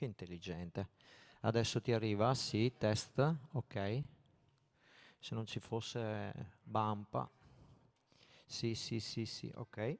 che intelligente. Adesso ti arriva, sì, test, ok. Se non ci fosse bampa. Sì, sì, sì, sì, ok.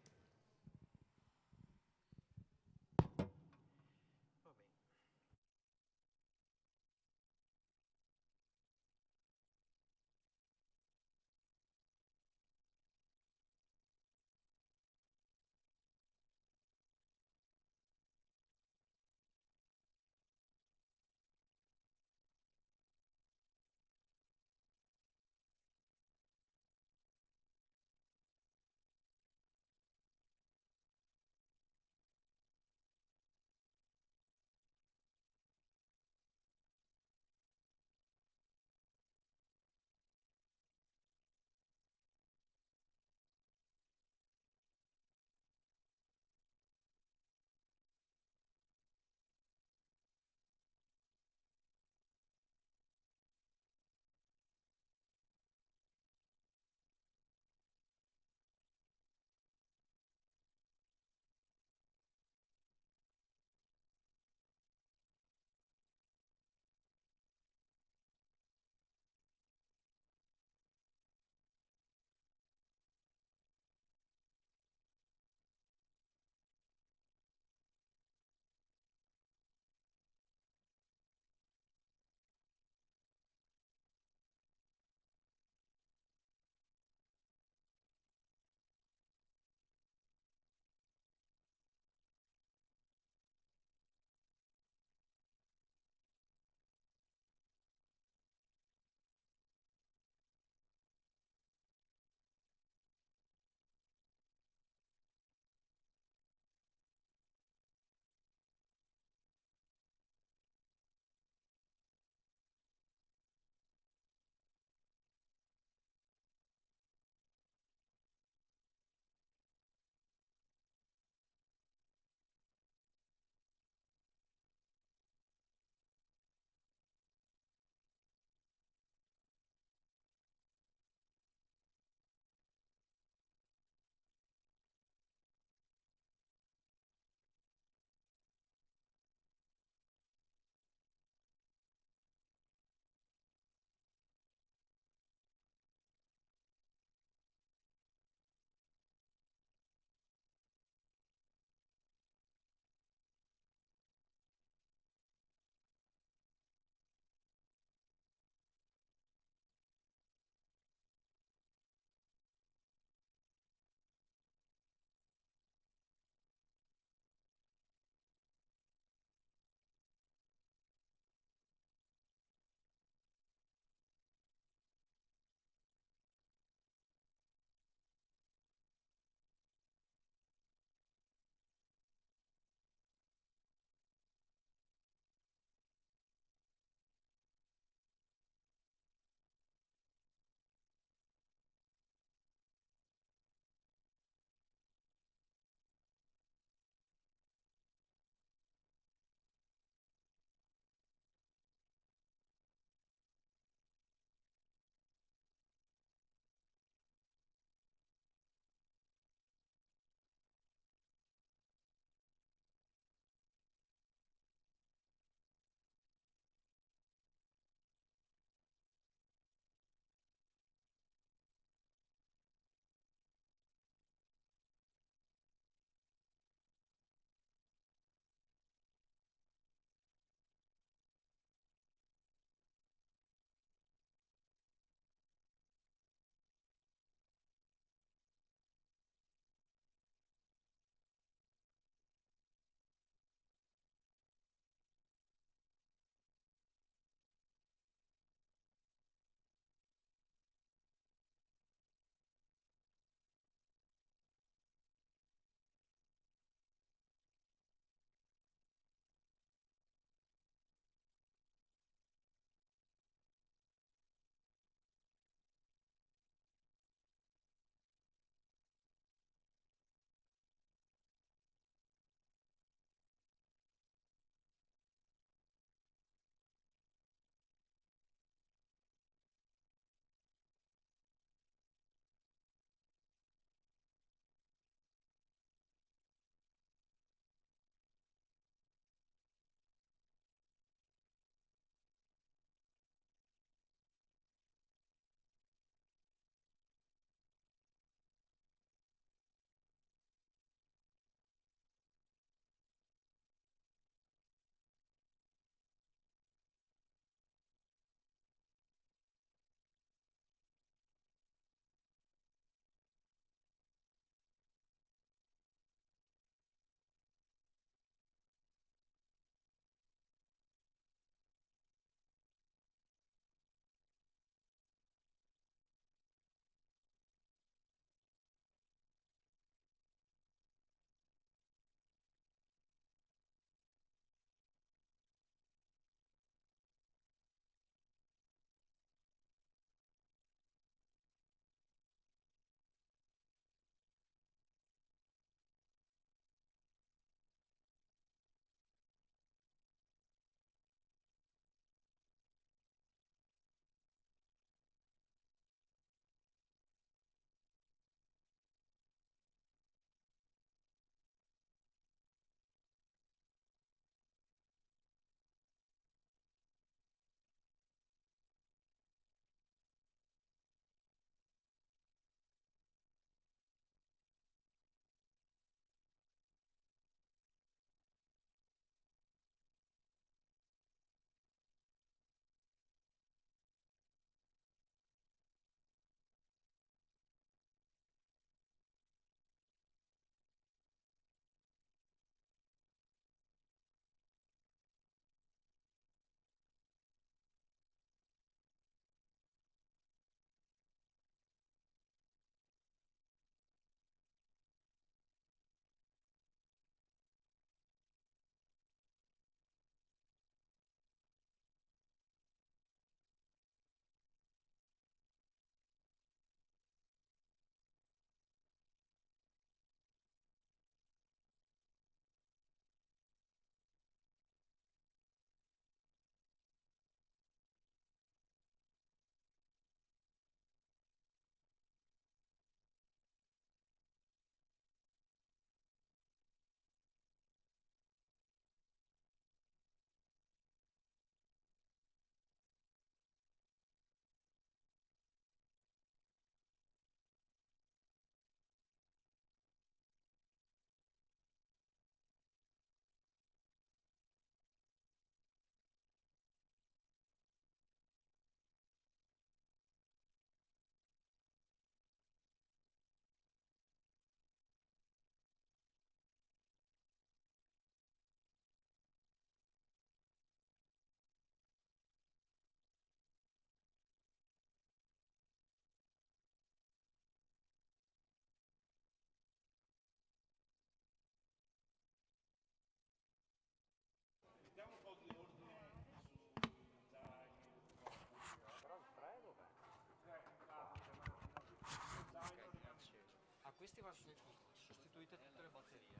questi vanno sostituite tutte le batterie.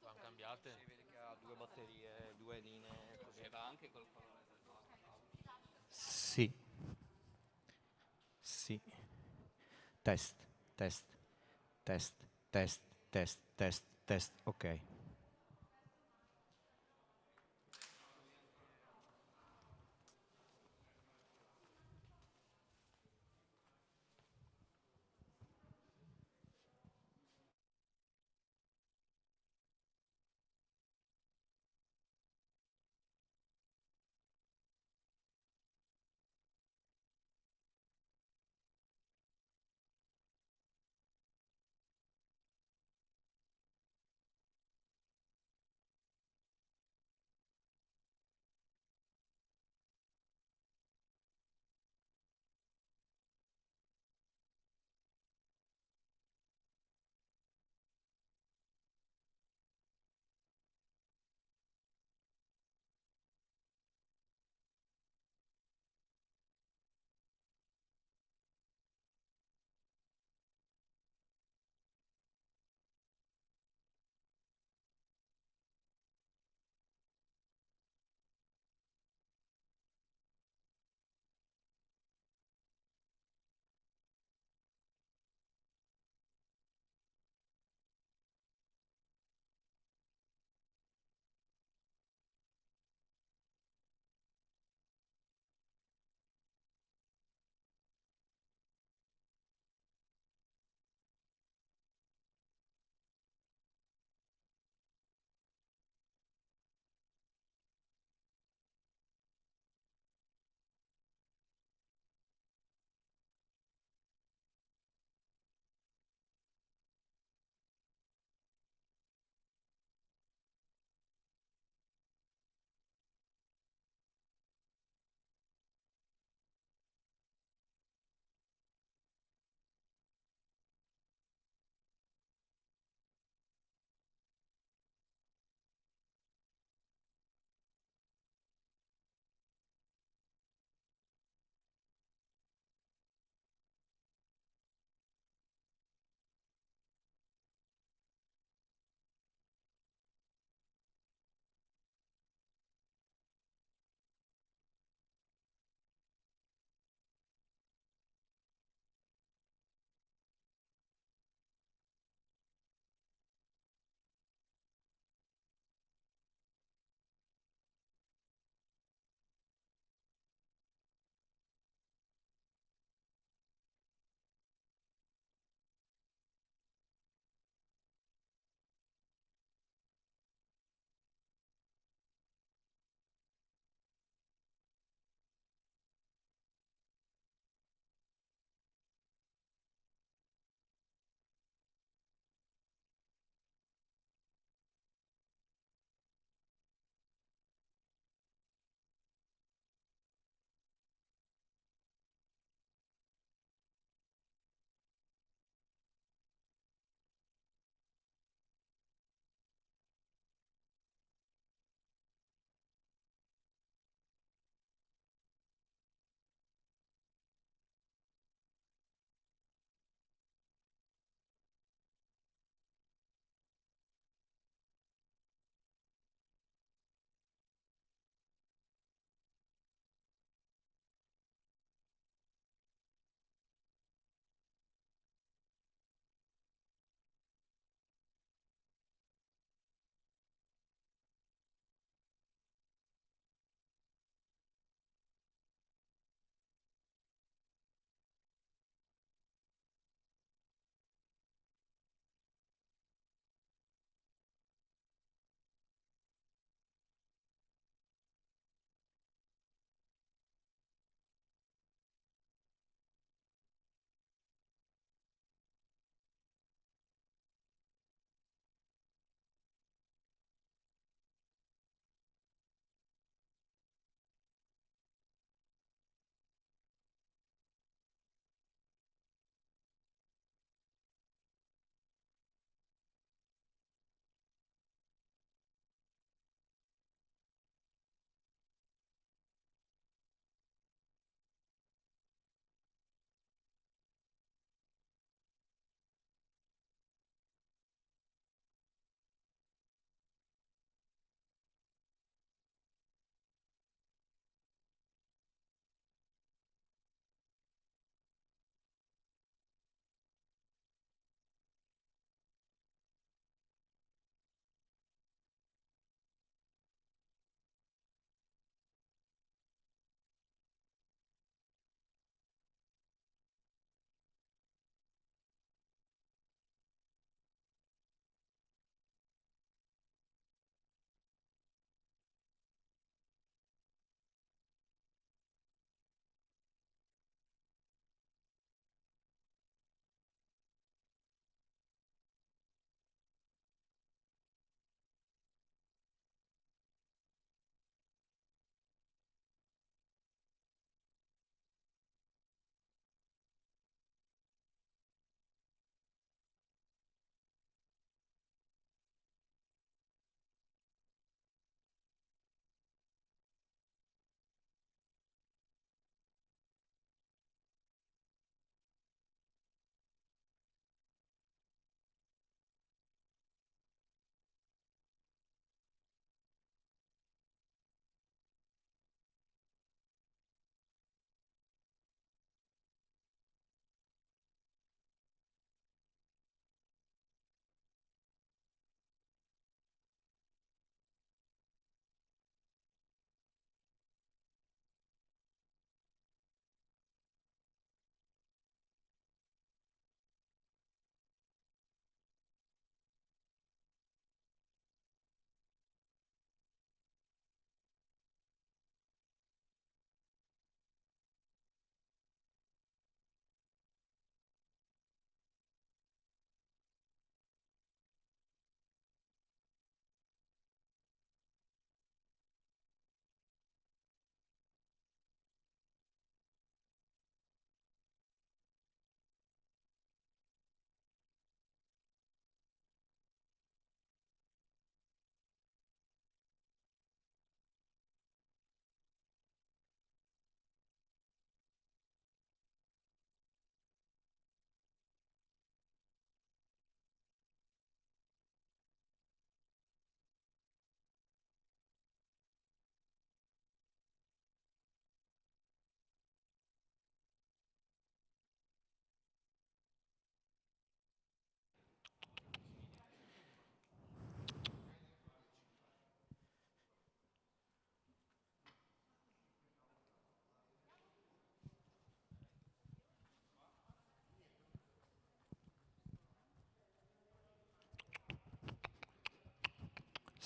Vanno cambiate. Si vede che ha due batterie, due linee, così. E va anche col colore del Sì, sì. Test, test, test, test, test, test, test, ok.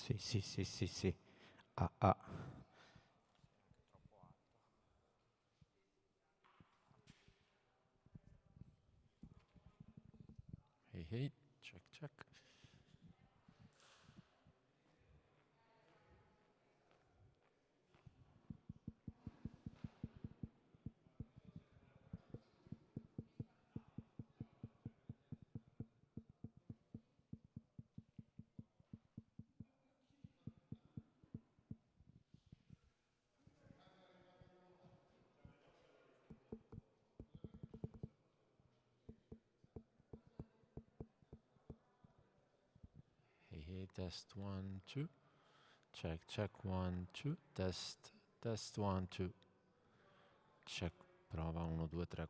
Sì, sì, sì, sì, sì. Ah, ah. Hey, hey, check, check. Hey, hey, test 1, 2. Check, check 1, 2. Test 1, 2. Check, prova 1, 2, 3.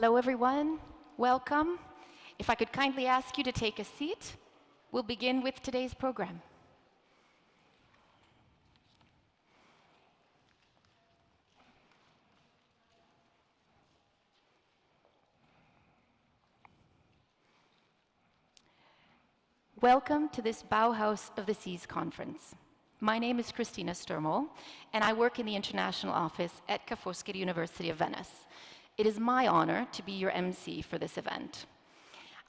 Hello, everyone. Welcome. If I could kindly ask you to take a seat, we'll begin with today's program. Welcome to this Bauhaus of the Seas conference. My name is Cristina Sturmo, and I work in the international office at Foscari University of Venice. It is my honor to be your MC for this event.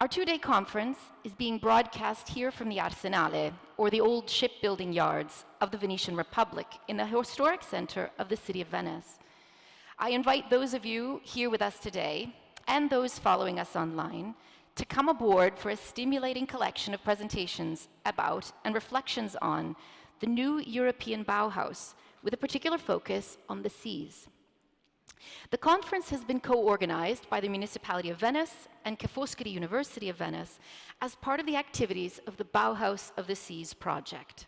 Our two-day conference is being broadcast here from the Arsenale, or the old shipbuilding yards of the Venetian Republic, in the historic center of the city of Venice. I invite those of you here with us today, and those following us online, to come aboard for a stimulating collection of presentations about and reflections on the new European Bauhaus, with a particular focus on the seas. The conference has been co-organized by the Municipality of Venice and Foscari University of Venice as part of the activities of the Bauhaus of the Seas project.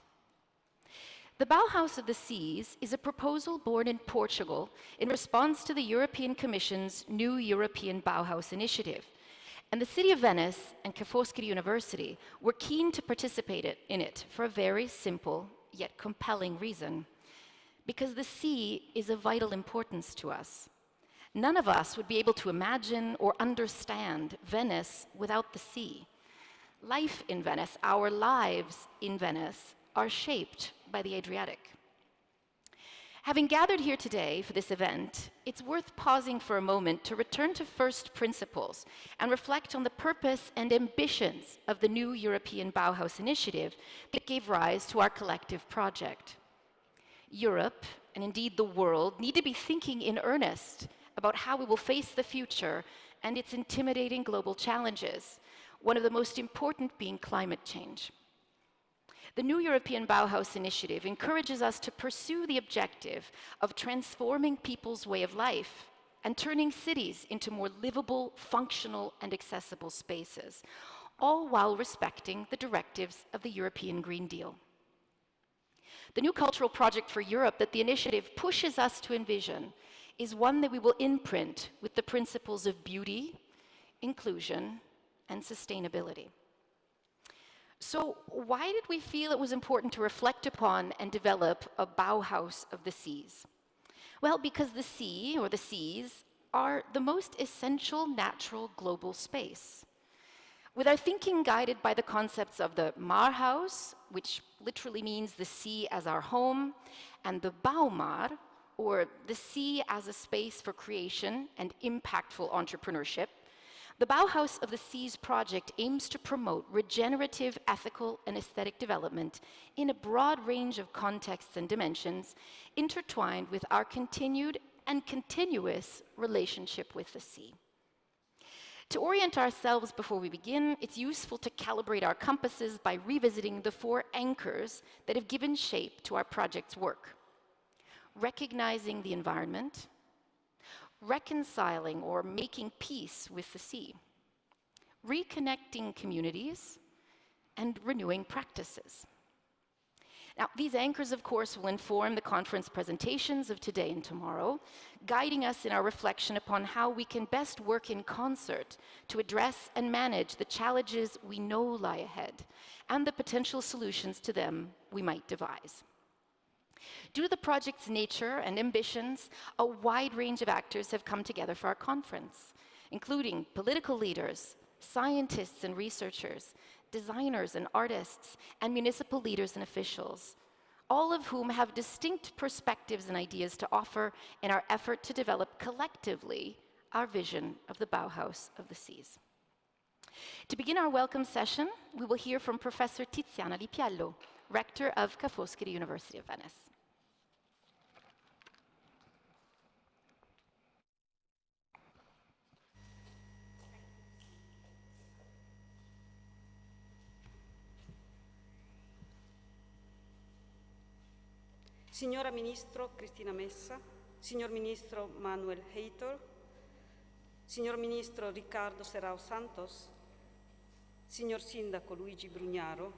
The Bauhaus of the Seas is a proposal born in Portugal in response to the European Commission's new European Bauhaus initiative. And the City of Venice and Foscari University were keen to participate in it for a very simple yet compelling reason. Because the sea is of vital importance to us. None of us would be able to imagine or understand Venice without the sea. Life in Venice, our lives in Venice, are shaped by the Adriatic. Having gathered here today for this event, it's worth pausing for a moment to return to first principles and reflect on the purpose and ambitions of the new European Bauhaus initiative that gave rise to our collective project. Europe, and indeed the world, need to be thinking in earnest about how we will face the future and its intimidating global challenges, one of the most important being climate change. The new European Bauhaus initiative encourages us to pursue the objective of transforming people's way of life and turning cities into more livable, functional, and accessible spaces, all while respecting the directives of the European Green Deal. The new cultural project for Europe that the initiative pushes us to envision is one that we will imprint with the principles of beauty, inclusion, and sustainability. So why did we feel it was important to reflect upon and develop a Bauhaus of the Seas? Well, because the sea, or the seas, are the most essential natural global space. With our thinking guided by the concepts of the Marhaus, which literally means the sea as our home, and the Baumar, or the sea as a space for creation and impactful entrepreneurship, the Bauhaus of the Seas project aims to promote regenerative, ethical, and aesthetic development in a broad range of contexts and dimensions, intertwined with our continued and continuous relationship with the sea. To orient ourselves before we begin, it's useful to calibrate our compasses by revisiting the 4 anchors that have given shape to our project's work. Recognizing the environment, reconciling or making peace with the sea, reconnecting communities, and renewing practices. Now, these anchors, of course, will inform the conference presentations of today and tomorrow, guiding us in our reflection upon how we can best work in concert to address and manage the challenges we know lie ahead, and the potential solutions to them we might devise. Due to the project's nature and ambitions, a wide range of actors have come together for our conference, including political leaders, scientists and researchers, designers and artists, and municipal leaders and officials, all of whom have distinct perspectives and ideas to offer in our effort to develop collectively our vision of the Bauhaus of the Seas. To begin our welcome session, we will hear from Professor Tiziana Lippiello, Rector of Foscari University of Venice. Signora Ministro Cristina Messa, Signor Ministro Manuel Heitor, Signor Ministro Ricardo Serrao Santos, Signor Sindaco Luigi Brugnaro,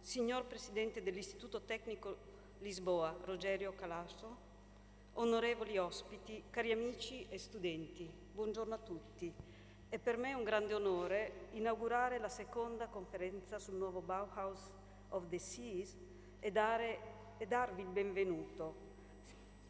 Signor Presidente dell'Istituto Técnico Lisboa Rogério Calasso, onorevoli ospiti, cari amici e studenti, buongiorno a tutti. È per me un grande onore inaugurare la seconda conferenza sul nuovo Bauhaus of the Seas e darvi il benvenuto.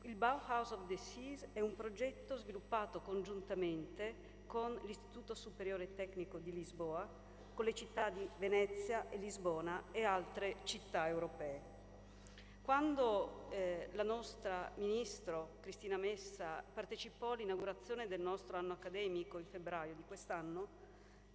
Il Bauhaus of the Seas è un progetto sviluppato congiuntamente con l'Istituto Superiore Tecnico di Lisboa, con le città di Venezia e Lisbona e altre città europee. Quando la nostra Ministro Cristina Messa partecipò all'inaugurazione del nostro anno accademico in febbraio di quest'anno,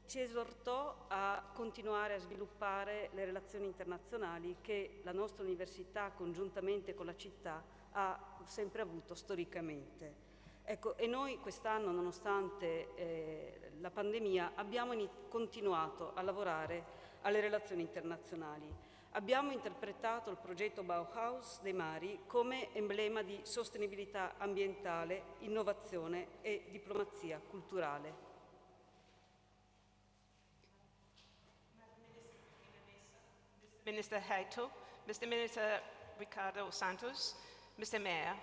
ci esortò a continuare a sviluppare le relazioni internazionali che la nostra università, congiuntamente con la città, ha sempre avuto storicamente. Ecco, e noi quest'anno, nonostante la pandemia, abbiamo continuato a lavorare alle relazioni internazionali. Abbiamo interpretato il progetto Bauhaus dei mari come emblema di sostenibilità ambientale, innovazione e diplomazia culturale. Minister Heitor, Mr. Minister Ricardo Santos, Mr. Mayor,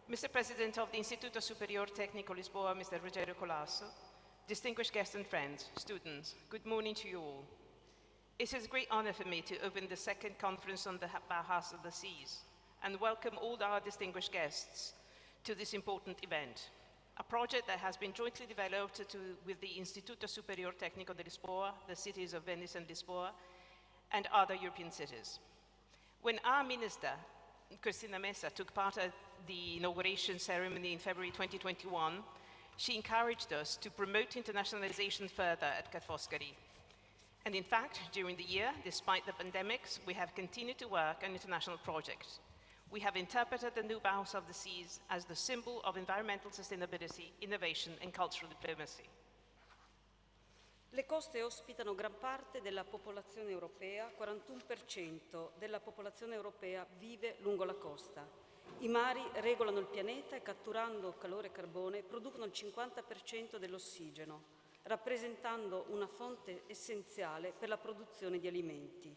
Mr. President of the Instituto Superior Técnico Lisboa, Mr. Rogério Colasso, distinguished guests and friends, students, good morning to you all. It is a great honor for me to open the second conference on the Bauhaus of the Seas and welcome all our distinguished guests to this important event, a project that has been jointly developed with the Instituto Superior Técnico de Lisboa, the cities of Venice and Lisboa, and other European cities. When our minister, Cristina Messa, took part at the inauguration ceremony in February 2021, she encouraged us to promote internationalization further at Foscari. And in fact, during the year, despite the pandemics, we have continued to work on international projects. We have interpreted the new Bauhaus of the Seas as the symbol of environmental sustainability, innovation and cultural diplomacy. Le coste ospitano gran parte della popolazione europea, 41% della popolazione europea vive lungo la costa. I mari regolano il pianeta e catturando calore e carbone producono il 50% dell'ossigeno, rappresentando una fonte essenziale per la produzione di alimenti,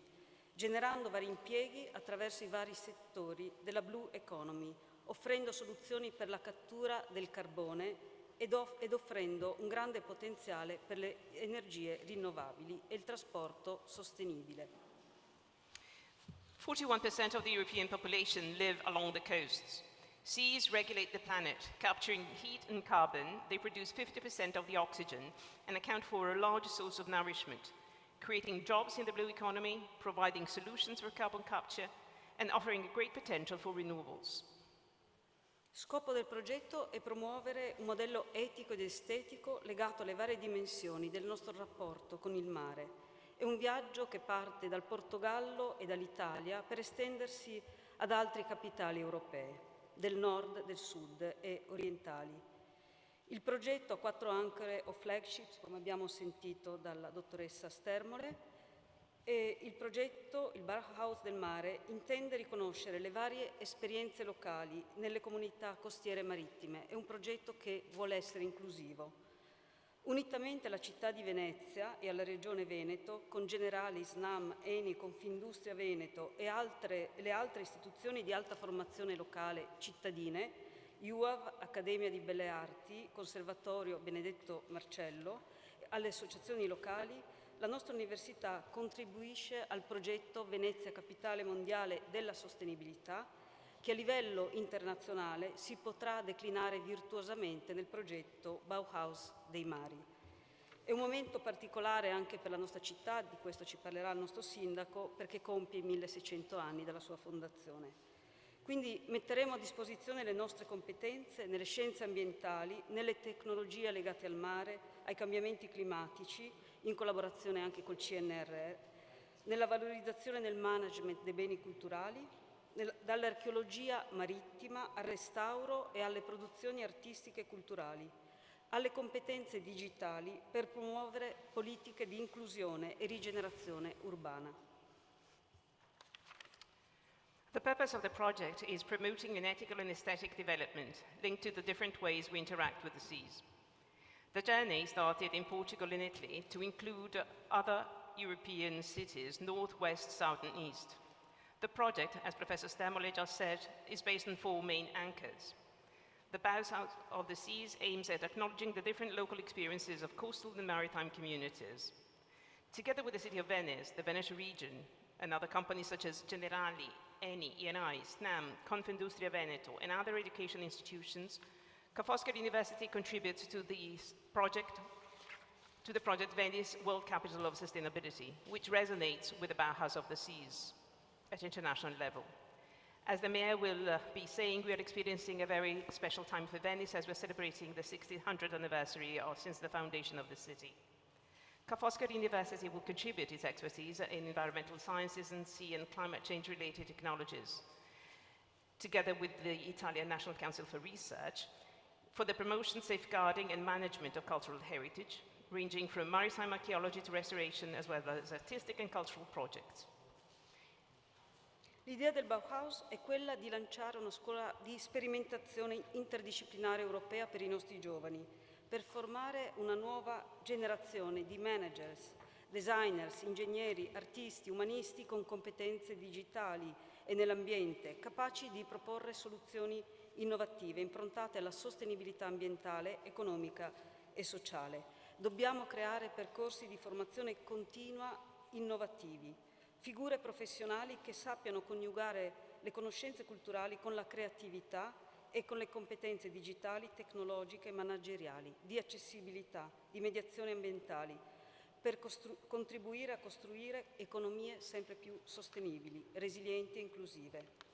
generando vari impieghi attraverso i vari settori della Blue Economy, offrendo soluzioni per la cattura del carbone ed offrendo un grande potenziale per le energie rinnovabili e il trasporto sostenibile. 41% of the European population live along the coasts. Seas regulate the planet, capturing heat and carbon. They produce 50% of the oxygen and account for a large source of nourishment, creating jobs in the blue economy, providing solutions for carbon capture, and offering a great potential for renewables. Scopo del progetto è promuovere un modello etico ed estetico legato alle varie dimensioni del nostro rapporto con il mare. È un viaggio che parte dal Portogallo e dall'Italia per estendersi ad altre capitali europee, del nord, del sud e orientali. Il progetto ha 4 ancore o flagships, come abbiamo sentito dalla dottoressa Stermole, e il progetto, il Bauhaus del mare, intende riconoscere le varie esperienze locali nelle comunità costiere marittime. È un progetto che vuole essere inclusivo. Unitamente alla città di Venezia e alla regione Veneto, con Generali, SNAM, ENI, Confindustria Veneto e le altre istituzioni di alta formazione locale cittadine, UAV, Accademia di Belle Arti, Conservatorio Benedetto Marcello, alle associazioni locali, la nostra università contribuisce al progetto Venezia Capitale Mondiale della Sostenibilità, che a livello internazionale si potrà declinare virtuosamente nel progetto Bauhaus dei mari. È un momento particolare anche per la nostra città, di questo ci parlerà il nostro sindaco, perché compie i 1600 anni dalla sua fondazione. Quindi metteremo a disposizione le nostre competenze nelle scienze ambientali, nelle tecnologie legate al mare, ai cambiamenti climatici, in collaborazione anche col CNRR, nella valorizzazione nel management dei beni culturali, dall'archeologia marittima al restauro e alle produzioni artistiche e culturali, alle competenze digitali per promuovere politiche di inclusione e rigenerazione urbana. The purpose of the project is promoting an ethical and aesthetic development linked to the different ways we interact with the seas. The journey started in Portugal and Italy to include other European cities, north, west, south and east. The project, as Professor Stermole just said, is based on 4 main anchors. The Bauhaus of the Seas aims at acknowledging the different local experiences of coastal and maritime communities. Together with the City of Venice, the Venice region, and other companies such as Generali, ENI, ENI, SNAM, Confindustria Veneto, and other education institutions, Foscari University contributes to the project Venice World Capital of Sustainability, which resonates with the Bauhaus of the Seas at international level. As the Mayor will be saying, we are experiencing a very special time for Venice as we're celebrating the 1600th anniversary since the foundation of the city. Foscari University will contribute its expertise in environmental sciences and sea and climate change-related technologies, together with the Italian National Council for Research, for the promotion, safeguarding, and management of cultural heritage, ranging from maritime archaeology to restoration, as well as artistic and cultural projects. L'idea del Bauhaus è quella di lanciare una scuola di sperimentazione interdisciplinare europea per i nostri giovani, per formare una nuova generazione di managers, designers, ingegneri, artisti, umanisti con competenze digitali e nell'ambiente, capaci di proporre soluzioni innovative, improntate alla sostenibilità ambientale, economica e sociale. Dobbiamo creare percorsi di formazione continua innovativi, figure professionali che sappiano coniugare le conoscenze culturali con la creatività e con le competenze digitali, tecnologiche e manageriali, di accessibilità, di mediazione ambientali, per contribuire a costruire economie sempre più sostenibili, resilienti e inclusive.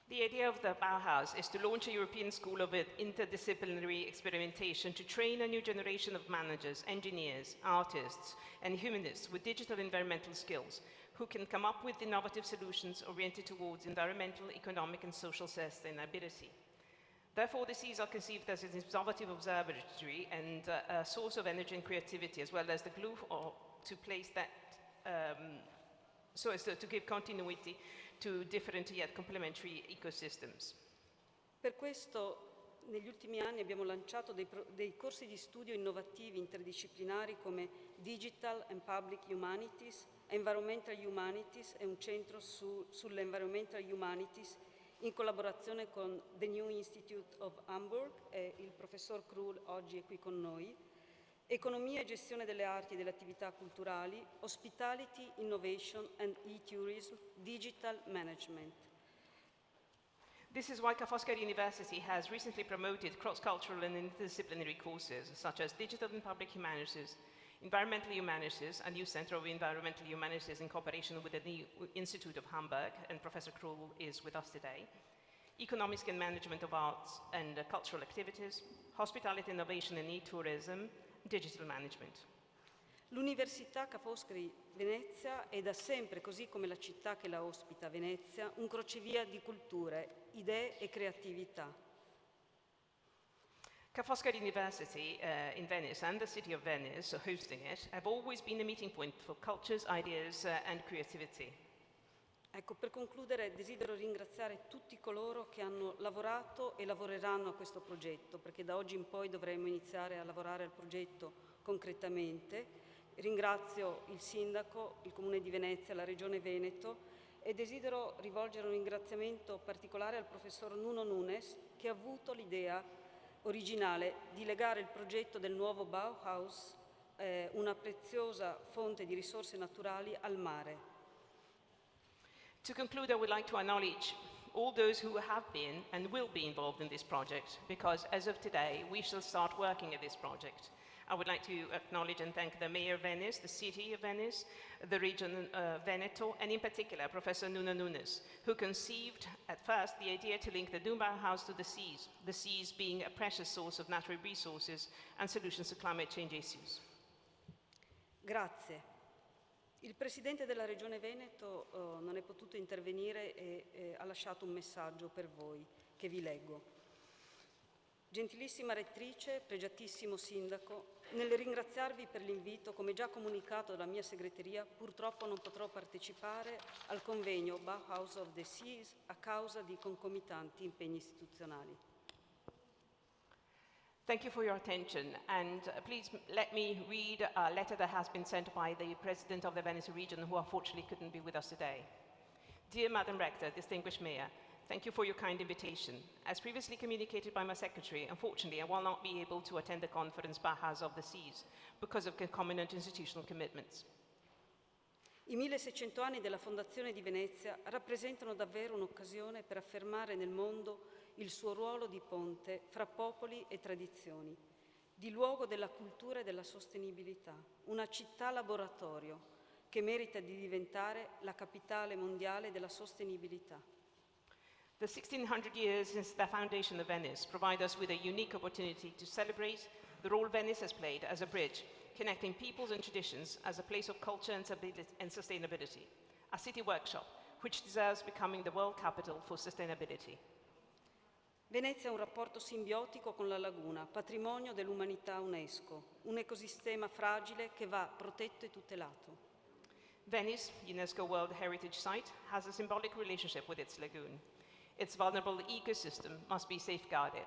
The idea of the Bauhaus is to launch a European school of interdisciplinary experimentation to train a new generation of managers, engineers, artists, and humanists with digital environmental skills who can come up with innovative solutions oriented towards environmental, economic, and social sustainability. Therefore, the seas are conceived as an innovative observatory and a source of energy and creativity, as well as the glue to place that, so as to give continuity to different yet complementary ecosystems. Per questo, negli ultimi anni abbiamo lanciato dei corsi di studio innovativi interdisciplinari come Digital and Public Humanities, Environmental Humanities e un centro sulle Environmental Humanities in collaborazione con The New Institute of Hamburg e il professor Krull oggi è qui con noi, Economia e gestione delle arti e delle attività culturali, Hospitality, Innovation and E-Tourism, Digital Management. This is why Foscari University has recently promoted cross-cultural and interdisciplinary courses such as Digital and Public Humanities, Environmental Humanities, a new Center of Environmental Humanities in cooperation with the New Institute of Hamburg, and Professor Krull is with us today, Economics and Management of Arts and Cultural Activities, Hospitality, Innovation and E-Tourism, Digital Management. L'Università Ca' Foscari Venezia è da sempre, così come la città che la ospita, Venezia, un crocevia di culture, idee e creatività. Foscari University in Venice and the City of Venice, hosting it, have always been a meeting point for cultures, ideas and creativity. Ecco, per concludere desidero ringraziare tutti coloro che hanno lavorato e lavoreranno a questo progetto, perché da oggi in poi dovremo iniziare a lavorare al progetto concretamente. Ringrazio il Sindaco, il Comune di Venezia, la Regione Veneto e desidero rivolgere un ringraziamento particolare al professor Nuno Nunes che ha avuto l'idea originale di legare il progetto del nuovo Bauhaus, una preziosa fonte di risorse naturali, al mare. To conclude, I would like to acknowledge all those who have been and will be involved in this project, because as of today, we shall start working at this project. I would like to acknowledge and thank the Mayor of Venice, the City of Venice, the region Veneto, and in particular, Professor Nuno Nunes, who conceived at first the idea to link the Bauhaus to the seas being a precious source of natural resources and solutions to climate change issues. Grazie. Il Presidente della Regione Veneto non è potuto intervenire e ha lasciato un messaggio per voi, che vi leggo. Gentilissima Rettrice, pregiatissimo Sindaco, nel ringraziarvi per l'invito, come già comunicato dalla mia segreteria, purtroppo non potrò partecipare al convegno Bauhaus of the Seas a causa di concomitanti impegni istituzionali. Thank you for your attention, and please let me read a letter that has been sent by the President of the Venice region, who unfortunately couldn't be with us today. Dear Madam Rector, distinguished Mayor, Thank you for your kind invitation. As previously communicated by my secretary, unfortunately, I will not be able to attend the conference Bauhaus of the Seas because of concomitant institutional commitments. I 1600 anni della fondazione di Venezia rappresentano davvero un'occasione per affermare nel mondo il suo ruolo di ponte fra popoli e tradizioni, di luogo della cultura e della sostenibilità, una città laboratorio che merita di diventare la capitale mondiale della sostenibilità. The 1600 years since the foundation of Venice provide us with a unique opportunity to celebrate the role Venice has played as a bridge, connecting peoples and traditions as a place of culture and sustainability, a city workshop which deserves becoming the world capital for sustainability. Venezia ha un rapporto simbiotico con la laguna, patrimonio dell'umanità UNESCO, un ecosistema fragile che va protetto e tutelato. Venice, UNESCO World Heritage Site, has a symbolic relationship with its lagoon. Its vulnerable ecosystem must be safeguarded.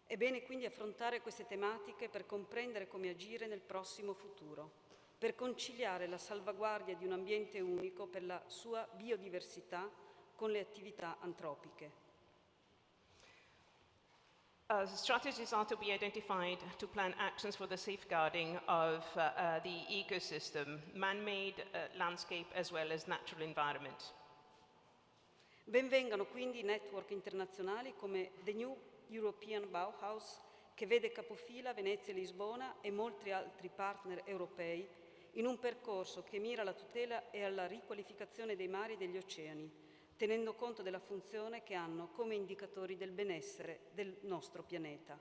È bene quindi affrontare queste tematiche per comprendere come agire nel prossimo futuro, per conciliare la salvaguardia di un ambiente unico per la sua biodiversità con le attività antropiche. Strategies are to be identified to plan actions for the safeguarding of the ecosystem, man-made landscape as well as natural environment. Benvengano quindi network internazionali come The New European Bauhaus, che vede capofila Venezia e Lisbona e molti altri partner europei in un percorso che mira alla tutela e alla riqualificazione dei mari e degli oceani, tenendo conto della funzione che hanno come indicatori del benessere del nostro pianeta.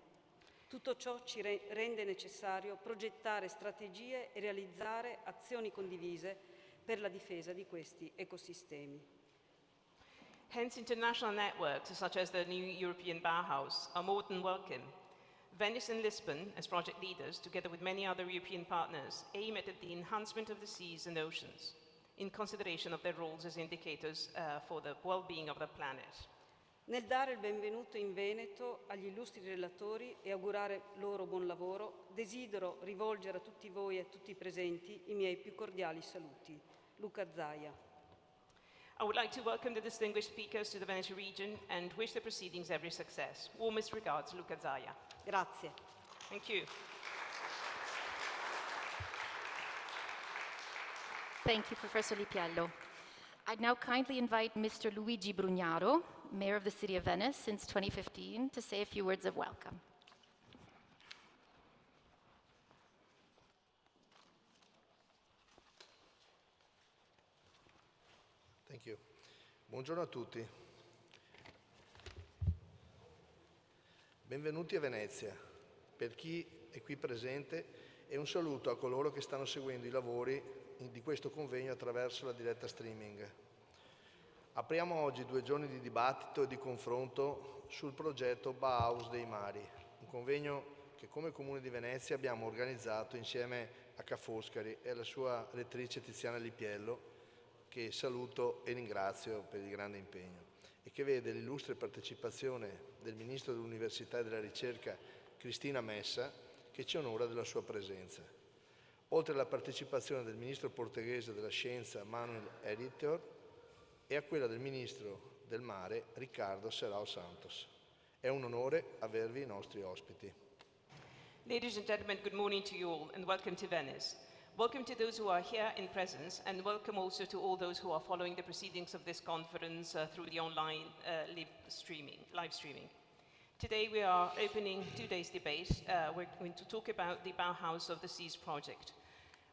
Tutto ciò ci rende necessario progettare strategie e realizzare azioni condivise per la difesa di questi ecosistemi. Hence, international networks such as the New European Bauhaus are more than welcome. Venice and Lisbon, as project leaders, together with many other European partners, aim at the enhancement of the seas and oceans, in consideration of their roles as indicators for the well-being of the planet. Nel dare il benvenuto in Veneto agli illustri relatori e augurare loro buon lavoro, desidero rivolgere a tutti voi e a tutti i presenti i miei più cordiali saluti. Luca Zaia. I would like to welcome the distinguished speakers to the Veneto region and wish the proceedings every success. Warmest regards, Luca Zaia. Grazie. Thank you. Thank you, Professor Lippiello. I'd now kindly invite Mr. Luigi Brugnaro, Mayor of the City of Venice since 2015, to say a few words of welcome. Thank you. Buongiorno a tutti. Benvenuti a Venezia. Per chi è qui presente e un saluto a coloro che stanno seguendo i lavori di questo convegno attraverso la diretta streaming. Apriamo oggi 2 giorni di dibattito e di confronto sul progetto Bauhaus dei mari, un convegno che come Comune di Venezia abbiamo organizzato insieme a Foscari e alla sua rettrice Tiziana Lippiello, che saluto e ringrazio per il grande impegno, e che vede l'illustre partecipazione del Ministro dell'Università e della Ricerca Cristina Messa, che ci onora della sua presenza, oltre alla partecipazione del Ministro portoghese della Scienza Manuel Heitor e a quella del Ministro del Mare Ricardo Serrao Santos. È un onore avervi i nostri ospiti. Ladies and gentlemen, good morning to you all and welcome to Venice. Welcome to those who are here in presence, and welcome also to all those who are following the proceedings of this conference through the online live streaming. Today we are opening 2 days debate. We're going to talk about the Bauhaus of the Seas project,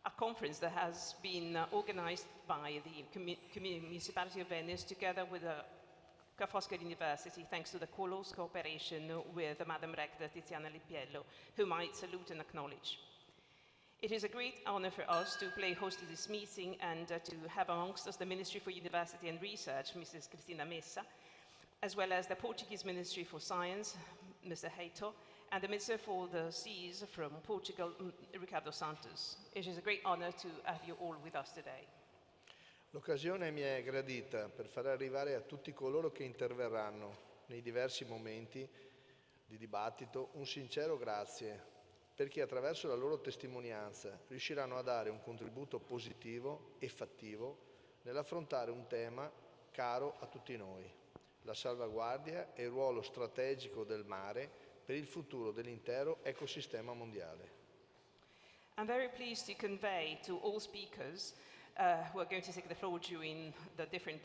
a conference that has been organized by the Municipality of Venice together with the Foscari University, thanks to the close cooperation with Madam Rector Tiziana Lippiello, whom I salute and acknowledge. It is a great honor for us to play host to this meeting and to have amongst us the Ministry for University and Research, Mrs. Cristina Messa, as well as the Portuguese Ministry for Science, Mr. Heitor, and the Minister for the Seas from Portugal, Ricardo Santos. It is a great honor to have you all with us today. L'occasione mi è gradita per far arrivare a tutti coloro che interverranno nei diversi momenti di dibattito un sincero grazie, perché attraverso la loro testimonianza riusciranno a dare un contributo positivo e fattivo nell'affrontare un tema caro a tutti noi, la salvaguardia e il ruolo strategico del mare per il futuro dell'intero ecosistema mondiale. I'm very pleased to convey to all speakers who are going to take the floor during the different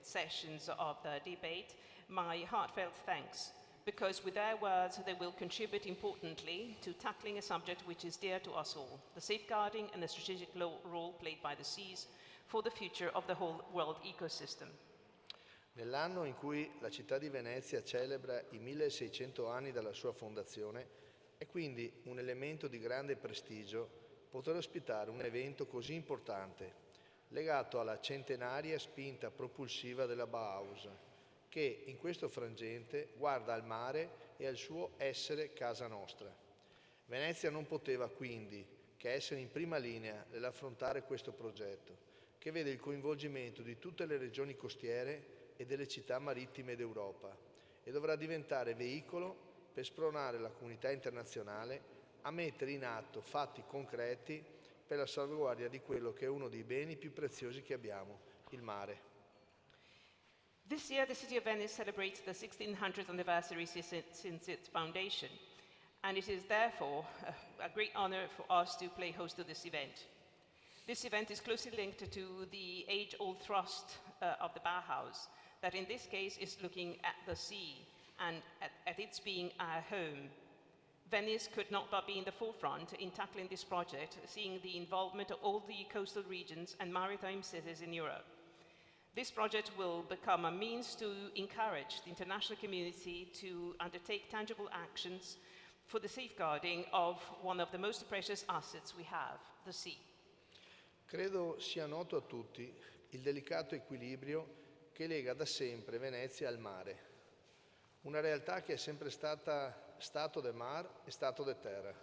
sessions of the debate my heartfelt thanks, because with their words they will contribute importantly to tackling a subject which is dear to us all, the safeguarding and the strategic role played by the seas for the future of the whole world ecosystem. Nell'anno in cui la città di Venezia celebra i 1600 anni dalla sua fondazione, è quindi un elemento di grande prestigio poter ospitare un evento così importante, legato alla centenaria spinta propulsiva della Bauhaus, che in questo frangente guarda al mare e al suo essere casa nostra. Venezia non poteva quindi che essere in prima linea nell'affrontare questo progetto, che vede il coinvolgimento di tutte le regioni costiere e delle città marittime d'Europa, e dovrà diventare veicolo per spronare la comunità internazionale a mettere in atto fatti concreti per la salvaguardia di quello che è uno dei beni più preziosi che abbiamo, il mare. This year the City of Venice celebrates the 1600th anniversary since its foundation, and it is therefore a great honor for us to play host to this event. This event is closely linked to the age-old thrust of the Bauhaus, that in this case is looking at the sea and at its being our home. Venice could not but be in the forefront in tackling this project, seeing the involvement of all the coastal regions and maritime cities in Europe. This project will become a means to encourage the international community to undertake tangible actions for the safeguarding of one of the most precious assets we have, the sea. Credo sia noto a tutti il delicato equilibrio che lega da sempre Venezia al mare. Una realtà che è sempre stata stato de mar e stato de terra.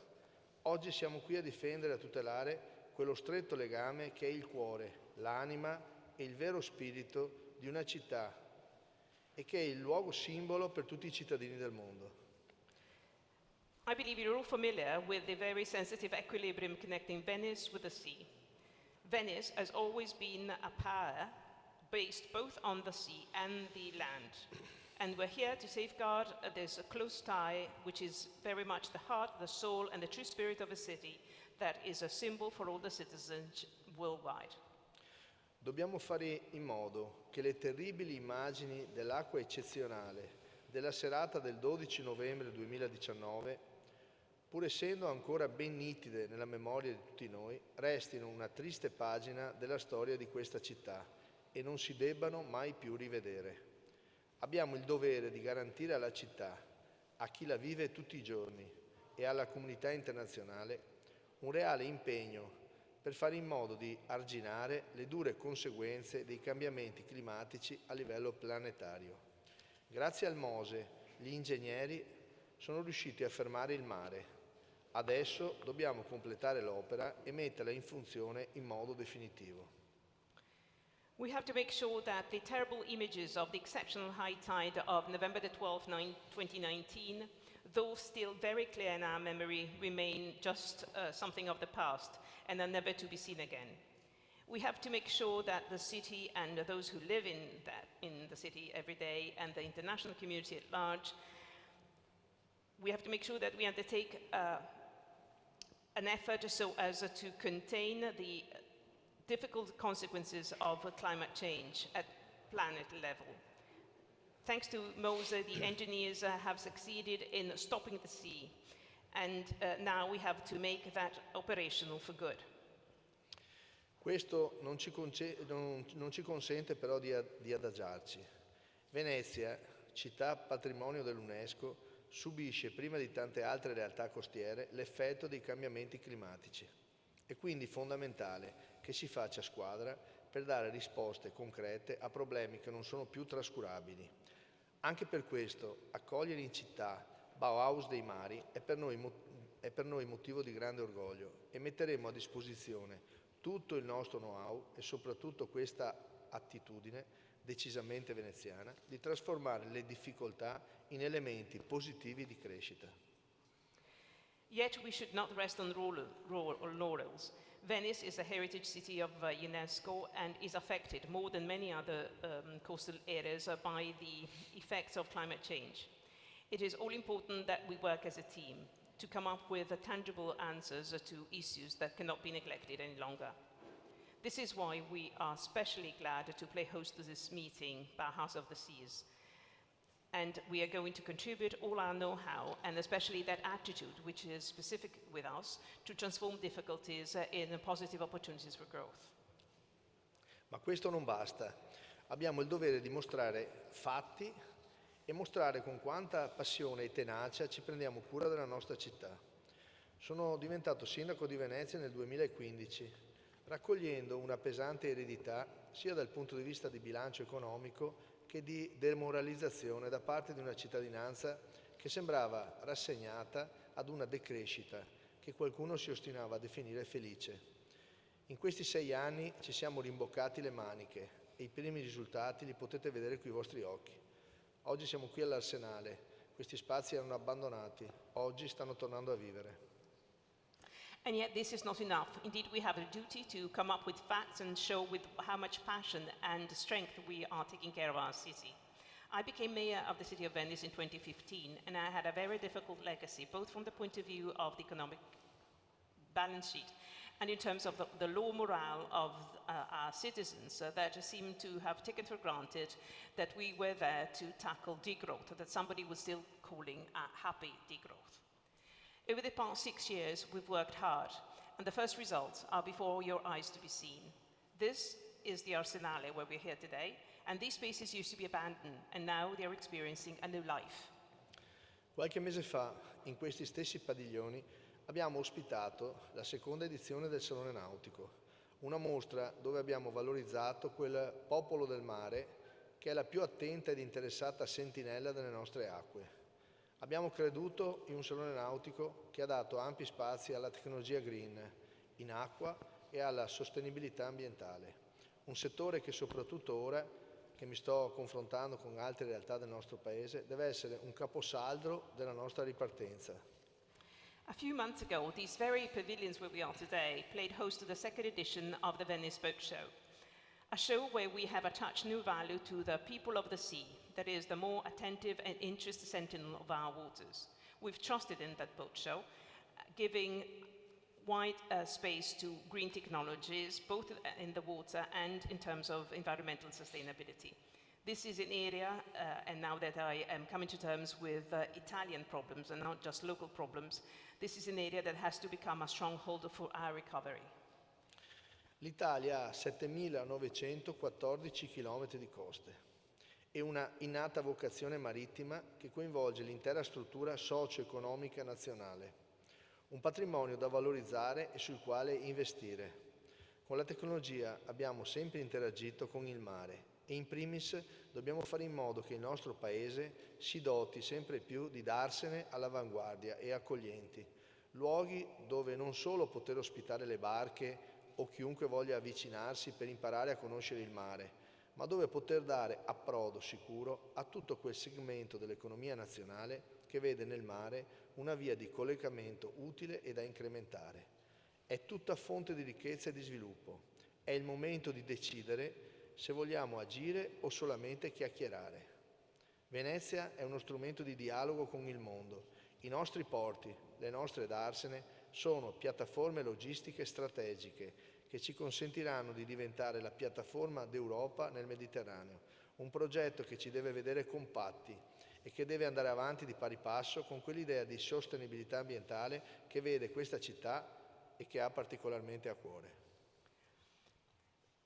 Oggi siamo qui a difendere e a tutelare quello stretto legame che è il cuore, l'anima e il vero spirito di una città e che è il luogo simbolo per tutti i cittadini del mondo. I believe you're all familiar with the very sensitive equilibrium connecting Venice with the sea. Venice has always been a power based both on the sea and the land. And we're here to safeguard this close tie, which is very much the heart, the soul, and the true spirit of a city that is a symbol for all the citizens worldwide. Dobbiamo fare in modo che le terribili immagini dell'acqua eccezionale della serata del 12 novembre 2019, pur essendo ancora ben nitide nella memoria di tutti noi, restino una triste pagina della storia di questa città e non si debbano mai più rivedere. Abbiamo il dovere di garantire alla città, a chi la vive tutti i giorni e alla comunità internazionale un reale impegno per fare in modo di arginare le dure conseguenze dei cambiamenti climatici a livello planetario. Grazie al MOSE, gli ingegneri sono riusciti a fermare il mare. Adesso dobbiamo completare l'opera e metterla in funzione in modo definitivo. We have to make sure that the terrible images of the exceptional high tide of November the 12th, 2019, though still very clear in our memory, remain just something of the past and are never to be seen again. We have to make sure that the city and those who live in the city every day and the international community at large, we have to make sure that we undertake an effort so as to contain the difficult consequences of climate change at planet level. Thanks to MOSE, the engineers have succeeded in stopping the sea, and now we have to make that operational for good. Questo non ci consente però di adagiarci. Venezia, città patrimonio dell'UNESCO, subisce prima di tante altre realtà costiere l'effetto dei cambiamenti climatici. È quindi fondamentale che si faccia squadra per dare risposte concrete a problemi che non sono più trascurabili. Anche per questo, accogliere in città Bauhaus dei mari è per noi motivo di grande orgoglio e metteremo a disposizione tutto il nostro know-how e soprattutto questa attitudine decisamente veneziana di trasformare le difficoltà in elementi positivi di crescita. Yet we should not rest on laurels. Venice is a heritage city of UNESCO and is affected more than many other coastal areas by the effects of climate change. It is all important that we work as a team to come up with tangible answers to issues that cannot be neglected any longer. This is why we are especially glad to play host to this meeting, Bauhaus of the Seas. And we are going to contribute all our know-how, and especially that attitude, which is specific with us, to transform difficulties in positive opportunities for growth. Ma questo non basta. Abbiamo il dovere di mostrare fatti e mostrare con quanta passione e tenacia ci prendiamo cura della nostra città. Sono diventato sindaco di Venezia nel 2015, raccogliendo una pesante eredità sia dal punto di vista di bilancio economico che di demoralizzazione da parte di una cittadinanza che sembrava rassegnata ad una decrescita che qualcuno si ostinava a definire felice. In questi 6 anni ci siamo rimboccati le maniche e i primi risultati li potete vedere coi vostri occhi. Oggi siamo qui all'Arsenale, questi spazi erano abbandonati, oggi stanno tornando a vivere. And yet this is not enough. Indeed, we have a duty to come up with facts and show with how much passion and strength we are taking care of our city. I became mayor of the city of Venice in 2015, and I had a very difficult legacy, both from the point of view of the economic balance sheet and in terms of the low morale of our citizens that seem to have taken for granted that we were there to tackle degrowth, that somebody was still calling a happy degrowth. Over the past 6 years, we've worked hard, and the first results are before your eyes to be seen. This is the Arsenale where we're here today, and these spaces used to be abandoned, and now they're experiencing a new life. Qualche mese fa, in questi stessi padiglioni, abbiamo ospitato la seconda edizione del Salone Nautico, una mostra dove abbiamo valorizzato quel popolo del mare che è la più attenta ed interessata sentinella delle nostre acque. Abbiamo creduto in un salone nautico che ha dato ampi spazi alla tecnologia green in acqua e alla sostenibilità ambientale, un settore che soprattutto ora che mi sto confrontando con altre realtà del nostro paese deve essere un caposaldo della nostra ripartenza. A few months ago, these very pavilions where we are today played host to the second edition of the Venice Boat Show, a show where we have attached new value to the people of the sea, that is, the more attentive and interested sentinel of our waters. We've trusted in that boat show, giving wide space to green technologies, both in the water and in terms of environmental sustainability. This is an area, and now that I am coming to terms with Italian problems and not just local problems, this is an area that has to become a stronghold for our recovery. L'Italia ha 7.914 km di coste e una innata vocazione marittima che coinvolge l'intera struttura socio-economica nazionale. Un patrimonio da valorizzare e sul quale investire. Con la tecnologia abbiamo sempre interagito con il mare e in primis dobbiamo fare in modo che il nostro Paese si doti sempre più di darsene all'avanguardia e accoglienti, luoghi dove non solo poter ospitare le barche o chiunque voglia avvicinarsi per imparare a conoscere il mare, ma dove poter dare approdo sicuro a tutto quel segmento dell'economia nazionale che vede nel mare una via di collegamento utile e da incrementare. È tutta fonte di ricchezza e di sviluppo. È il momento di decidere se vogliamo agire o solamente chiacchierare. Venezia è uno strumento di dialogo con il mondo. I nostri porti, le nostre darsene, sono piattaforme logistiche strategiche che ci consentiranno di diventare la piattaforma d'Europa nel Mediterraneo, un progetto che ci deve vedere compatti e che deve andare avanti di pari passo con quell'idea di sostenibilità ambientale che vede questa città e che ha particolarmente a cuore.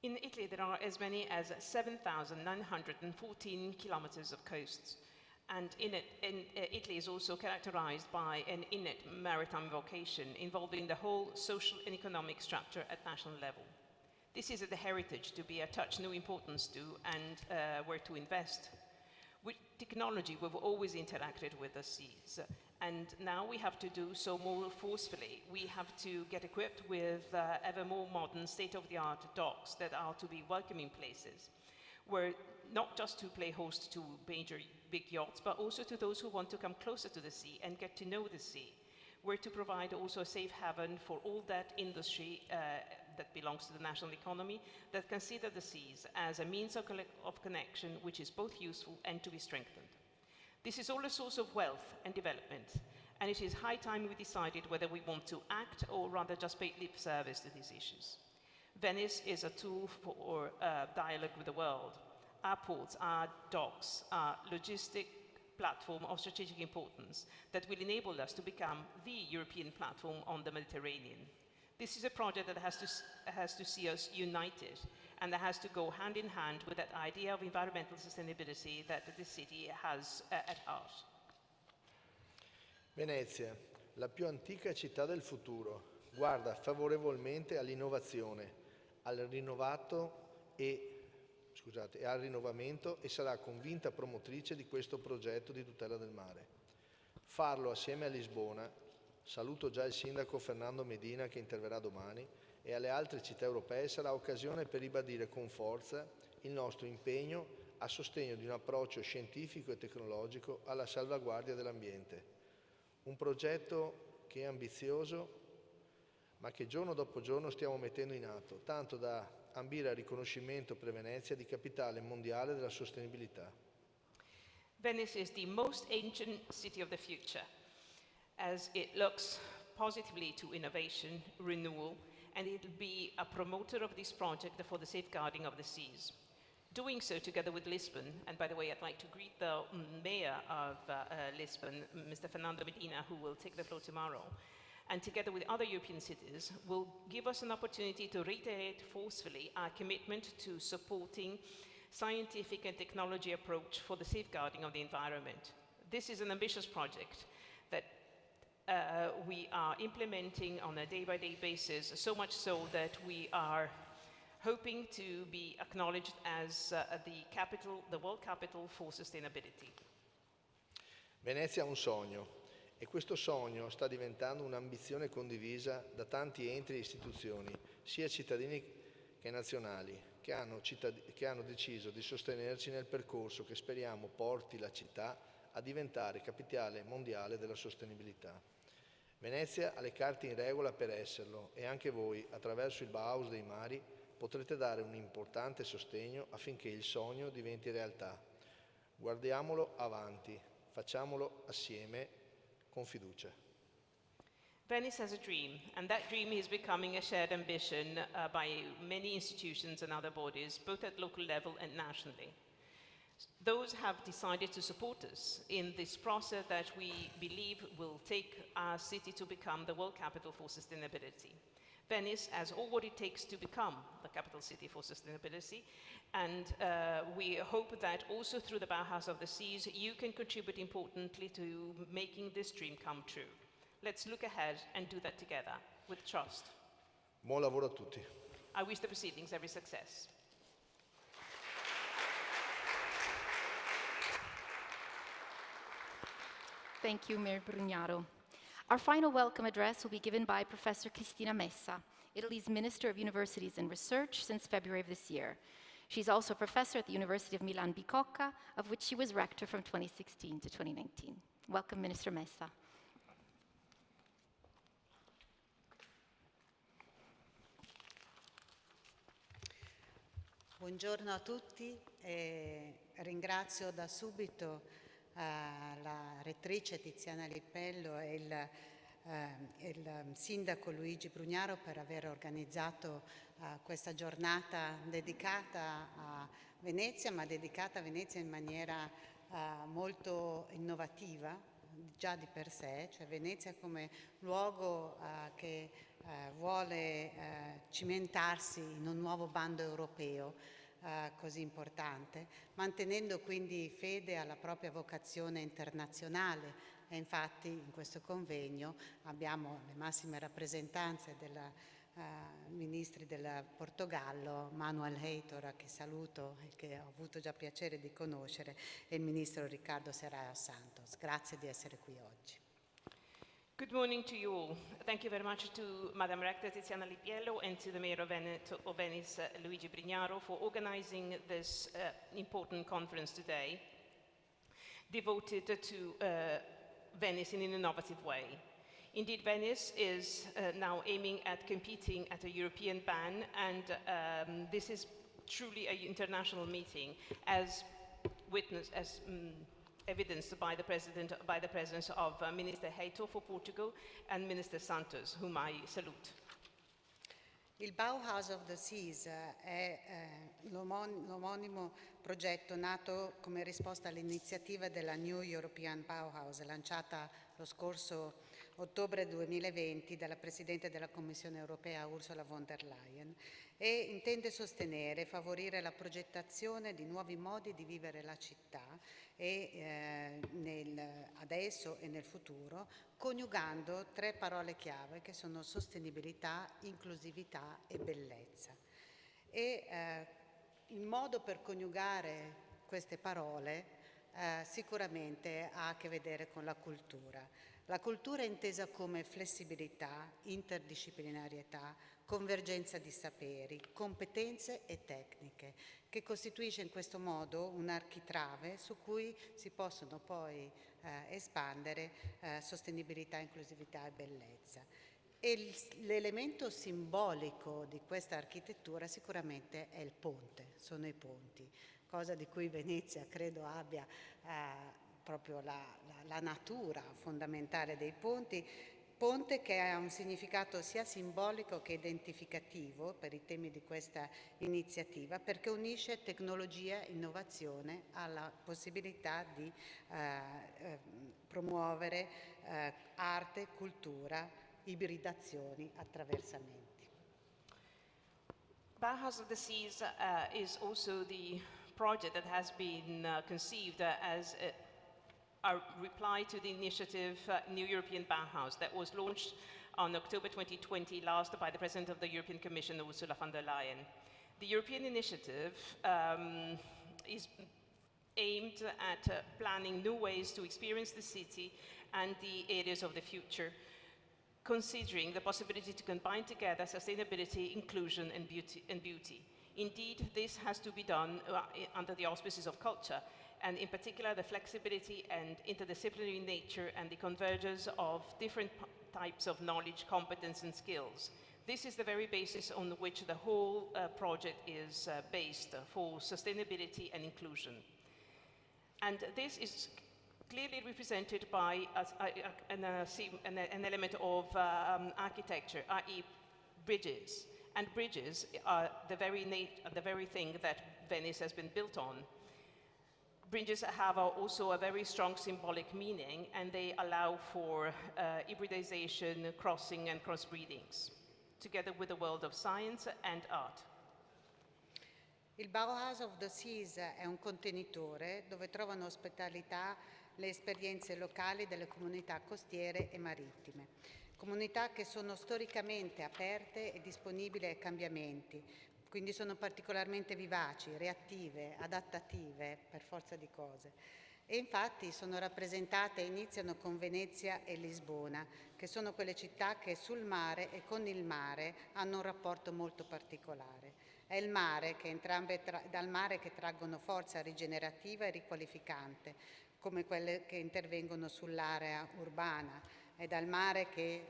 In Italy, there are as many as 7,914 kilometers of coasts. And Italy is also characterized by an innate maritime vocation involving the whole social and economic structure at national level. This is the heritage to be attached new importance to and where to invest. With technology, we've always interacted with the seas, and now we have to do so more forcefully. We have to get equipped with ever more modern state-of-the-art docks that are to be welcoming places, where not just to play host to major big yachts, but also to those who want to come closer to the sea and get to know the sea. were to provide also a safe haven for all that industry that belongs to the national economy that consider the seas as a means of connection which is both useful and to be strengthened. This is all a source of wealth and development, and it is high time we decided whether we want to act or rather just pay lip service to these issues. Venice is a tool for dialogue with the world. Our ports, our docks, our logistic platform of strategic importance that will enable us to become the European platform on the Mediterranean. This is a project that has to see us united, and that has to go hand in hand with that idea of environmental sustainability that the city has at heart. Venezia, la più antica città del futuro, guarda favorevolmente all'innovazione, al rinnovamento e sarà convinta promotrice di questo progetto di tutela del mare. Farlo assieme a Lisbona, saluto già il sindaco Fernando Medina che interverrà domani, e alle altre città europee sarà occasione per ribadire con forza il nostro impegno a sostegno di un approccio scientifico e tecnologico alla salvaguardia dell'ambiente. Un progetto che è ambizioso, ma che giorno dopo giorno stiamo mettendo in atto, tanto da ambire al riconoscimento per Venezia di capitale mondiale della sostenibilità. Venice is the most ancient city of the future, as it looks positively to innovation, renewal, and it will be a promoter of this project for the safeguarding of the seas. Doing so together with Lisbon, and by the way, I'd like to greet the mayor of Lisbon, Mr. Fernando Medina, who will take the floor tomorrow, and together with other European cities, will give us an opportunity to reiterate forcefully our commitment to supporting scientific and technology approach for the safeguarding of the environment. This is an ambitious project that we are implementing on a day-by-day basis, so much so that we are hoping to be acknowledged as the world capital for sustainability. Venezia ha un sogno, e questo sogno sta diventando un'ambizione condivisa da tanti enti e istituzioni, sia cittadini che nazionali, che hanno deciso di sostenerci nel percorso che speriamo porti la città a diventare capitale mondiale della sostenibilità. Venezia ha le carte in regola per esserlo, e anche voi, attraverso il Bauhaus dei mari, potrete dare un importante sostegno affinché il sogno diventi realtà. Guardiamolo avanti, facciamolo assieme, con fiducia. Venice has a dream, and that dream is becoming a shared ambition by many institutions and other bodies, both at local level and nationally. Those have decided to support us in this process that we believe will take our city to become the world capital for sustainability. Venice has all what it takes to become the capital city for sustainability, and we hope that also through the Bauhaus of the Seas, you can contribute importantly to making this dream come true. Let's look ahead and do that together with trust. Buon lavoro a tutti. I wish the proceedings every success. Thank you, Mayor Brugnaro. Our final welcome address will be given by Professor Cristina Messa, Italy's Minister of Universities and Research since February of this year. She's also a professor at the University of Milan Bicocca, of which she was rector from 2016 to 2019. Welcome, Minister Messa. Buongiorno a tutti, ringrazio da subito la rettrice Tiziana Lippiello e il sindaco Luigi Brugnaro per aver organizzato questa giornata dedicata a Venezia, ma dedicata a Venezia in maniera molto innovativa, già di per sé, cioè Venezia come luogo che vuole cimentarsi in un nuovo bando europeo così importante, mantenendo quindi fede alla propria vocazione internazionale. E infatti in questo convegno abbiamo le massime rappresentanze dei ministri del Portogallo, Manuel Heitor, che saluto e che ho avuto già piacere di conoscere, e il ministro Ricardo Serra Santos. Grazie di essere qui oggi. Good morning to you all. Thank you very much to Madam Rector Tiziana Lippiello and to the Mayor of Venice, Luigi Brugnaro, for organizing this important conference today, devoted to Venice in an innovative way. Indeed, Venice is now aiming at competing at a European ban, and this is truly an international meeting, as evidenced by the presence of Minister Heitor for Portugal and Minister Santos, whom I salute. Il Bauhaus of the Seas è l'omonimo progetto nato come risposta all'iniziativa della New European Bauhaus, lanciata lo scorso ottobre 2020 dalla Presidente della Commissione europea Ursula von der Leyen, e intende sostenere e favorire la progettazione di nuovi modi di vivere la città adesso e nel futuro, coniugando 3 parole chiave che sono sostenibilità, inclusività e bellezza. E il modo per coniugare queste parole sicuramente ha a che vedere con la cultura. La cultura è intesa come flessibilità, interdisciplinarietà, convergenza di saperi, competenze e tecniche, che costituisce in questo modo un architrave su cui si possono poi espandere sostenibilità, inclusività e bellezza. E l'elemento simbolico di questa architettura sicuramente è il ponte, sono i ponti, cosa di cui Venezia credo abbia proprio la natura fondamentale dei ponti, ponte che ha un significato sia simbolico che identificativo per i temi di questa iniziativa, perché unisce tecnologia e innovazione alla possibilità di promuovere arte, cultura, ibridazioni, attraversamenti. Bauhaus of the Seas is also the project that has been conceived as a reply to the initiative New European Bauhaus that was launched on October 2020 last by the President of the European Commission, Ursula von der Leyen. The European initiative is aimed at planning new ways to experience the city and the areas of the future, considering the possibility to combine together sustainability, inclusion and beauty. Indeed, this has to be done under the auspices of culture, and in particular the flexibility and interdisciplinary nature and the convergence of different types of knowledge, competence and skills. This is the very basis on which the whole project is based for sustainability and inclusion. And this is clearly represented by an element of architecture, i.e. bridges. And bridges are the very thing that Venice has been built on. Bridges have also a very strong symbolic meaning, and they allow for hybridization, crossing and crossbreedings, together with the world of science and art. Il Bauhaus of the Seas è un contenitore dove trovano ospitalità le esperienze locali delle comunità costiere e marittime. Comunità che sono storicamente aperte e disponibili ai cambiamenti, quindi sono particolarmente vivaci, reattive, adattative per forza di cose. E infatti sono rappresentate e iniziano con Venezia e Lisbona, che sono quelle città che sul mare e con il mare hanno un rapporto molto particolare. È il mare che dal mare che traggono forza rigenerativa e riqualificante, come quelle che intervengono sull'area urbana. È dal mare che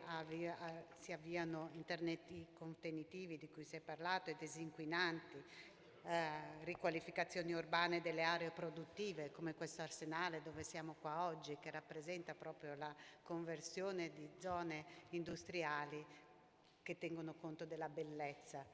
si avviano interventi contenitivi di cui si è parlato e disinquinanti, riqualificazioni urbane delle aree produttive, come questo arsenale dove siamo qua oggi, che rappresenta proprio la conversione di zone industriali che tengono conto della bellezza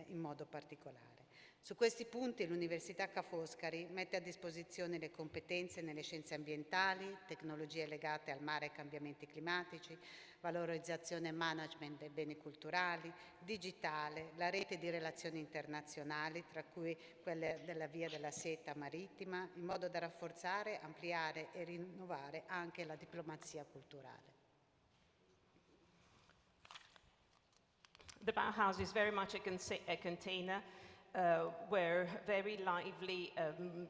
in modo particolare. Su questi punti l'Università Ca' Foscari mette a disposizione le competenze nelle scienze ambientali, tecnologie legate al mare e cambiamenti climatici, valorizzazione e management dei beni culturali, digitale, la rete di relazioni internazionali, tra cui quelle della Via della Seta marittima, in modo da rafforzare, ampliare e rinnovare anche la diplomazia culturale. The Bauhaus is very much a container where very lively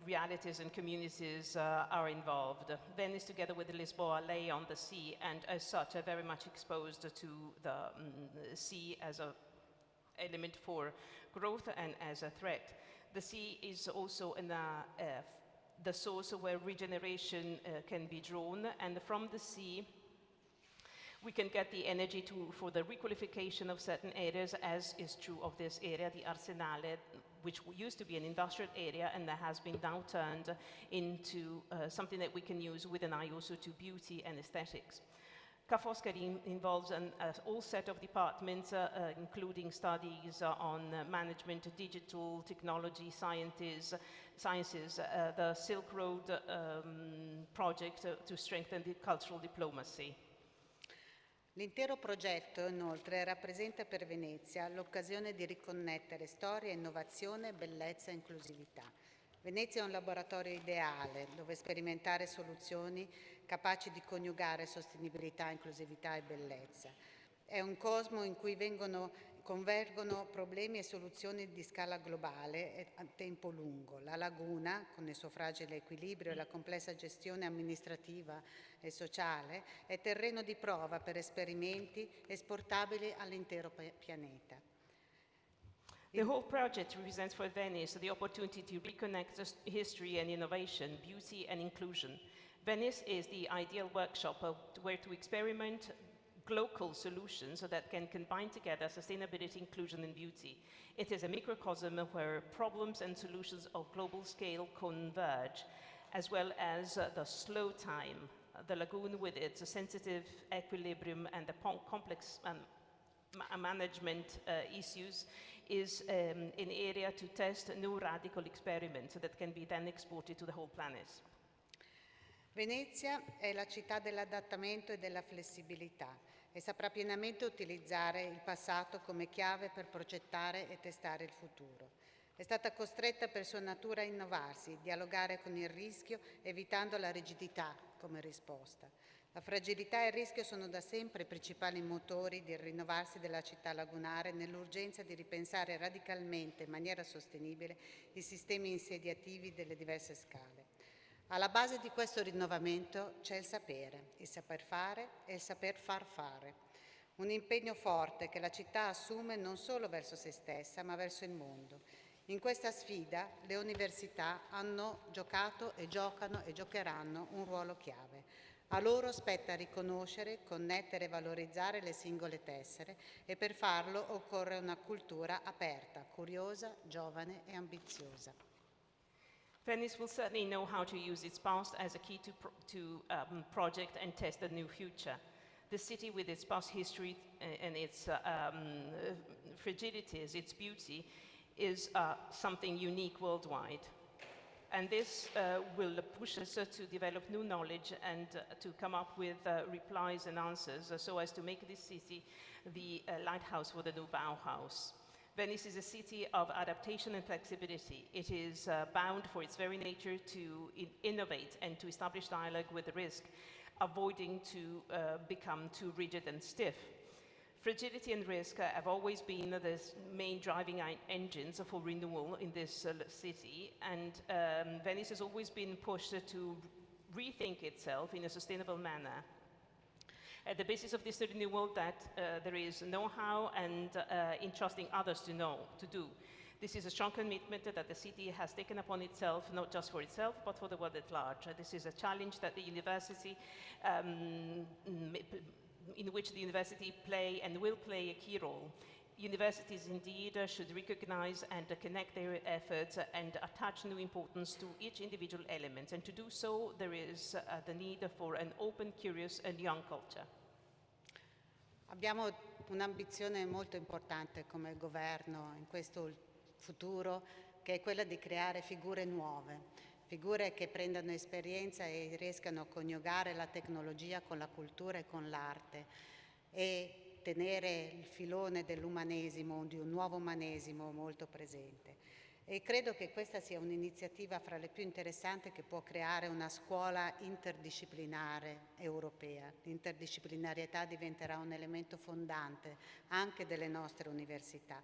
realities and communities are involved. Venice, together with Lisboa, lay on the sea, and as such are very much exposed to the sea as an element for growth and as a threat. The sea is also the source where regeneration can be drawn, and from the sea We can get the energy for the requalification of certain areas, as is true of this area, the Arsenale, which used to be an industrial area and that has been now turned into something that we can use with an eye also to beauty and aesthetics. Foscari involves a whole set of departments, including studies on management, digital, technology, sciences, the Silk Road project to strengthen the cultural diplomacy. L'intero progetto, inoltre, rappresenta per Venezia l'occasione di riconnettere storia, innovazione, bellezza e inclusività. Venezia è un laboratorio ideale dove sperimentare soluzioni capaci di coniugare sostenibilità, inclusività e bellezza. È un cosmo in cui convergono problemi e soluzioni di scala globale e a tempo lungo. La laguna, con il suo fragile equilibrio e la complessa gestione amministrativa e sociale, è terreno di prova per esperimenti esportabili all'intero pianeta. The whole project represents for Venice the opportunity to reconnect history and innovation, beauty and inclusion. Venice is the ideal workshop where to experiment local solutions that can combine together sustainability, inclusion and beauty. It is a microcosm where problems and solutions of global scale converge, as well as the slow time. The lagoon with its sensitive equilibrium and the complex management issues is an area to test new radical experiments that can be then exported to the whole planet. Venezia è la città dell'adattamento e della flessibilità e saprà pienamente utilizzare il passato come chiave per progettare e testare il futuro. È stata costretta per sua natura a innovarsi, dialogare con il rischio, evitando la rigidità come risposta. La fragilità e il rischio sono da sempre i principali motori del rinnovarsi della città lagunare nell'urgenza di ripensare radicalmente in maniera sostenibile i sistemi insediativi delle diverse scale. Alla base di questo rinnovamento c'è il saper fare e il saper far fare. Un impegno forte che la città assume non solo verso se stessa, ma verso il mondo. In questa sfida le università hanno giocato e giocano e giocheranno un ruolo chiave. A loro spetta riconoscere, connettere e valorizzare le singole tessere e per farlo occorre una cultura aperta, curiosa, giovane e ambiziosa. Venice will certainly know how to use its past as a key to project and test the new future. The city, with its past history and its fragilities, its beauty, is something unique worldwide. And this will push us to develop new knowledge and to come up with replies and answers so as to make this city the lighthouse for the new Bauhaus. Venice is a city of adaptation and flexibility. It is bound for its very nature to innovate and to establish dialogue with the risk, avoiding to become too rigid and stiff. Fragility and risk have always been the main driving engines for renewal in this city, and Venice has always been pushed to rethink itself in a sustainable manner. At the basis of this renewal, that there is know-how and entrusting others to do. This is a strong commitment that the city has taken upon itself, not just for itself, but for the world at large. This is a challenge that the university, in which the university play and will play a key role. Universities indeed should recognize and connect their efforts and attach new importance to each individual element. And to do so, there is the need for an open, curious and young culture. Abbiamo un'ambizione molto importante come governo in questo futuro, che è quella di creare figure nuove, figure che prendano esperienza e riescano a coniugare la tecnologia con la cultura e con l'arte e tenere il filone dell'umanesimo, di un nuovo umanesimo molto presente. E credo che questa sia un'iniziativa fra le più interessanti che può creare una scuola interdisciplinare europea. L'interdisciplinarietà diventerà un elemento fondante anche delle nostre università.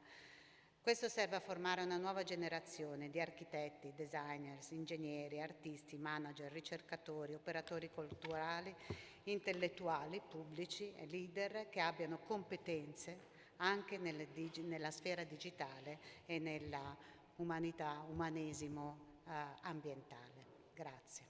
Questo serve a formare una nuova generazione di architetti, designers, ingegneri, artisti, manager, ricercatori, operatori culturali, intellettuali, pubblici e leader che abbiano competenze anche nella sfera digitale e nella umanesimo ambientale. Grazie.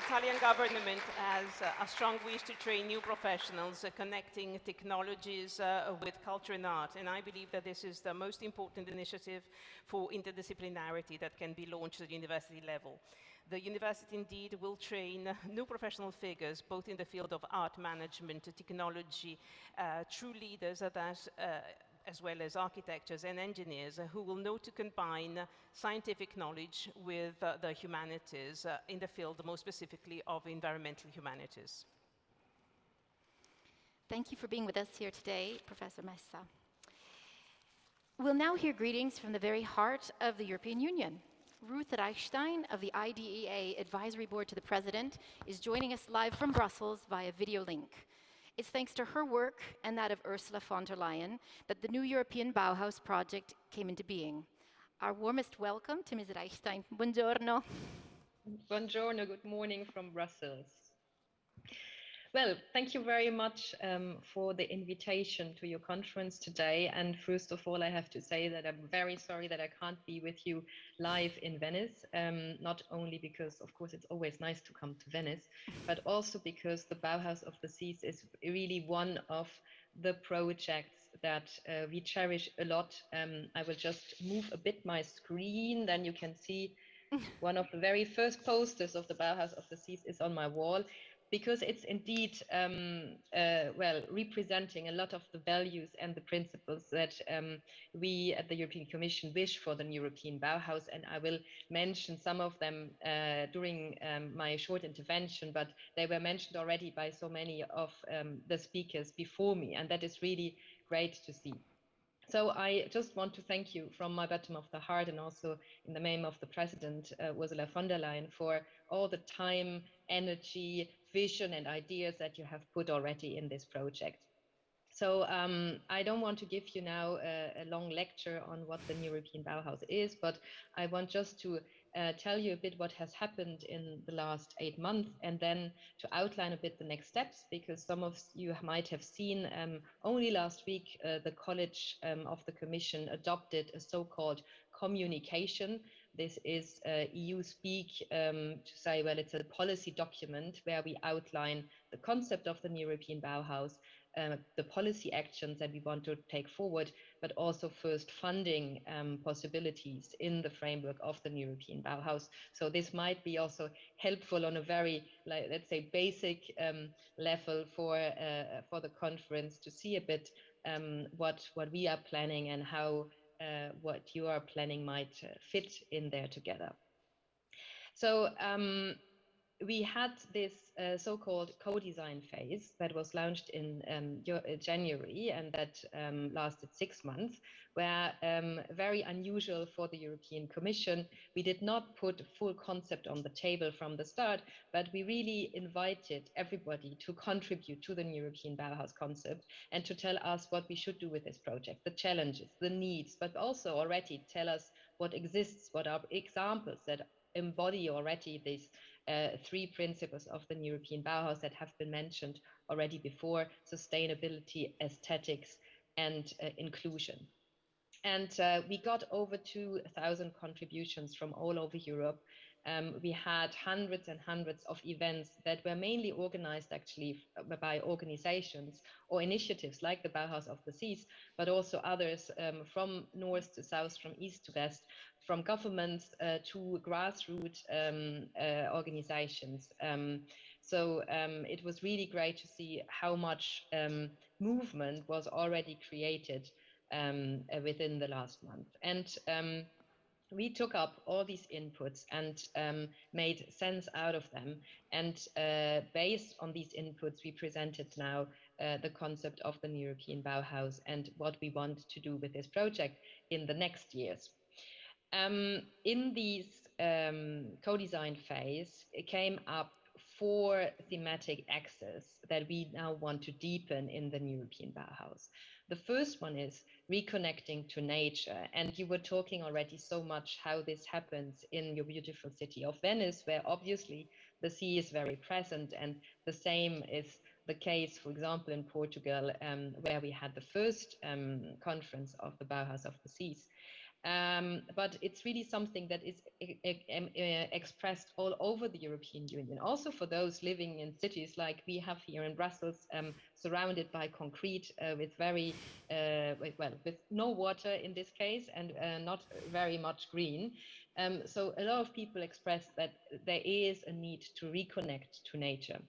Italian government has a strong wish to train new professionals, connecting technologies with culture and art. And I believe that this is the most important initiative for interdisciplinarity that can be launched at the university level. The university indeed will train new professional figures, both in the field of art management, technology, true leaders that as well as architects and engineers who will know to combine scientific knowledge with the humanities in the field, more specifically of environmental humanities. Thank you for being with us here today, Professor Messa. We'll now hear greetings from the very heart of the European Union. Ruth Reichstein of the I.D.E.A. Advisory Board to the President is joining us live from Brussels via video link. It's thanks to her work and that of Ursula von der Leyen that the new European Bauhaus project came into being. Our warmest welcome to Ms. Reichstein. Buongiorno. Buongiorno, good morning from Brussels. Well, thank you very much for the invitation to your conference today. And first of all, I have to say that I'm very sorry that I can't be with you live in Venice, not only because, of course, it's always nice to come to Venice, but also because the Bauhaus of the Seas is really one of the projects that we cherish a lot. I will just move a bit my screen, then you can see one of the very first posters of the Bauhaus of the Seas is on my wall, because it's indeed, well, representing a lot of the values and the principles that we at the European Commission wish for the European Bauhaus. And I will mention some of them during my short intervention, but they were mentioned already by so many of the speakers before me, and that is really great to see. So I just want to thank you from my bottom of the heart, and also in the name of the President, Ursula von der Leyen, for all the time, energy, vision and ideas that you have put already in this project. So I don't want to give you now a long lecture on what the European Bauhaus is, but I want just to tell you a bit what has happened in the last 8 months, and then to outline a bit the next steps, because some of you might have seen only last week the College of the Commission adopted a so-called communication. This is EU speak to say, well, it's a policy document where we outline the concept of the European Bauhaus, the policy actions that we want to take forward, but also first funding possibilities in the framework of the European Bauhaus. So this might be also helpful on a very, let's say, basic level for the conference to see a bit what we are planning and how what you are planning might fit in there together. So we had this so-called co-design phase that was launched in January, and that lasted 6 months, where very unusual for the European Commission, we did not put a full concept on the table from the start, but we really invited everybody to contribute to the European Bauhaus concept and to tell us what we should do with this project, the challenges, the needs, but also already tell us what exists, what are examples that embody already these 3 principles of the European Bauhaus that have been mentioned already before: sustainability, aesthetics, and inclusion. And we got over 2,000 contributions from all over Europe. We had hundreds and hundreds of events that were mainly organized actually by organizations or initiatives like the Bauhaus of the Seas, but also others from north to south, from east to west, from governments to grassroots organizations. So it was really great to see how much movement was already created within the last month. And we took up all these inputs and made sense out of them. And based on these inputs, we presented now the concept of the European Bauhaus and what we want to do with this project in the next years. In this co-design phase, it came up 4 thematic axes that we now want to deepen in the European Bauhaus. The first one is reconnecting to nature. And you were talking already so much how this happens in your beautiful city of Venice, where obviously the sea is very present. And the same is the case, for example, in Portugal, where we had the first conference of the Bauhaus of the Seas. But it's really something that is expressed all over the European Union. Also for those living in cities like we have here in Brussels, surrounded by concrete, with very, with no water in this case, and not very much green. So a lot of people express that there is a need to reconnect to nature,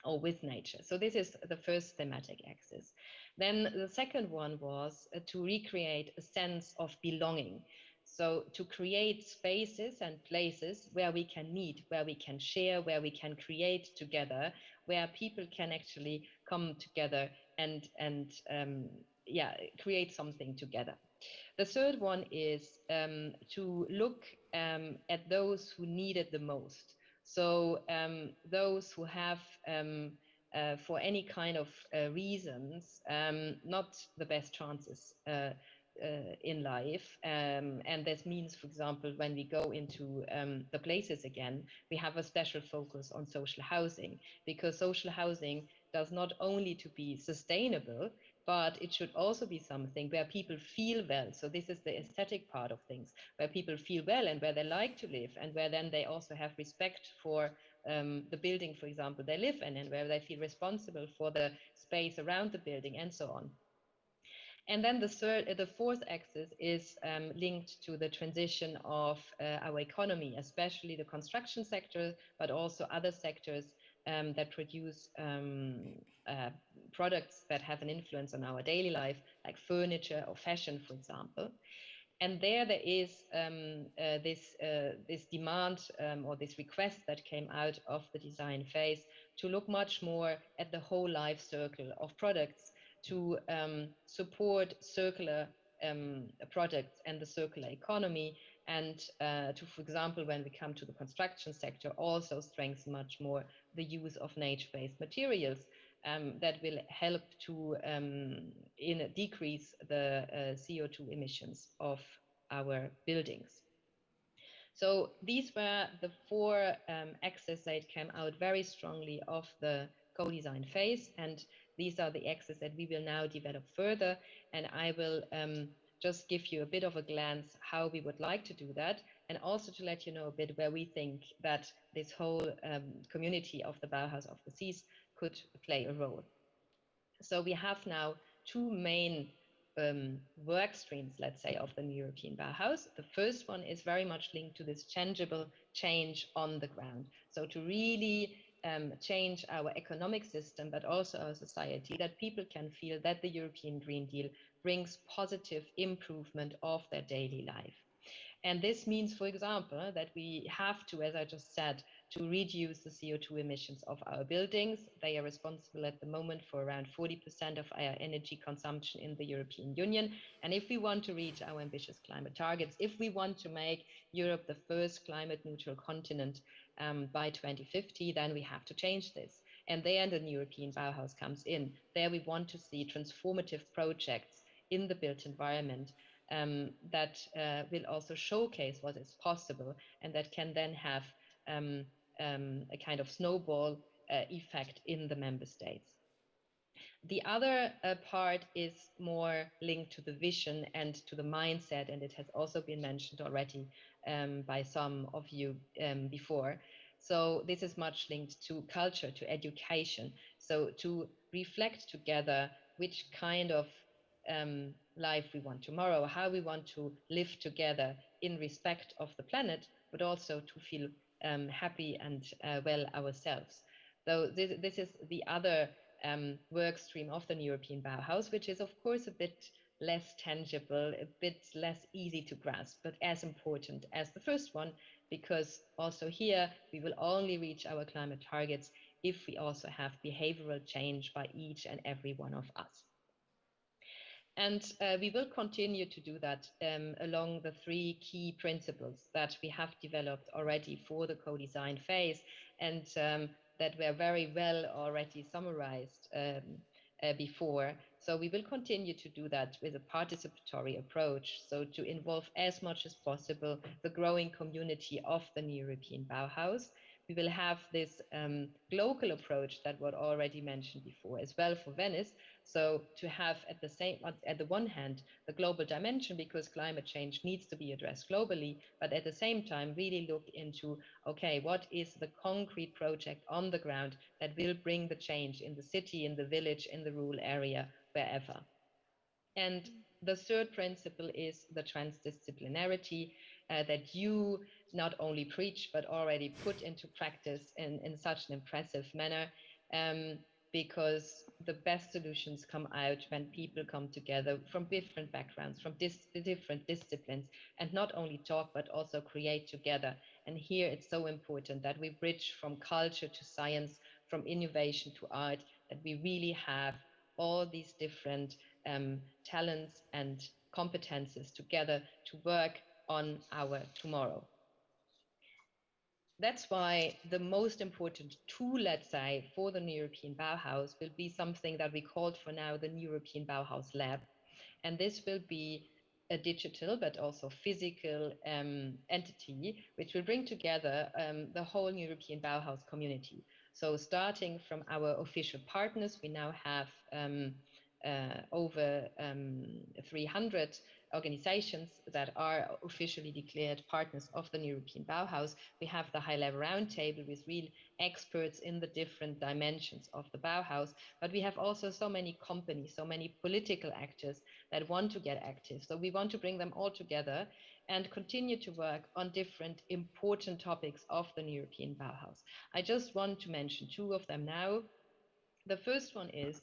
or with nature. So this is the first thematic axis. Then the second one was to recreate a sense of belonging. So to create spaces and places where we can meet, where we can share, where we can create together, where people can actually come together and create something together. The third one is to look at those who need it the most. So those who have, for any kind of reasons, not the best chances in life. And this means, for example, when we go into the places again, we have a special focus on social housing, because social housing does not only to be sustainable, but it should also be something where people feel well. So this is the aesthetic part of things, where people feel well and where they like to live, and where then they also have respect for the building, for example, they live in, and where they feel responsible for the space around the building, and so on. And then the fourth axis is linked to the transition of our economy, especially the construction sector, but also other sectors that produce products that have an influence on our daily life, like furniture or fashion, for example. And there is this demand or this request that came out of the design phase to look much more at the whole life circle of products, to support circular products and the circular economy, and to, for example, when we come to the construction sector, also strengthen much more the use of nature-based materials that will help to decrease the CO2 emissions of our buildings. So these were the four axes that came out very strongly of the co-design phase, and these are the axes that we will now develop further. And I will just give you a bit of a glance how we would like to do that, and also to let you know a bit where we think that this whole community of the Bauhaus of the Seas could play a role. So we have now two main work streams, let's say, of the European Bauhaus. The first one is very much linked to this tangible change on the ground. So to really change our economic system, but also our society, that people can feel that the European Green Deal brings positive improvement of their daily life. And this means, for example, that we have to, as I just said, to reduce the CO2 emissions of our buildings. They are responsible at the moment for around 40% of our energy consumption in the European Union. And if we want to reach our ambitious climate targets, if we want to make Europe the first climate neutral continent by 2050, then we have to change this. And there the European Bauhaus comes in. There we want to see transformative projects in the built environment that will also showcase what is possible, and that can then have a kind of snowball effect in the member states. The other part is more linked to the vision and to the mindset, and it has also been mentioned already by some of you before. So this is much linked to culture, to education. So to reflect together which kind of life we want tomorrow, how we want to live together in respect of the planet, but also to feel happy and well ourselves. So this is the other work stream of the European Bauhaus, which is of course a bit less tangible, a bit less easy to grasp, but as important as the first one, because also here we will only reach our climate targets if we also have behavioral change by each and every one of us. And we will continue to do that along the three key principles that we have developed already for the co-design phase, and that were very well already summarized before. So we will continue to do that with a participatory approach, so to involve as much as possible the growing community of the European Bauhaus, we will have this global approach that was already mentioned before as well for Venice. So to have at the one hand, the global dimension, because climate change needs to be addressed globally, but at the same time, really look into, okay, what is the concrete project on the ground that will bring the change in the city, in the village, in the rural area, wherever. And the third principle is the transdisciplinarity that you not only preach, but already put into practice in such an impressive manner, because the best solutions come out when people come together from different backgrounds, from different disciplines, and not only talk, but also create together. And here it's so important that we bridge from culture to science, from innovation to art, that we really have all these different talents and competences together to work on our tomorrow. That's why the most important tool, let's say, for the European Bauhaus will be something that we called for now the European Bauhaus Lab. And this will be a digital but also physical entity, which will bring together the whole European Bauhaus community. So starting from our official partners, we now have over 300 organizations that are officially declared partners of the European Bauhaus. We have the high-level roundtable with real experts in the different dimensions of the Bauhaus, but we have also so many companies, so many political actors that want to get active. So we want to bring them all together and continue to work on different important topics of the European Bauhaus. I just want to mention two of them now. The first one is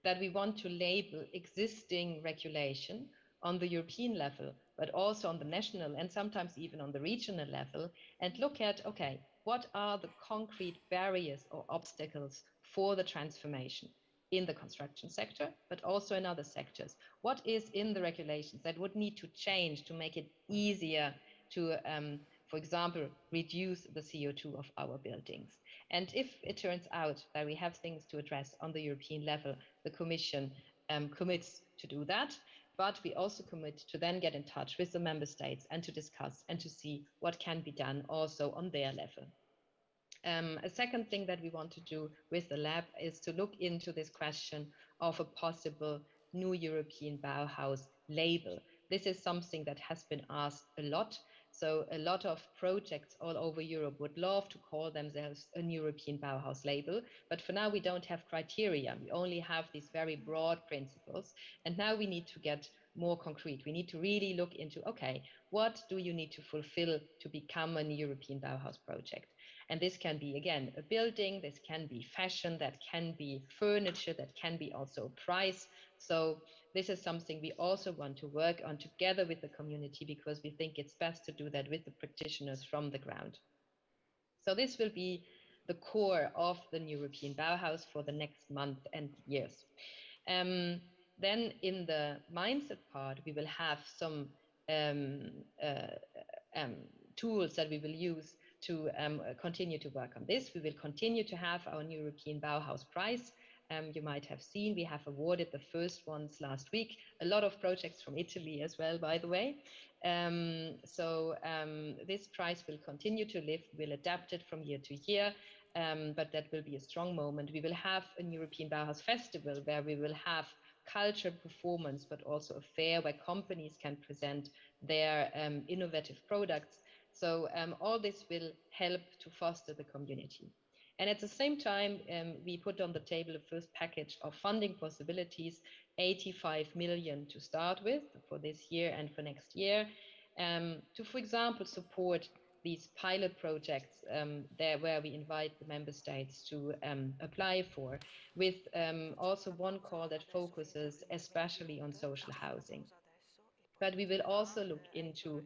that we want to label existing regulation on the European level, but also on the national and sometimes even on the regional level, and look at, okay, what are the concrete barriers or obstacles for the transformation in the construction sector, but also in other sectors? What is in the regulations that would need to change to make it easier to, for example, reduce the CO2 of our buildings? And if it turns out that we have things to address on the European level, the Commission commits to do that, but we also commit to then get in touch with the member states and to discuss and to see what can be done also on their level. A second thing that we want to do with the lab is to look into this question of a possible new European Bauhaus label. This is something that has been asked a lot. So a lot of projects all over Europe would love to call themselves a European Bauhaus label, but for now we don't have criteria. We only have these very broad principles, and now we need to get more concrete. We need to really look into, okay, what do you need to fulfill to become a European Bauhaus project? And this can be, again, a building, this can be fashion, that can be furniture, that can be also a price. So this is something we also want to work on together with the community, because we think it's best to do that with the practitioners from the ground. So this will be the core of the European Bauhaus for the next month and years. Then in the mindset part, we will have some tools that we will use to continue to work on this. We will continue to have our European Bauhaus Prize. You might have seen we have awarded the first ones last week. A lot of projects from Italy as well, by the way. This prize will continue to live. We'll adapt it from year to year, but that will be a strong moment. We will have a European Bauhaus Festival where we will have culture performance, but also a fair where companies can present their innovative products. So all this will help to foster the community. And at the same time, we put on the table a first package of funding possibilities, 85 million to start with for this year and for next year, to, for example, support these pilot projects there where we invite the member states to apply for, with also one call that focuses especially on social housing. But we will also look into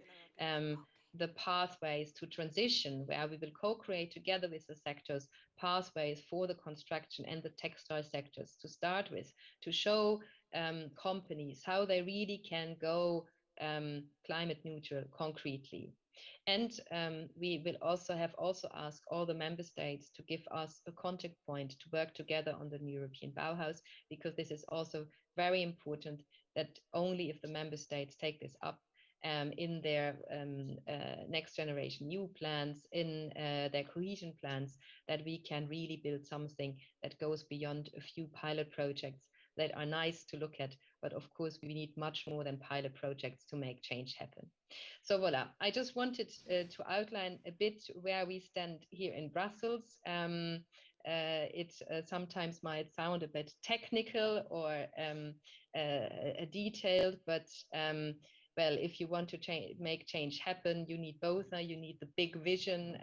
the pathways to transition, where we will co-create together with the sectors pathways for the construction and the textile sectors to start with, to show companies how they really can go climate neutral concretely. And we will also asked all the member states to give us a contact point to work together on the European Bauhaus, because this is also very important, that only if the member states take this up, in their next generation new plans, in their cohesion plans, that we can really build something that goes beyond a few pilot projects that are nice to look at. But of course, we need much more than pilot projects to make change happen. So voila, I just wanted to outline a bit where we stand here in Brussels. It sometimes might sound a bit technical or detailed, but well, if you want to make change happen, you need both. You need the big vision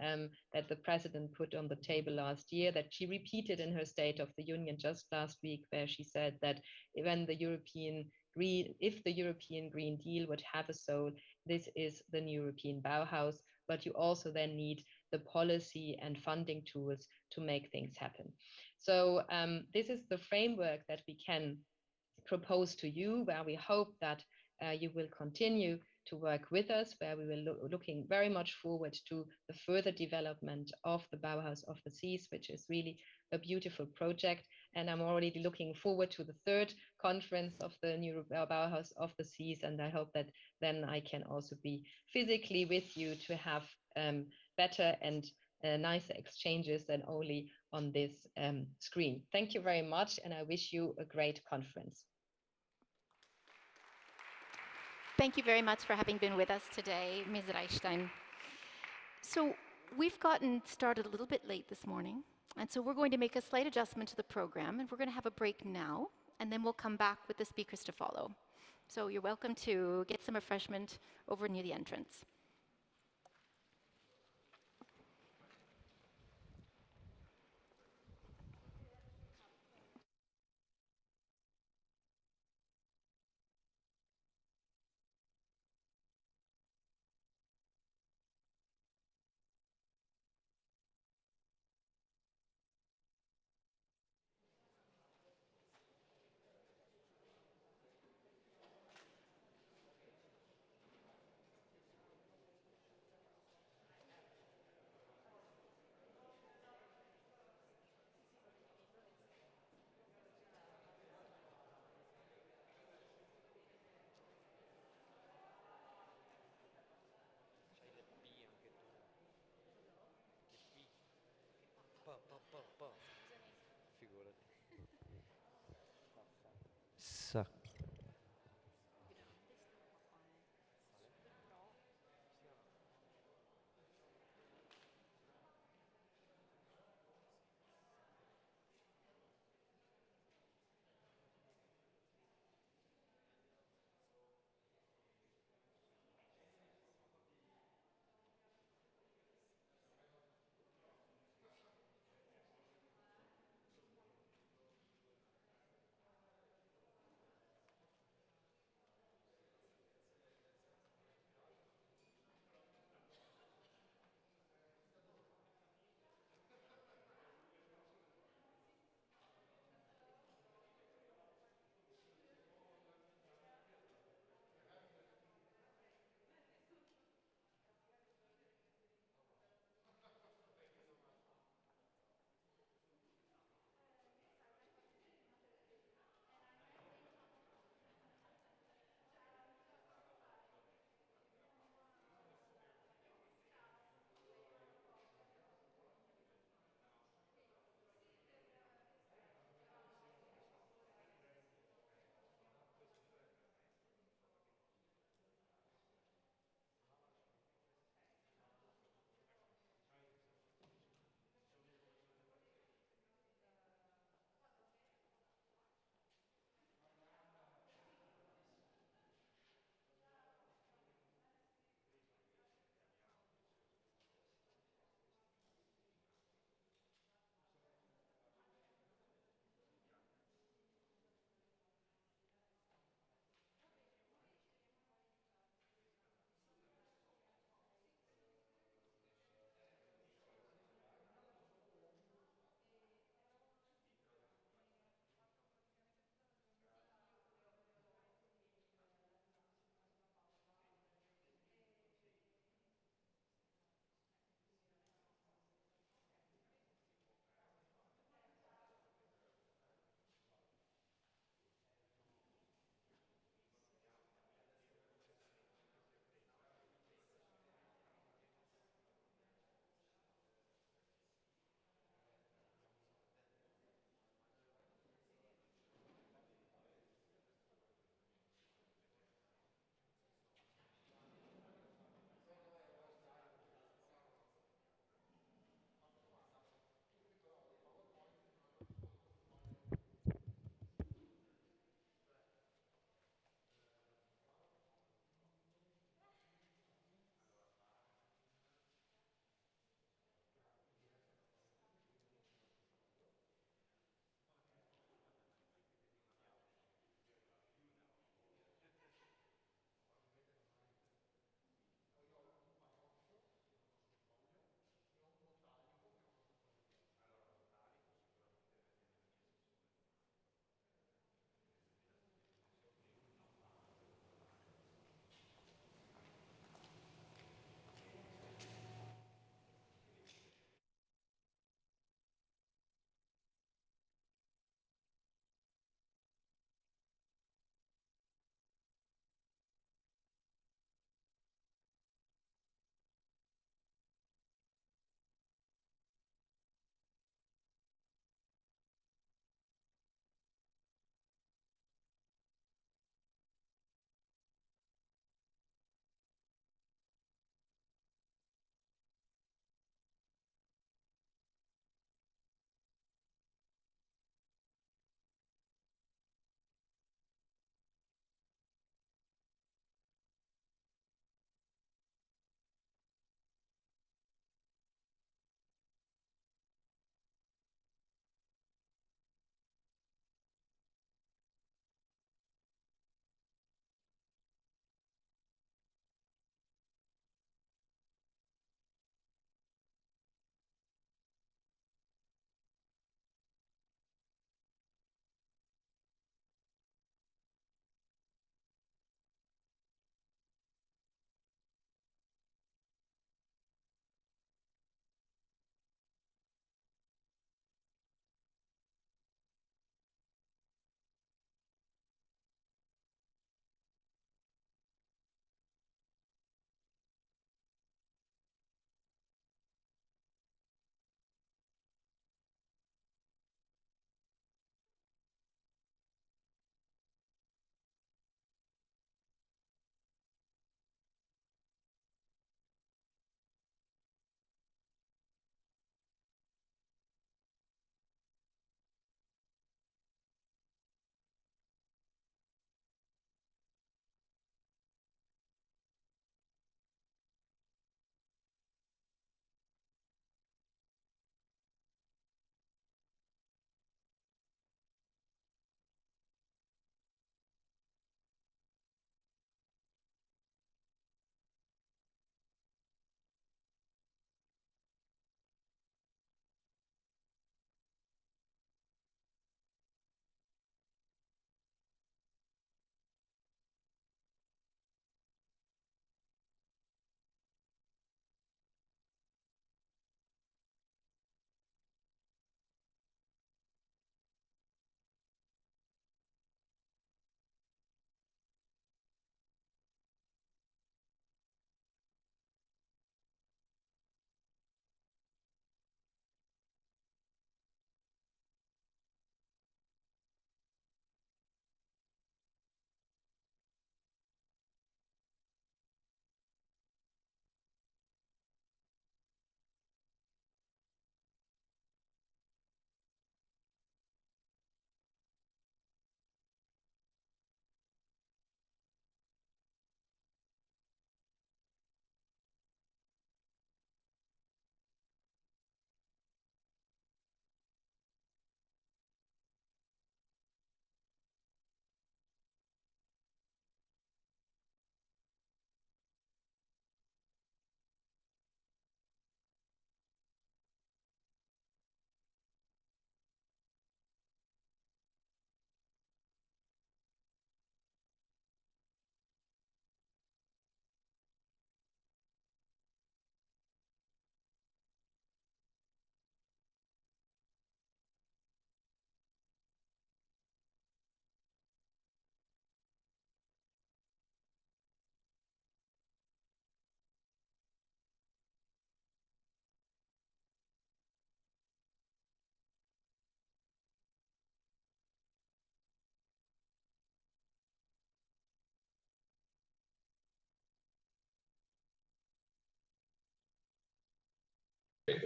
that the president put on the table last year, that she repeated in her State of the Union just last week, where she said that when the if the European Green Deal would have a soul, this is the new European Bauhaus. But you also then need the policy and funding tools to make things happen. So this is the framework that we can propose to you, where we hope that you will continue to work with us, where we will looking very much forward to the further development of the Bauhaus of the Seas, which is really a beautiful project. And I'm already looking forward to the third conference of the new Bauhaus of the Seas. And I hope that then I can also be physically with you to have better and nicer exchanges than only on this screen. Thank you very much, and I wish you a great conference. Thank you very much for having been with us today, Ms. Reichstein. So we've gotten started a little bit late this morning, and so we're going to make a slight adjustment to the program, and we're going to have a break now, and then we'll come back with the speakers to follow. So you're welcome to get some refreshment over near the entrance. Figurati.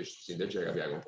Sindaco che abbiamo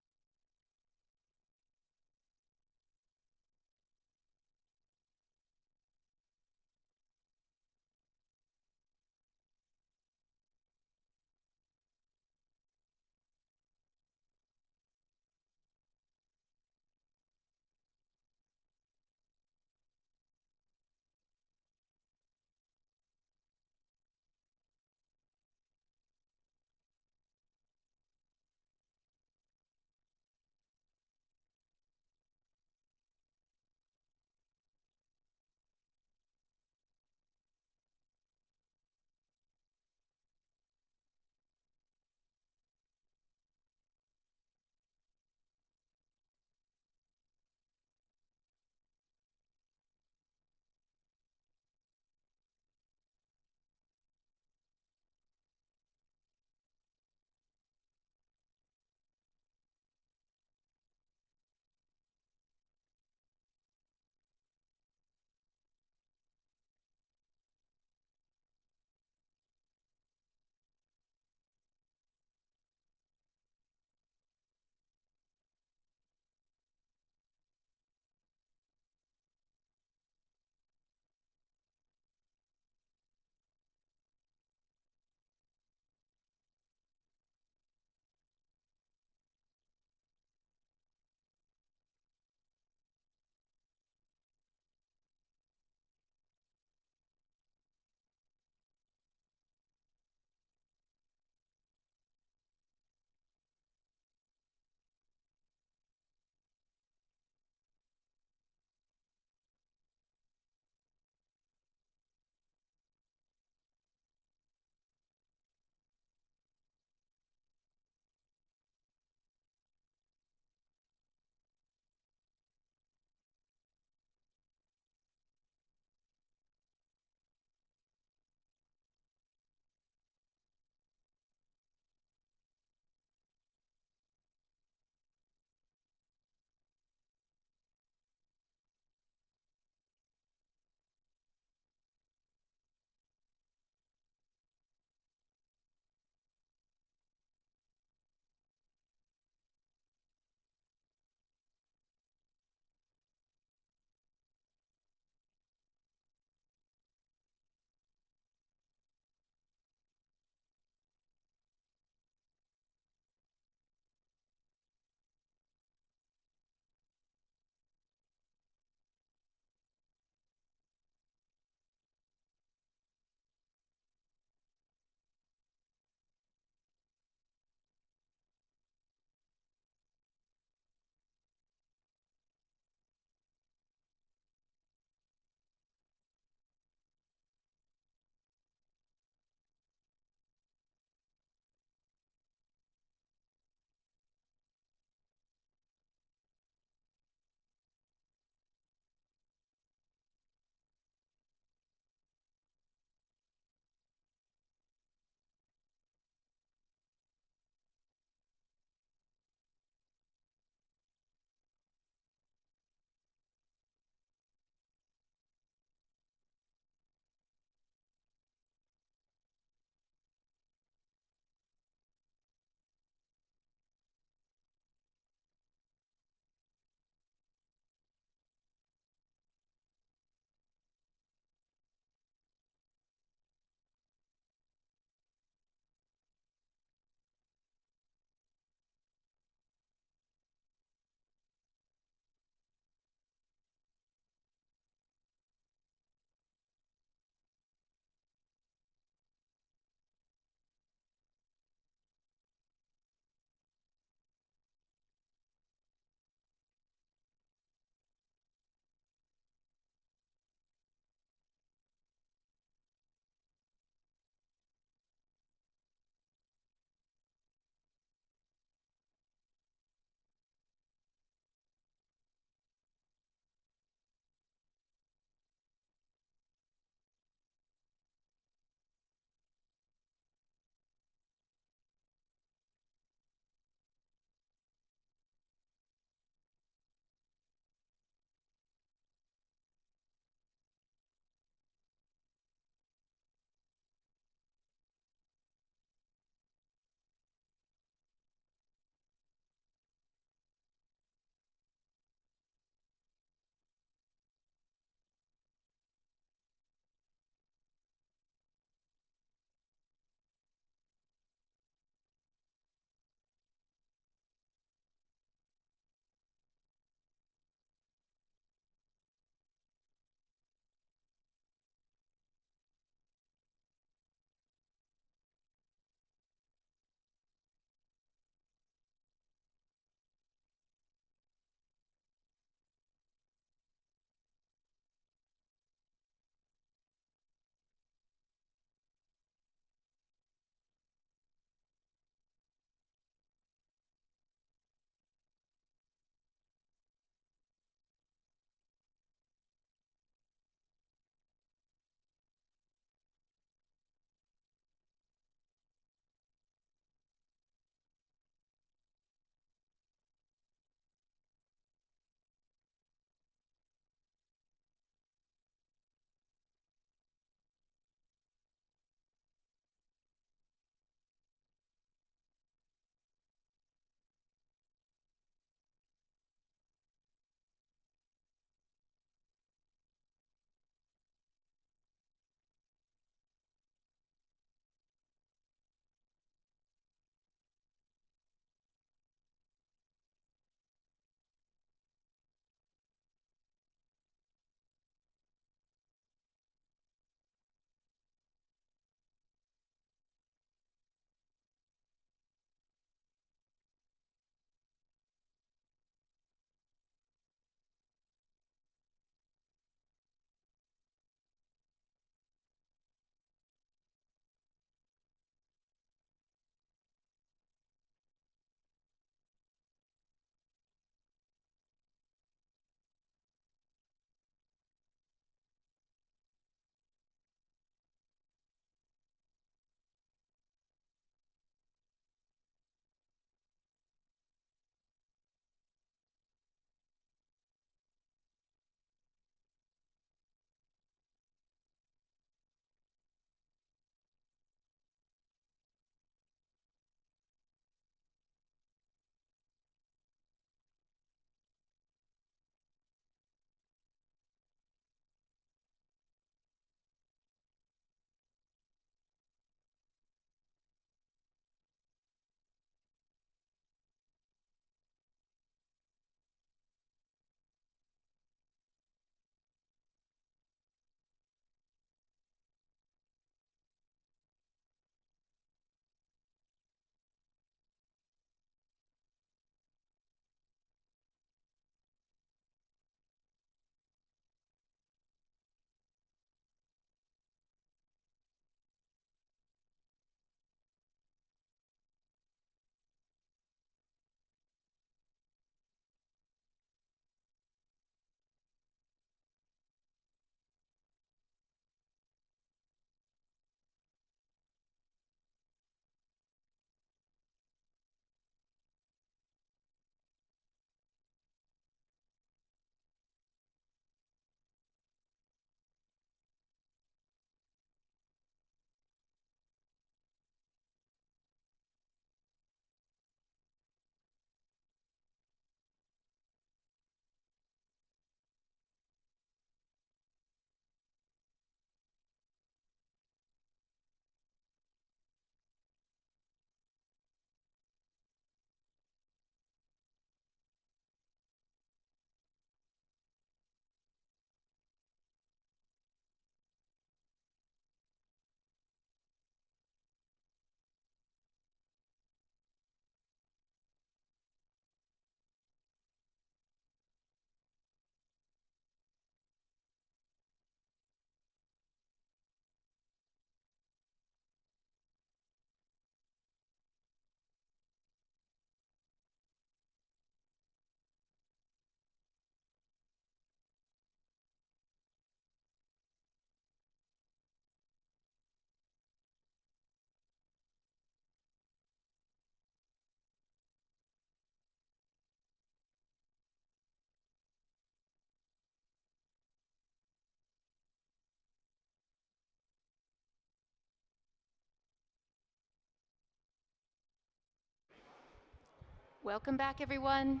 Welcome back, everyone.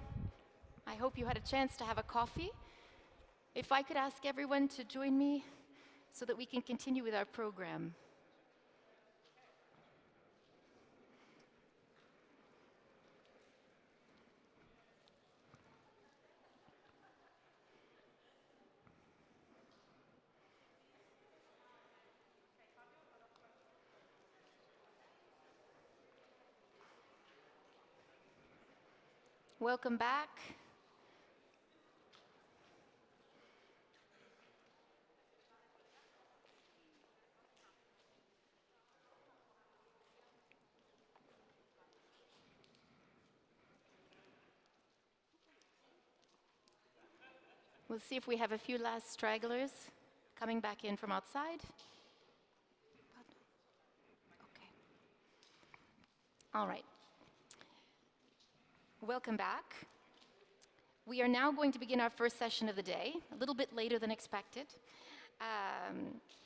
I hope you had a chance to have a coffee. If I could ask everyone to join me so that we can continue with our program. Welcome back. We'll see if we have a few last stragglers coming back in from outside. Okay. All right. Welcome back. We are now going to begin our first session of the day, a little bit later than expected.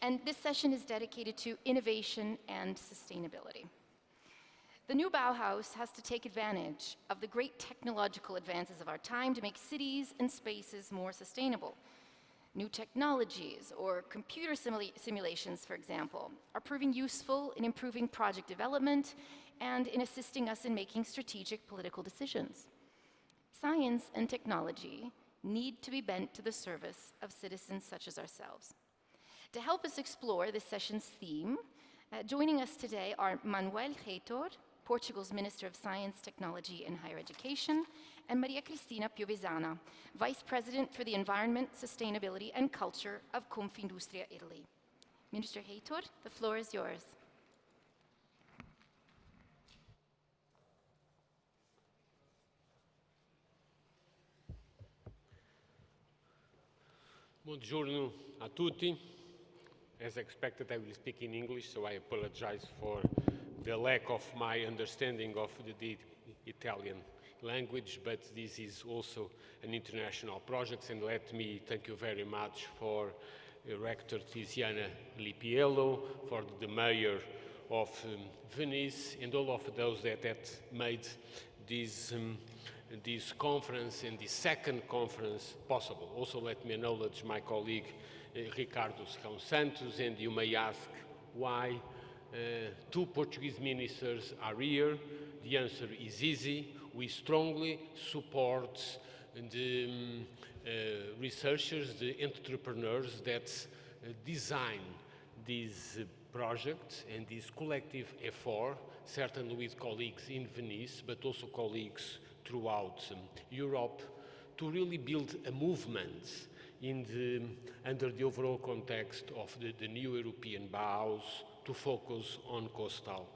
And this session is dedicated to innovation and sustainability. The new Bauhaus has to take advantage of the great technological advances of our time to make cities and spaces more sustainable. New technologies, or computer simulations, for example, are proving useful in improving project development and in assisting us in making strategic political decisions. Science and technology need to be bent to the service of citizens such as ourselves. To help us explore this session's theme, joining us today are Manuel, Portugal's Minister of Science, Technology and Higher Education, and Maria Cristina Piovesana, Vice President for the Environment, Sustainability and Culture of Confindustria, Italy. Minister Heitor, the floor is yours. Buongiorno a tutti. As expected, I will speak in English, so I apologize for the lack of my understanding of the Italian language, but this is also an international project, and let me thank you very much for Rector Tiziana Lippiello, for the Mayor of Venice, and all of those that made this conference and the second conference possible. Also, let me acknowledge my colleague Ricardo Santos, and you may ask why two Portuguese ministers are here. The answer is easy. We strongly support the researchers, the entrepreneurs that design this project and this collective effort, certainly with colleagues in Venice, but also colleagues throughout Europe, to really build a movement under the overall context of the new European Bauhaus to focus on coastal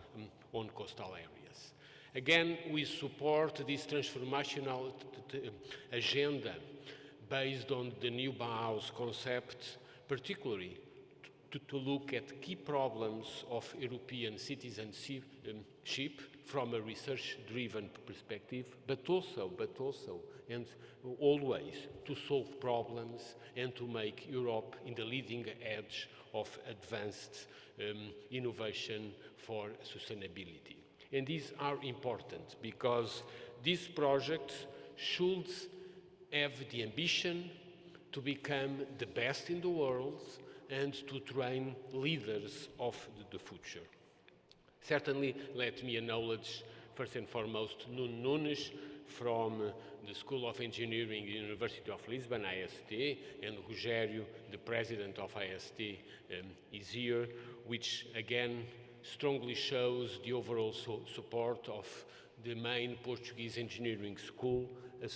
areas. Again, we support this transformational agenda based on the new Bauhaus concept, particularly to look at key problems of European citizenship from a research-driven perspective, but also, and always, to solve problems and to make Europe in the leading edge of advanced innovation for sustainability. And these are important because these projects should have the ambition to become the best in the world and to train leaders of the future. Certainly, let me acknowledge first and foremost Nunes from the School of Engineering, University of Lisbon, I.S.T., and Rogério, the president of I.S.T., is here, which again strongly shows the overall support of the main Portuguese engineering school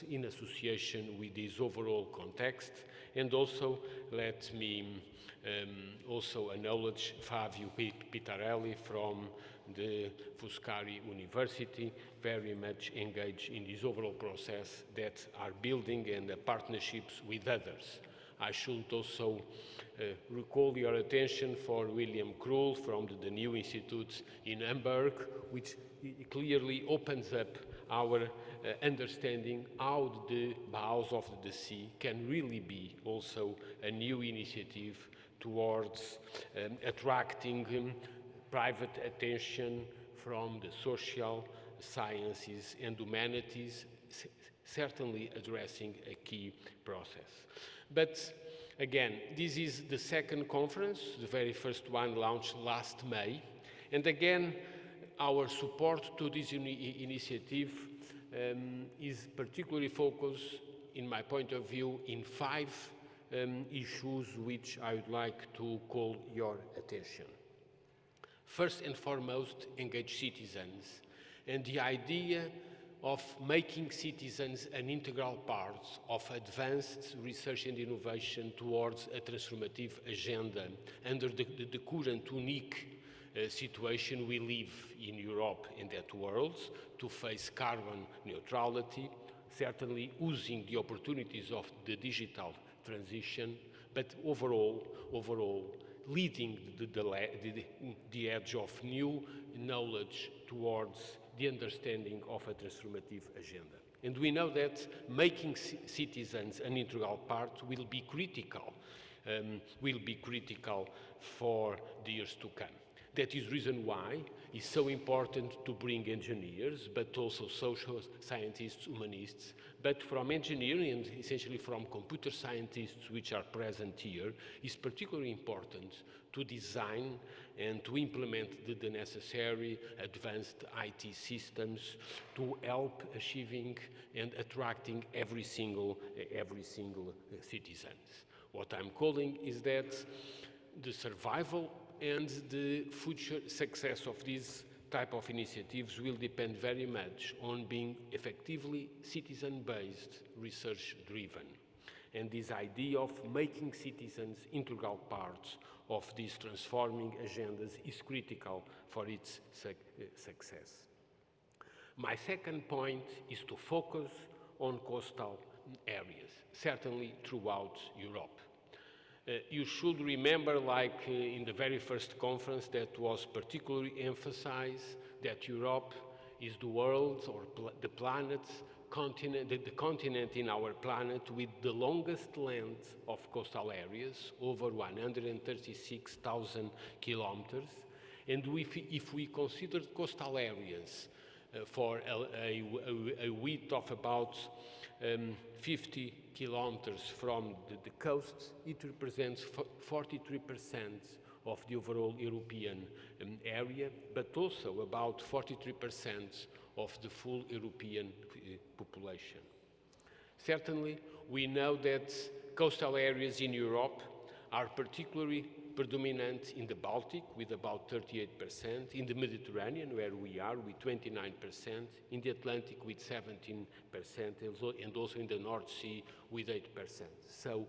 in association with this overall context. And also, let me also acknowledge Fabio Pitarelli from the Foscari University, very much engaged in this overall process that are building and the partnerships with others. I should also recall your attention for William Krull from the new Institute in Hamburg, which clearly opens up our understanding how the Bauhaus of the Sea can really be also a new initiative towards attracting private attention from the social sciences and humanities, certainly addressing a key process. But again, this is the second conference. The very first one launched last May. And again, our support to this initiative is particularly focused, in my point of view, in 5 issues which I would like to call your attention. First and foremost, engage citizens, and the idea of making citizens an integral part of advanced research and innovation towards a transformative agenda under the current unique situation we live in Europe and that world to face carbon neutrality, certainly using the opportunities of the digital transition, but overall leading the edge of new knowledge towards the understanding of a transformative agenda. And we know that making citizens an integral part will be critical for the years to come. That is the reason why it's so important to bring engineers, but also social scientists, humanists. But from engineering and essentially from computer scientists which are present here, it's particularly important to design and to implement the necessary advanced IT systems to help achieving and attracting every single citizen. What I'm calling is that the survival and the future success of these type of initiatives will depend very much on being effectively citizen-based, research-driven. And this idea of making citizens integral parts of these transforming agendas is critical for its success. My second point is to focus on coastal areas, certainly throughout Europe. You should remember, like in the very first conference, that was particularly emphasized that Europe is the world or the planet's continent, the continent in our planet with the longest length of coastal areas, over 136,000 kilometers. And if we consider coastal areas for a width of about 50 kilometers from the coast, it represents 43% of the overall European area, but also about 43% of the full European population. Certainly, we know that coastal areas in Europe are particularly predominant in the Baltic with about 38%, in the Mediterranean where we are with 29%, in the Atlantic with 17%, and also in the North Sea with 8%. So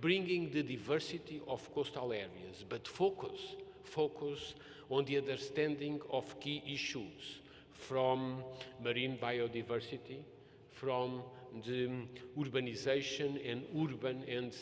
bringing the diversity of coastal areas, but focus on the understanding of key issues from marine biodiversity, from the urbanization and urban and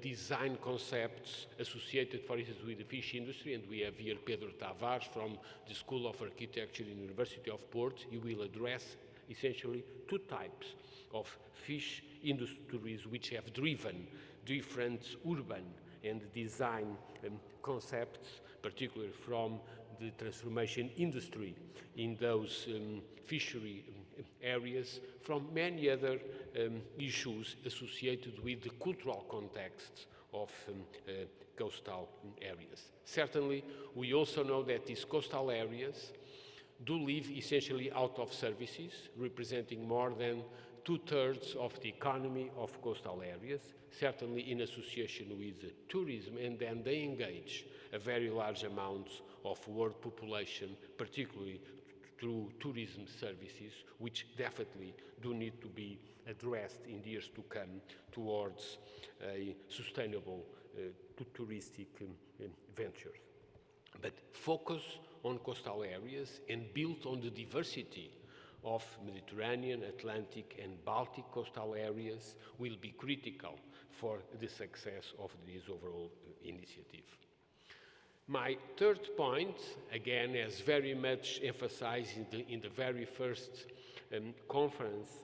design concepts associated, for instance, with the fish industry. And we have here Pedro Tavares from the School of Architecture in the University of Porto. He will address essentially 2 types of fish industries which have driven different urban and design concepts, particularly from the transformation industry in those fishery areas, from many other issues associated with the cultural context of coastal areas. Certainly, we also know that these coastal areas do live essentially out of services, representing more than 2/3 of the economy of coastal areas, certainly in association with tourism, and then they engage a very large amount of world population, particularly through tourism services, which definitely do need to be addressed in the years to come towards a sustainable touristic venture. But focus on coastal areas and build on the diversity of Mediterranean, Atlantic and Baltic coastal areas will be critical for the success of this overall initiative. My third point, again, as very much emphasized in the very first conference,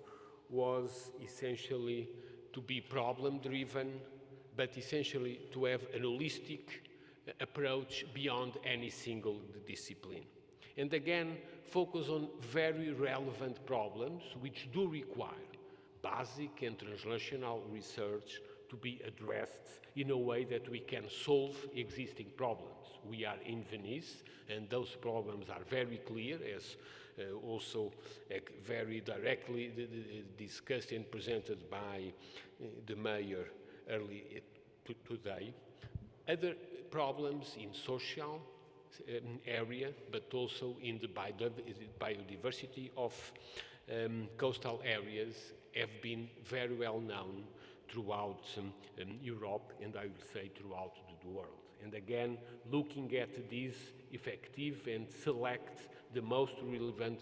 was essentially to be problem-driven, but essentially to have an holistic approach beyond any single discipline. And again, focus on very relevant problems which do require basic and translational research to be addressed in a way that we can solve existing problems. We are in Venice, and those problems are very clear, as also very directly discussed and presented by the mayor early today. Other problems in social area, but also in the biodiversity of coastal areas have been very well known throughout Europe, and I will say throughout the world. And again, looking at these effective and select the most relevant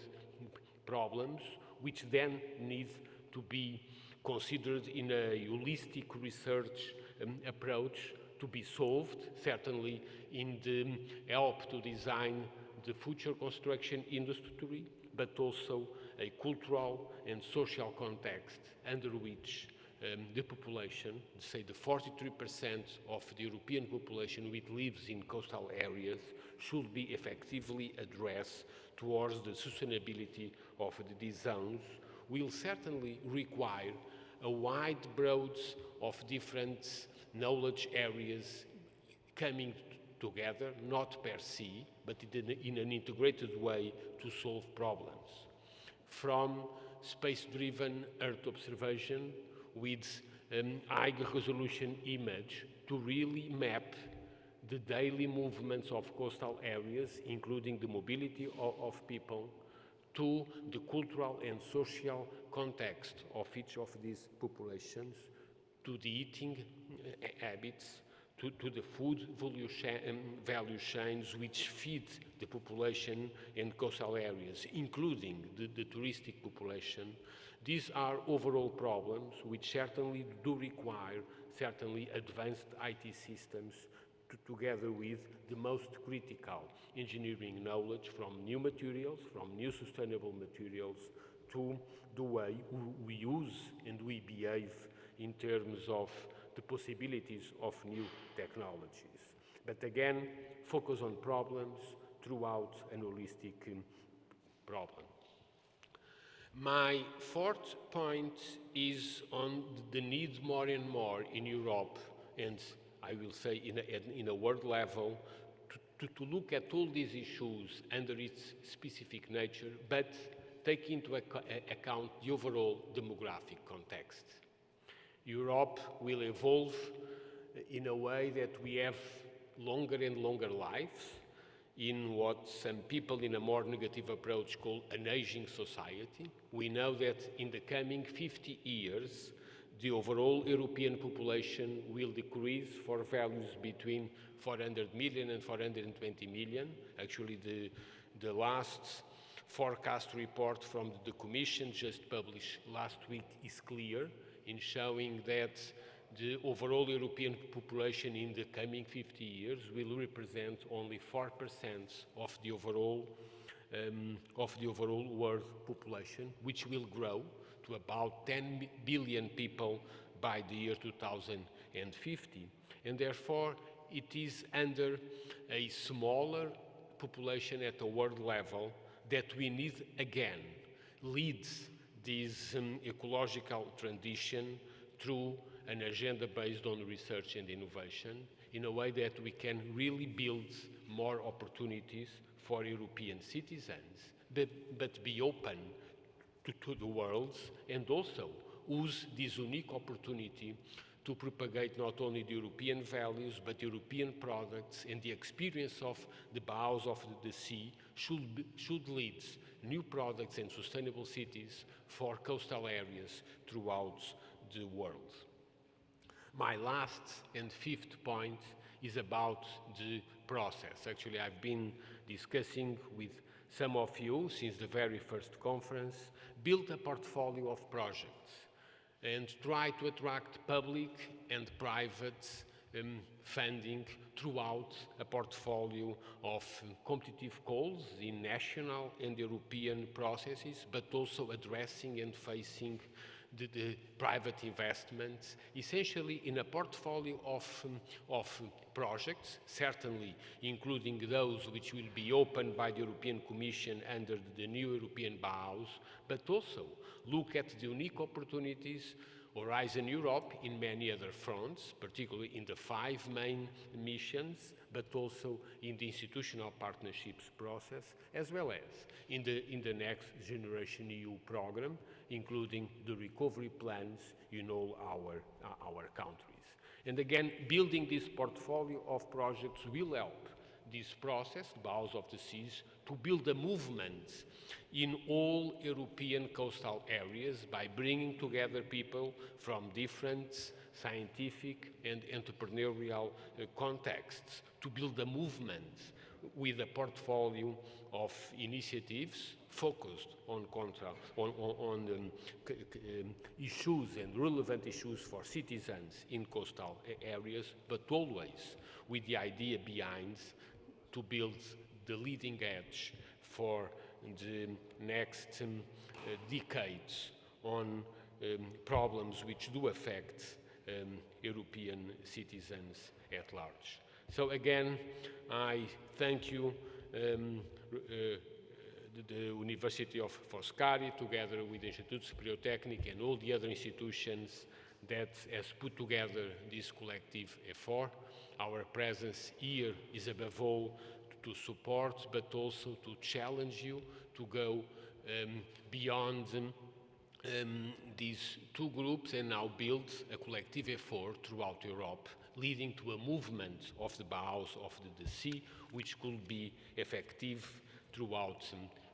problems, which then need to be considered in a holistic research approach to be solved, certainly in the help to design the future construction industry, but also a cultural and social context under which the population, say the 43% of the European population which lives in coastal areas, should be effectively addressed towards the sustainability of these zones, will certainly require a wide breadth of different knowledge areas coming together, not per se, but in an integrated way to solve problems. From space-driven Earth observation with high-resolution image to really map the daily movements of coastal areas, including the mobility of people, to the cultural and social context of each of these populations, to the eating habits, to the food value chains which feed the population in coastal areas, including the touristic population. These are overall problems which certainly do require advanced IT systems together with the most critical engineering knowledge from new materials, from new sustainable materials, to the way we use and we behave in terms of the possibilities of new technologies. But again, focus on problems throughout an holistic problem. My fourth point is on the need more and more in Europe, and I will say in a world level, to look at all these issues under its specific nature, but take into account the overall demographic context. Europe will evolve in a way that we have longer and longer lives in what some people in a more negative approach call an aging society. We know that in the coming 50 years, the overall European population will decrease for values between 400 million and 420 million. Actually, the last forecast report from the Commission just published last week is clear in showing that the overall European population in the coming 50 years will represent only 4% of the overall world population, which will grow to about 10 billion people by the year 2050. And therefore, it is under a smaller population at a world level that we need again lead this ecological transition through an agenda based on research and innovation in a way that we can really build more opportunities for European citizens, but be open to the world, and also use this unique opportunity to propagate not only the European values, but European products, and the experience of the Bauhaus of the sea should lead new products and sustainable cities for coastal areas throughout the world. My last and fifth point is about the process. Actually, I've been discussing with some of you since the very first conference, build a portfolio of projects and try to attract public and private funding throughout a portfolio of competitive calls in national and European processes, but also addressing and facing the private investments, essentially in a portfolio of projects, certainly including those which will be opened by the European Commission under the new European Bauhaus, but also look at the unique opportunities Horizon Europe in many other fronts, particularly in the 5 main missions, but also in the institutional partnerships process, as well as in the next Generation EU program, including the recovery plans in all our countries. And again, building this portfolio of projects will help this process, the Bauhaus of the Seas, to build a movement in all European coastal areas by bringing together people from different scientific and entrepreneurial contexts to build a movement with a portfolio of initiatives focused on issues and relevant issues for citizens in coastal areas, but always with the idea behind to build the leading edge for the next decades on problems which do affect European citizens at large. So again, I thank you, the University of Foscari, together with the Instituto Superior Técnico and all the other institutions that has put together this collective effort. Our presence here is above all to support, but also to challenge you to go beyond these 2 groups and now build a collective effort throughout Europe, leading to a movement of the Bauhaus of the sea, which could be effective throughout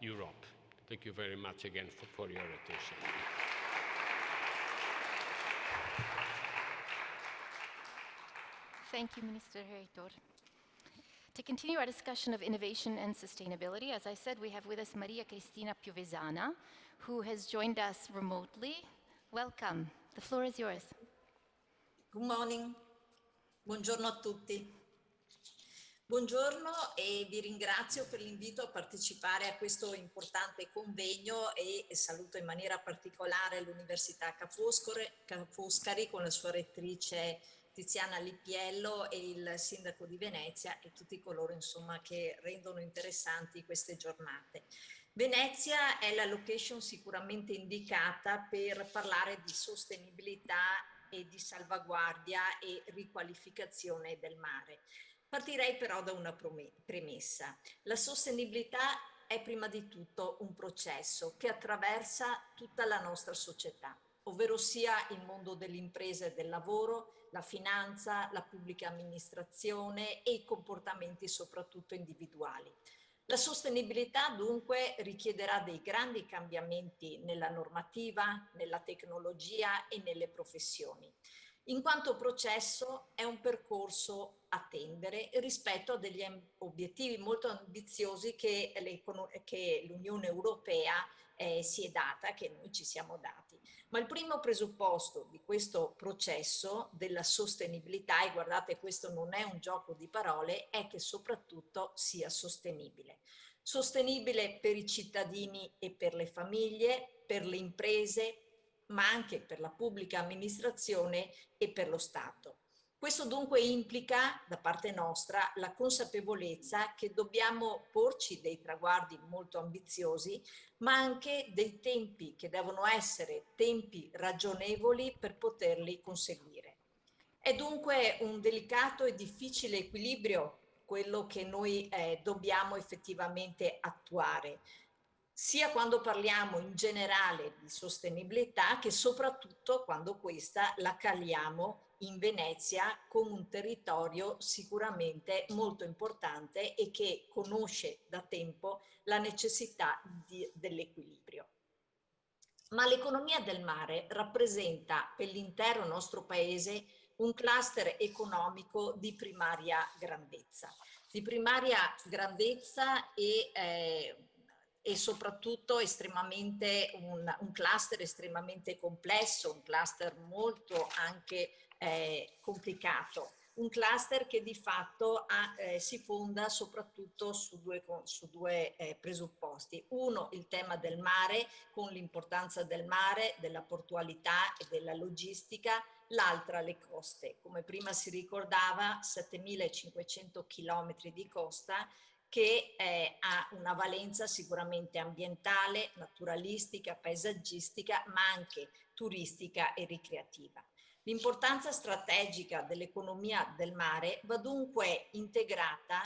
Europe. Thank you very much again for your attention. Thank you, Minister Heitor. To continue our discussion of innovation and sustainability, as I said, we have with us Maria Cristina Piovesana, who has joined us remotely. Welcome. The floor is yours. Good morning. Buongiorno a tutti. Buongiorno e vi ringrazio per l'invito a partecipare a questo importante convegno e saluto in maniera particolare l'Università Ca' Foscari con la sua rettrice Tiziana Lippiello e il Sindaco di Venezia e tutti coloro insomma che rendono interessanti queste giornate. Venezia è la location sicuramente indicata per parlare di sostenibilità e di salvaguardia e riqualificazione del mare. Partirei però da una premessa. La sostenibilità è prima di tutto un processo che attraversa tutta la nostra società, ovvero sia il mondo dell'impresa e del lavoro, la finanza, la pubblica amministrazione e i comportamenti soprattutto individuali. La sostenibilità dunque richiederà dei grandi cambiamenti nella normativa, nella tecnologia e nelle professioni. In quanto processo è un percorso a tendere rispetto a degli obiettivi molto ambiziosi che l'Unione Europea si è data, che noi ci siamo dati. Ma il primo presupposto di questo processo della sostenibilità, e guardate questo non è un gioco di parole, è che soprattutto sia sostenibile. Sostenibile per i cittadini e per le famiglie, per le imprese, ma anche per la pubblica amministrazione e per lo Stato. Questo dunque implica da parte nostra la consapevolezza che dobbiamo porci dei traguardi molto ambiziosi, ma anche dei tempi che devono essere tempi ragionevoli per poterli conseguire. È dunque un delicato e difficile equilibrio quello che noi dobbiamo effettivamente attuare, sia quando parliamo in generale di sostenibilità che soprattutto quando questa la caliamo in Venezia con un territorio sicuramente molto importante e che conosce da tempo la necessità dell'equilibrio. Ma l'economia del mare rappresenta per l'intero nostro paese un cluster economico di primaria grandezza. E soprattutto estremamente un cluster estremamente complesso, un cluster molto anche complicato. un cluster che di fatto si fonda soprattutto su due presupposti. Uno, il tema del mare, con l'importanza del mare, della portualità e della logistica, l'altra le coste. Come prima si ricordava, 7.500 km di costa, che ha una valenza sicuramente ambientale, naturalistica, paesaggistica, ma anche turistica e ricreativa. L'importanza strategica dell'economia del mare va dunque integrata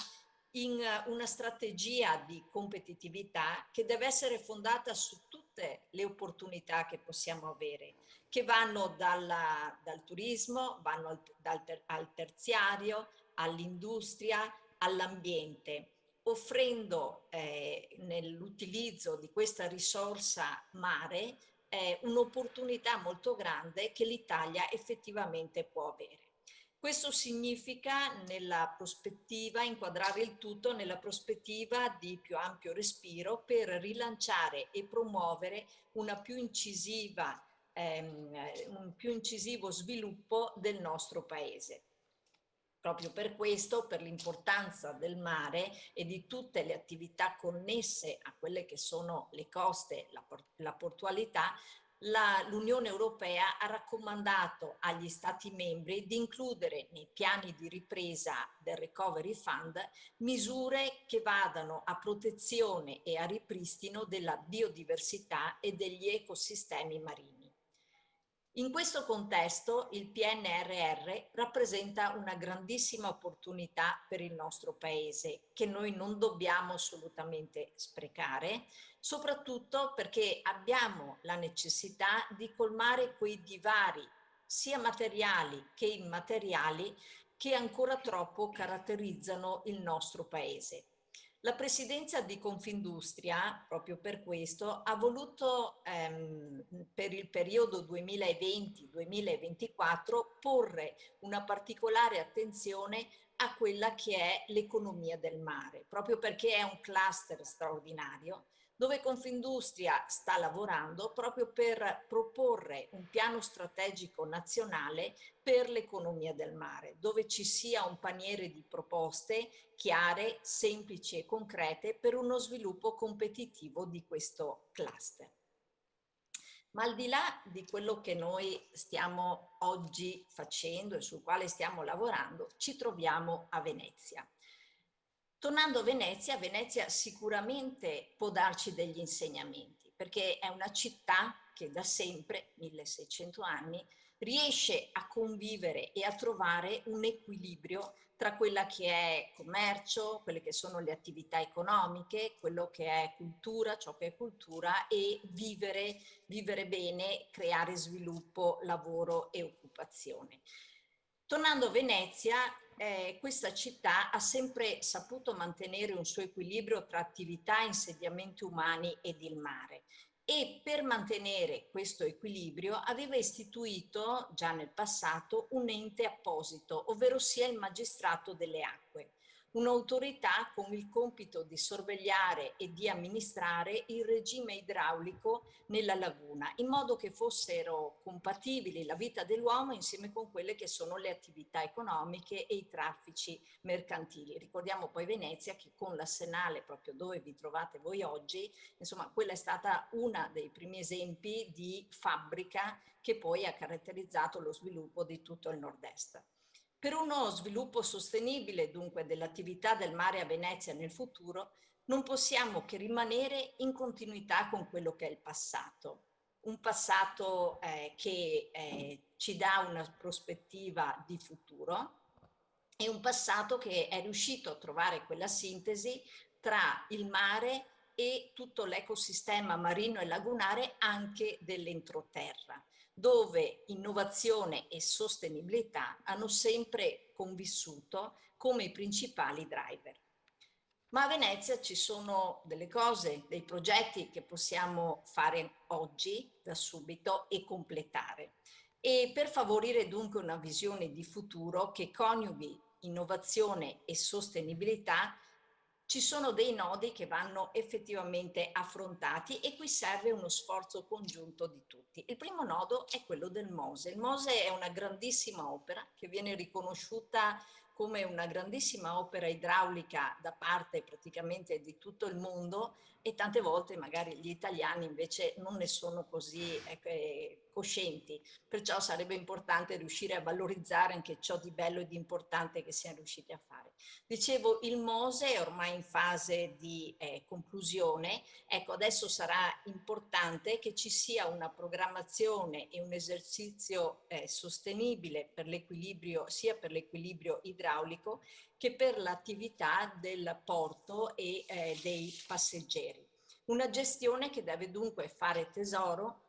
in una strategia di competitività che deve essere fondata su tutte le opportunità che possiamo avere, che vanno dal turismo, vanno al terziario, all'industria, all'ambiente, offrendo nell'utilizzo di questa risorsa mare un'opportunità molto grande che l'Italia effettivamente può avere. Questo significa nella prospettiva, inquadrare il tutto nella prospettiva di più ampio respiro per rilanciare e promuovere un più incisivo sviluppo del nostro Paese. Proprio per questo, per l'importanza del mare e di tutte le attività connesse a quelle che sono le coste, la portualità, l'Unione Europea ha raccomandato agli Stati membri di includere nei piani di ripresa del Recovery Fund misure che vadano a protezione e a ripristino della biodiversità e degli ecosistemi marini. In questo contesto il PNRR rappresenta una grandissima opportunità per il nostro Paese che noi non dobbiamo assolutamente sprecare, soprattutto perché abbiamo la necessità di colmare quei divari sia materiali che immateriali che ancora troppo caratterizzano il nostro Paese. La presidenza di Confindustria, proprio per questo, ha voluto per il periodo 2020-2024 porre una particolare attenzione a quella che è l'economia del mare, proprio perché è un cluster straordinario dove Confindustria sta lavorando proprio per proporre un piano strategico nazionale per l'economia del mare, dove ci sia un paniere di proposte chiare, semplici e concrete per uno sviluppo competitivo di questo cluster. Ma al di là di quello che noi stiamo oggi facendo e sul quale stiamo lavorando, ci troviamo a Venezia. Tornando a Venezia, Venezia sicuramente può darci degli insegnamenti, perché è una città che da sempre, 1600 anni, riesce a convivere e a trovare un equilibrio tra quella che è commercio, quelle che sono le attività economiche, quello che è cultura, ciò che è cultura, e vivere bene, creare sviluppo, lavoro e occupazione. Tornando a Venezia, questa città ha sempre saputo mantenere un suo equilibrio tra attività, insediamenti umani ed il mare. E per mantenere questo equilibrio aveva istituito già nel passato un ente apposito, ovvero sia il magistrato delle acque, un'autorità con il compito di sorvegliare e di amministrare il regime idraulico nella laguna, in modo che fossero compatibili la vita dell'uomo insieme con quelle che sono le attività economiche e i traffici mercantili. Ricordiamo poi Venezia che con l'Arsenale, proprio dove vi trovate voi oggi, insomma quella è stata una dei primi esempi di fabbrica che poi ha caratterizzato lo sviluppo di tutto il nord-est. Per uno sviluppo sostenibile dunque dell'attività del mare a Venezia nel futuro non possiamo che rimanere in continuità con quello che è il passato, un passato che ci dà una prospettiva di futuro e un passato che è riuscito a trovare quella sintesi tra il mare e tutto l'ecosistema marino e lagunare anche dell'entroterra, dove innovazione e sostenibilità hanno sempre convissuto come i principali driver. Ma a Venezia ci sono delle cose, dei progetti che possiamo fare oggi, da subito, e completare. E per favorire dunque una visione di futuro che coniughi innovazione e sostenibilità, ci sono dei nodi che vanno effettivamente affrontati e qui serve uno sforzo congiunto di tutti. Il primo nodo è quello del Mose. Il Mose è una grandissima opera che viene riconosciuta come una grandissima opera idraulica da parte praticamente di tutto il mondo e tante volte magari gli italiani invece non ne sono così coscienti, perciò sarebbe importante riuscire a valorizzare anche ciò di bello e di importante che siamo riusciti a fare. Dicevo, il Mose è ormai in fase di conclusione, ecco adesso sarà importante che ci sia una programmazione e un esercizio sostenibile per l'equilibrio, sia per l'equilibrio idraulico che per l'attività del porto e dei passeggeri. Una gestione che deve dunque fare tesoro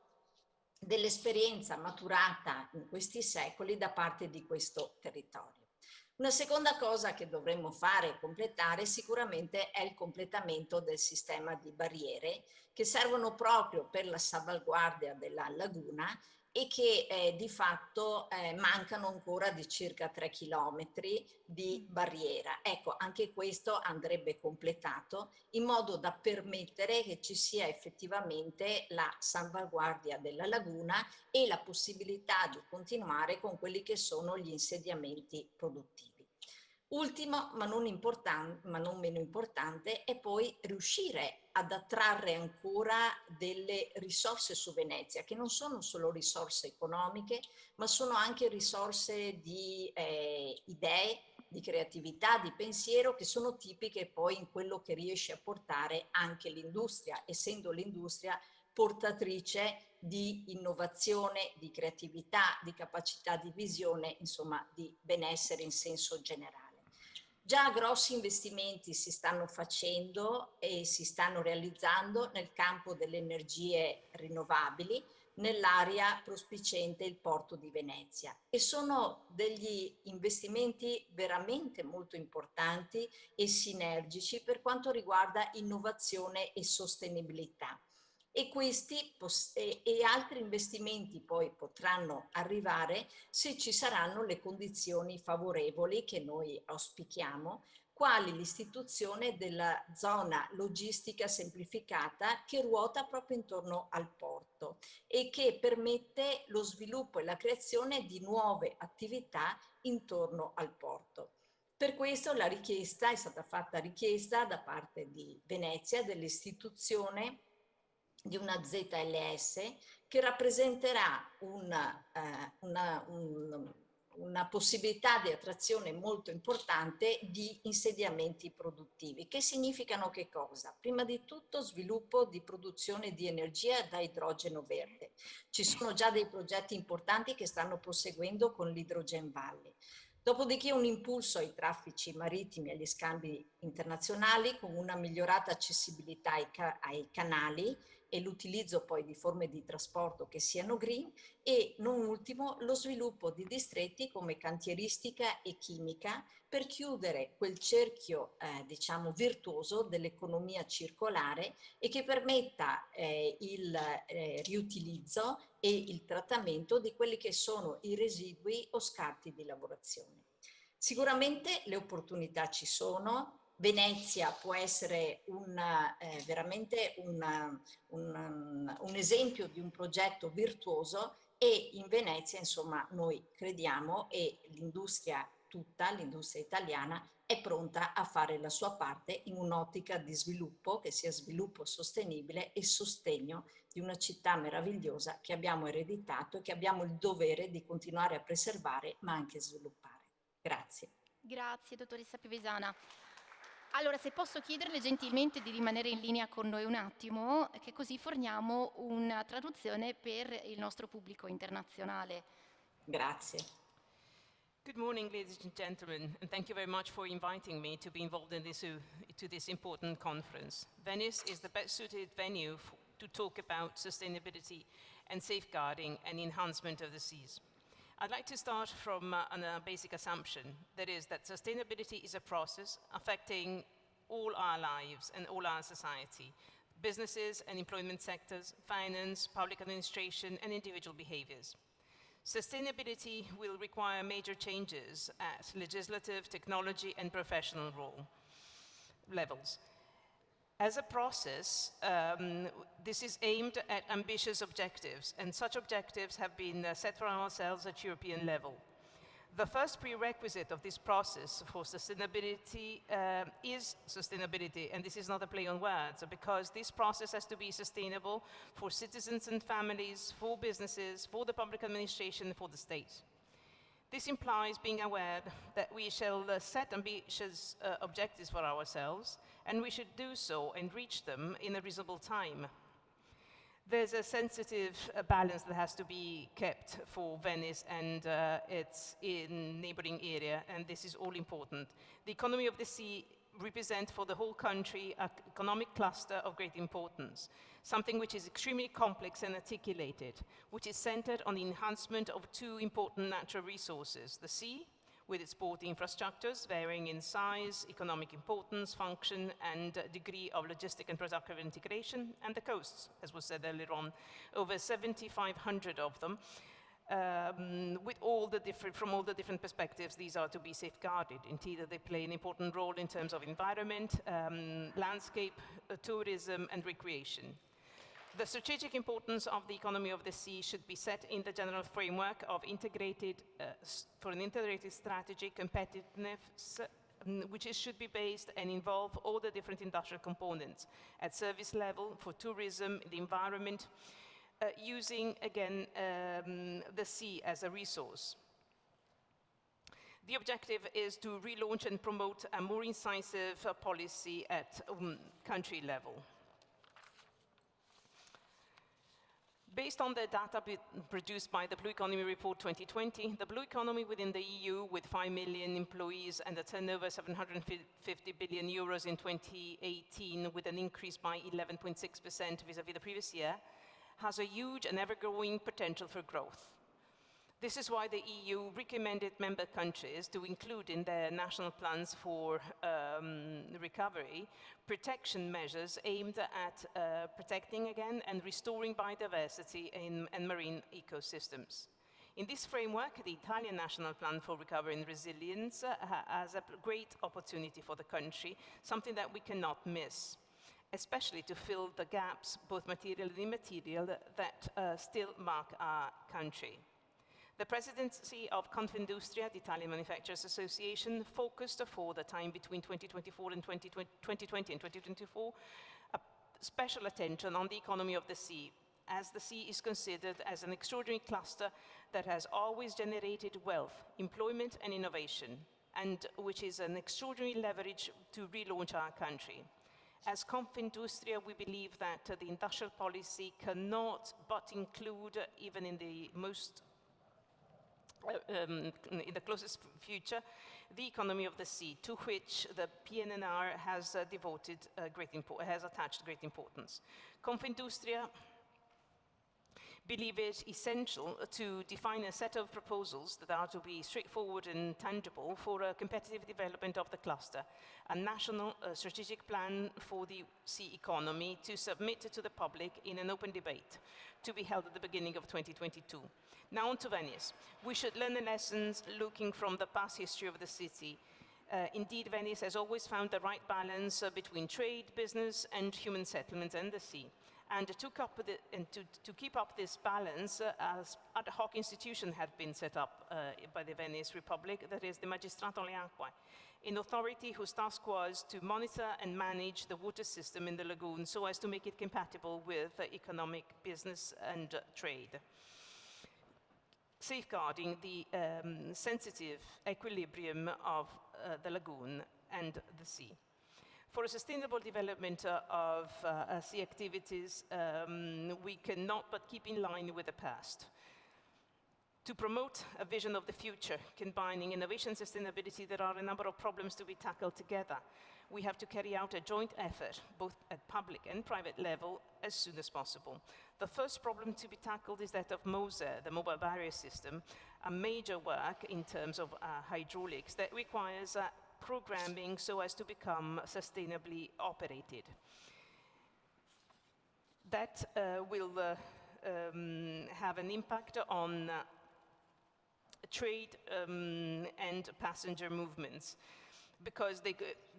dell'esperienza maturata in questi secoli da parte di questo territorio. Una seconda cosa che dovremmo fare e completare sicuramente è il completamento del sistema di barriere che servono proprio per la salvaguardia della laguna e che di fatto mancano ancora di circa 3 chilometri di barriera. Ecco, anche questo andrebbe completato in modo da permettere che ci sia effettivamente la salvaguardia della laguna e la possibilità di continuare con quelli che sono gli insediamenti produttivi. Ultimo, ma non meno importante, è poi riuscire ad attrarre ancora delle risorse su Venezia, che non sono solo risorse economiche, ma sono anche risorse di idee, di creatività, di pensiero, che sono tipiche poi in quello che riesce a portare anche l'industria, essendo l'industria portatrice di innovazione, di creatività, di capacità di visione, insomma di benessere in senso generale. Già grossi investimenti si stanno facendo e si stanno realizzando nel campo delle energie rinnovabili, nell'area prospiciente il porto di Venezia e sono degli investimenti veramente molto importanti e sinergici per quanto riguarda innovazione e sostenibilità. E questi e altri investimenti poi potranno arrivare se ci saranno le condizioni favorevoli che noi auspichiamo, quali l'istituzione della zona logistica semplificata che ruota proprio intorno al porto e che permette lo sviluppo e la creazione di nuove attività intorno al porto. Per questo la richiesta è stata fatta richiesta da parte di Venezia dell'istituzione di una ZLS che rappresenterà una possibilità di attrazione molto importante di insediamenti produttivi. Che significano che cosa? Prima di tutto sviluppo di produzione di energia da idrogeno verde. Ci sono già dei progetti importanti che stanno proseguendo con l'Hydrogen Valley. Dopodiché un impulso ai traffici marittimi e agli scambi internazionali con una migliorata accessibilità ai canali e l'utilizzo poi di forme di trasporto che siano green e non ultimo lo sviluppo di distretti come cantieristica e chimica per chiudere quel cerchio diciamo virtuoso dell'economia circolare e che permetta il riutilizzo e il trattamento di quelli che sono i residui o scarti di lavorazione. Sicuramente le opportunità ci sono. Venezia può essere veramente un esempio di un progetto virtuoso e in Venezia insomma noi crediamo e l'industria tutta, l'industria italiana è pronta a fare la sua parte in un'ottica di sviluppo che sia sviluppo sostenibile e sostegno di una città meravigliosa che abbiamo ereditato e che abbiamo il dovere di continuare a preservare ma anche sviluppare. Grazie. Grazie dottoressa Piovesana. Allora, se posso chiederle gentilmente di rimanere in linea con noi un attimo, che così forniamo una traduzione per il nostro pubblico internazionale. Grazie. Good morning, ladies and gentlemen, and thank you very much for inviting me to be involved in this important conference. Venice is the best suited venue to talk about sustainability and safeguarding and enhancement of the seas. I'd like to start from a basic assumption, that is that sustainability is a process affecting all our lives and all our society, businesses and employment sectors, finance, public administration, and individual behaviors. Sustainability will require major changes at legislative, technology, and professional role. levels. As a process, this is aimed at ambitious objectives, and such objectives have been set for ourselves at European level. The first prerequisite of this process for sustainability is sustainability, and this is not a play on words, because this process has to be sustainable for citizens and families, for businesses, for the public administration, for the state. This implies being aware that we shall set ambitious objectives for ourselves, and we should do so and reach them in a reasonable time. There's a sensitive balance that has to be kept for Venice and its neighboring area, and this is all important. The economy of the sea represents for the whole country an economic cluster of great importance, something which is extremely complex and articulated, which is centered on the enhancement of two important natural resources: the sea, with its port infrastructures varying in size, economic importance, function, and degree of logistic and productive integration, and the coasts, as was said earlier on, over 7,500 of them. With all the from all the different perspectives, these are to be safeguarded. Indeed, they play an important role in terms of environment, landscape, tourism, and recreation. The strategic importance of the economy of the sea should be set in the general framework of for an integrated strategy, competitiveness, which should be based and involve all the different industrial components at service level for tourism, the environment, using, again, the sea as a resource. The objective is to relaunch and promote a more incisive policy at country level. Based on the data produced by the Blue Economy Report 2020, the blue economy within the EU, with 5 million employees and a turnover of 750 billion euros in 2018, with an increase by 11.6% vis-à-vis the previous year, has a huge and ever-growing potential for growth. This is why the EU recommended member countries to include in their national plans for recovery protection measures aimed at protecting again and restoring biodiversity and marine ecosystems. In this framework, the Italian National Plan for Recovery and Resilience has a great opportunity for the country, something that we cannot miss, especially to fill the gaps, both material and immaterial, that still mark our country. The presidency of Confindustria, the Italian Manufacturers Association, focused for the time between 2020 and 2024 a special attention on the economy of the sea, as the sea is considered as an extraordinary cluster that has always generated wealth, employment, and innovation, and which is an extraordinary leverage to relaunch our country. As Confindustria, we believe that the industrial policy cannot but include, even in the most in the closest future, the economy of the sea, to which the PNNR has attached great importance. Confindustria believe it essential to define a set of proposals that are to be straightforward and tangible for a competitive development of the cluster, a national strategic plan for the sea economy to submit to the public in an open debate, to be held at the beginning of 2022. Now on to Venice. We should learn the lessons looking from the past history of the city. Indeed, Venice has always found the right balance between trade, business, and human settlements and the sea. And to keep up this balance, as ad hoc institution had been set up by the Venice Republic, that is the Magistrato alle Acque, an authority whose task was to monitor and manage the water system in the lagoon so as to make it compatible with economic, business, and trade, safeguarding the sensitive equilibrium of the lagoon and the sea. For a sustainable development of sea activities, we cannot but keep in line with the past. To promote a vision of the future, combining innovation and sustainability, there are a number of problems to be tackled together. We have to carry out a joint effort, both at public and private level, as soon as possible. The first problem to be tackled is that of MOSE, the mobile barrier system, a major work in terms of hydraulics that requires programming so as to become sustainably operated. That will have an impact on trade and passenger movements. because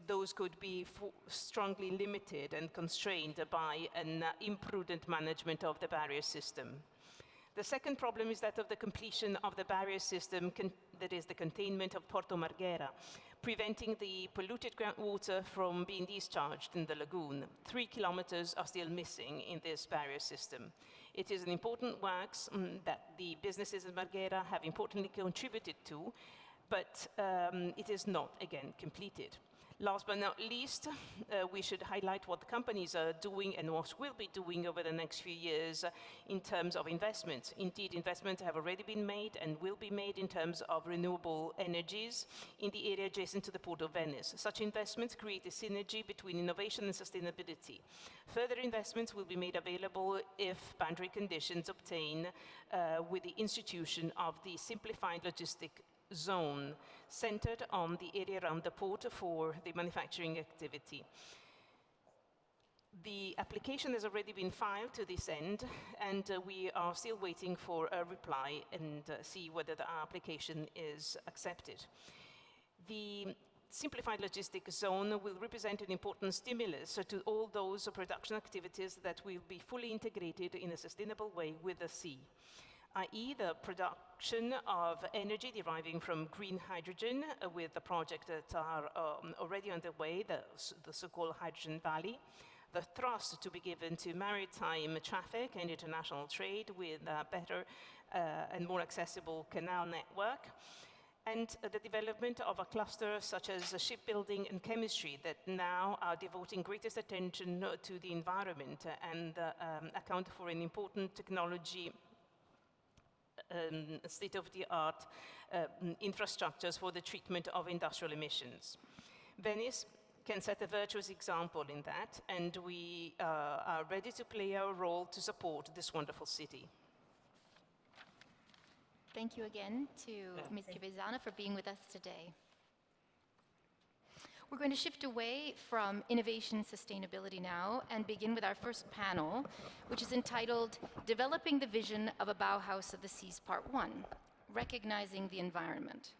those could be strongly limited and constrained by an imprudent management of the barrier system. The second problem is that of the completion of the barrier system, that is the containment of Porto Marghera, preventing the polluted groundwater from being discharged in the lagoon. 3 kilometers are still missing in this barrier system. It is an important works that the businesses in Marghera have importantly contributed to, but it is not, again, completed. Last but not least, we should highlight what the companies are doing and what will be doing over the next few years in terms of investments. Indeed, investments have already been made and will be made in terms of renewable energies in the area adjacent to the Port of Venice. Such investments create a synergy between innovation and sustainability. Further investments will be made available if boundary conditions obtain with the institution of the simplified logistic zone centered on the area around the port for the manufacturing activity. The application has already been filed to this end, and we are still waiting for a reply and see whether the application is accepted. The simplified logistic zone will represent an important stimulus to all those production activities that will be fully integrated in a sustainable way with the sea, i.e. the production of energy deriving from green hydrogen with the projects that are already underway, the so-called Hydrogen Valley, the thrust to be given to maritime traffic and international trade with a better and more accessible canal network, and the development of a cluster such as shipbuilding and chemistry that now are devoting greatest attention to the environment and account for an important technology state-of-the-art infrastructures for the treatment of industrial emissions. Venice can set a virtuous example in that, and we are ready to play our role to support this wonderful city. Thank you again to Ms. Piovesana for being with us today. We're going to shift away from innovation and sustainability now and begin with our first panel, which is entitled Developing the Vision of a Bauhaus of the Seas Part 1, Recognizing the Environment.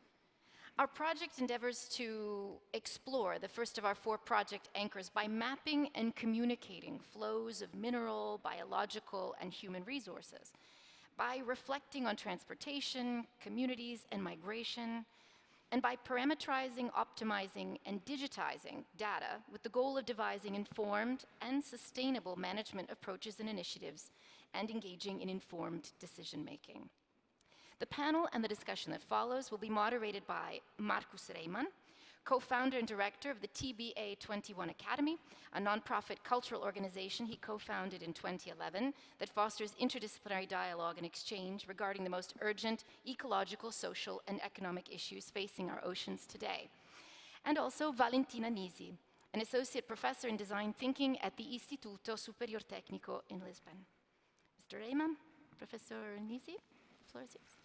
Our project endeavors to explore the first of our 4 project anchors by mapping and communicating flows of mineral, biological, and human resources, by reflecting on transportation, communities, and migration, and by parameterizing, optimizing, and digitizing data with the goal of devising informed and sustainable management approaches and initiatives and engaging in informed decision-making. The panel and the discussion that follows will be moderated by Marcus Reymann, co-founder and director of the TBA 21 Academy, a nonprofit cultural organization he co-founded in 2011 that fosters interdisciplinary dialogue and exchange regarding the most urgent ecological, social, and economic issues facing our oceans today. And also Valentina Nisi, an associate professor in design thinking at the Instituto Superior Técnico in Lisbon. Mr. Reymann, Professor Nisi, the floor is yours.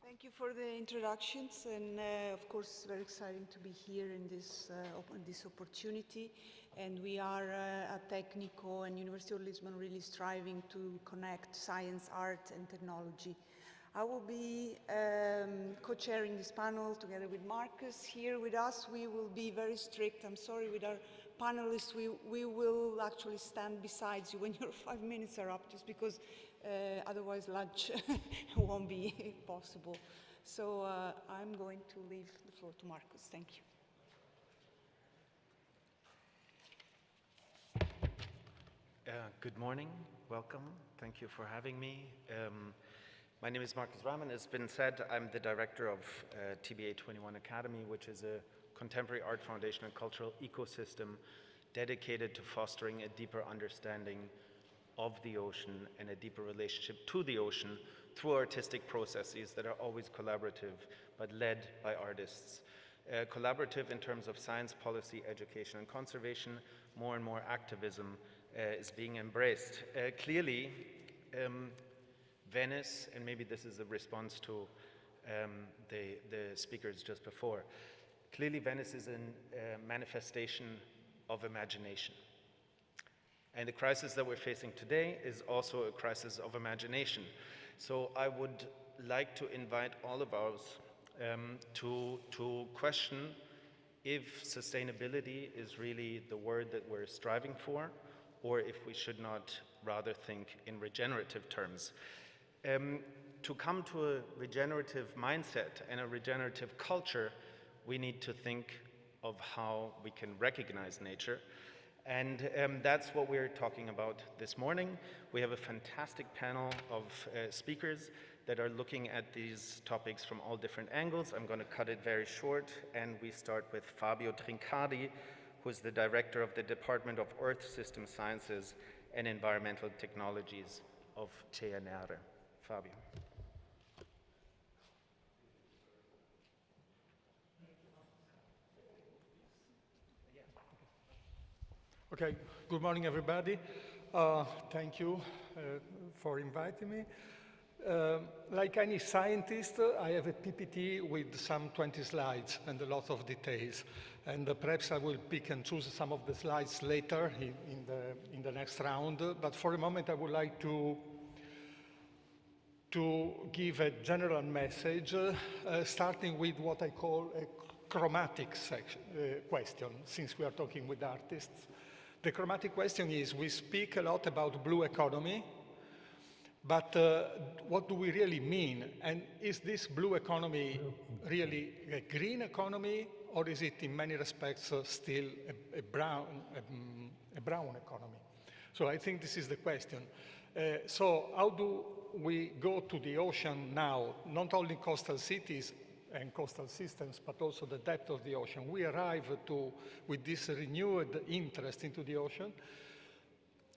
Thank you for the introductions, and of course, very exciting to be here in this opportunity. And we are at Técnico and University of Lisbon really striving to connect science, art, and technology. I will be co-chairing this panel together with Marcus here with us. We will be very strict. I'm sorry, with our panelists, we will actually stand beside you when your 5 minutes are up, just because otherwise lunch won't be possible. So I'm going to leave the floor to Marcus. Thank you. Good morning, welcome. Thank you for having me. My name is Marcus Reymann. It's been said I'm the director of TBA 21 Academy, which is a contemporary art foundation and cultural ecosystem dedicated to fostering a deeper understanding of the ocean and a deeper relationship to the ocean through artistic processes that are always collaborative but led by artists. Collaborative in terms of science, policy, education, and conservation. More and more activism is being embraced. Clearly, Venice, and maybe this is a response to the speakers just before, clearly Venice is a manifestation of imagination. And the crisis that we're facing today is also a crisis of imagination. So I would like to invite all of us to question if sustainability is really the word that we're striving for, or if we should not rather think in regenerative terms. To come to a regenerative mindset and a regenerative culture, we need to think of how we can recognize nature. And that's what we're talking about this morning. We have a fantastic panel of speakers that are looking at these topics from all different angles. I'm going to cut it very short, and we start with Fabio Trincardi, who is the director of the Department of Earth System Sciences and Environmental Technologies of CNR. Fabio. Okay, good morning, everybody. Thank you for inviting me. Like any scientist, I have a PPT with some 20 slides and a lot of details. And perhaps I will pick and choose some of the slides later in the next round. But for a moment, I would like to give a general message, starting with what I call a chromatic question, since we are talking with artists. The chromatic question is, we speak a lot about blue economy, but what do we really mean? And is this blue economy really a green economy, or is it in many respects still a brown economy? So I think this is the question. So how do we go to the ocean now, not only coastal cities and coastal systems, but also the depth of the ocean? We arrive with this renewed interest into the ocean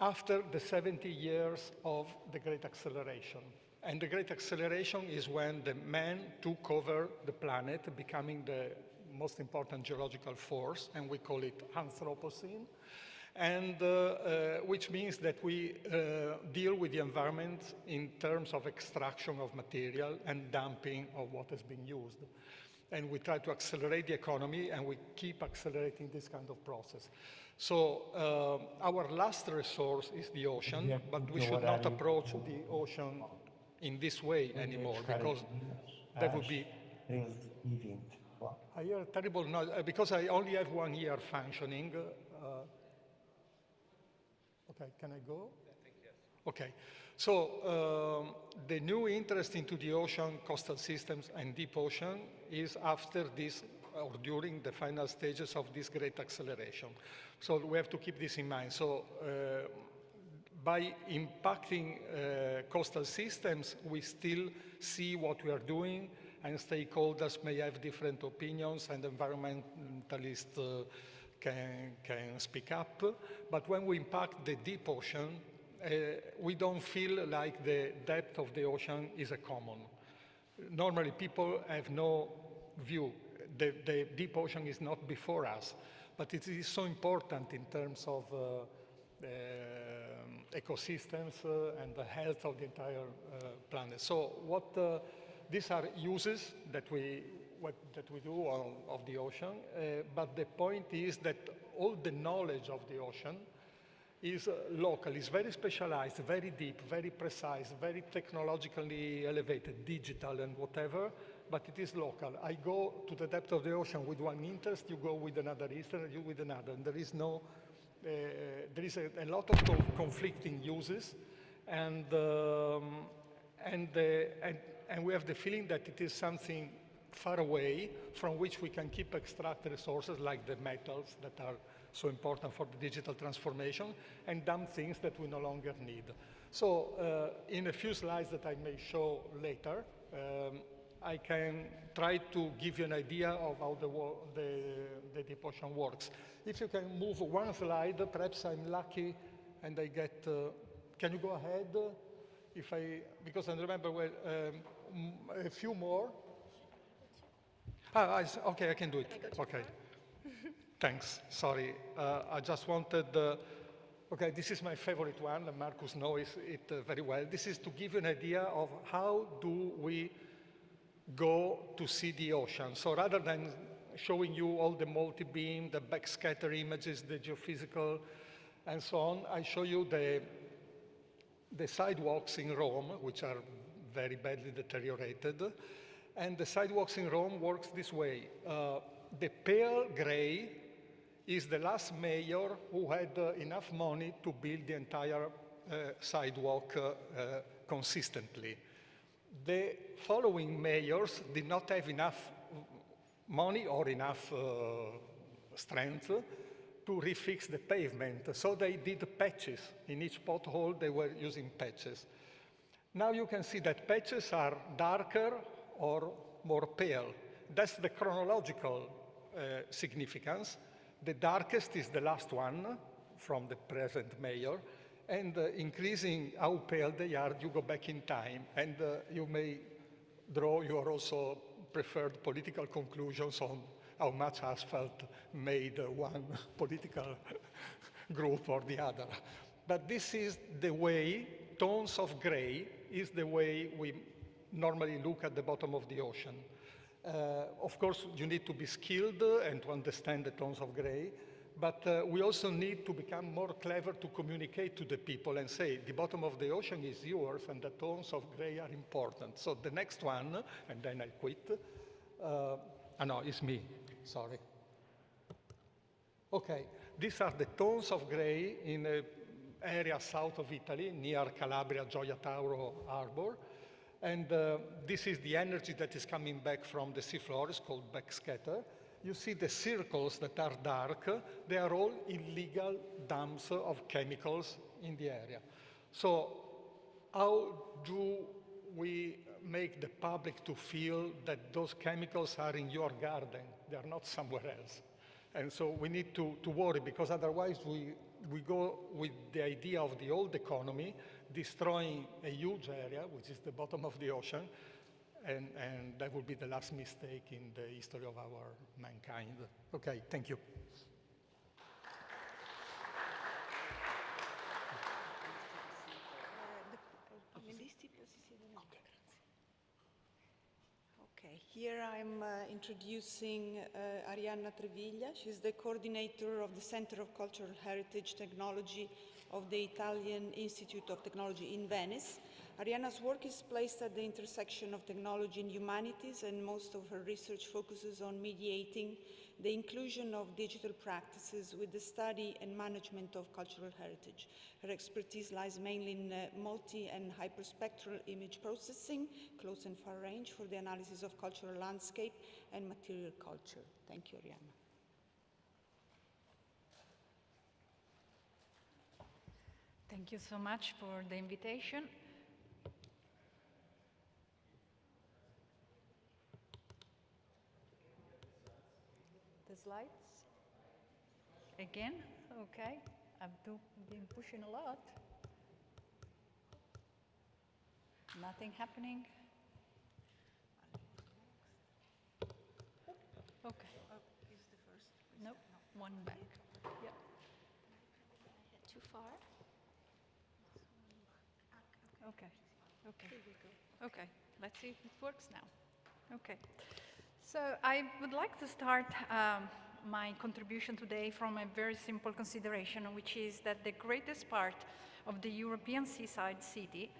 after the 70 years of the Great Acceleration. And the Great Acceleration is when the man took over the planet, becoming the most important geological force, and we call it Anthropocene, and which means that we deal with the environment in terms of extraction of material and dumping of what has been used. And we try to accelerate the economy, and we keep accelerating this kind of process. So our last resource is the ocean, but we should not approach the ocean in this way anymore, because that would be... I hear terrible noise, because I only have 1 ear functioning. Okay, can I go? I think yes. Okay, so the new interest into the ocean, coastal systems, and deep ocean is after this, or during the final stages of this great acceleration. So we have to keep this in mind. So by impacting coastal systems, we still see what we are doing, and stakeholders may have different opinions, and environmentalists can speak up. But when we impact the deep ocean, we don't feel like the depth of the ocean is a common. Normally, people have no view. The deep ocean is not before us, but it is so important in terms of ecosystems and the health of the entire planet. So these are uses that we do of the ocean, but the point is that all the knowledge of the ocean is local, is very specialized, very deep, very precise, very technologically elevated, digital and whatever, but it is local. I go to the depth of the ocean with one interest, you go with another interest, you with another, and there is no, there is a lot of conflicting uses, and we have the feeling that it is something far away from which we can keep extract resources like the metals that are so important for the digital transformation, and dump things that we no longer need. So in a few slides that I may show later, I can try to give you an idea of how the deep ocean works. If you can move one slide, perhaps I'm lucky and I get, can you go ahead? Because I remember well, a few more. Okay, I can do it. Okay. Thanks, sorry. I just wanted, okay, this is my favorite one, and Marcus knows it very well. This is to give you an idea of how do we go to see the ocean. So rather than showing you all the multi-beam, the backscatter images, the geophysical, and so on, I show you the sidewalks in Rome, which are very badly deteriorated, And the sidewalks in Rome works this way. The pale gray is the last mayor who had enough money to build the entire sidewalk consistently. The following mayors did not have enough money or enough strength to refix the pavement, so they did patches. In each pothole, they were using patches. Now you can see that patches are darker or more pale. That's the chronological significance. The darkest is the last one from the present mayor, and increasing how pale they are, you go back in time, and you may draw your also preferred political conclusions on how much asphalt made one political group or the other. But this is the way, tones of gray is the way we normally look at the bottom of the ocean. Of course, you need to be skilled and to understand the tones of gray, but we also need to become more clever to communicate to the people and say, the bottom of the ocean is yours and the tones of gray are important. So the next one, and then I quit. No, it's me, sorry. Okay, these are the tones of gray in an area south of Italy, near Calabria, Gioia Tauro Harbor. And this is the energy that is coming back from the seafloor. It's called backscatter. You see the circles that are dark. They are all illegal dumps of chemicals in the area. So how do we make the public to feel that those chemicals are in your garden? They are not somewhere else. And so we need to worry, because otherwise we go with the idea of the old economy, destroying a huge area, which is the bottom of the ocean, and that would be the last mistake in the history of our mankind. Okay, thank you. Okay, here I'm introducing Arianna Treviglia. She's the coordinator of the Center of Cultural Heritage Technology of the Italian Institute of Technology in Venice. Arianna's work is placed at the intersection of technology and humanities, and most of her research focuses on mediating the inclusion of digital practices with the study and management of cultural heritage. Her expertise lies mainly in multi- and hyperspectral image processing, close and far range, for the analysis of cultural landscape and material culture. Thank you, Arianna. Thank you so much for the invitation. The slides? Again? Okay. I've been pushing a lot. Nothing happening. Okay. Is the first? No, one back. Yeah. Too far? Okay. Okay. Okay. Let's see if it works now. Okay. So I would like to start my contribution today from a very simple consideration, which is that the greatest part of the European seaside city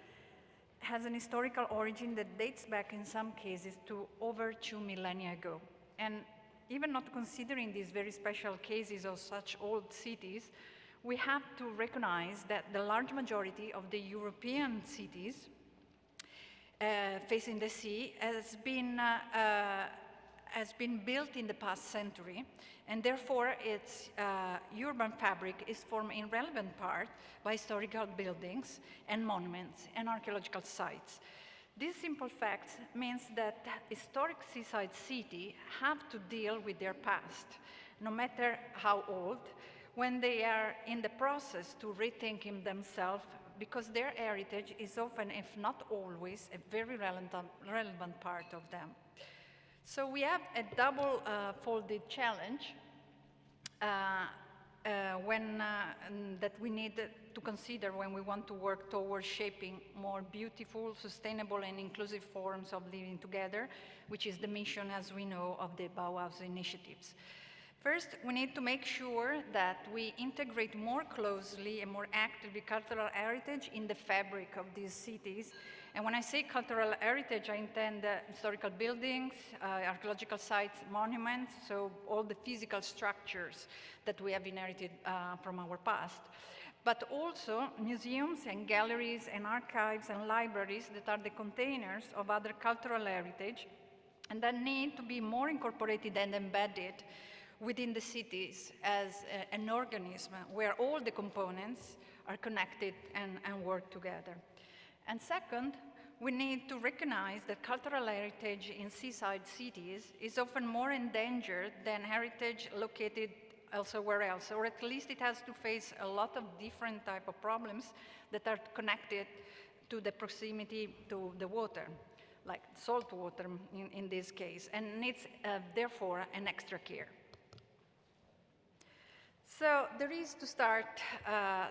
has an historical origin that dates back in some cases to over 2 millennia ago. And even not considering these very special cases of such old cities, we have to recognize that the large majority of the European cities facing the sea has been built in the past century, and therefore its urban fabric is formed in relevant part by historical buildings and monuments and archaeological sites. This simple fact means that historic seaside cities have to deal with their past, no matter how old, when they are in the process to rethinking themselves, because their heritage is often, if not always, a very relevant part of them. So we have a double-folded challenge that we need to consider when we want to work towards shaping more beautiful, sustainable, and inclusive forms of living together, which is the mission, as we know, of the Bauhaus initiatives. First, we need to make sure that we integrate more closely and more actively cultural heritage in the fabric of these cities. And when I say cultural heritage, I intend historical buildings, archaeological sites, monuments, so all the physical structures that we have inherited from our past. But also museums and galleries and archives and libraries that are the containers of other cultural heritage and that need to be more incorporated and embedded within the cities as an organism where all the components are connected and work together. And second, we need to recognize that cultural heritage in seaside cities is often more endangered than heritage located elsewhere else, or at least it has to face a lot of different type of problems that are connected to the proximity to the water, like salt water in this case, and needs therefore an extra care. So there is to start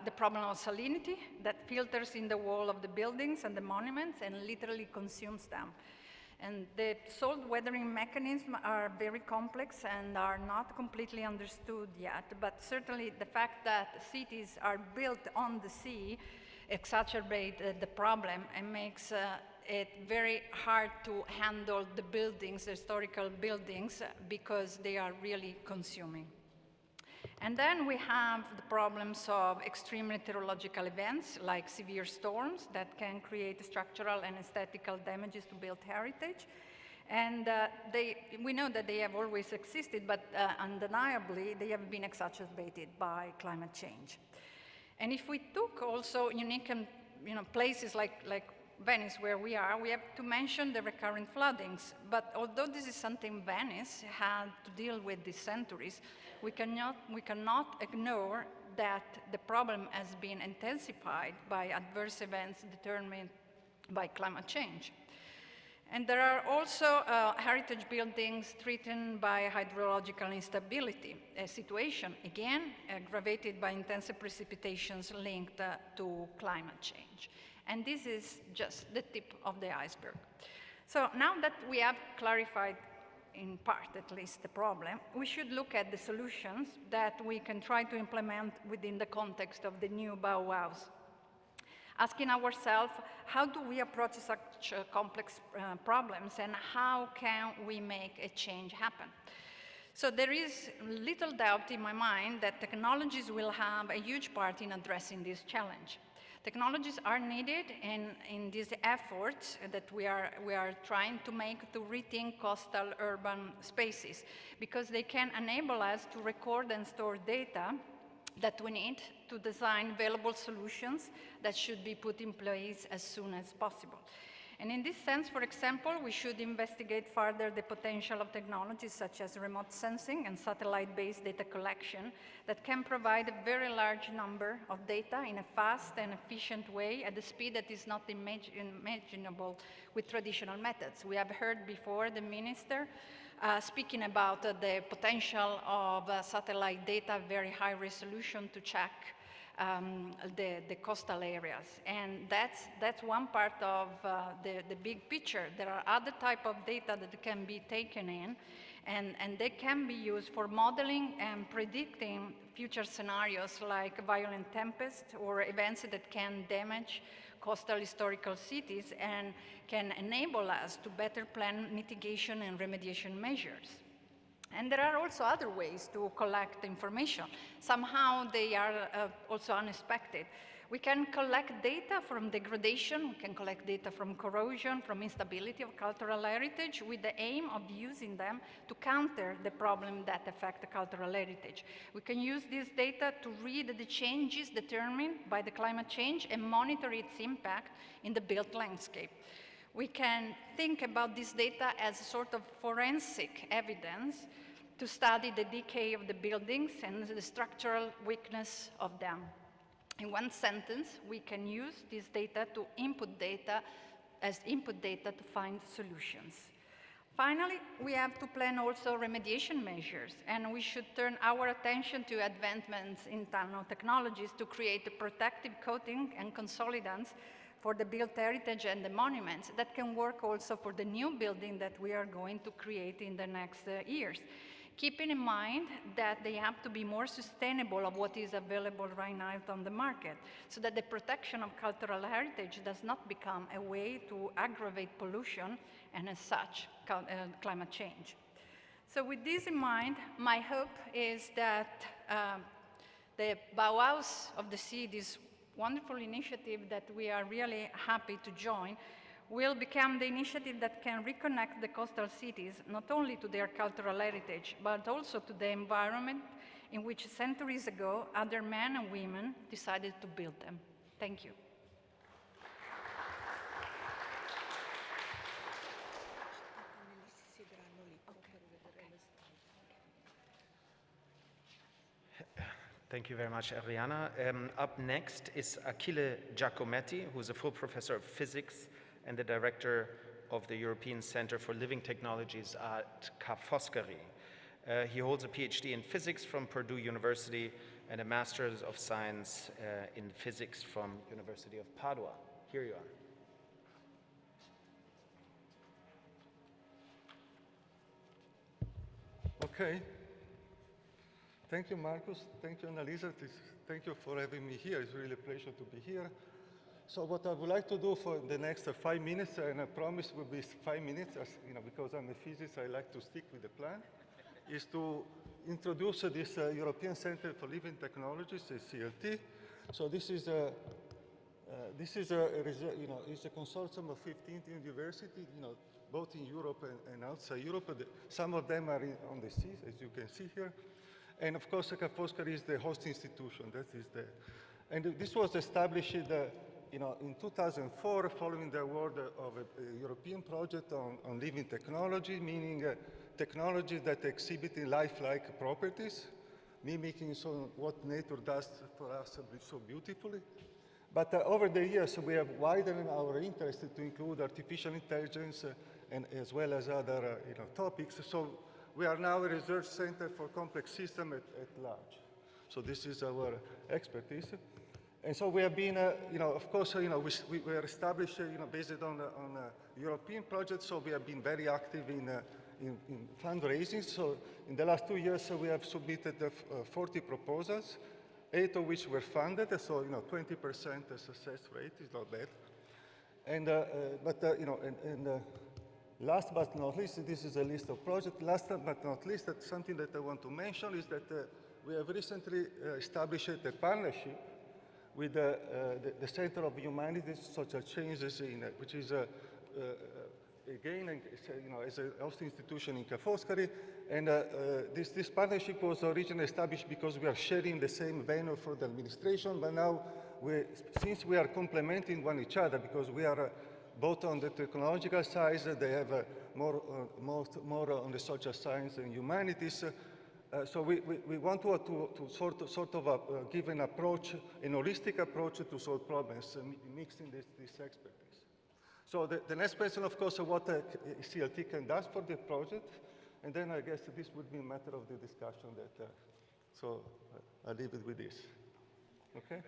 the problem of salinity that filters in the wall of the buildings and the monuments and literally consumes them. And the salt weathering mechanisms are very complex and are not completely understood yet, but certainly the fact that cities are built on the sea exacerbates the problem and makes it very hard to handle the buildings, the historical buildings, because they are really consuming. And then we have the problems of extreme meteorological events like severe storms that can create structural and aesthetical damages to built heritage. And we know that they have always existed, but undeniably they have been exacerbated by climate change. And if we took also unique places like Venice, where we have to mention the recurrent floodings. But although this is something Venice had to deal with these centuries, we cannot ignore that the problem has been intensified by adverse events determined by climate change. And there are also heritage buildings threatened by hydrological instability, a situation, again, aggravated by intensive precipitations linked to climate change. And this is just the tip of the iceberg. So now that we have clarified, in part at least, the problem, we should look at the solutions that we can try to implement within the context of the new Bauhaus. Asking ourselves, how do we approach such complex problems and how can we make a change happen? So there is little doubt in my mind that technologies will have a huge part in addressing this challenge. Technologies are needed in these efforts that we are trying to make to rethink coastal urban spaces, because they can enable us to record and store data that we need to design available solutions that should be put in place as soon as possible. And in this sense, for example, we should investigate further the potential of technologies such as remote sensing and satellite-based data collection that can provide a very large number of data in a fast and efficient way at a speed that is not imaginable with traditional methods. We have heard before the minister speaking about the potential of satellite data, very high resolution to check the coastal areas. And that's one part of the big picture. There are other type of data that can be taken in, and they can be used for modeling and predicting future scenarios like violent tempests or events that can damage coastal historical cities and can enable us to better plan mitigation and remediation measures. And there are also other ways to collect information. Somehow they are also unexpected. We can collect data from degradation, we can collect data from corrosion, from instability of cultural heritage with the aim of using them to counter the problem that affect the cultural heritage. We can use this data to read the changes determined by the climate change and monitor its impact in the built landscape. We can think about this data as a sort of forensic evidence to study the decay of the buildings and the structural weakness of them. In one sentence, we can use this data to input data to find solutions. Finally, we have to plan also remediation measures, and we should turn our attention to advancements in nanotechnologies to create a protective coating and consolidants for the built heritage and the monuments that can work also for the new building that we are going to create in the next years. keeping in mind that they have to be more sustainable of what is available right now on the market, so that the protection of cultural heritage does not become a way to aggravate pollution and as such climate change. So with this in mind, my hope is that the Bauhaus of the Sea, this wonderful initiative that we are really happy to join, will become the initiative that can reconnect the coastal cities not only to their cultural heritage, but also to the environment in which centuries ago other men and women decided to build them. Thank you. Thank you very much, Ariana. Up next is Achille Giacometti, who's a full professor of physics and the director of the European Center for Living Technologies at Foscari. He holds a PhD in physics from Purdue University and a Master's of Science in physics from University of Padua. Here you are. Okay. Thank you, Marcus. Thank you, Annalisa. Thank you for having me here. It's really a pleasure to be here. So what I would like to do for the next 5 minutes, and I promise will be 5 minutes, as, because I'm a physicist, I like to stick with the plan, is to introduce this European Center for Living Technologies, CLT. So this is a consortium of 15 universities, both in Europe and outside Europe. Some of them are on the seas, as you can see here. And of course, Foscari is the host institution. And this was established in 2004, following the award of a European project on living technology, meaning technology that exhibit lifelike properties, mimicking what nature does for us so beautifully. But over the years, we have widened our interest to include artificial intelligence and as well as other topics. So we are now a research center for complex systems at large. So this is our expertise. And so we have been, of course, we were established, based on a European project. So we have been very active in fundraising. So in the last 2 years, we have submitted 40 proposals, 8 of which were funded. So 20% success rate is not bad. And last but not least, this is a list of projects. Last but not least, something that I want to mention is that we have recently established a partnership with the Center of Humanities, Social Changes, which is, again, as a host institution in Foscari. And this partnership was originally established because we are sharing the same venue for the administration, but now, since we are complementing each other, because we are both on the technological side, they have more on the social science and humanities. So we want to sort of give an approach, an holistic approach to solve problems, mixing this expertise. So the next question, of course, is what CLT can do for the project, and then I guess this would be a matter of the discussion. So I'll leave it with this. Okay.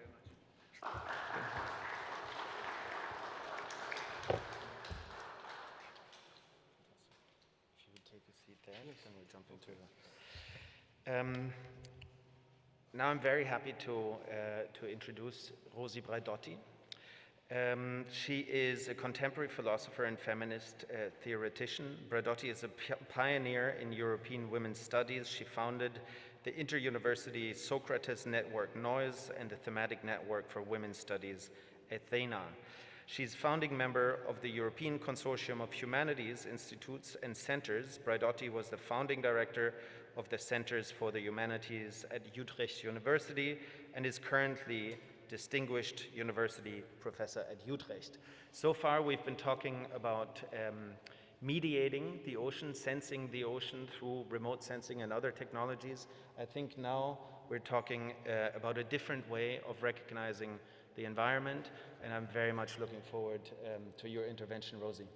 Then we'll jump into now I'm very happy to introduce Rosi Braidotti. She is a contemporary philosopher and feminist theoretician. Braidotti is a pioneer in European women's studies. She founded the inter-university Socrates Network Noise and the Thematic Network for Women's Studies, I.D.E.A. She's founding member of the European Consortium of Humanities Institutes and Centers. Braidotti was the founding director of the Centers for the Humanities at Utrecht University and is currently Distinguished University Professor at Utrecht. So far, we've been talking about mediating the ocean, sensing the ocean through remote sensing and other technologies. I think now we're talking about a different way of recognizing the environment, and I'm very much looking forward to your intervention, Rosie.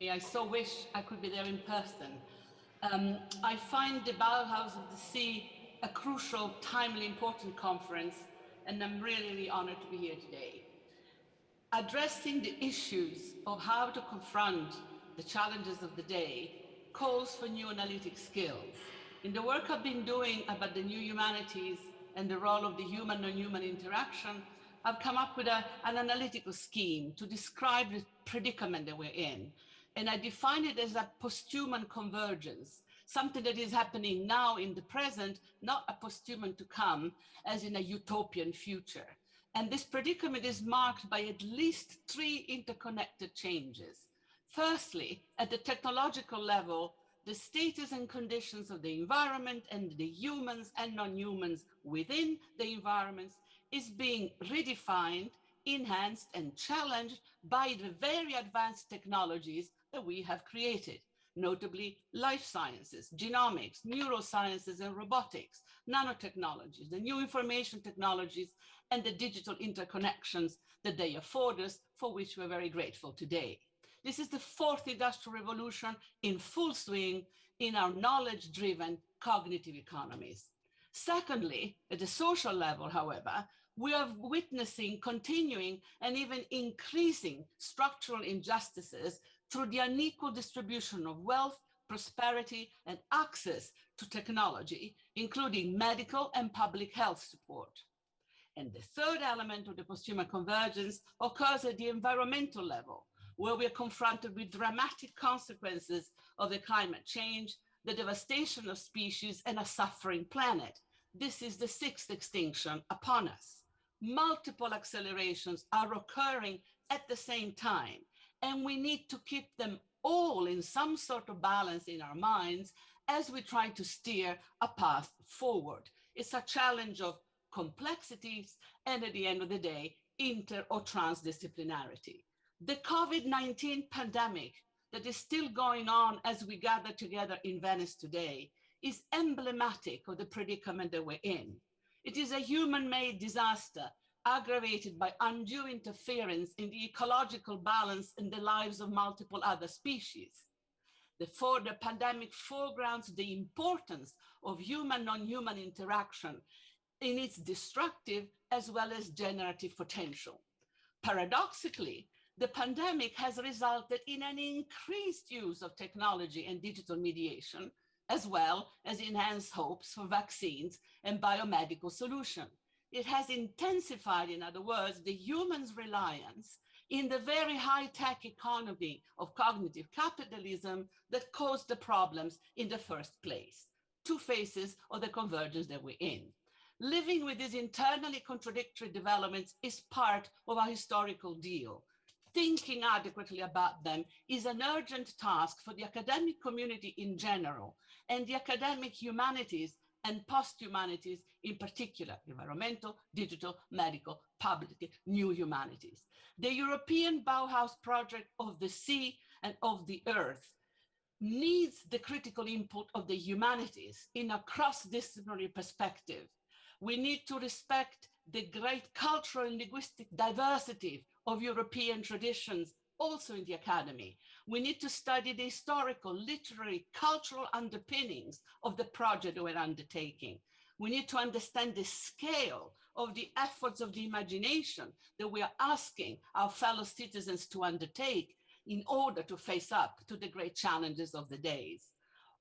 I so wish I could be there in person. I find the Bauhaus of the Sea a crucial, timely, important conference, and I'm really, really honored to be here today. Addressing the issues of how to confront the challenges of the day calls for new analytic skills. In the work I've been doing about the new humanities and the role of the human-non-human interaction, I've come up with an analytical scheme to describe the predicament that we're in. And I define it as a post-human convergence, something that is happening now in the present, not a post-human to come, as in a utopian future. And this predicament is marked by at least 3 interconnected changes. Firstly, at the technological level, the status and conditions of the environment and the humans and non-humans within the environments is being redefined, enhanced, and challenged by the very advanced technologies that we have created, notably life sciences, genomics, neurosciences and robotics, nanotechnologies, the new information technologies, and the digital interconnections that they afford us, for which we're very grateful today. This is the 4th industrial revolution in full swing in our knowledge-driven cognitive economies. Secondly, at the social level, however, we are witnessing continuing and even increasing structural injustices through the unequal distribution of wealth, prosperity, and access to technology, including medical and public health support. And the third element of the post-human convergence occurs at the environmental level, where we are confronted with dramatic consequences of the climate change, the devastation of species, and a suffering planet. This is the 6th extinction upon us. Multiple accelerations are occurring at the same time, and we need to keep them all in some sort of balance in our minds as we try to steer a path forward. It's a challenge of complexities and, at the end of the day, inter or transdisciplinarity. The COVID-19 pandemic that is still going on as we gather together in Venice today is emblematic of the predicament that we're in. It is a human-made disaster aggravated by undue interference in the ecological balance in the lives of multiple other species. The pandemic foregrounds the importance of human-non-human interaction in its destructive as well as generative potential. Paradoxically, the pandemic has resulted in an increased use of technology and digital mediation, as well as enhanced hopes for vaccines and biomedical solutions. It has intensified, in other words, the human's reliance in the very high-tech economy of cognitive capitalism that caused the problems in the first place. 2 phases of the convergence that we're in. Living with these internally contradictory developments is part of our historical deal. Thinking adequately about them is an urgent task for the academic community in general, and the academic humanities and post-humanities in particular, environmental, digital, medical, public, new humanities. The European Bauhaus project of the sea and of the earth needs the critical input of the humanities in a cross-disciplinary perspective. We need to respect the great cultural and linguistic diversity of European traditions also in the academy. We need to study the historical, literary, cultural underpinnings of the project we're undertaking. We need to understand the scale of the efforts of the imagination that we are asking our fellow citizens to undertake in order to face up to the great challenges of the days.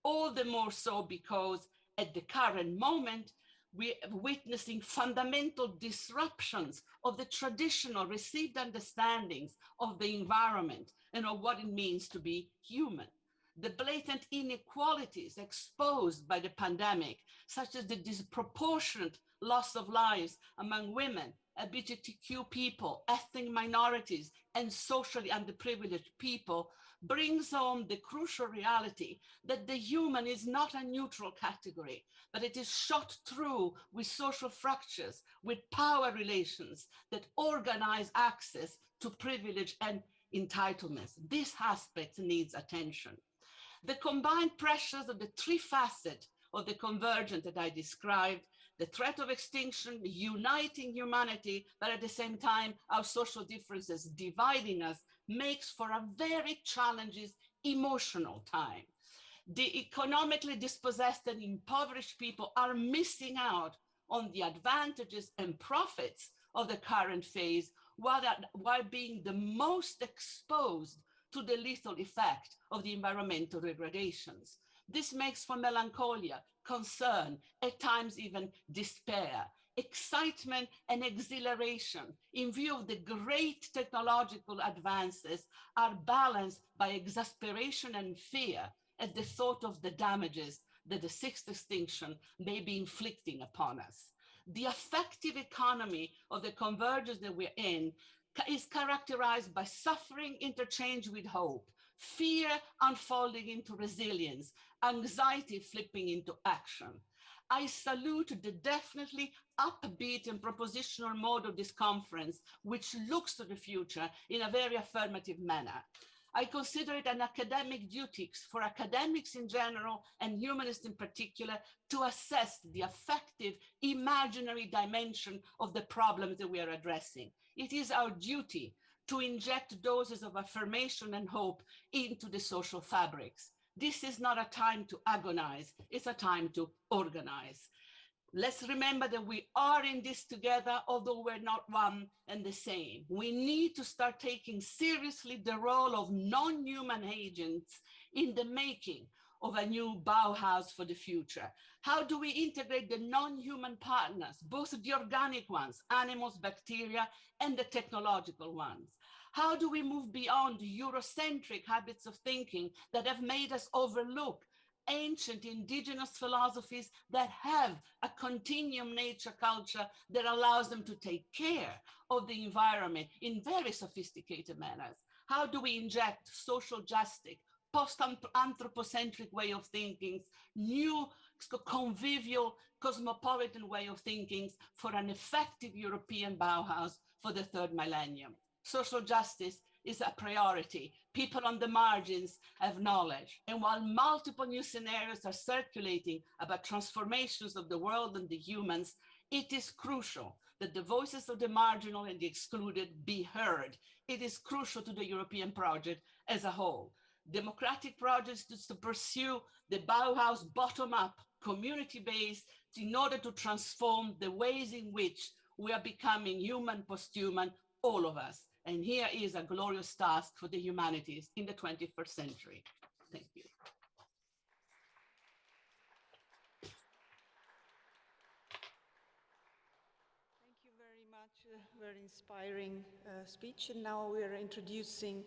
All the more so because at the current moment, we are witnessing fundamental disruptions of the traditional received understandings of the environment and of what it means to be human. The blatant inequalities exposed by the pandemic, such as the disproportionate loss of lives among women, LGBTQ people, ethnic minorities, and socially underprivileged people, brings home the crucial reality that the human is not a neutral category, but it is shot through with social fractures, with power relations that organize access to privilege and entitlements. This aspect needs attention. The combined pressures of the 3 facets of the convergence that I described, the threat of extinction, uniting humanity, but at the same time, our social differences dividing us, makes for a very challenging emotional time. The economically dispossessed and impoverished people are missing out on the advantages and profits of the current phase, while being the most exposed to the lethal effect of the environmental degradations. This makes for melancholia, concern, at times even despair, excitement and exhilaration in view of the great technological advances are balanced by exasperation and fear at the thought of the damages that the sixth extinction may be inflicting upon us. The affective economy of the convergence that we're in is characterized by suffering interchanged with hope, fear unfolding into resilience, anxiety flipping into action. I salute the definitely upbeat and propositional mode of this conference, which looks to the future in a very affirmative manner. I consider it an academic duty for academics in general and humanists in particular to assess the affective, imaginary dimension of the problems that we are addressing. It is our duty to inject doses of affirmation and hope into the social fabrics. This is not a time to agonize, it's a time to organize. Let's remember that we are in this together, although we're not one and the same. We need to start taking seriously the role of non-human agents in the making of a new Bauhaus for the future. How do we integrate the non-human partners, both the organic ones, animals, bacteria, and the technological ones? How do we move beyond Eurocentric habits of thinking that have made us overlook ancient indigenous philosophies that have a continuum nature culture that allows them to take care of the environment in very sophisticated manners? How do we inject social justice, post-anthropocentric way of thinking, new convivial, cosmopolitan way of thinking for an effective European Bauhaus for the third millennium? Social justice is a priority. People on the margins have knowledge. And while multiple new scenarios are circulating about transformations of the world and the humans, it is crucial that the voices of the marginal and the excluded be heard. It is crucial to the European project as a whole. Democratic projects to pursue the Bauhaus bottom-up, community-based, in order to transform the ways in which we are becoming human, post-human, all of us. And here is a glorious task for the humanities in the 21st century. Thank you. Thank you very much. Very inspiring speech. And now we are introducing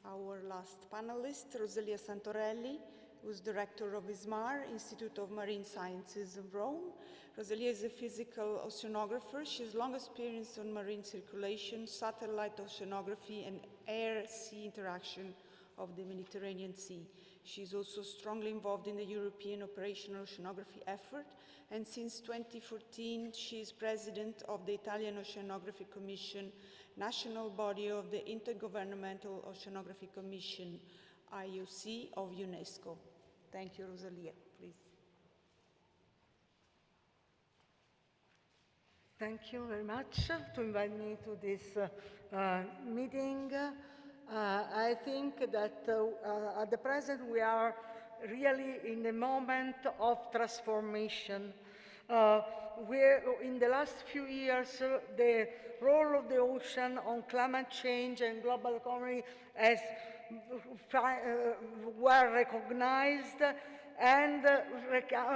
our last panelist, Rosalia Santorelli, who's director of ISMAR, Institute of Marine Sciences of Rome. Rosalia is a physical oceanographer. She has long experience on marine circulation, satellite oceanography, and air-sea interaction of the Mediterranean Sea. She is also strongly involved in the European operational oceanography effort, and since 2014, she is president of the Italian Oceanography Commission, national body of the Intergovernmental Oceanography Commission, IOC of UNESCO. Thank you, Rosalia, please. Thank you very much to invite me to this meeting. I think that at the present we are really in a moment of transformation. In the last few years, the role of the ocean on climate change and global economy has were recognized and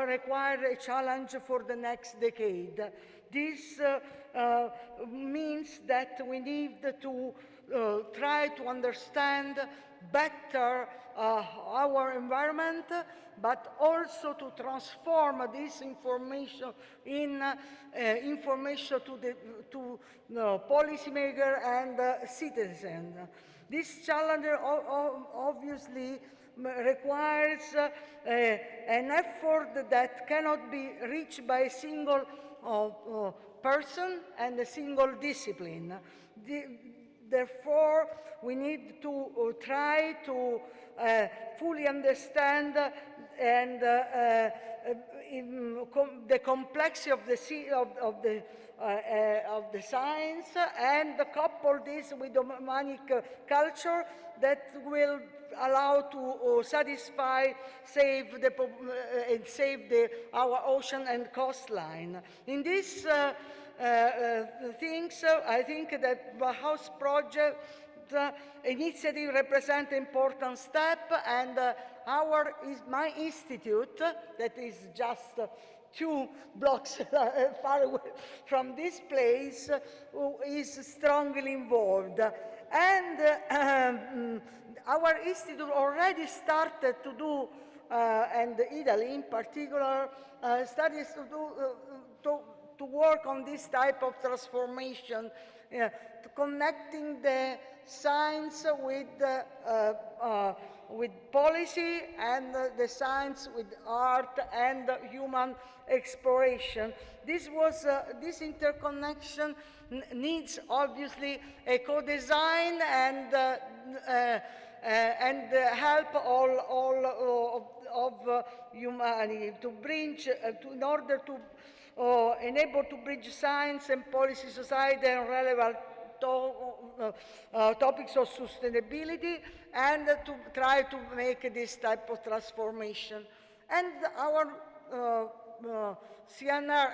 require a challenge for the next decade. This means that we need to try to understand better our environment, but also to transform this information in information to policymakers and citizens. This challenge obviously requires an effort that cannot be reached by a single person and a single discipline. Therefore, we need to try to fully understand and the complexity of the science, and couple this with the humanic culture that will allow to satisfy, save our ocean and coastline. In this things. I think that Bauhaus project initiative represents an important step, and my institute, that is just 2 blocks far away from this place, is strongly involved. And our institute already started to do, and Italy in particular, started to work on this type of transformation, connecting the science with policy and the science with art and human exploration. This interconnection needs obviously a co-design and help all of humanity to bridge, in order to enable to bridge science and policy, society, and relevant topics of sustainability, and to try to make this type of transformation. And our CNR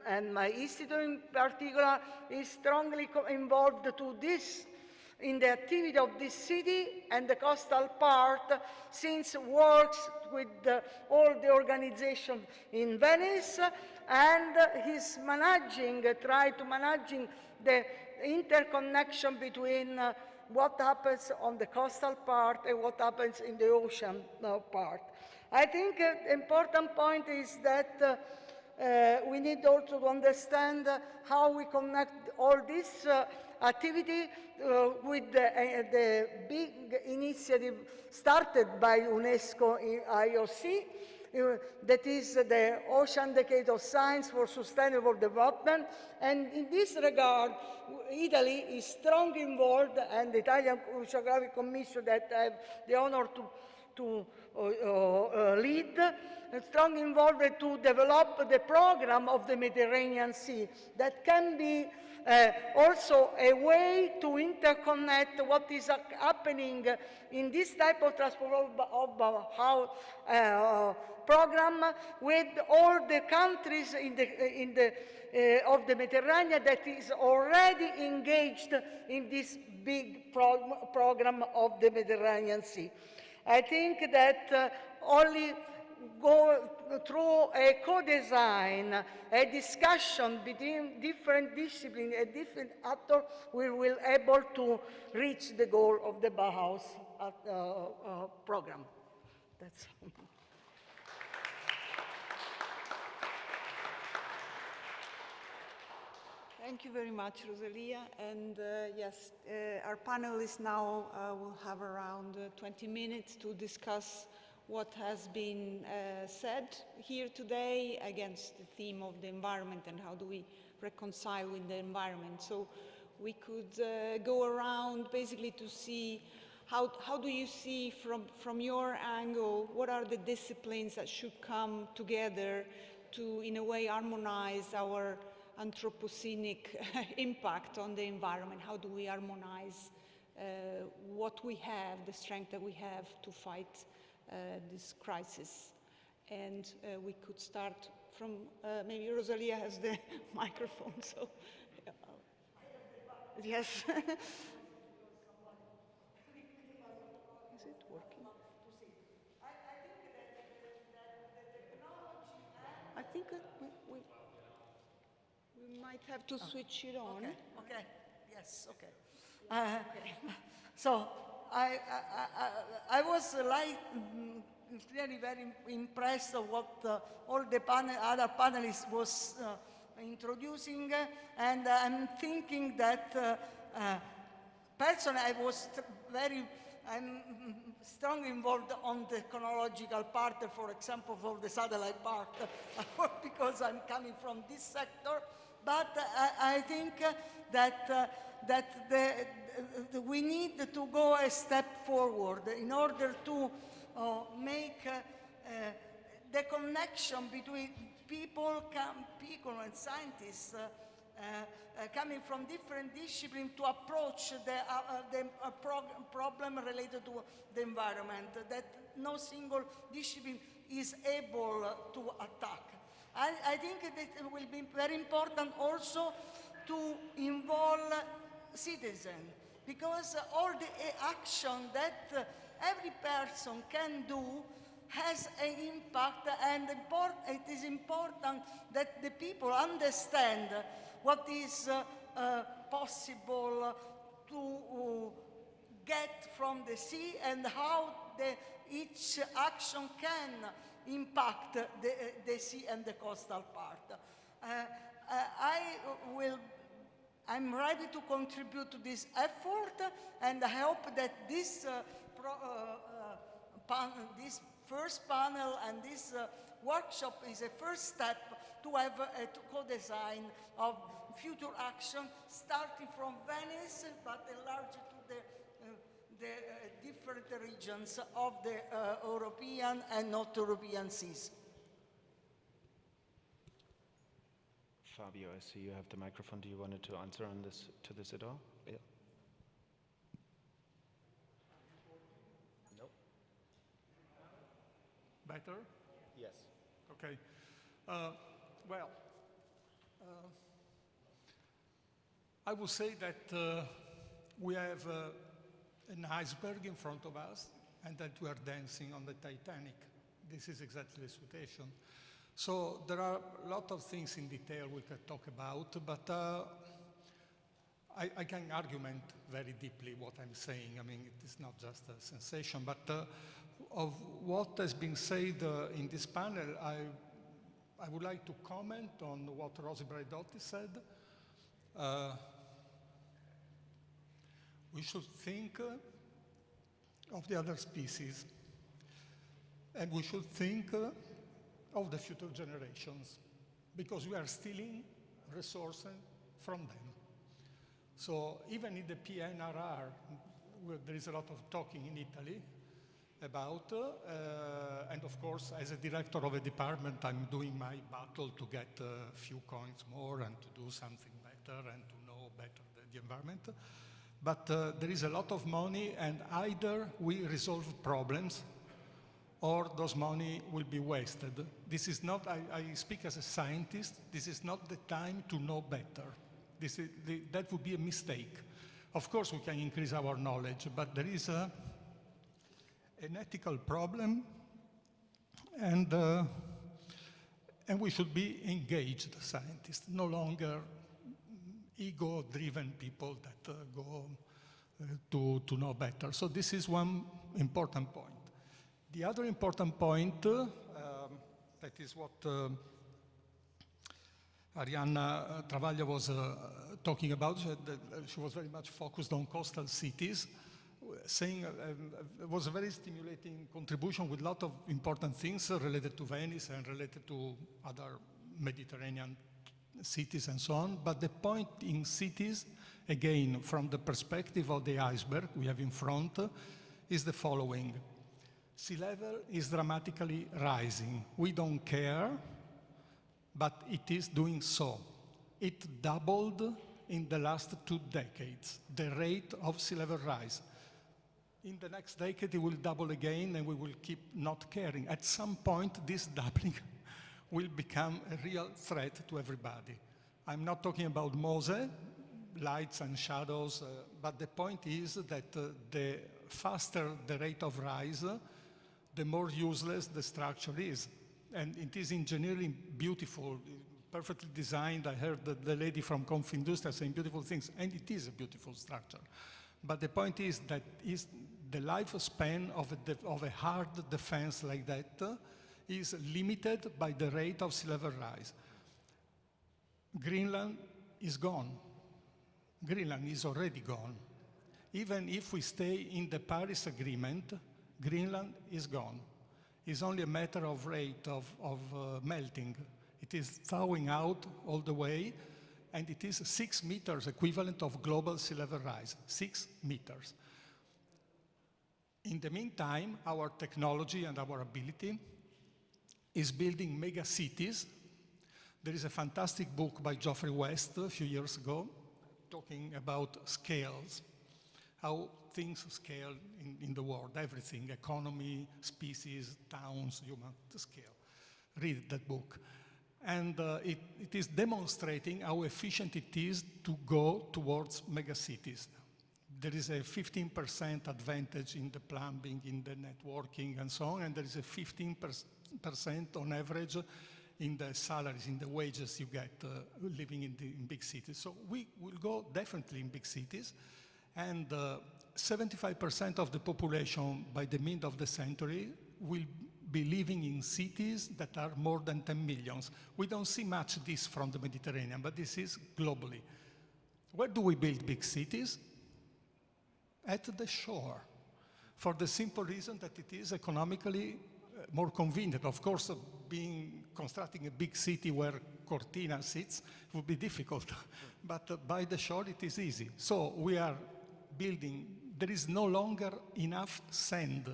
and my institute in particular is strongly involved to this, in the activity of this city and the coastal part, since works with all the organization in Venice, and he's try to managing the interconnection between what happens on the coastal part and what happens in the ocean part. I think an important point is that we need also to understand how we connect all this activity with the big initiative started by UNESCO in IOC, that is the Ocean Decade of Science for Sustainable Development. And in this regard, Italy is strongly involved, and the Italian Oceanographic Commission that I have the honor to lead, strongly involved to develop the program of the Mediterranean Sea that can be also a way to interconnect what is happening in this type of transport of program with all the countries of the Mediterranean that is already engaged in this big program of the Mediterranean Sea. I think that only go through a co-design, a discussion between different disciplines and different actors, we will be able to reach the goal of the Bauhaus program. That's all. Thank you very much, Rosalia. And yes, our panelists now will have around 20 minutes to discuss what has been said here today against the theme of the environment and how do we reconcile with the environment. So we could go around basically to see how do you see from your angle, what are the disciplines that should come together to, in a way, harmonize our Anthropocenic impact on the environment? How do we harmonize what we have, the strength that we have to fight this crisis? And we could start from, maybe Rosalia has the microphone, so yes. Is it working? I think that we might have to switch it on. Okay. Yes. Okay. So I was really very impressed of what all the other panelists was introducing, and I'm thinking that personally I was I'm strongly involved on the chronological part, for example, for the satellite part, because I'm coming from this sector. But I think that we need to go a step forward in order to make the connection between people and scientists coming from different disciplines to approach the problem related to the environment that no single discipline is able to attack. I think that it will be very important also to involve citizens, because all the action that every person can do has an impact, and it is important that the people understand what is possible to get from the sea and how each action can impact the sea and the coastal part. I'm ready to contribute to this effort, and I hope that this first panel and this workshop is a first step to have a co-design of future action, starting from Venice, but enlarged to the different regions of the European and not European seas. Fabio, I see you have the microphone. Do you want to answer on this to this at all? Yeah. No. Better? Yes. Okay. I would say that we have an iceberg in front of us and that we are dancing on the Titanic. This is exactly the situation. So there are a lot of things in detail we can talk about, but I can argument very deeply what I'm saying. I mean, it is not just a sensation, but of what has been said in this panel, I would like to comment on what Rosi Braidotti said. We should think of the other species, and we should think of the future generations, because we are stealing resources from them. So even in the PNRR, where there is a lot of talking in Italy about, and of course, as a director of a department, I'm doing my battle to get a few coins more and to do something better and to know better the environment. But there is a lot of money, and either we resolve problems or those money will be wasted. This is not, I speak as a scientist, this is not the time to know better. That would be a mistake. Of course we can increase our knowledge, but there is an ethical problem, and we should be engaged scientists, no longer ego-driven people that go to know better. So this is one important point. The other important point, that is what Arianna Travaglia was talking about, she was very much focused on coastal cities, saying it was a very stimulating contribution with a lot of important things related to Venice and related to other Mediterranean cities and so on. But the point in cities, again, from the perspective of the iceberg we have in front, is the following. Sea level is dramatically rising. We don't care, but it is doing so. It doubled in the last 2 decades, the rate of sea level rise. In the next decade, it will double again, and we will keep not caring. At some point, this doubling will become a real threat to everybody. I'm not talking about Mose, lights and shadows, but the point is that the faster the rate of rise, the more useless the structure is. And it is engineering beautiful, perfectly designed. I heard the lady from Confindustria saying beautiful things, and it is a beautiful structure. But the point is that the lifespan of a hard defense like that is limited by the rate of sea level rise. Greenland is gone. Greenland is already gone. Even if we stay in the Paris Agreement, Greenland is gone. It's only a matter of rate of melting. It is thawing out all the way, and it is 6 meters equivalent of global sea level rise, 6 meters. In the meantime, our technology and our ability is building mega cities. There is a fantastic book by Geoffrey West a few years ago talking about scales, how things scale in the world, everything, economy, species, towns, human scale. Read that book. And it is demonstrating how efficient it is to go towards megacities. There is a 15% advantage in the plumbing, in the networking, and so on, and there is a 15% on average in the salaries, in the wages you get living in big cities. So we will go definitely in big cities, and 75% of the population by the mid of the century will be living in cities that are more than 10 million. We don't see much this from the Mediterranean, but this is globally. Where do we build big cities? At the shore, for the simple reason that it is economically more convenient. Of course, constructing a big city where Cortina sits would be difficult, but by the shore it is easy. So we are building, there is no longer enough sand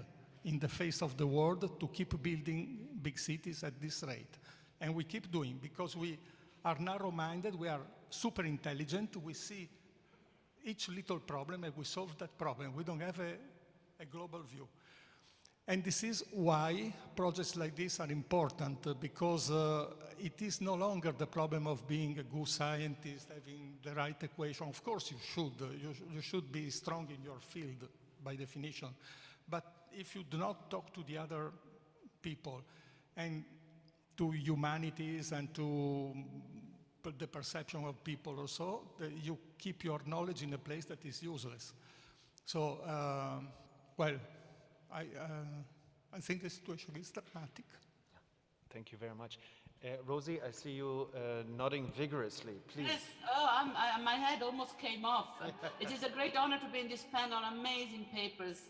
in the face of the world to keep building big cities at this rate. And we keep doing, because we are narrow-minded, we are super intelligent, we see each little problem and we solve that problem. We don't have a global view. And this is why projects like this are important, because it is no longer the problem of being a good scientist, having the right equation. Of course you should be strong in your field by definition. But if you do not talk to the other people and to humanities and to the perception of people or so, you keep your knowledge in a place that is useless. So, well, I think the situation is dramatic. Thank you very much. Rosie, I see you nodding vigorously. Please. Yes, oh, my head almost came off. It is a great honor to be in this panel, amazing papers,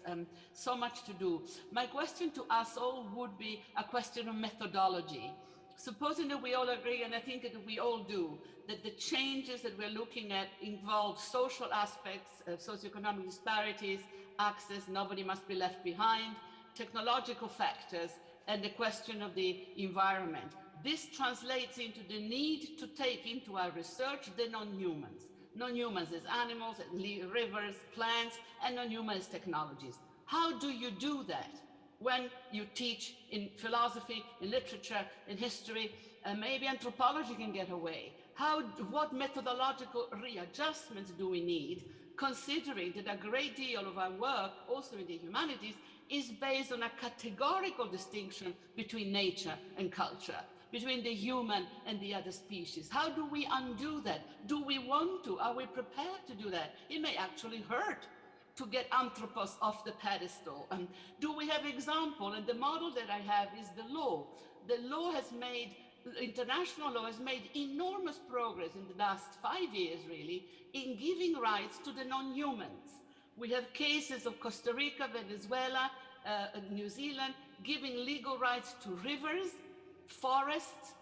so much to do. My question to us all would be a question of methodology. Supposing that we all agree, and I think that we all do, that the changes that we're looking at involve social aspects, socioeconomic disparities, access, nobody must be left behind, technological factors, and the question of the environment. This translates into the need to take into our research the non-humans. Non-humans as animals, rivers, plants, and non-humans technologies. How do you do that when you teach in philosophy, in literature, in history, and maybe anthropology can get away? What methodological readjustments do we need, considering that a great deal of our work, also in the humanities, is based on a categorical distinction between nature and culture, between the human and the other species? How do we undo that? Do we want to? Are we prepared to do that? It may actually hurt to get anthropos off the pedestal. Do we have example? And the model that I have is the law. The law has made, international law has made enormous progress in the last 5 years, really, in giving rights to the non-humans. We have cases of Costa Rica, Venezuela, New Zealand, giving legal rights to rivers, forests,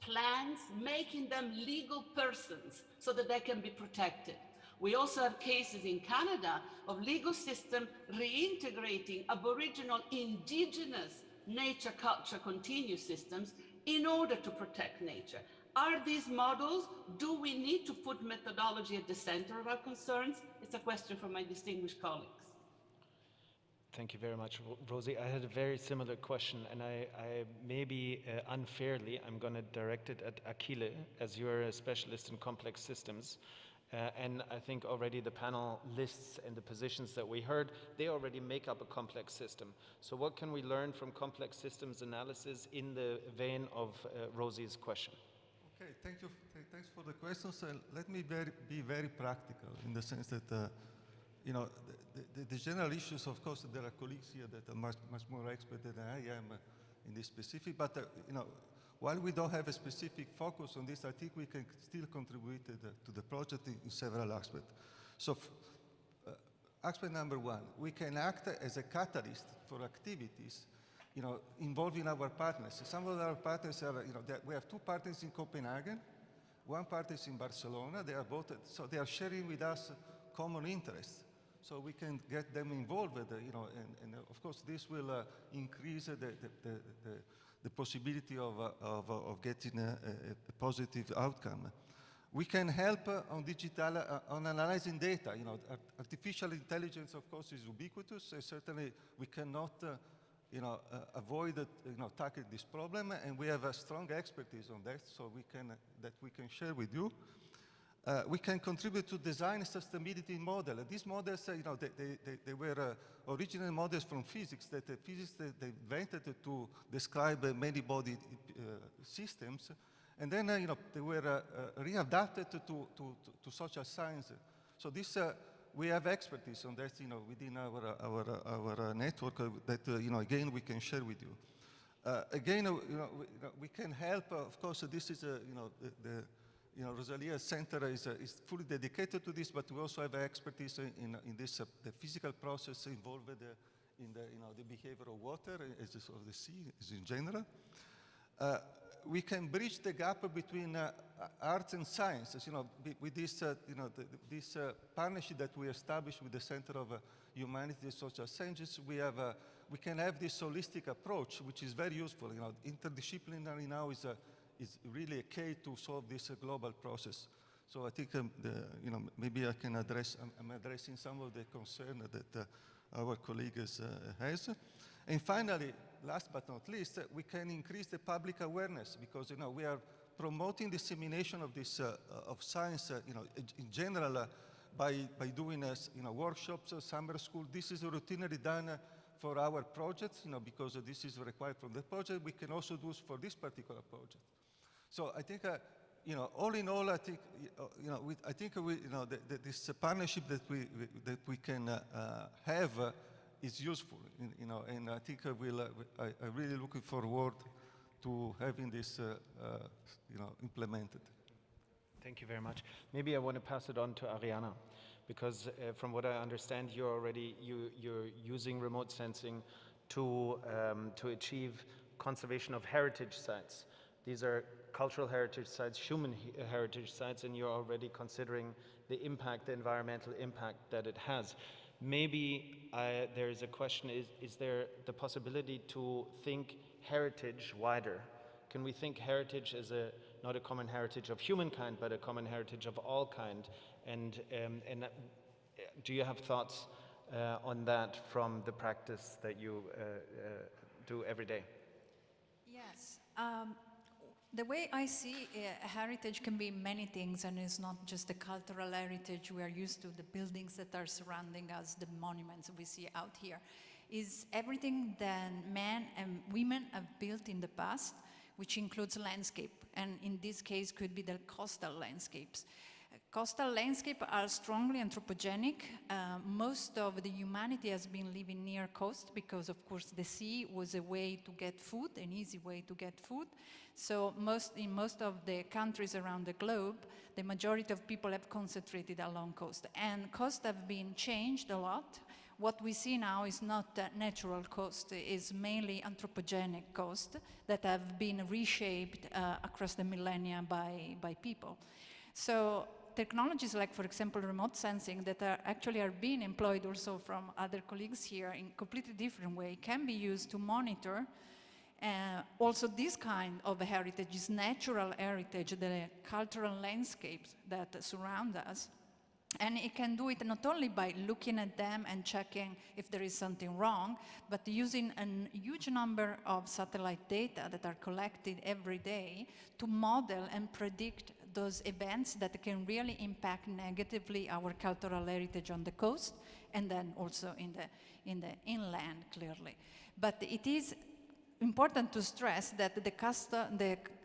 plants, making them legal persons so that they can be protected. We also have cases in Canada of legal system reintegrating Aboriginal indigenous nature culture continuous systems in order to protect nature. Are these models? Do we need to put methodology at the center of our concerns? It's a question for my distinguished colleagues. Thank you very much, Rosie. I had a very similar question, and I maybe unfairly, I'm going to direct it at Achille, as you're a specialist in complex systems. And I think already the panel lists and the positions that we heard, they already make up a complex system. So what can we learn from complex systems analysis in the vein of Rosie's question? Okay, thank you. Thanks for the questions. Let me be very practical in the sense that, you know, the general issues, of course, there are colleagues here that are much more expert than I am in this specific, but, you know, while we don't have a specific focus on this, I think we can still contribute to the project in several aspects. So, aspect number one, we can act as a catalyst for activities, you know, involving our partners. Some of our partners are, you know, we have two partners in Copenhagen, one partner is in Barcelona. They are both, so they are sharing with us common interests. So we can get them involved, you know, and of course this will increase the possibility of getting a positive outcome. We can help on digital, on analyzing data. You know, artificial intelligence, of course, is ubiquitous. Certainly, we cannot avoid tackling this problem, and we have a strong expertise on that, so that we can share with you. We can contribute to design a sustainability model. These models, they were original models from physics that they invented to describe many body systems, and then they were readapted to social science. So this we have expertise on that, within our network that again we can share with you. Again, we can help. Of course, this is the Rosalia Center is fully dedicated to this, but we also have expertise in this the physical process involved in the behavior of water, as of the sea, as in general. We can bridge the gap between arts and sciences, with this, this partnership that we established with the Center of Humanities and Social Sciences. We can have this holistic approach, which is very useful. Interdisciplinary now is really a key to solve this global process. So I think maybe I can address. I'm addressing some of the concern that our colleague has. And finally, last but not least, we can increase the public awareness, because we are promoting dissemination of this of science, in general, by doing workshops, summer school. This is routinely done for our projects, because this is required from the project. We can also do for this particular project. So I think, all in all, I think, this partnership that we can have. Is useful, and I think I'm really looking forward to having this, implemented. Thank you very much. Maybe I want to pass it on to Ariana, because from what I understand, you're using remote sensing to achieve conservation of heritage sites. These are cultural heritage sites, human heritage sites, and you're already considering the impact, the environmental impact that it has. Maybe there is a question, is there the possibility to think heritage wider? Can we think heritage as not a common heritage of humankind, but a common heritage of all kind? And do you have thoughts on that from the practice that you do every day? Yes. The way I see heritage can be many things, and it's not just the cultural heritage we are used to, the buildings that are surrounding us, the monuments we see out here. Is everything that men and women have built in the past, which includes landscape, and in this case could be the coastal landscapes. Coastal landscapes are strongly anthropogenic. Most of the humanity has been living near coast because, of course, the sea was a way to get food, an easy way to get food. So in most of the countries around the globe, the majority of people have concentrated along coast. And coasts have been changed a lot. What we see now is not natural coast, it's mainly anthropogenic coast that have been reshaped across the millennia by people. So technologies like, for example, remote sensing that are being employed also from other colleagues here in completely different way can be used to monitor also this kind of heritage, this natural heritage, the cultural landscapes that surround us. And it can do it not only by looking at them and checking if there is something wrong, but using a huge number of satellite data that are collected every day to model and predict those events that can really impact negatively our cultural heritage on the coast and then also in the inland, clearly. But it is important to stress that the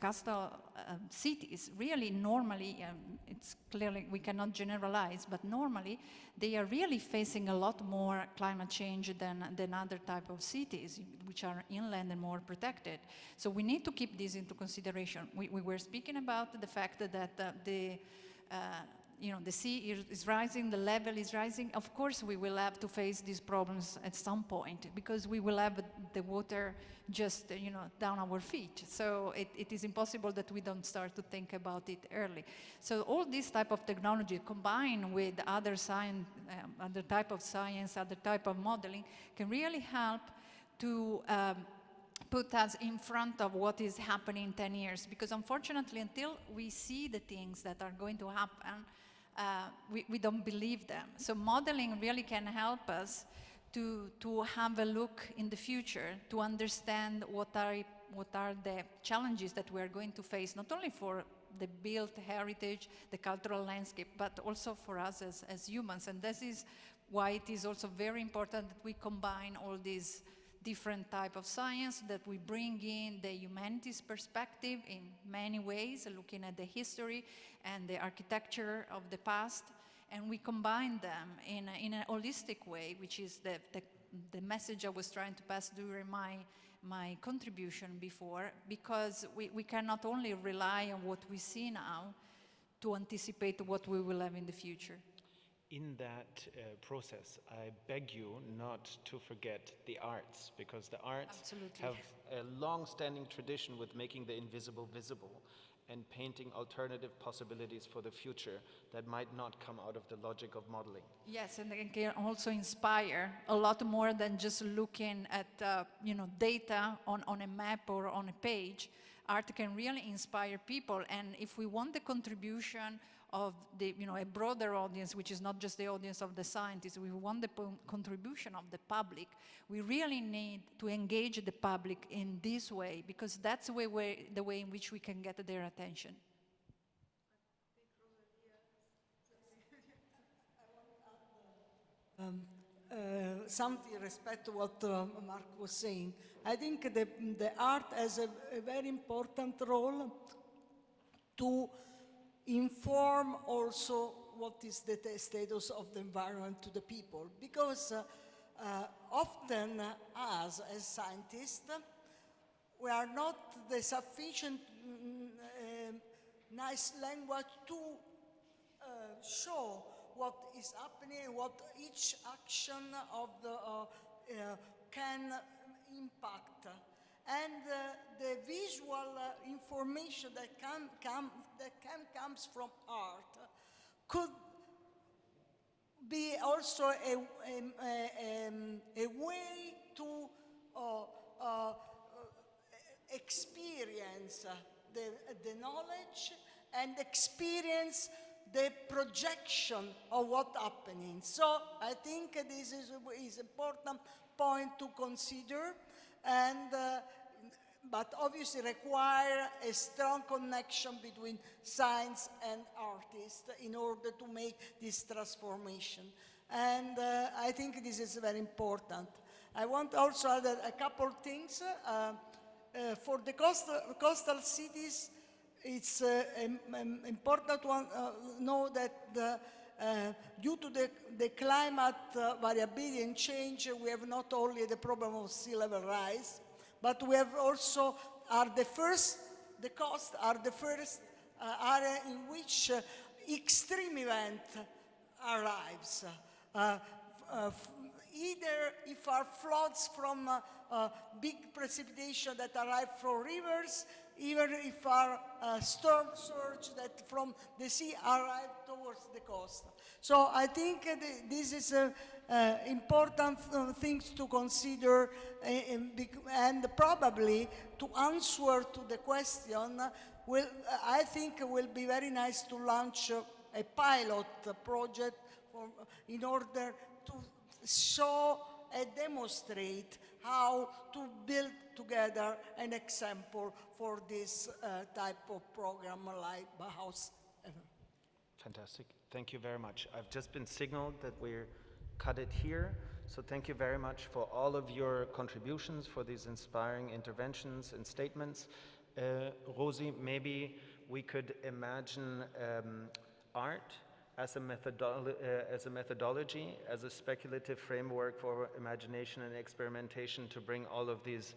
coastal cities really normally, it's clearly we cannot generalize, but normally they are really facing a lot more climate change than other type of cities, which are inland and more protected. So we need to keep this into consideration. We were speaking about the fact that the sea is rising, the level is rising. Of course, we will have to face these problems at some point because we will have the water just, down our feet. So it is impossible that we don't start to think about it early. So all this type of technology combined with other science, other type of science, other type of modeling can really help to put us in front of what is happening in 10 years. Because unfortunately, until we see the things that are going to happen, we don't believe them. So modeling really can help us to have a look in the future, to understand what are the challenges that we are going to face, not only for the built heritage, the cultural landscape, but also for us as humans. And this is why it is also very important that we combine all these different type of science, that we bring in the humanities perspective in many ways, looking at the history and the architecture of the past, and we combine them in a holistic way, which is the message I was trying to pass during my contribution before, because we cannot only rely on what we see now to anticipate what we will have in the future. In that process, I beg you not to forget the arts, because the arts Absolutely. have a long-standing tradition with making the invisible visible and painting alternative possibilities for the future that might not come out of the logic of modeling. Yes, and they can also inspire a lot more than just looking at data on a map or on a page. Art can really inspire people, and if we want the contribution of a broader audience, which is not just the audience of the scientists, we want the contribution of the public, we really need to engage the public in this way, because that's the way in which we can get their attention. Something in respect to what Mark was saying. I think the art has a very important role to inform also what is the status of the environment to the people, because often us as scientists, we are not the sufficient nice language to show what is happening, what each action of the can impact. And the visual information that comes from art could be also a way to experience the knowledge and experience the projection of what's happening. So I think this is an important point to consider, and but obviously require a strong connection between science and artists in order to make this transformation. And I think this is very important. I want also to add a couple of things. For the coastal cities, it's important to know that due to the climate variability and change, we have not only the problem of sea level rise, but we have also the coast are the first area in which extreme event arrives. Either if are floods from big precipitation that arrive from rivers, even if are storm surge that from the sea arrive towards the coast. So I think this is important things to consider, and probably to answer to the question, I think it will be very nice to launch a pilot project in order to show and demonstrate how to build together an example for this type of program like Bauhaus. Fantastic. Thank you very much. I've just been signaled that we're cut it here. So thank you very much for all of your contributions, for these inspiring interventions and statements. Rosie, maybe we could imagine art as a methodology, as a speculative framework for imagination and experimentation to bring all of these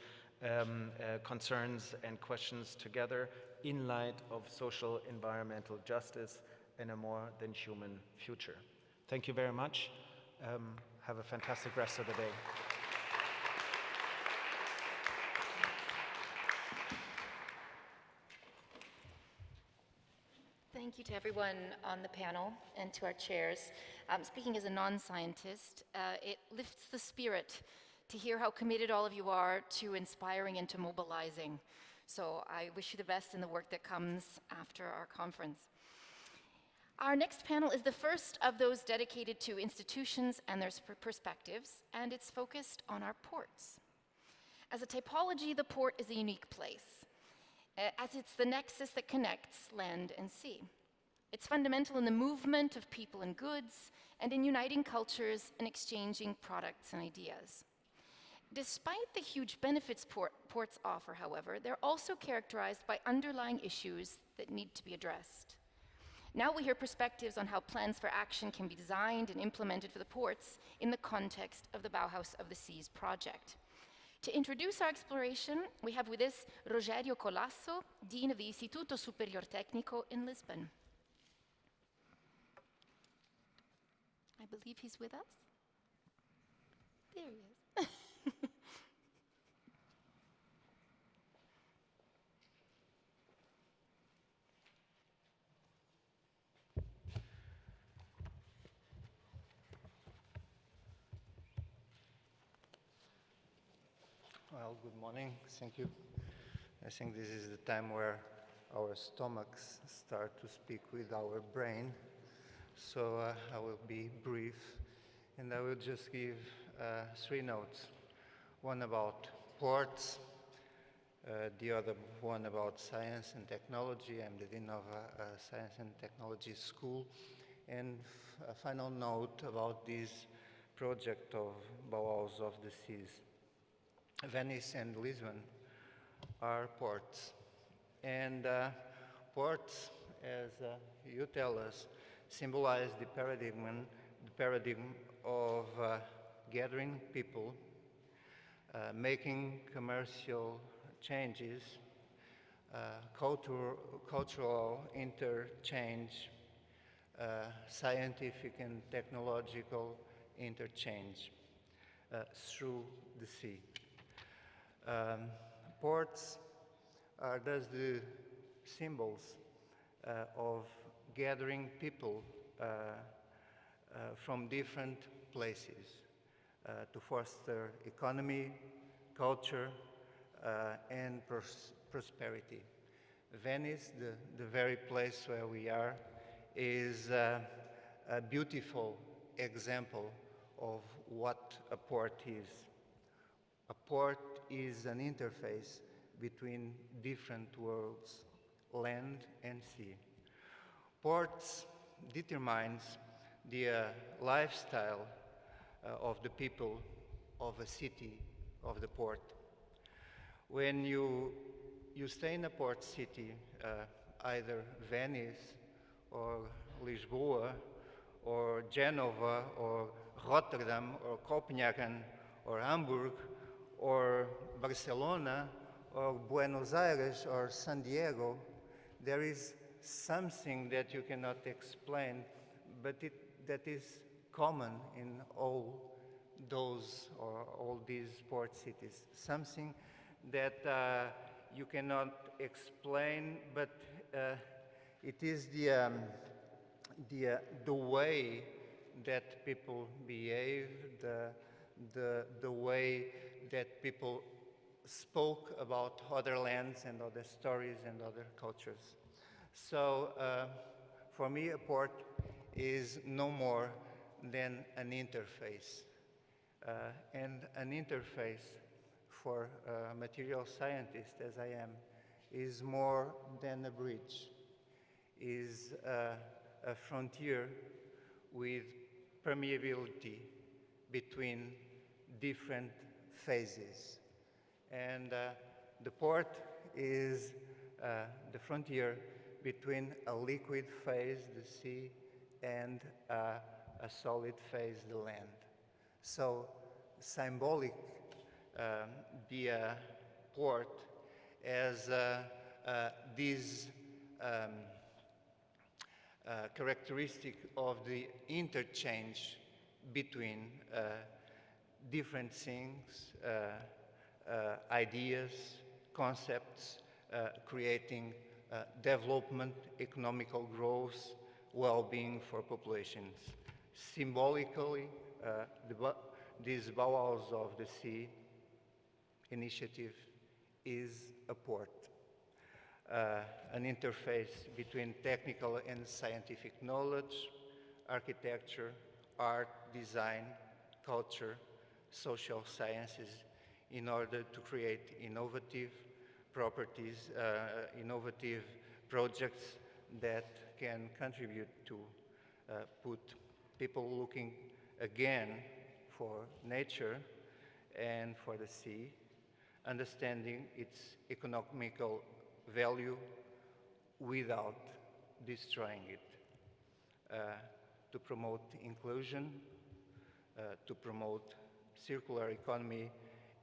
concerns and questions together in light of social environmental justice and a more than human future. Thank you very much. Have a fantastic rest of the day. Thank you to everyone on the panel and to our chairs. Speaking as a non-scientist, it lifts the spirit to hear how committed all of you are to inspiring and to mobilizing. So I wish you the best in the work that comes after our conference. Our next panel is the first of those dedicated to institutions and their perspectives, and it's focused on our ports. As a typology, the port is a unique place, as it's the nexus that connects land and sea. It's fundamental in the movement of people and goods, and in uniting cultures and exchanging products and ideas. Despite the huge benefits ports offer, however, they're also characterized by underlying issues that need to be addressed. Now we hear perspectives on how plans for action can be designed and implemented for the ports in the context of the Bauhaus of the Seas project. To introduce our exploration, we have with us Rogério Colasso, Dean of the Instituto Superior Técnico in Lisbon. I believe he's with us. There he is. Well, good morning. Thank you. I think this is the time where our stomachs start to speak with our brain. So I will be brief, and I will just give 3 notes. One about ports, the other one about science and technology. I'm the dean of a science and technology school. And a final note about this project of Bauhaus of the Seas. Venice and Lisbon are ports. And ports, as you tell us, symbolize the paradigm of gathering people, making commercial changes, cultural interchange, scientific and technological interchange through the sea. Ports are thus the symbols of gathering people from different places to foster economy, culture, and prosperity. Venice, the very place where we are, is a beautiful example of what a port is. A port is an interface between different worlds, land and sea. Ports determines the lifestyle of the people of a city, of the port. When you stay in a port city, either Venice or Lisboa or Genova or Rotterdam or Copenhagen or Hamburg or Barcelona or Buenos Aires or San Diego, there is something that you cannot explain, but that is common in all those or all these port cities. Something that you cannot explain, but it is the way that people behave, the way that people spoke about other lands and other stories and other cultures. So for me, a port is no more than an interface. And an interface for a material scientist, as I am, is more than a bridge, is a frontier with permeability between different phases. And the port is the frontier between a liquid phase, the sea, and a solid phase, the land. So symbolic, the port as this characteristic of the interchange between different things, ideas, concepts, creating development, economical growth, well-being for populations. Symbolically, this Bauhaus of the Sea initiative is a port. an interface between technical and scientific knowledge, architecture, art, design, culture, social sciences, in order to create innovative properties, innovative projects that can contribute to put people looking again for nature and for the sea, understanding its economical value without destroying it, to promote inclusion, to promote circular economy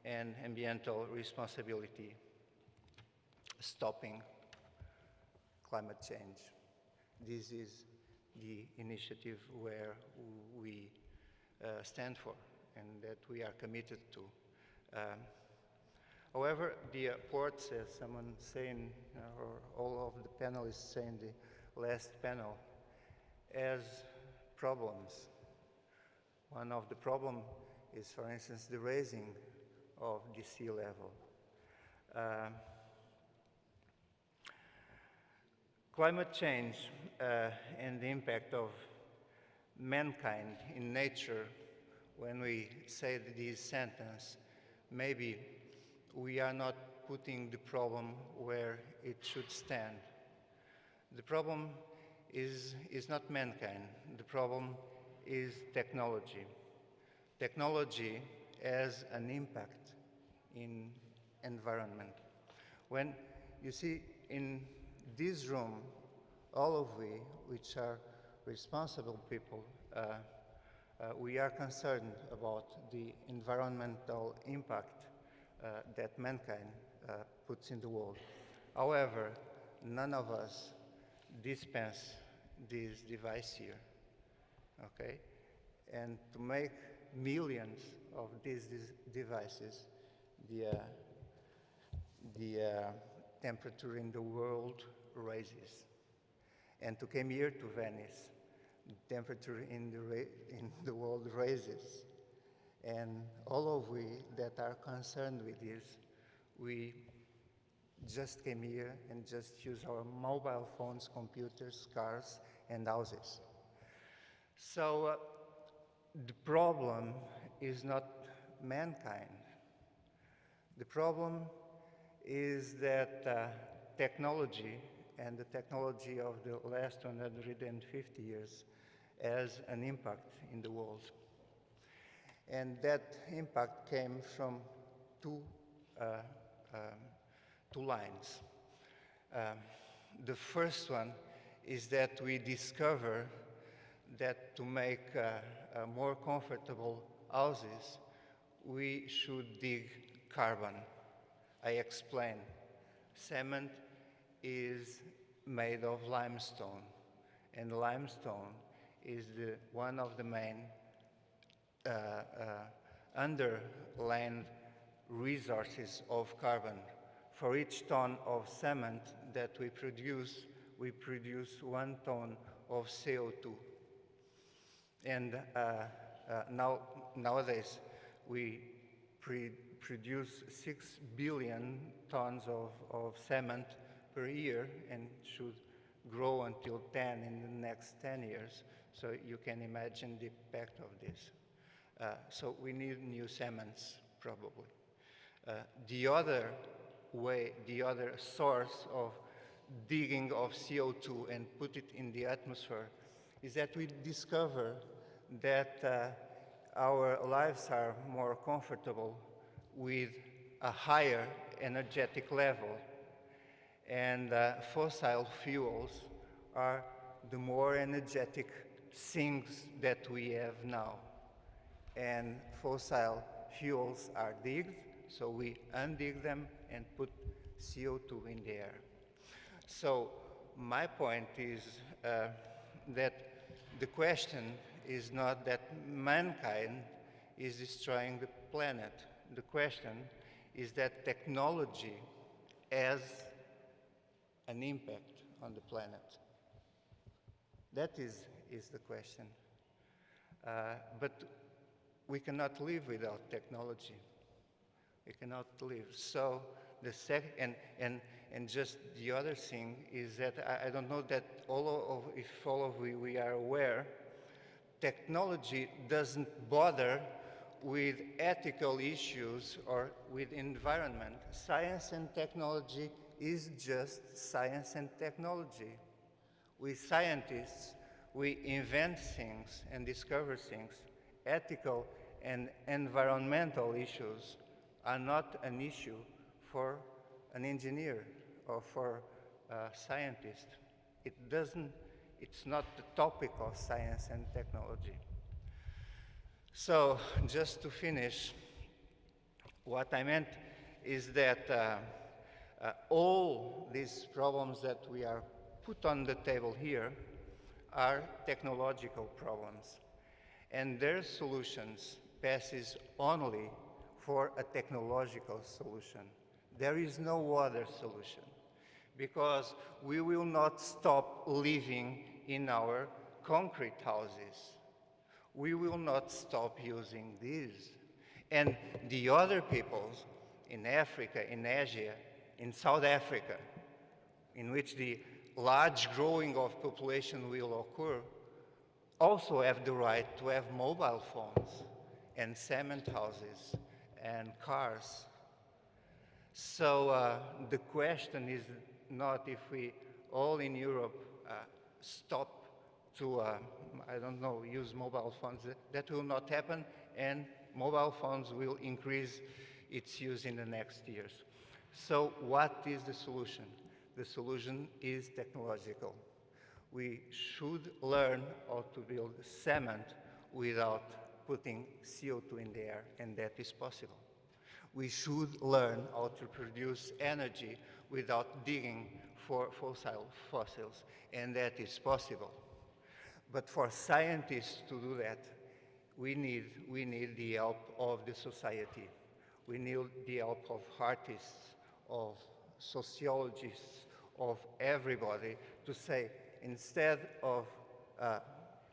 and environmental responsibility, stopping climate change. This is the initiative where we stand for and that we are committed to. However, the ports, as someone saying, or all of the panelists saying the last panel, has problems. One of the problems is, for instance, the raising of the sea level. Climate change and the impact of mankind in nature, when we say this sentence, maybe we are not putting the problem where it should stand. The problem is not mankind. The problem is technology. Technology has an impact in environment. When you see in this room, all of we, which are responsible people, we are concerned about the environmental impact that mankind puts in the world. However, none of us dispense this device here, okay? And to make millions of these devices, the temperature in the world raises. And to come here to Venice, the temperature in the world raises. And all of we that are concerned with this, we just came here and just use our mobile phones, computers, cars, and houses. So the problem is not mankind. The problem is that technology, and the technology of the last 150 years, has an impact in the world. And that impact came from two lines. The first one is that we discover that to make more comfortable houses, we should dig carbon. I explain. Cement is made of limestone, and limestone is one of the main underland resources of carbon. For each ton of cement that we produce 1 ton of CO2. And nowadays, we produce 6 billion tons of cement per year and should grow until 10 in the next 10 years. So you can imagine the impact of this. So we need new cements, probably. The other way, the other source of digging of CO2 and put it in the atmosphere is that we discover that our lives are more comfortable with a higher energetic level, and fossil fuels are the more energetic things that we have now. And fossil fuels are digged, so we undig them and put CO2 in the air. So my point is that the question is not that mankind is destroying the planet. The question is that technology has an impact on the planet. That is the question. But we cannot live without technology. We cannot live. So the And just the other thing is that I don't know that if all of we are aware, technology doesn't bother with ethical issues or with environment. Science and technology is just science and technology. We scientists, we invent things and discover things. Ethical and environmental issues are not an issue for an engineer or for a scientist. It's not the topic of science and technology. So just to finish, what I meant is that all these problems that we are put on the table here are technological problems, and their solutions passes only for a technological solution. There is no other solution, because we will not stop living in our concrete houses. We will not stop using these. And the other peoples in Africa, in Asia, in South Africa, in which the large growing of population will occur, also have the right to have mobile phones and cement houses and cars. So the question is not if we all in Europe stop to, I don't know, use mobile phones. That will not happen, and mobile phones will increase its use in the next years. So what is the solution? The solution is technological. We should learn how to build cement without putting CO2 in the air, and that is possible. We should learn how to produce energy without digging for fossils, and that is possible. But for scientists to do that, we need the help of the society. We need the help of artists, of sociologists, of everybody to say, instead of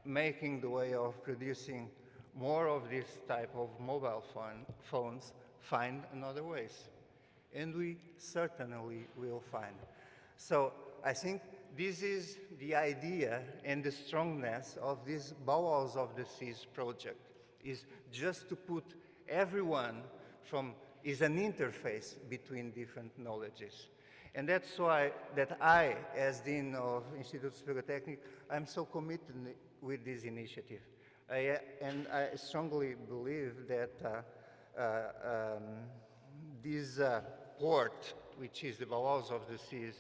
making the way of producing more of this type of mobile phones, find another ways. And we certainly will find. So I think this is the idea and the strongness of this Bauhaus of the Seas project, is just to put everyone is an interface between different knowledges. And that's why that I, as Dean of Instituto Superior Técnico, I'm so committed with this initiative. And I strongly believe that this port, which is the Bauhaus of the Seas,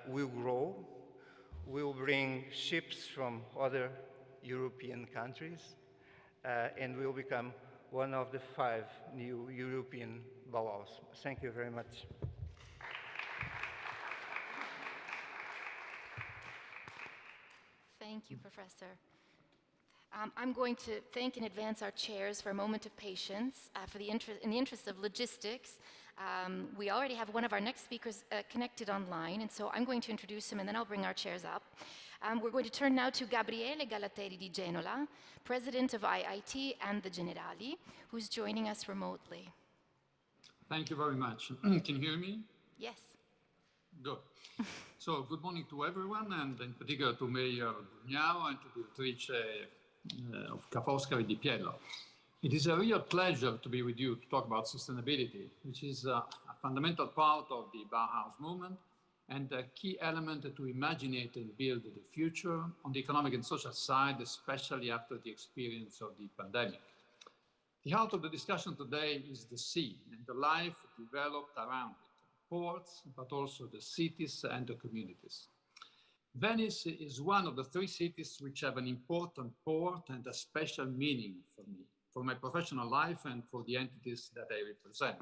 will grow, will bring ships from other European countries, and will become one of the 5 new European Bauhaus. Thank you very much. Thank you, Professor. I'm going to thank in advance our chairs for a moment of patience. In the interest of logistics, we already have one of our next speakers connected online, and so I'm going to introduce him, and then I'll bring our chairs up. We're going to turn now to Gabriele Galateri di Genola, President of I.D.E.A and the Generali, who's joining us remotely. Thank you very much. Can you hear me? Yes. Good. So, good morning to everyone, and in particular to Mayor Brugnaro and to the Autrice of Ca' Foscari Lippiello. It is a real pleasure to be with you to talk about sustainability, which is a fundamental part of the Bauhaus movement and a key element to imagine it and build the future on the economic and social side, especially after the experience of the pandemic. The heart of the discussion today is the sea and the life developed around it, ports, but also the cities and the communities. Venice is one of the 3 cities which have an important port and a special meaning for me, for my professional life and for the entities that I represent.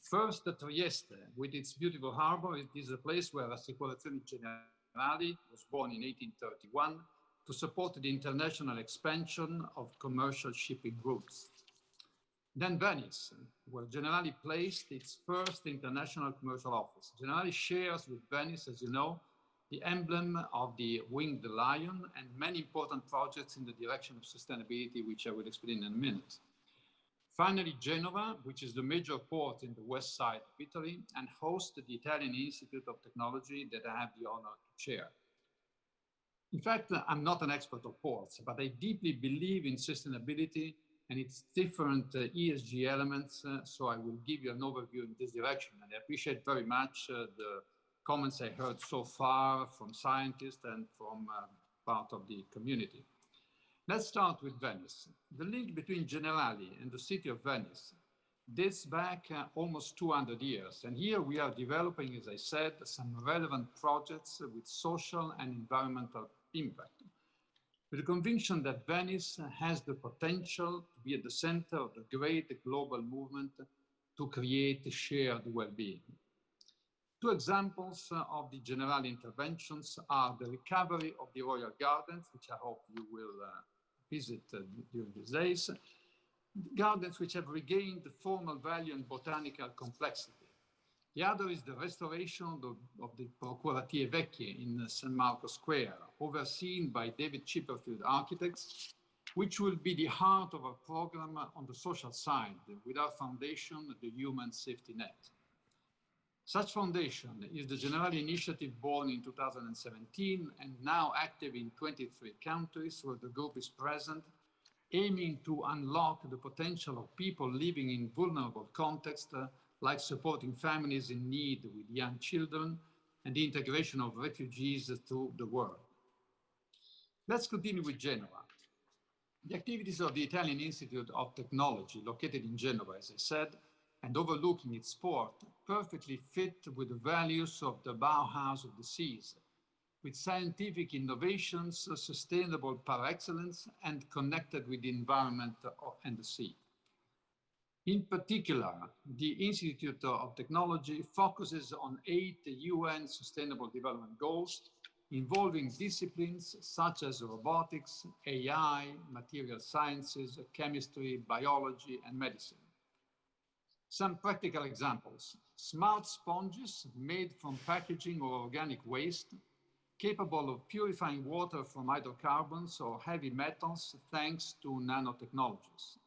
First, Trieste, with its beautiful harbor, it is a place where Assicurazioni Generali was born in 1831 to support the international expansion of commercial shipping routes. Then Venice, where Generali placed its first international commercial office. Generali shares with Venice, as you know, the emblem of the winged lion and many important projects in the direction of sustainability, which I will explain in a minute. Finally, Genova, which is the major port in the west side of Italy and hosts the Italian Institute of Technology that I have the honor to chair. In fact, I'm not an expert of ports, but I deeply believe in sustainability and its different ESG elements, so I will give you an overview in this direction. And I appreciate very much the comments I heard so far from scientists and from part of the community. Let's start with Venice. The link between Generali and the city of Venice dates back almost 200 years. And here we are developing, as I said, some relevant projects with social and environmental impact, with the conviction that Venice has the potential to be at the center of the great global movement to create shared well-being. Two examples of the Generali interventions are the recovery of the Royal Gardens, which I hope you will visit during these days, gardens which have regained formal value and botanical complexity. The other is the restoration of the Procuratie Vecchie in San Marco Square, overseen by David Chipperfield Architects, which will be the heart of our program on the social side, with our foundation, the Human Safety Net. Such foundation is the Generali initiative born in 2017 and now active in 23 countries where the group is present, aiming to unlock the potential of people living in vulnerable contexts, like supporting families in need with young children and the integration of refugees through the world. Let's continue with Genova. The activities of the Italian Institute of Technology, located in Genova, as I said, and overlooking its port, perfectly fit with the values of the Bauhaus of the seas, with scientific innovations, sustainable par excellence, and connected with the environment and the sea. In particular, the Institute of Technology focuses on 8 UN Sustainable Development Goals, involving disciplines such as robotics, AI, material sciences, chemistry, biology, and medicine. Some practical examples: smart sponges made from packaging or organic waste, capable of purifying water from hydrocarbons or heavy metals thanks to nanotechnologies.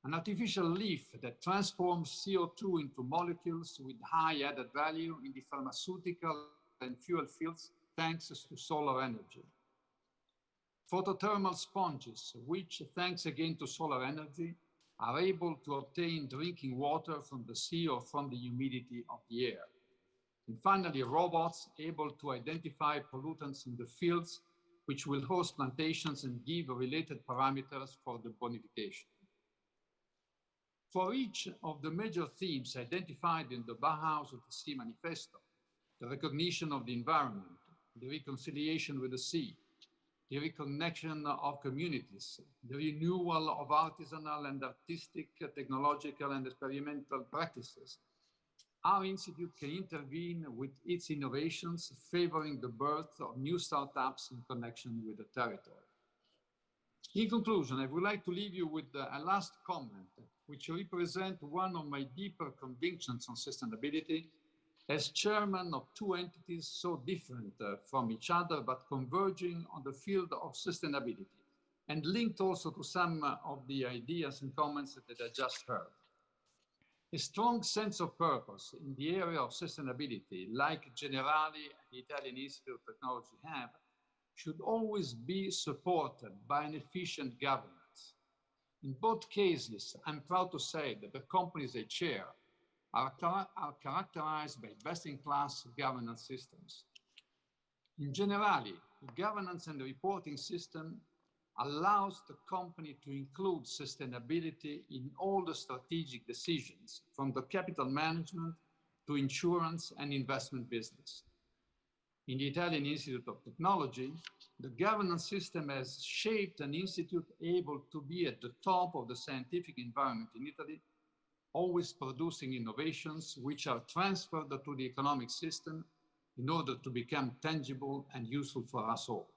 An artificial leaf that transforms CO2 into molecules with high added value in the pharmaceutical and fuel fields thanks to solar energy. Photothermal sponges, which, thanks again to solar energy, are able to obtain drinking water from the sea or from the humidity of the air. And finally, robots able to identify pollutants in the fields, which will host plantations and give related parameters for the bonification. For each of the major themes identified in the Bauhaus of the Sea Manifesto, the recognition of the environment, the reconciliation with the sea, the reconnection of communities, the renewal of artisanal and artistic, technological and experimental practices, our institute can intervene with its innovations, favoring the birth of new startups in connection with the territory. In conclusion, I would like to leave you with a last comment, which represents one of my deeper convictions on sustainability, as chairman of two entities so different from each other, but converging on the field of sustainability, and linked also to some of the ideas and comments that I just heard. A strong sense of purpose in the area of sustainability, like Generali and the Italian Institute of Technology have, should always be supported by an efficient governance. In both cases, I'm proud to say that the companies I chair are characterized by best-in-class governance systems. In Generali, the governance and the reporting system allows the company to include sustainability in all the strategic decisions, from the capital management to insurance and investment business. In the Italian Institute of Technology, the governance system has shaped an institute able to be at the top of the scientific environment in Italy, always producing innovations which are transferred to the economic system in order to become tangible and useful for us all.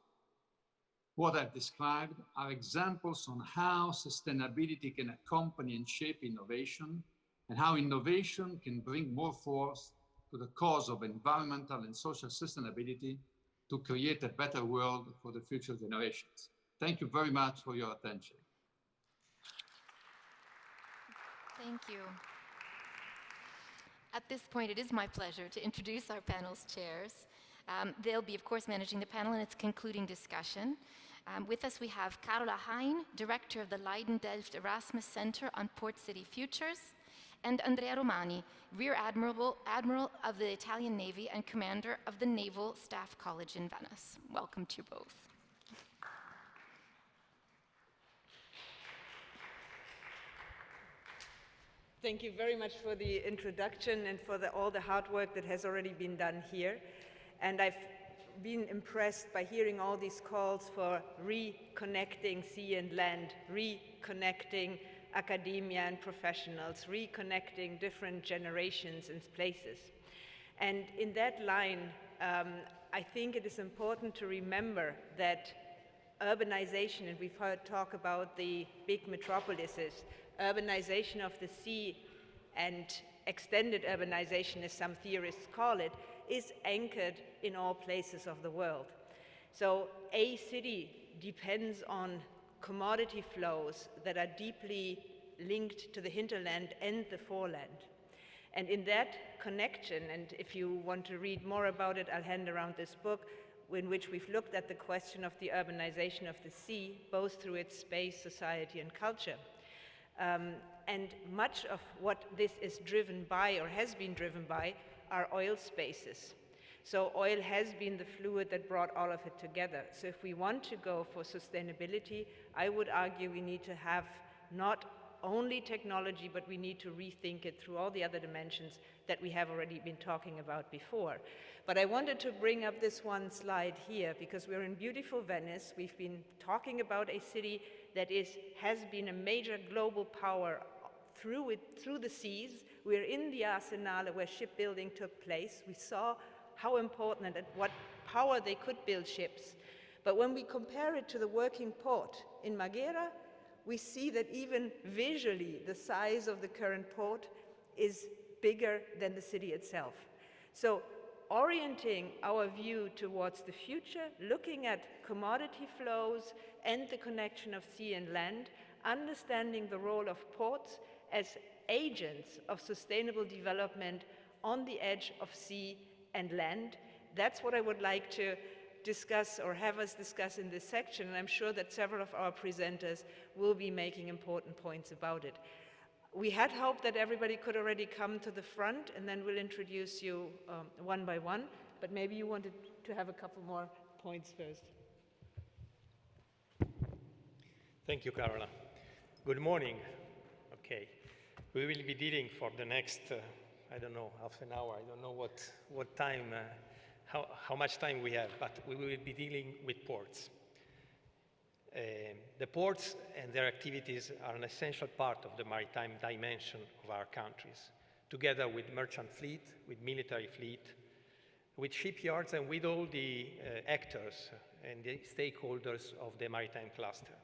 What I've described are examples on how sustainability can accompany and shape innovation, and how innovation can bring more force to the cause of environmental and social sustainability to create a better world for the future generations. Thank you very much for your attention. Thank you. At this point, it is my pleasure to introduce our panel's chairs. They'll be, of course, managing the panel in its concluding discussion. With us, we have Carola Hein, Director of the Leiden-Delft Erasmus Center on Port City Futures, and Andrea Romani, Rear Admiral of the Italian Navy and Commander of the Naval Staff College in Venice. Welcome to you both. Thank you very much for the introduction and for all the hard work that has already been done here. And I've been impressed by hearing all these calls for reconnecting sea and land, reconnecting academia and professionals, reconnecting different generations and places. And in that line, I think it is important to remember that urbanization, and we've heard talk about the big metropolises, urbanization of the sea and extended urbanization, as some theorists call it, is anchored in all places of the world. So a city depends on commodity flows that are deeply linked to the hinterland and the foreland. And in that connection, and if you want to read more about it, I'll hand around this book in which we've looked at the question of the urbanization of the sea, both through its space, society, and culture. And much of what this is driven by, or has been driven by, are oil spaces. So oil has been the fluid that brought all of it together. So if we want to go for sustainability, I would argue we need to have not only technology, but we need to rethink it through all the other dimensions that we have already been talking about before. But I wanted to bring up this one slide here because we're in beautiful Venice. We've been talking about a city that has been a major global power through the seas. We're in the Arsenale where shipbuilding took place. We saw how important and what power they could build ships. But when we compare it to the working port in Marghera, we see that even visually the size of the current port is bigger than the city itself. So orienting our view towards the future, looking at commodity flows and the connection of sea and land, understanding the role of ports as agents of sustainable development on the edge of sea and land. That's what I would like to discuss or have us discuss in this section, and I'm sure that several of our presenters will be making important points about it. We had hoped that everybody could already come to the front, and then we'll introduce you one by one, but maybe you wanted to have a couple more points first. Thank you, Carola. Good morning. Okay. We will be dealing for the next, I don't know, half an hour. I don't know what time, how much time we have, but we will be dealing with ports. The ports and their activities are an essential part of the maritime dimension of our countries, together with merchant fleet, with military fleet, with shipyards, and with all the actors and the stakeholders of the maritime cluster.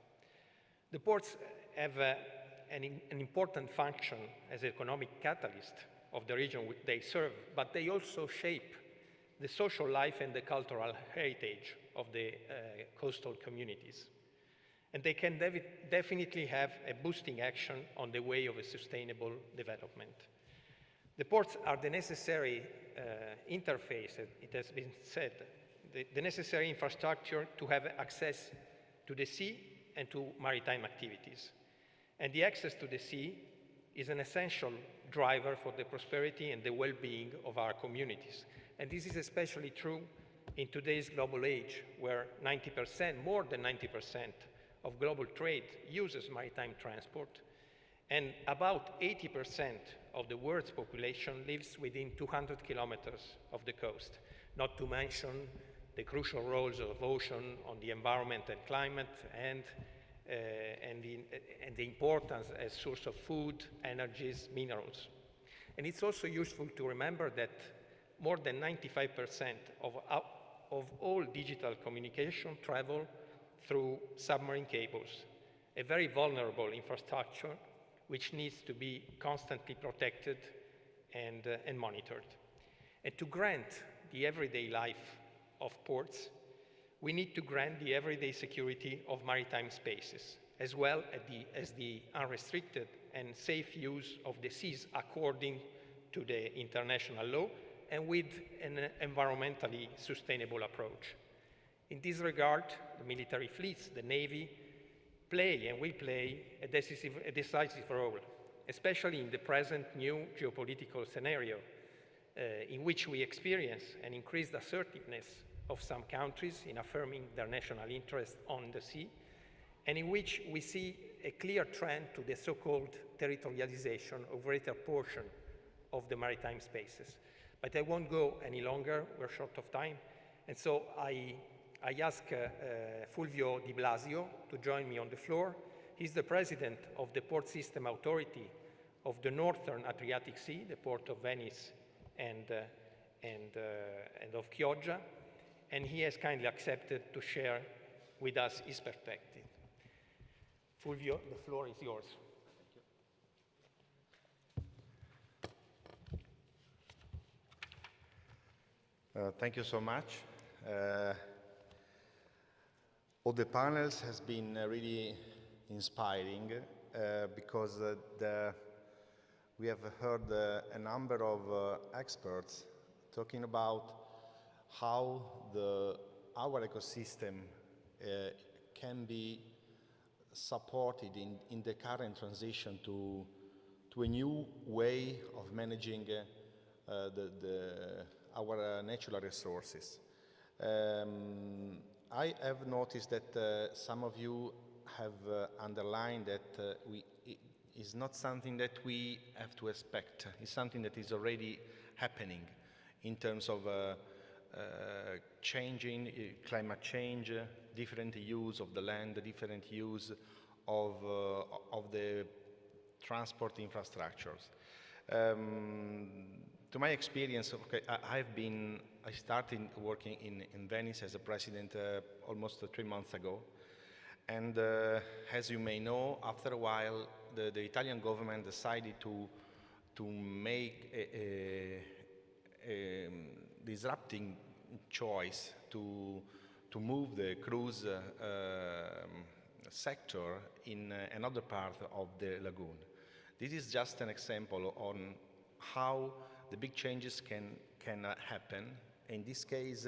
The ports have an important function as economic catalyst of the region they serve, but they also shape the social life and the cultural heritage of the coastal communities. And they can definitely have a boosting action on the way of a sustainable development. The ports are the necessary interface, it has been said, the necessary infrastructure to have access to the sea and to maritime activities. And the access to the sea is an essential driver for the prosperity and the well-being of our communities. And this is especially true in today's global age, where 90%, more than 90% of global trade uses maritime transport, and about 80% of the world's population lives within 200 kilometers of the coast, not to mention the crucial roles of ocean on the environment and climate, and the importance as source of food, energies, minerals. And it's also useful to remember that more than 95% of all digital communication travel through submarine cables, a very vulnerable infrastructure which needs to be constantly protected and monitored. And to grant the everyday life of ports, we need to grant the everyday security of maritime spaces, as well as the unrestricted and safe use of the seas according to the international law and with an environmentally sustainable approach. In this regard, the military fleets, the Navy, play and will play a decisive role, especially in the present new geopolitical scenario in which we experience an increased assertiveness of some countries in affirming their national interest on the sea, and in which we see a clear trend to the so-called territorialization of greater portion of the maritime spaces. But I won't go any longer, we're short of time, and so I ask Fulvio Di Blasio to join me on the floor. He's the president of the Port System Authority of the Northern Adriatic Sea, the port of Venice and of Chioggia, and he has kindly accepted to share with us his perspective. Fulvio, the floor is yours. Thank you so much. All the panels has been really inspiring because we have heard a number of experts talking about how our ecosystem can be supported in the current transition to a new way of managing our natural resources. I have noticed that some of you have underlined that it is not something that we have to expect. It's something that is already happening in terms of changing climate change, different use of the land, different use of the transport infrastructures. To my experience, okay, I started working in Venice as a president almost 3 months ago, and as you may know, after a while, the Italian government decided to make a disrupting choice to move the cruise sector in another part of the lagoon. This is just an example on how the big changes can happen. In this case,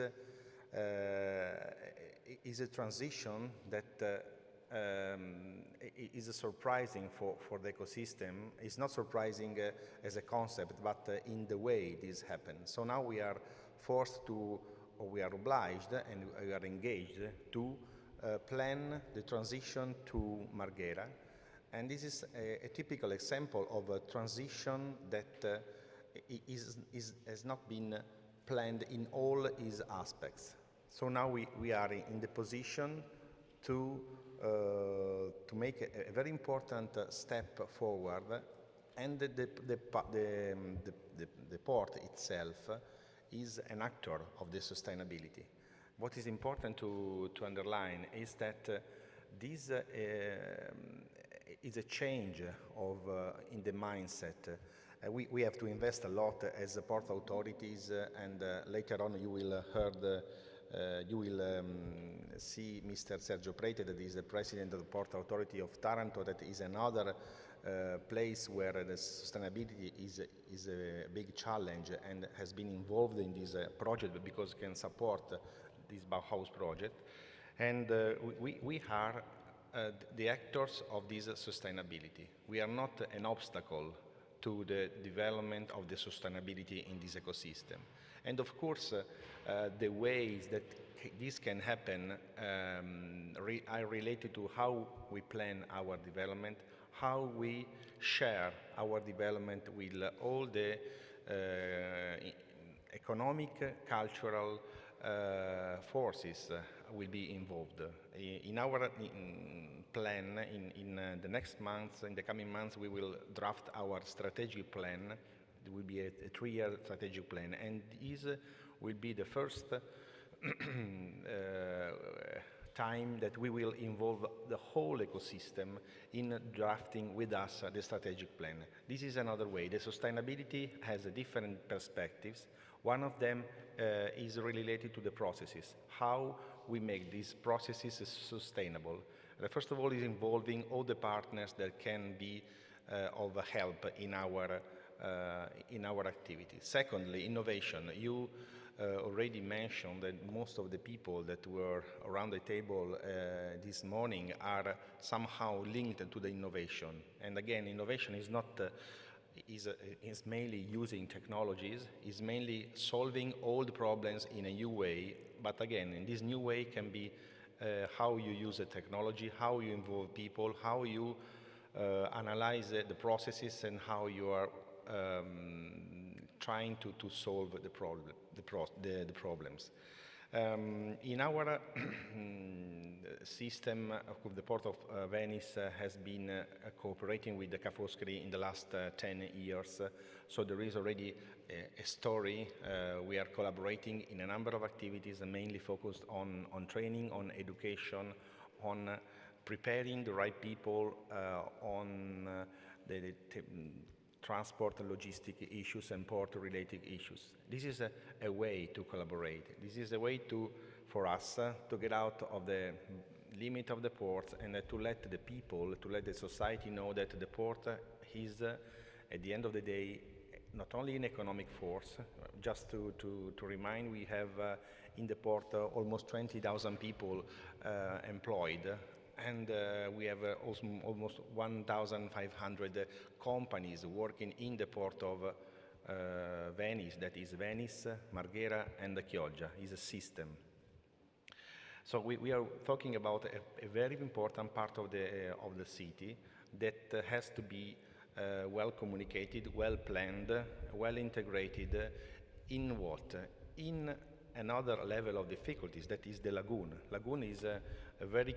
is a transition that is surprising for the ecosystem. It's not surprising as a concept, but in the way this happens. So now we are forced to, or we are obliged, and we are engaged to plan the transition to Marghera. And this is a typical example of a transition that has not been planned in all its aspects. So now we are in the position to make a very important step forward, and the port itself is an actor of the sustainability. What is important to underline is that this is a change in the mindset. We have to invest a lot as port authorities, and later on you will see Mr. Sergio Prete, that is the president of the Port Authority of Taranto, that is another place where the sustainability is a big challenge and has been involved in this project because it can support this Bauhaus project. And we are the actors of this sustainability. We are not an obstacle to the development of the sustainability in this ecosystem. And of course, the ways that this can happen are related to how we plan our development, how we share our development with all the economic, cultural forces will be involved. In our plan, in the next months, in the coming months, we will draft our strategic plan. It will be a 3-year strategic plan, and this will be the first time that we will involve the whole ecosystem in drafting with us the strategic plan. This is another way. The sustainability has different perspectives. One of them is related to the processes, how we make these processes sustainable. First of all, is involving all the partners that can be of help in our activity. Secondly, innovation. You already mentioned that most of the people that were around the table this morning are somehow linked to the innovation. And again, innovation is not is mainly using technologies, is mainly solving old problems in a new way. But again, in this new way can be how you use the technology, how you involve people, how you analyze the processes, and how you are trying to solve the problems. In our system, the Port of Venice has been cooperating with the Foscari in the last 10 years, so there is already a story. We are collaborating in a number of activities, mainly focused on training, on education, on preparing the right people on the transport and logistic issues and port-related issues. This is a way to collaborate. This is a way for us to get out of the limit of the port and to let the people, to let the society know that the port is, at the end of the day, not only an economic force. Just to remind, we have in the port almost 20,000 people employed, and we have almost 1,500 companies working in the port of Venice, that is Venice, Marghera, and Chioggia. Is a system. So we are talking about a very important part of the city that has to be well communicated, well planned, well integrated. In what? In another level of difficulties, that is the lagoon. Lagoon is a very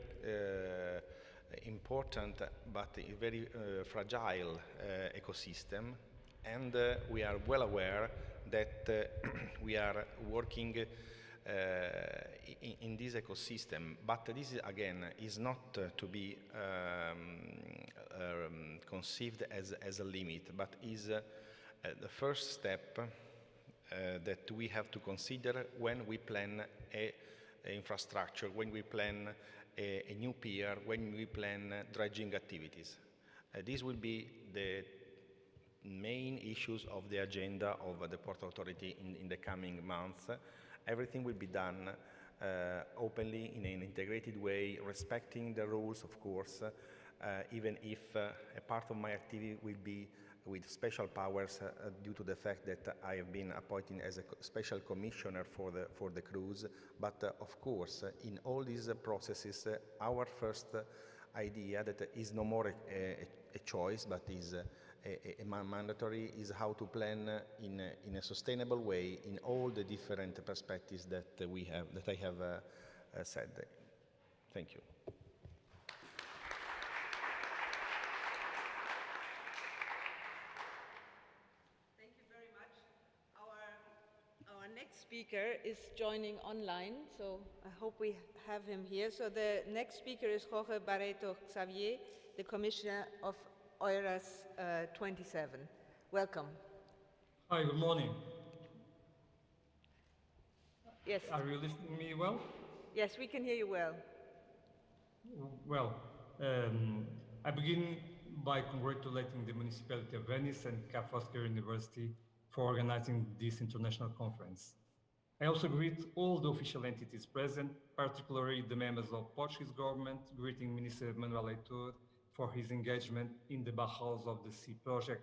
important but a very fragile ecosystem, and we are well aware that we are working in this ecosystem, but this again is not to be conceived as a limit, but is the first step that we have to consider when we plan a infrastructure, when we plan a new pier, when we plan dredging activities. These will be the main issues of the agenda of the Port Authority in the coming months. Everything will be done openly, in an integrated way, respecting the rules, of course, even if a part of my activity will be with special powers due to the fact that I have been appointed as a special commissioner for the cruise. But of course, in all these processes, our first idea that is no more a choice, but is a mandatory, is how to plan in a sustainable way in all the different perspectives that we have, that I have said. Thank you. Next speaker is joining online, so I hope we have him here. So the next speaker is Jorge Barreto Xavier, the Commissioner of EURAS 27. Welcome. Hi, good morning. Yes. Are you listening to me well? Yes, we can hear you well. Well, I begin by congratulating the Municipality of Venice and Foscari University for organizing this international conference. I also greet all the official entities present, particularly the members of the Portuguese government, greeting Minister Manuel Heitor for his engagement in the Bauhaus of the Sea project.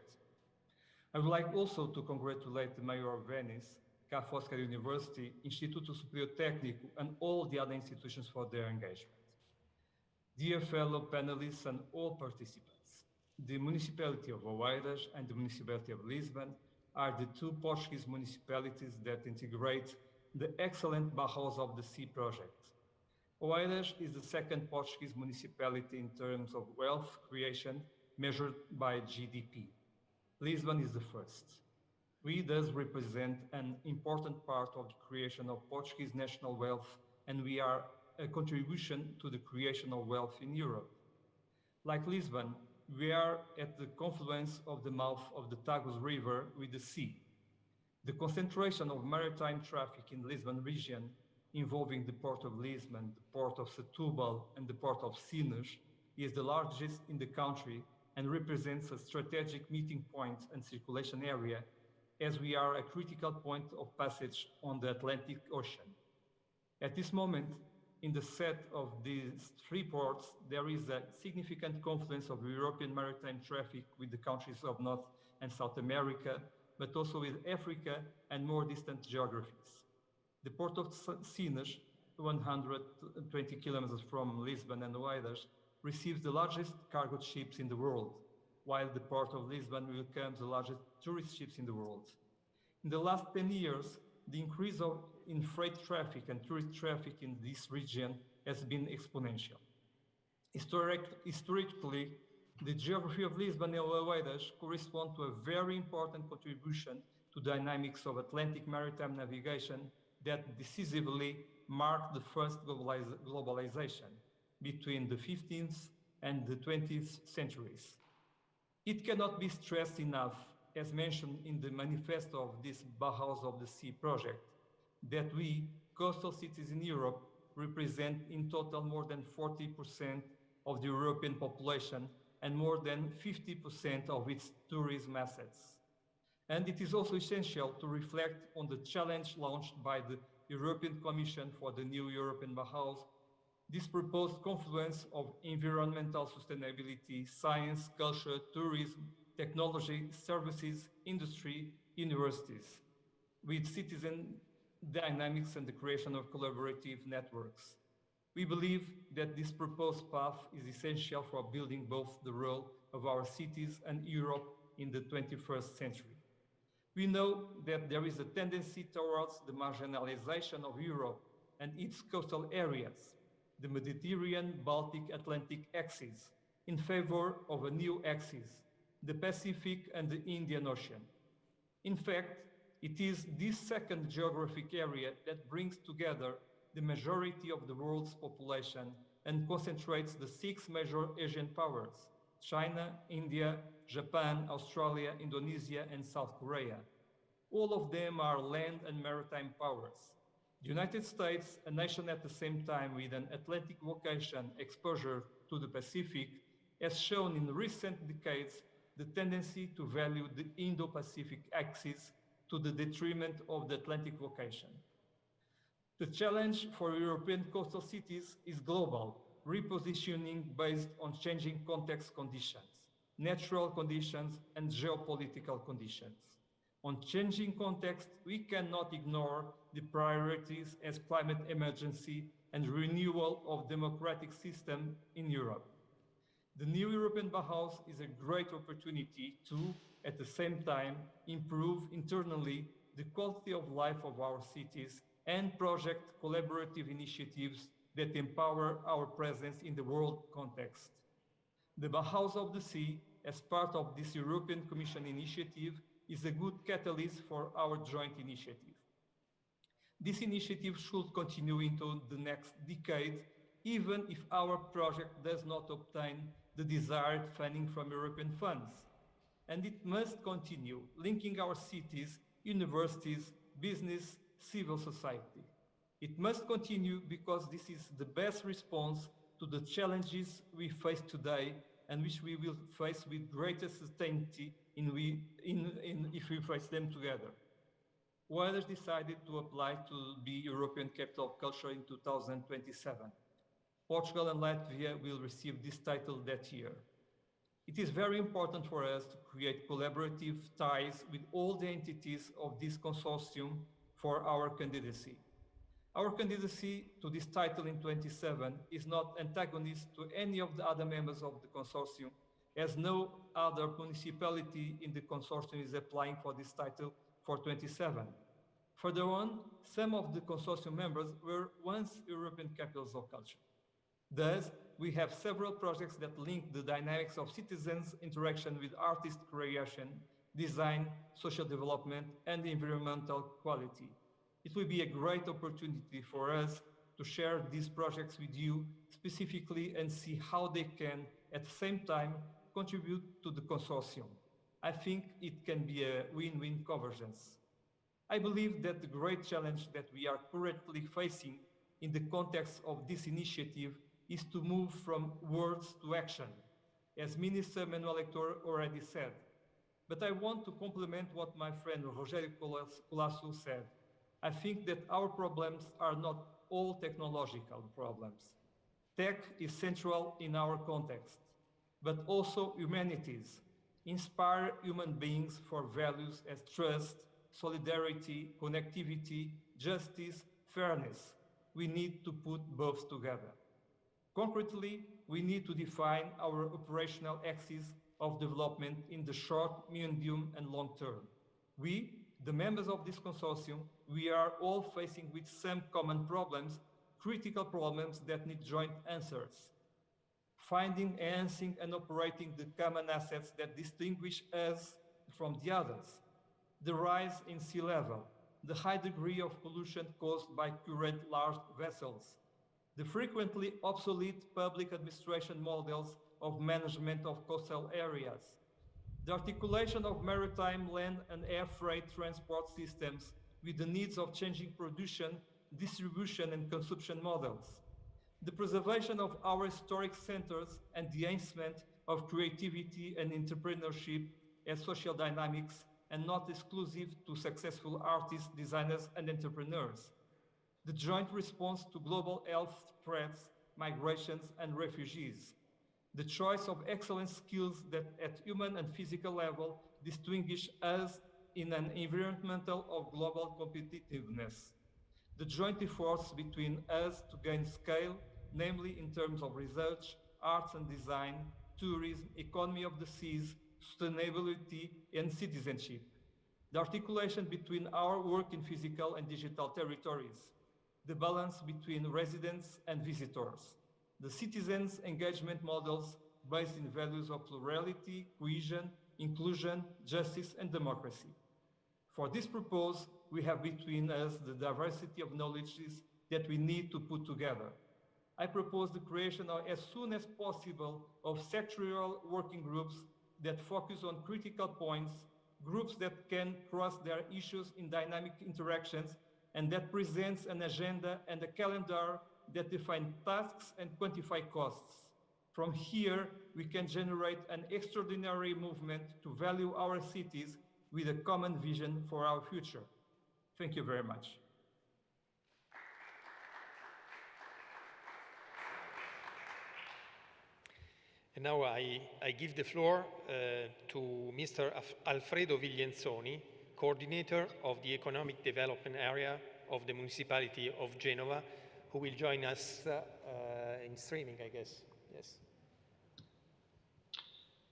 I would like also to congratulate the Mayor of Venice, Foscari University, Instituto Superior Técnico, and all the other institutions for their engagement. Dear fellow panelists and all participants, the Municipality of Oeiras and the Municipality of Lisbon are the two Portuguese municipalities that integrate the excellent Bauhaus of the Sea project. Oeiras is the second Portuguese municipality in terms of wealth creation measured by GDP. Lisbon is the first. We thus represent an important part of the creation of Portuguese national wealth, and we are a contribution to the creation of wealth in Europe. Like Lisbon, we are at the confluence of the mouth of the Tagus River with the sea. The concentration of maritime traffic in the Lisbon region involving the port of Lisbon, the port of Setúbal, and the port of Sines, is the largest in the country and represents a strategic meeting point and circulation area, as we are a critical point of passage on the Atlantic Ocean. At this moment, in the set of these three ports, there is a significant confluence of European maritime traffic with the countries of North and South America, but also with Africa and more distant geographies. The port of Sines, 120 kilometers from Lisbon and Oeiras, receives the largest cargo ships in the world, while the port of Lisbon welcomes the largest tourist ships in the world. In the last 10 years, the increase in freight traffic and tourist traffic in this region has been exponential. Historically, the geography of Lisbon and Oeiras correspond to a very important contribution to dynamics of Atlantic maritime navigation that decisively marked the first globalization between the 15th and the 20th centuries. It cannot be stressed enough, as mentioned in the manifesto of this Bauhaus of the Sea project, that we, coastal cities in Europe, represent in total more than 40% of the European population and more than 50% of its tourism assets. And it is also essential to reflect on the challenge launched by the European Commission for the new European Bauhaus, this proposed confluence of environmental sustainability, science, culture, tourism, technology, services, industry, universities, with citizen dynamics and the creation of collaborative networks. We believe that this proposed path is essential for building both the role of our cities and Europe in the 21st century. We know that there is a tendency towards the marginalization of Europe and its coastal areas, the Mediterranean, Baltic, Atlantic axis, in favor of a new axis, the Pacific and the Indian Ocean. In fact, it is this second geographic area that brings together the majority of the world's population and concentrates the 6 major Asian powers: China, India, Japan, Australia, Indonesia, and South Korea. All of them are land and maritime powers. The United States, a nation at the same time with an Atlantic vocation exposure to the Pacific, has shown in recent decades the tendency to value the Indo-Pacific axis to the detriment of the Atlantic vocation. The challenge for European coastal cities is global, repositioning based on changing context conditions, natural conditions, and geopolitical conditions. On changing context, we cannot ignore the priorities as climate emergency and renewal of democratic system in Europe. The new European Bauhaus is a great opportunity to, at the same time, improve internally the quality of life of our cities and project collaborative initiatives that empower our presence in the world context. The Bauhaus of the Sea, as part of this European Commission initiative, is a good catalyst for our joint initiative. This initiative should continue into the next decade, even if our project does not obtain the desired funding from European funds. And it must continue linking our cities, universities, business, civil society. It must continue because this is the best response to the challenges we face today and which we will face with greater certainty if we face them together. Oeiras decided to apply to be European Capital of Culture in 2027. Portugal and Latvia will receive this title that year. It is very important for us to create collaborative ties with all the entities of this consortium for our candidacy. Our candidacy to this title in 27 is not antagonist to any of the other members of the consortium, as no other municipality in the consortium is applying for this title for 27. Further on, some of the consortium members were once European capitals of culture. Thus, we have several projects that link the dynamics of citizens' interaction with artist creation, design, social development, and environmental quality. It will be a great opportunity for us to share these projects with you specifically and see how they can, at the same time, contribute to the consortium. I think it can be a win-win convergence. I believe that the great challenge that we are currently facing in the context of this initiative is to move from words to action, as Minister Manuel already said. But I want to complement what my friend Rogério Colasso said. I think that our problems are not all technological problems. Tech is central in our context, but also humanities inspire human beings for values as trust, solidarity, connectivity, justice, fairness. We need to put both together. Concretely, we need to define our operational axis of development in the short, medium, and long term. We, the members of this consortium, we are all facing with some common problems, critical problems that need joint answers. Finding, enhancing, and operating the common assets that distinguish us from the others. The rise in sea level, the high degree of pollution caused by current large vessels, the frequently obsolete public administration models of management of coastal areas, the articulation of maritime, land, and air freight transport systems with the needs of changing production, distribution, and consumption models, the preservation of our historic centers and the enhancement of creativity and entrepreneurship as social dynamics and not exclusive to successful artists, designers, and entrepreneurs, the joint response to global health threats, migrations, and refugees, the choice of excellent skills that at human and physical level distinguish us in an environmental of global competitiveness, the joint efforts between us to gain scale, namely in terms of research, arts and design, tourism, economy of the seas, sustainability, and citizenship, the articulation between our work in physical and digital territories, the balance between residents and visitors, the citizens' engagement models based in values of plurality, cohesion, inclusion, justice, and democracy. For this purpose, we have between us the diversity of knowledges that we need to put together. I propose the creation of, as soon as possible, of sectorial working groups that focus on critical points, groups that can cross their issues in dynamic interactions, and that presents an agenda and a calendar that define tasks and quantify costs. From here, we can generate an extraordinary movement to value our cities with a common vision for our future. Thank you very much. And now I give the floor to Mr. Alfredo Viglienzoni, Coordinator of the Economic Development Area of the Municipality of Genova, who will join us in streaming, I guess. Yes.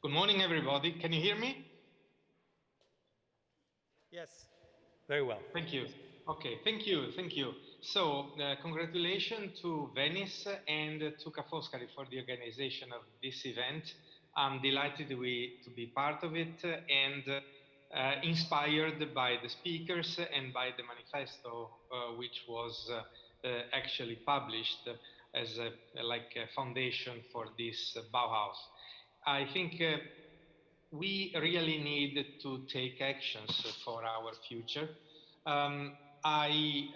Good morning, everybody. Can you hear me? Yes. Very well. Thank you. Okay, thank you. So, congratulations to Venice and to Foscari for the organization of this event. I'm delighted to be part of it and inspired by the speakers and by the manifesto, which was actually published as a foundation for this Bauhaus. I think we really need to take actions for our future. I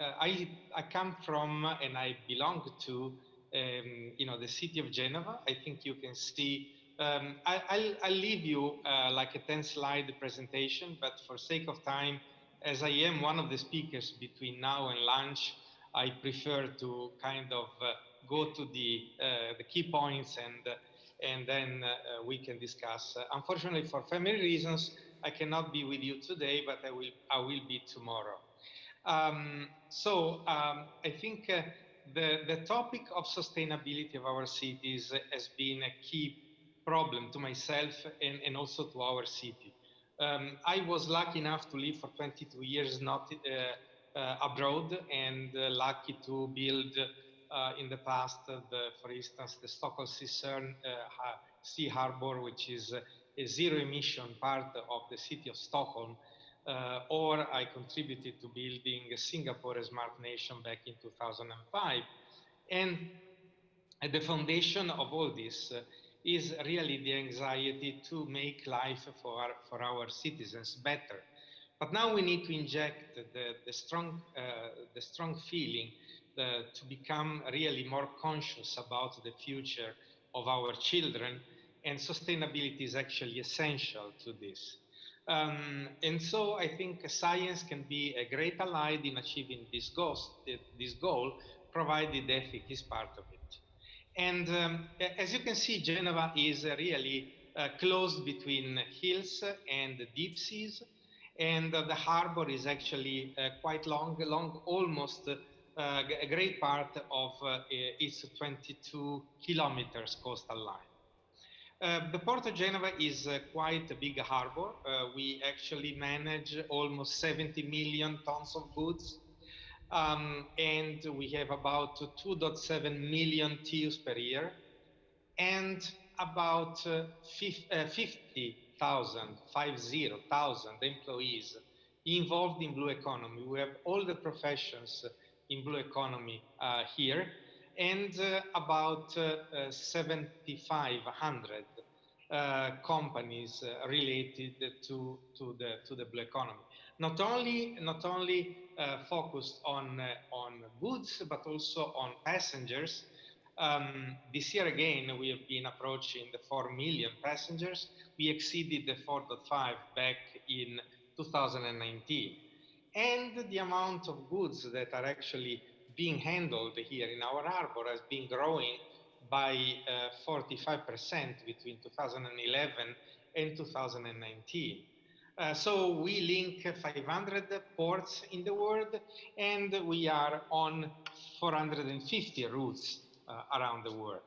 come from and I belong to the city of Genova. I think you can see. I'll leave you like a 10-slide presentation, but for sake of time, as I am one of the speakers between now and lunch, I prefer to kind of go to the key points and then we can discuss. Unfortunately, for family reasons, I cannot be with you today, but I will be tomorrow. I think the topic of sustainability of our cities has been a key problem to myself and also to our city. I was lucky enough to live for 22 years not abroad, and lucky to build in the past, for instance, the Stockholm Sea Harbor, which is a zero-emission part of the city of Stockholm. Or I contributed to building Singapore a smart nation back in 2005. And at the foundation of all this is really the anxiety to make life for our citizens better. But now we need to inject the strong feeling to become really more conscious about the future of our children, and sustainability is actually essential to this. And so I think science can be a great ally in achieving this goal, provided ethics is part of it. And as you can see, Genova is really close between hills and deep seas, and the harbor is actually quite long, almost a great part of its 22 kilometers coastal line. The Port of Genova is quite a big harbor. We actually manage almost 70 million tons of goods, and we have about 2.7 million TEUs per year, and about 50,000 employees involved in blue economy. We have all the professions in blue economy here, and about 7,500 companies related to the blue economy. Not only focused on goods, but also on passengers. This year again, we have been approaching the 4 million passengers. We exceeded the 4.5 back in 2019. And the amount of goods that are actually being handled here in our harbor has been growing by 45% between 2011 and 2019. So we link 500 ports in the world, and we are on 450 routes around the world.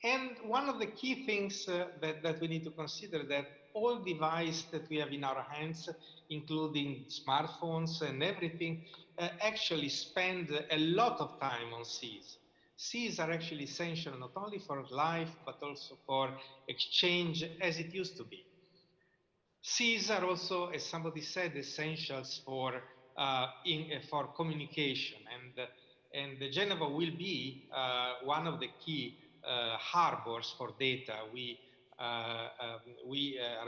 And one of the key things that we need to consider, that all devices that we have in our hands, including smartphones and everything, actually spend a lot of time on seas. Seas are actually essential not only for life, but also for exchange as it used to be. Seas are also, as somebody said, essentials for communication, and Genova will be one of the key harbors for data. We are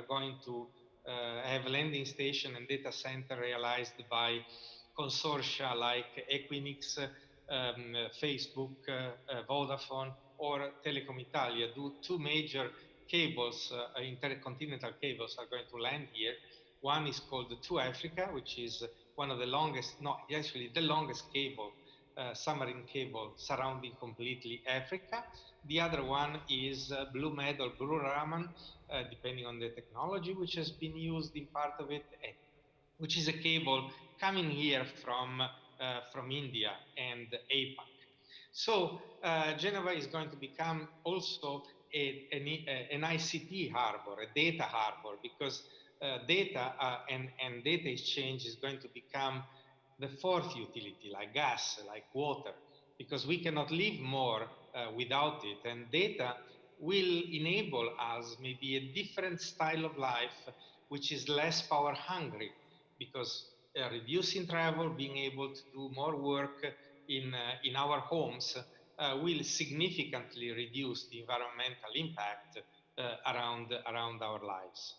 going to have a landing station and data center realized by consortia like Equinix, Facebook, Vodafone, or Telecom Italia. Two major cables, intercontinental cables, are going to land here. One is called To Africa, which is one of the longest, actually the longest cable, submarine cable surrounding completely Africa. The other one is Blue Med or Blue Reymann, depending on the technology which has been used in part of it, which is a cable coming here from India and APAC. So Genova is going to become also an ICT harbor, a data harbor, because data and data exchange is going to become the fourth utility, like gas, like water, because we cannot live more without it. And data will enable us maybe a different style of life, which is less power hungry, because reducing travel, being able to do more work in our homes will significantly reduce the environmental impact around our lives.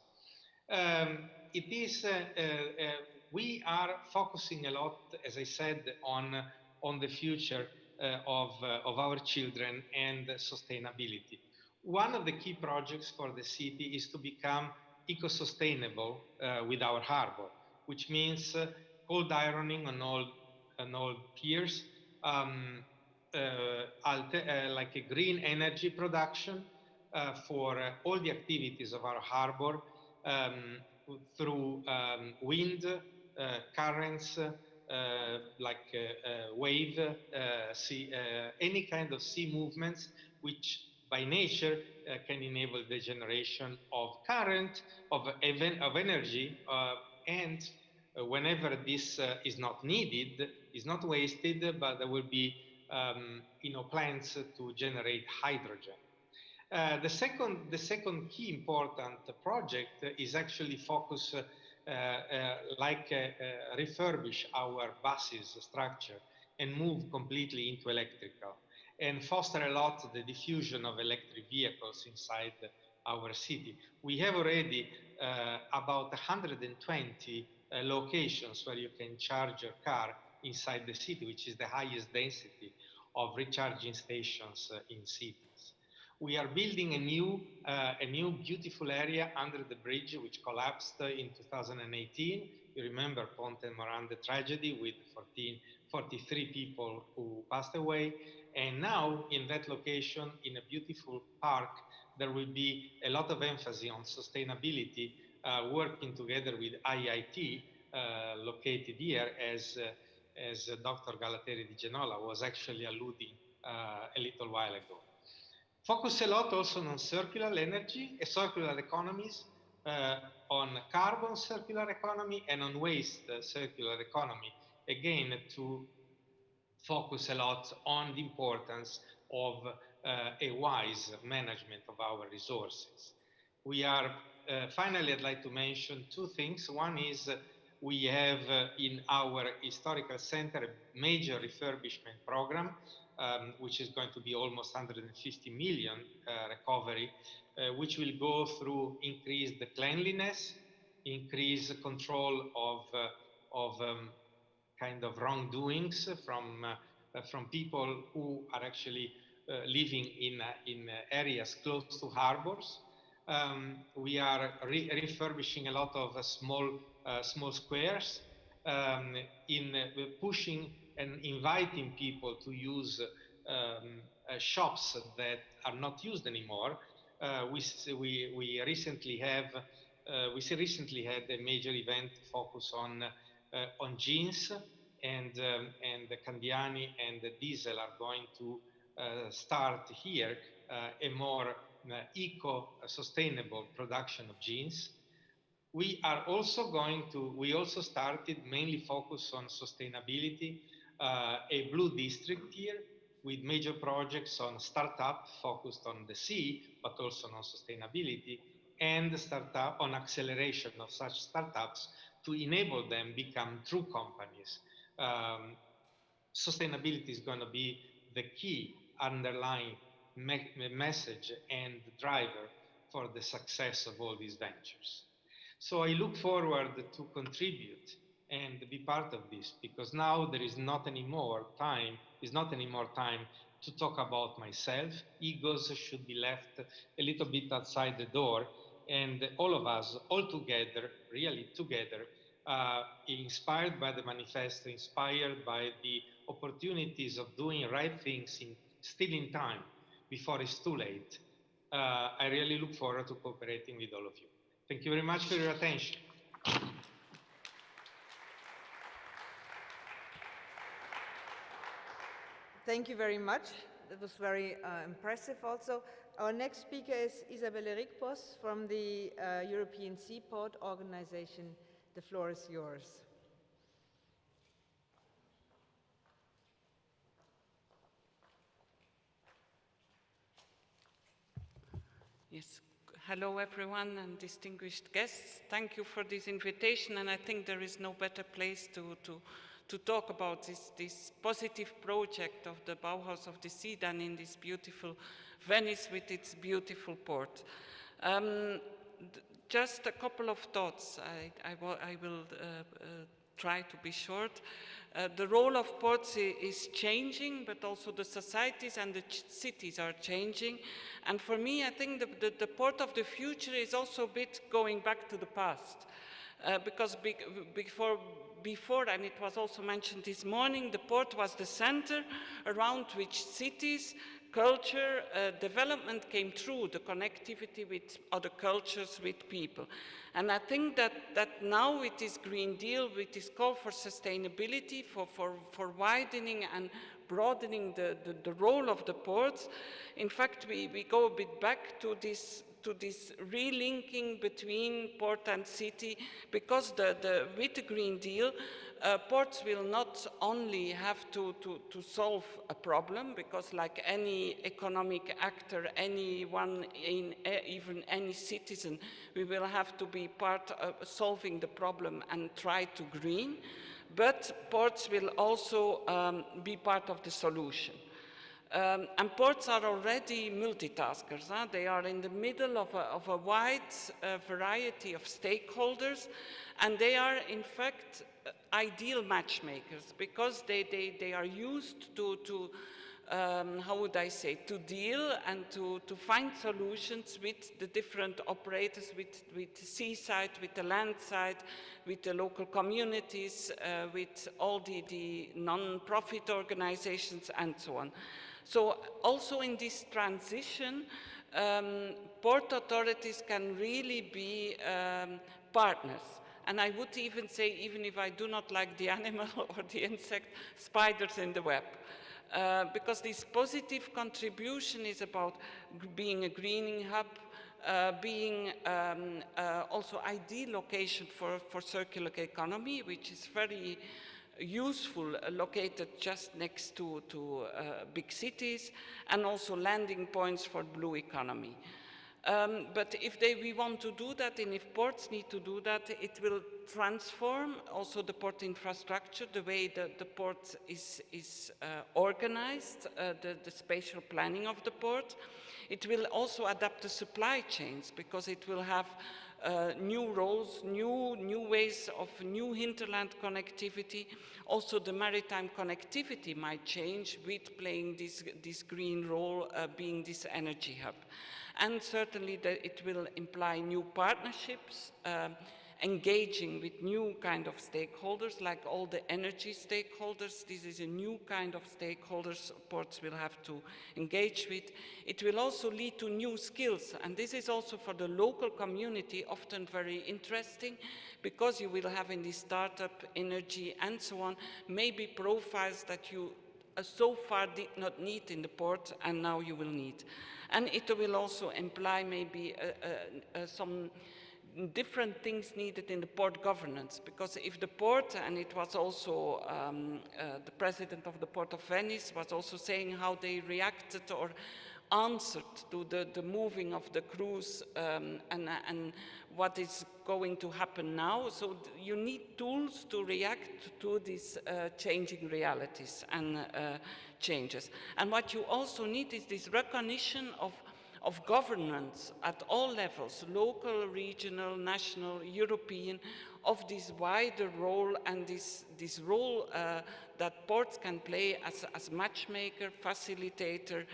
We are focusing a lot, as I said, on the future of our children and sustainability. One of the key projects for the city is to become eco-sustainable with our harbor, which means cold ironing on all piers, like a green energy production for all the activities of our harbor, through wind, currents, like wave, sea, any kind of sea movements, which by nature can enable the generation of current, of energy, and whenever this is not needed, is not wasted, but there will be plants to generate hydrogen. The second key important project is actually focus refurbish our buses structure and move completely into electrical, and foster a lot the diffusion of electric vehicles inside our city. We have already about 120 locations where you can charge your car inside the city, which is the highest density of recharging stations in cities. We are building a new beautiful area under the bridge which collapsed in 2018. You remember Ponte Morande tragedy with 43 people who passed away. And now in that location, in a beautiful park, there will be a lot of emphasis on sustainability, working together with IIT, located here, as Dr. Galateri Di Genola was actually alluding a little while ago. Focus a lot also on circular energy, circular economies, on carbon circular economy and on waste circular economy, again to focus a lot on the importance of a wise management of our resources. We are, finally, I'd like to mention two things. One is we have in our historical center a major refurbishment program, which is going to be almost 150 million recovery, which will go through increased cleanliness, increased control of kind of wrongdoings from people who are actually living in areas close to harbors. We are refurbishing a lot of small squares, in pushing and inviting people to use shops that are not used anymore. We recently had a major event focused on jeans, and the Candiani and the Diesel are going to start here a more eco-sustainable production of jeans. We also started mainly focus on sustainability, a blue district here with major projects on startup focused on the sea, but also on sustainability, and startup on acceleration of such startups to enable them become true companies. Sustainability is going to be the key underlying message and driver for the success of all these ventures. So I look forward to contribute and be part of this, because now there is not anymore time to talk about myself. Egos should be left a little bit outside the door, and all of us, all together, really together, inspired by the manifesto, inspired by the opportunities of doing right things still in time, before it's too late. I really look forward to cooperating with all of you. Thank you very much for your attention. Thank you very much. That was very impressive also. Our next speaker is Isabelle Rikpos from the European Seaport Organization. The floor is yours. Yes. Hello, everyone, and distinguished guests. Thank you for this invitation, and I think there is no better place to talk about this positive project of the Bauhaus of the Sea than in this beautiful Venice with its beautiful port. Just a couple of thoughts. I will try to be short. The role of ports is changing, but also the societies and the cities are changing. And for me, I think the port of the future is also a bit going back to the past. Because before, and it was also mentioned this morning, the port was the center around which cities, culture, development came through, the connectivity with other cultures, with people. And I think that now with this Green Deal, with this call for sustainability, for widening and broadening the role of the ports, in fact, we go a bit back to this relinking between port and city, because with the Green Deal, ports will not only have to solve a problem, because like any economic actor, anyone, even any citizen, we will have to be part of solving the problem and try to green, but ports will also be part of the solution. And ports are already multitaskers. Huh? They are in the middle of a wide variety of stakeholders, and they are, in fact, ideal matchmakers, because they are used to how would I say, to deal and to find solutions with the different operators, with the seaside, with the land side, with the local communities, with all the non-profit organizations and so on. So also in this transition, port authorities can really be partners. And I would even say, even if I do not like the animal or the insect, spiders in the web. Because this positive contribution is about being a greening hub, being also ideal location for circular economy, which is very useful, located just next to big cities, and also landing points for blue economy. But if we want to do that, and if ports need to do that, it will transform also the port infrastructure, the way the port is organized, the spatial planning of the port. It will also adapt the supply chains, because it will have new roles, new ways of new hinterland connectivity. Also the maritime connectivity might change with playing this green role, being this energy hub. And certainly that it will imply new partnerships, engaging with new kind of stakeholders, like all the energy stakeholders. This is a new kind of stakeholders ports will have to engage with. It will also lead to new skills, and this is also for the local community often very interesting, because you will have in the startup, energy and so on, maybe profiles that you so far did not need in the port and now you will need. And it will also imply maybe some different things needed in the port governance, because if the port, and it was also the president of the Port of Venice was also saying how they reacted or answered to the moving of the cruise and what is going to happen now. So you need tools to react to these changing realities and changes. And what you also need is this recognition of governance at all levels, local, regional, national, European, of this wider role and this role that ports can play as matchmaker, facilitator,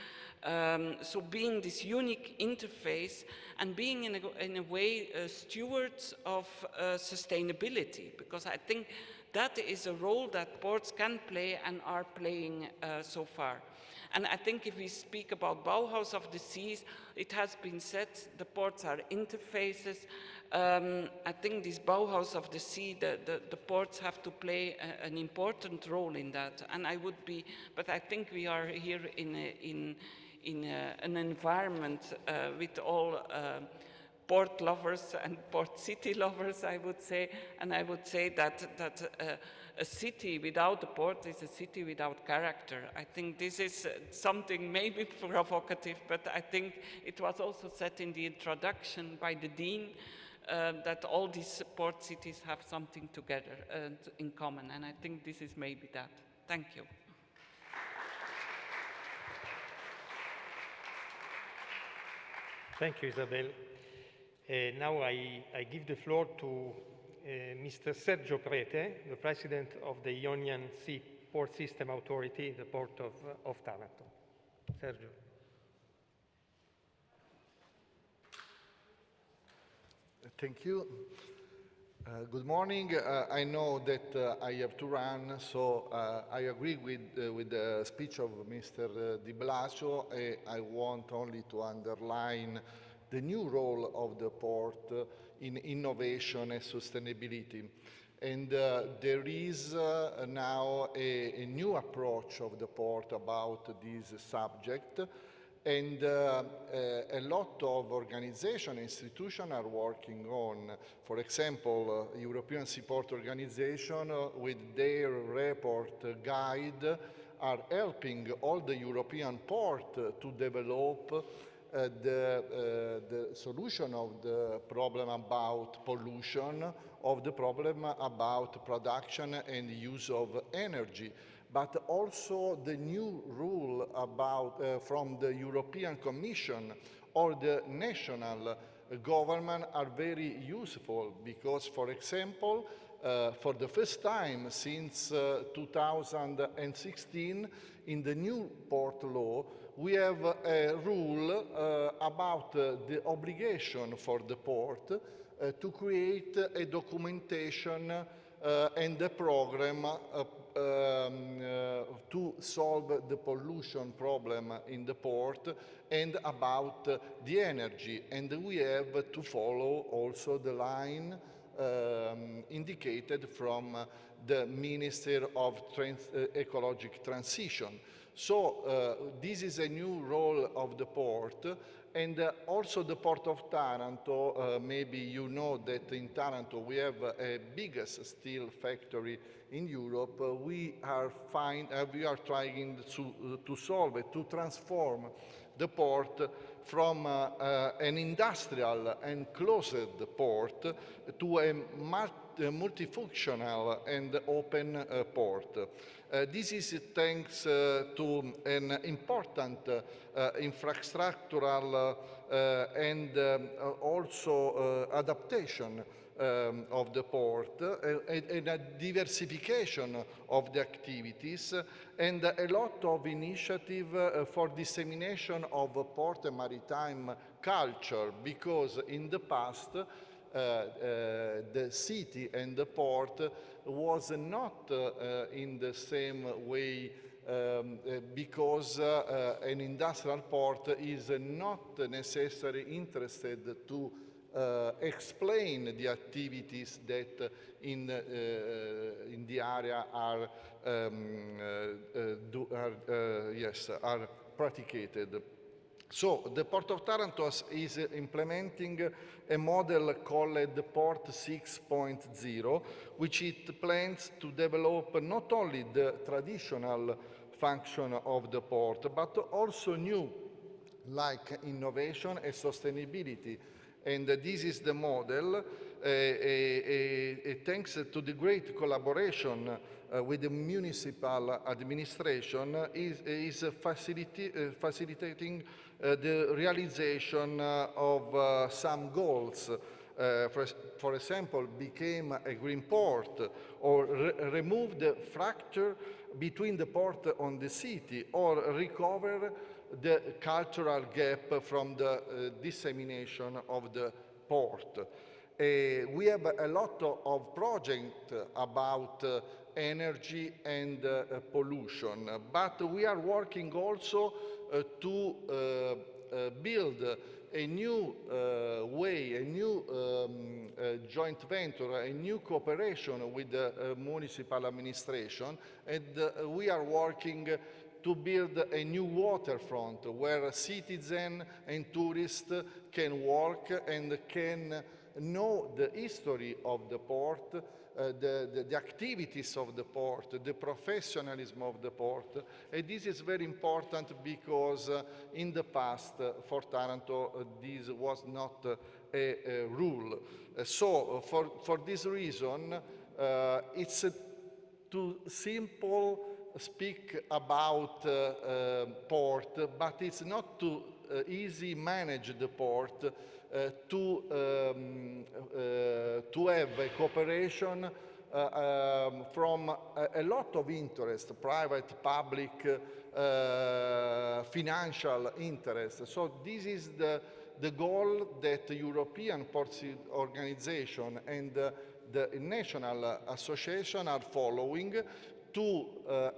so being this unique interface and being in a way stewards of sustainability, because I think that is a role that ports can play and are playing so far. And I think if we speak about Bauhaus of the seas, it has been said the ports are interfaces. I think this Bauhaus of the sea, the ports have to play an important role in that. And I would be, but I think we are here in an environment with all port lovers and port city lovers, I would say. And I would say that a city without a port is a city without character. I think this is something maybe provocative, but I think it was also said in the introduction by the Dean that all these port cities have something together in common. And I think this is maybe that. Thank you. Thank you, Isabel. Now I give the floor to Mr. Sergio Prete, the President of the Ionian Sea Port System Authority, the Port of Taranto. Sergio. Thank you. Good morning. I know that I have to run, so I agree with the speech of Mr. Di Blasio. I want only to underline the new role of the port in innovation and sustainability. And there is now a new approach of the port about this subject. And a lot of organizations and institutions are working on, for example, European Seaport Organization with their report guide are helping all the European ports to develop the solution of the problem about pollution, of the problem about production and use of energy, but also the new rule about from the European Commission or the national government are very useful because, for example, for the first time since 2016, in the new port law, we have a rule about the obligation for the port to create a documentation and a program to solve the pollution problem in the port and about the energy. And we have to follow also the line indicated from the Ministry of Ecological Transition. So this is a new role of the port, and also the port of Taranto. Maybe you know that in Taranto we have a biggest steel factory in Europe. We are trying to solve it, to transform the port from an industrial and closed port to a multifunctional and open port. This is thanks to an important infrastructural and also adaptation of the port, and a diversification of the activities, and a lot of initiative for dissemination of port and maritime culture, because in the past the city and the port was not in the same way, because an industrial port is not necessarily interested to explain the activities that in the area are practicated. So the Port of Taranto is implementing a model called Port 6.0, which it plans to develop not only the traditional function of the port, but also new, like innovation and sustainability. And this is the model, thanks to the great collaboration with the municipal administration, is facilitating the realization of some goals. For example, became a green port, or remove the fracture between the port and the city, or recover the cultural gap from the dissemination of the port. We have a lot of projects about energy and pollution, but we are working also to build a new way, a new joint venture, a new cooperation with the municipal administration, and we are working to build a new waterfront where citizens and tourists can walk and can know the history of the port, the activities of the port, the professionalism of the port. And this is very important because in the past for Taranto this was not a rule. So for this reason it's too simple speak about port, but it's not too easy manage the port to have a cooperation from a lot of interest, private, public, financial interest. So this is the goal that the European Ports Organization and the National Association are following, to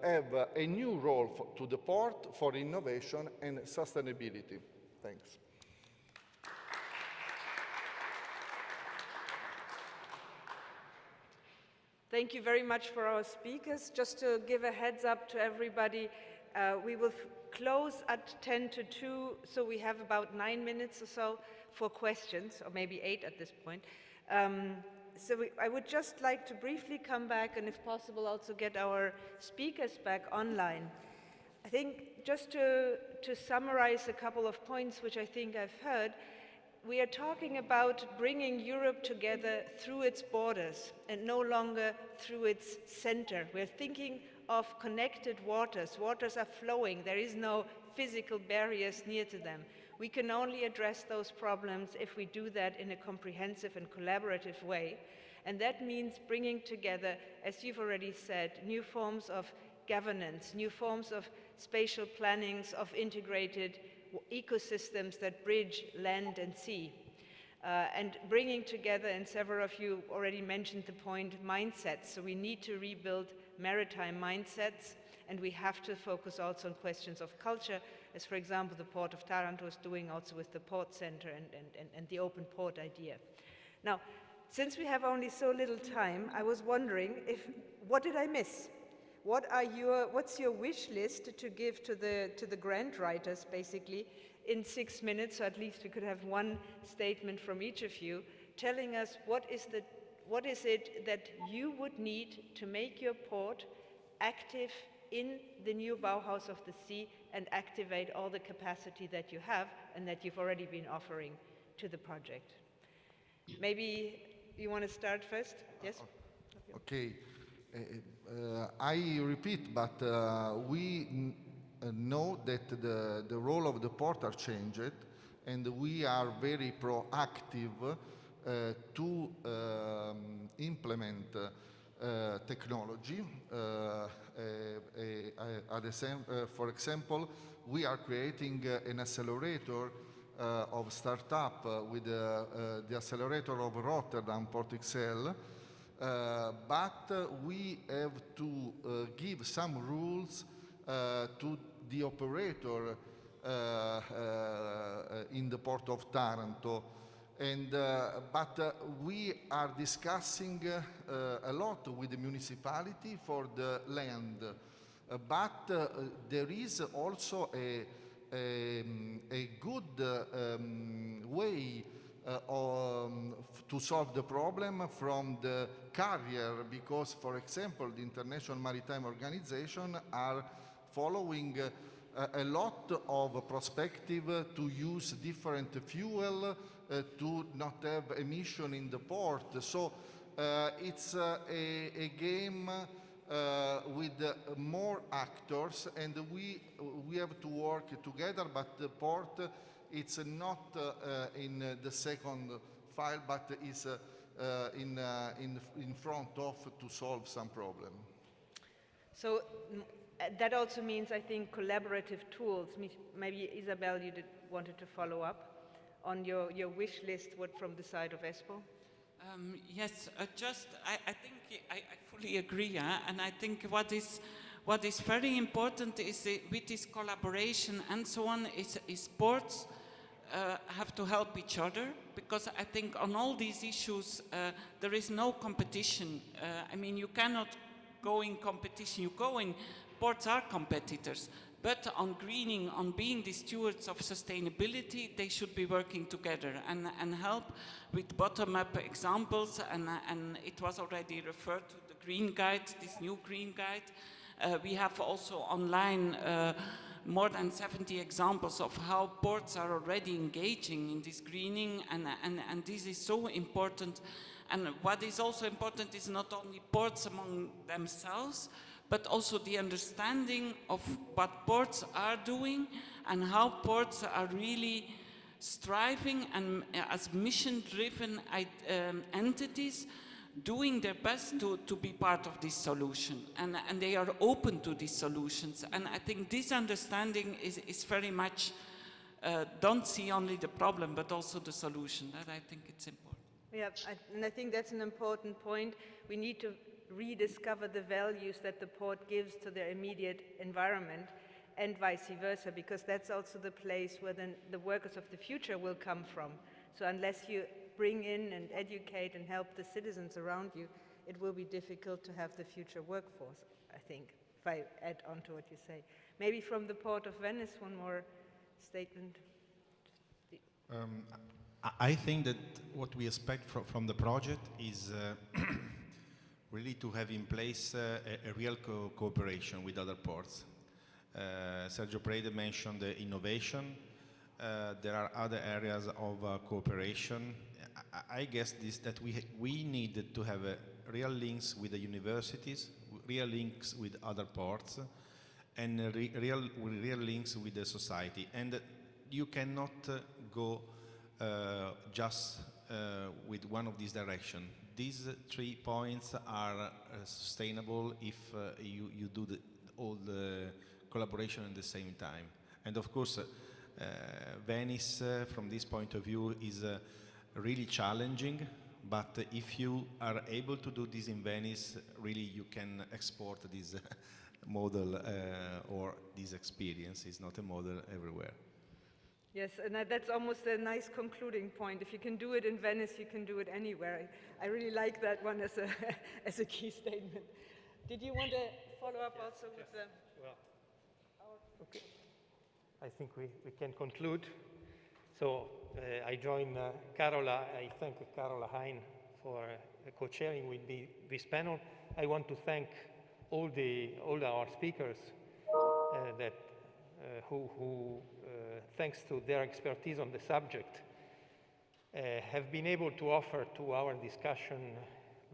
have a new role to the port for innovation and sustainability. Thanks. Thank you very much for our speakers. Just to give a heads up to everybody, we will close at 10 to 2, so we have about 9 minutes or so for questions, or maybe 8 at this point. I would just like to briefly come back, and if possible also get our speakers back online. I think just to summarize a couple of points which I think I've heard, we are talking about bringing Europe together through its borders and no longer through its center. We're thinking of connected waters. Waters are flowing. There is no physical barriers near to them. We can only address those problems if we do that in a comprehensive and collaborative way. And that means bringing together, as you've already said, new forms of governance, new forms of spatial plannings, of integrated ecosystems that bridge land and sea. And bringing together, and several of you already mentioned the point, mindsets. So we need to rebuild maritime mindsets, and we have to focus also on questions of culture, as for example the Port of Taranto is doing also with the Port Center and the open port idea. Now, since we have only so little time, I was wondering what did I miss? What's your wish list to give to the grant writers, basically, in 6 minutes, so at least we could have one statement from each of you, telling us what is it that you would need to make your port active in the new Bauhaus of the sea and activate all the capacity that you have and that you've already been offering to the project. Maybe you want to start first? Yes? Okay. I repeat, but we know that the role of the port are changed, and we are very proactive to implement technology. For example, we are creating an accelerator of startup with the accelerator of Rotterdam, Portuguese. But we have to give some rules to the operator in the port of Taranto, and but we are discussing a lot with the municipality for the land, but there is also a good way to solve the problem from the carrier, because, for example, the International Maritime Organization are following a lot of perspective to use different fuel to not have emission in the port. So it's a game with more actors, and we have to work together, but the port, it's not in the second file, but is in front of to solve some problem. So that also means, I think, collaborative tools. Maybe Isabel, you wanted to follow up on your wish list, what from the side of ESPO? Yes, I think I fully agree, and I think what is very important is with this collaboration and so on is ports have to help each other, because I think on all these issues there is no competition. I mean, you cannot go in competition. You go in, ports are competitors, but on greening, on being the stewards of sustainability, they should be working together and help with bottom-up examples, and it was already referred to the green guide, this new green guide. We have also online more than 70 examples of how ports are already engaging in this greening, and this is so important. And what is also important is not only ports among themselves, but also the understanding of what ports are doing and how ports are really striving and as mission-driven entities doing their best to be part of this solution, and they are open to these solutions. And I think this understanding is very much, don't see only the problem but also the solution. That I think it's important. Yeah, and I think that's an important point. We need to rediscover the values that the port gives to their immediate environment, and vice versa, because that's also the place where then the workers of the future will come from. So unless you bring in and educate and help the citizens around you, it will be difficult to have the future workforce, I think, if I add on to what you say. Maybe from the Port of Venice, one more statement. I think that what we expect from the project is really to have in place a real cooperation with other ports. Sergio Prede mentioned the innovation. There are other areas of cooperation. I guess that we need to have real links with the universities, real links with other ports, and real links with the society. And you cannot go just with one of these directions. These 3 points are sustainable if you do all the collaboration at the same time. And of course, Venice, from this point of view, is really challenging. But if you are able to do this in Venice, really you can export this model or this experience. It's not a model everywhere. Yes, and that's almost a nice concluding point. If you can do it in Venice, you can do it anywhere. I really like that one as a, as a key statement. Did you want to follow up also with the... Well, okay. I think we can conclude. So I join Carola. I thank Carola Hein for co-chairing with me this panel. I want to thank all our speakers who thanks to their expertise on the subject, have been able to offer to our discussion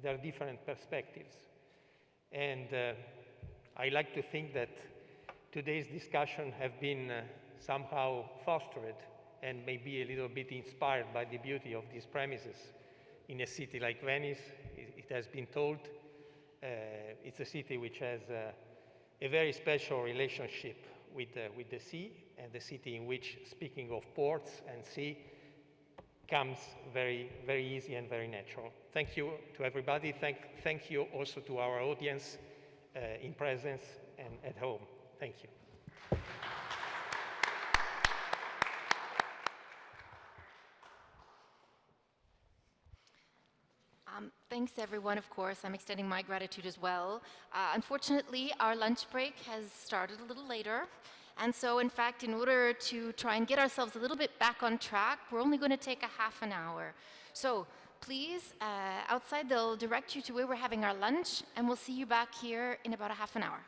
their different perspectives. And I like to think that today's discussion have been somehow fostered and maybe a little bit inspired by the beauty of these premises in a city like Venice. It has been told it's a city which has a very special relationship with the sea, and the city in which, speaking of ports and sea, comes very, very easy and very natural. Thank you to everybody. Thank you also to our audience in presence and at home. Thank you. Thanks everyone, of course. I'm extending my gratitude as well. Unfortunately, our lunch break has started a little later. And so, in fact, in order to try and get ourselves a little bit back on track, we're only going to take a half an hour. So please, outside they'll direct you to where we're having our lunch, and we'll see you back here in about a half an hour.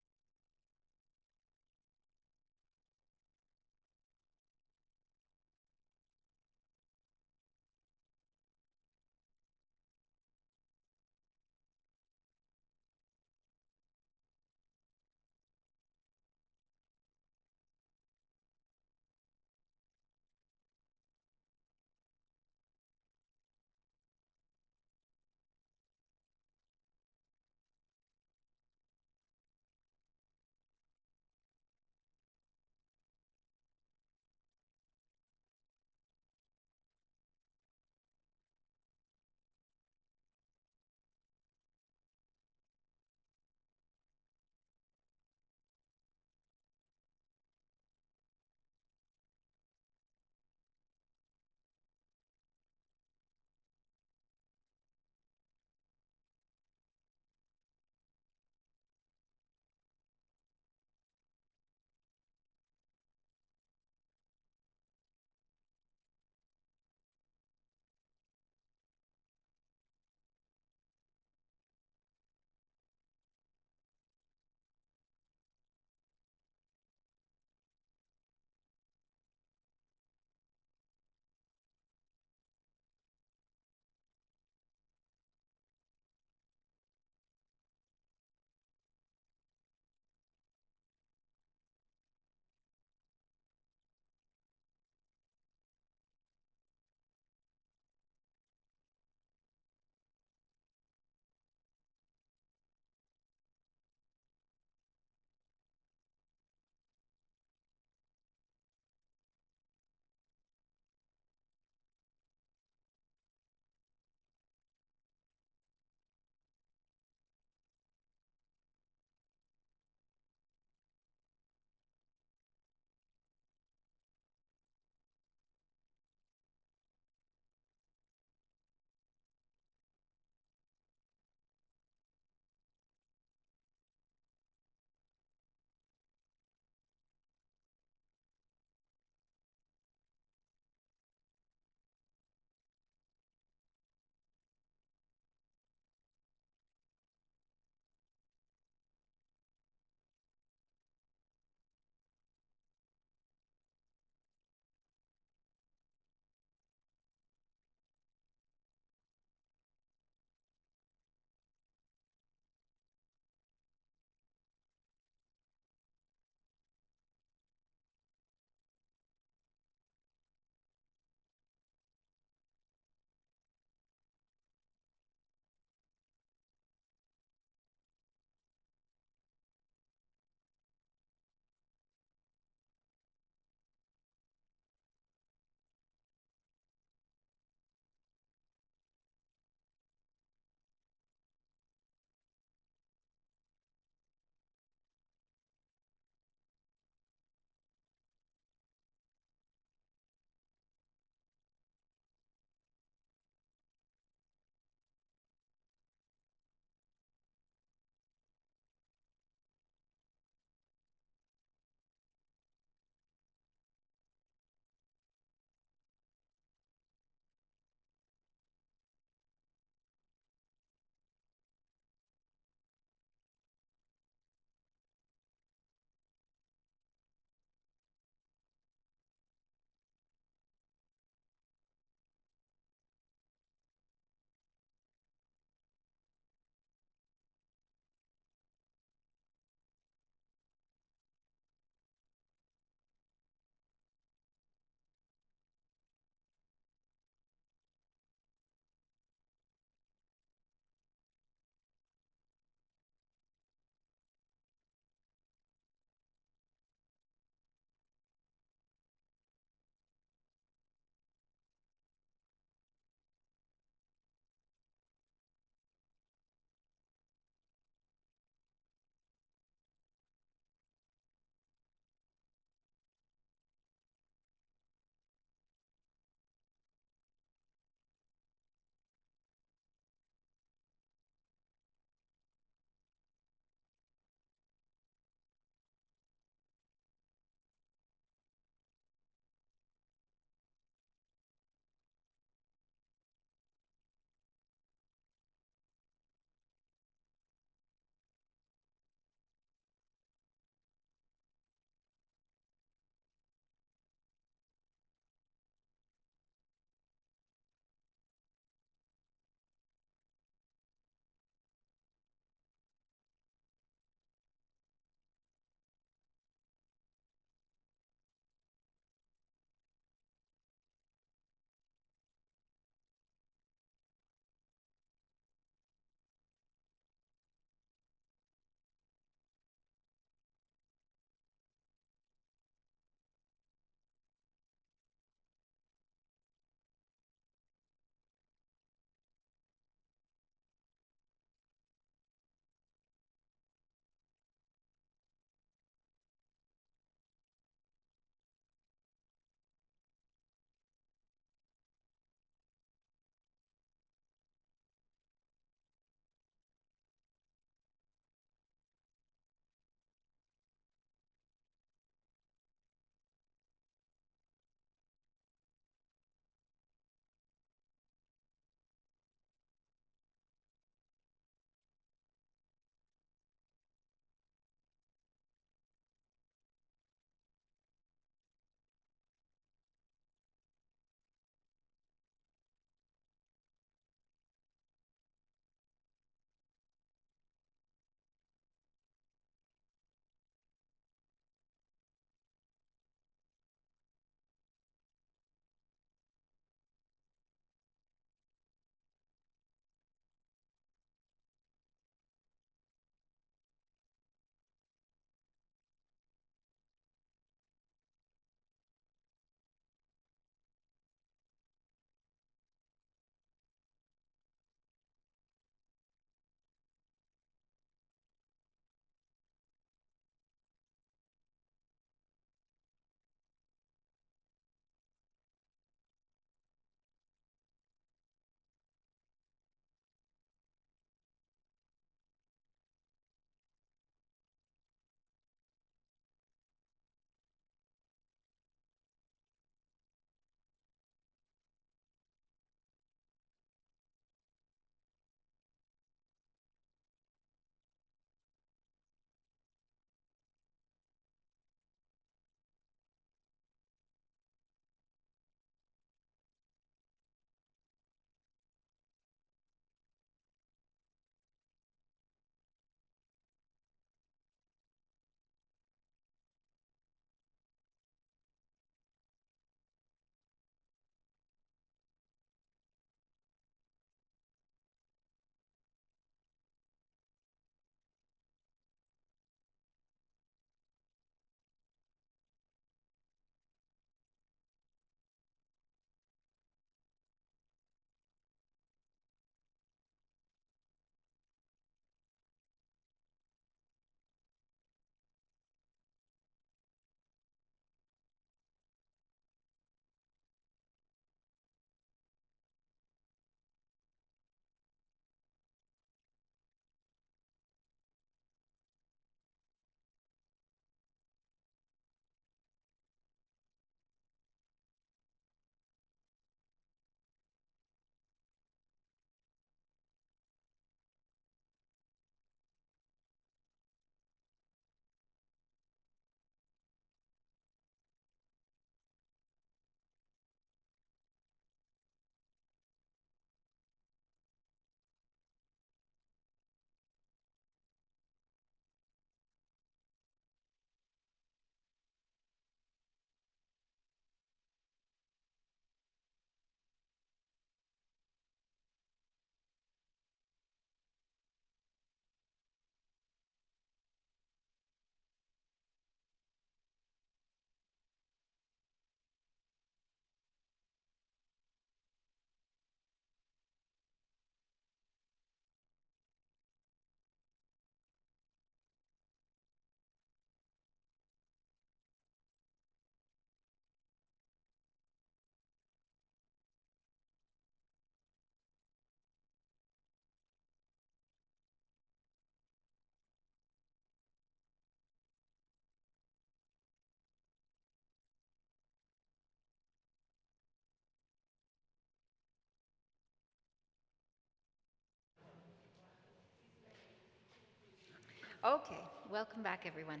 Okay, welcome back everyone.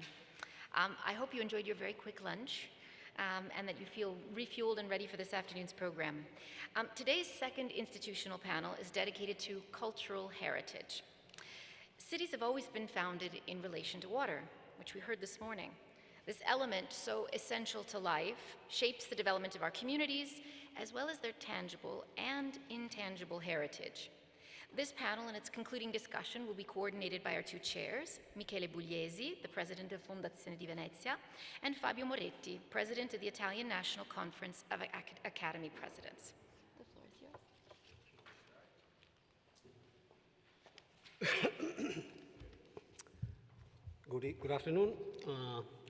I hope you enjoyed your very quick lunch and that you feel refueled and ready for this afternoon's program. Today's second institutional panel is dedicated to cultural heritage. Cities have always been founded in relation to water, which we heard this morning. This element, so essential to life, shapes the development of our communities, as well as their tangible and intangible heritage. This panel and its concluding discussion will be coordinated by our two chairs, Michele Bugliesi, the president of Fondazione di Venezia, and Fabio Moretti, president of the Italian National Conference of Academy Presidents. The floor is yours. Good afternoon.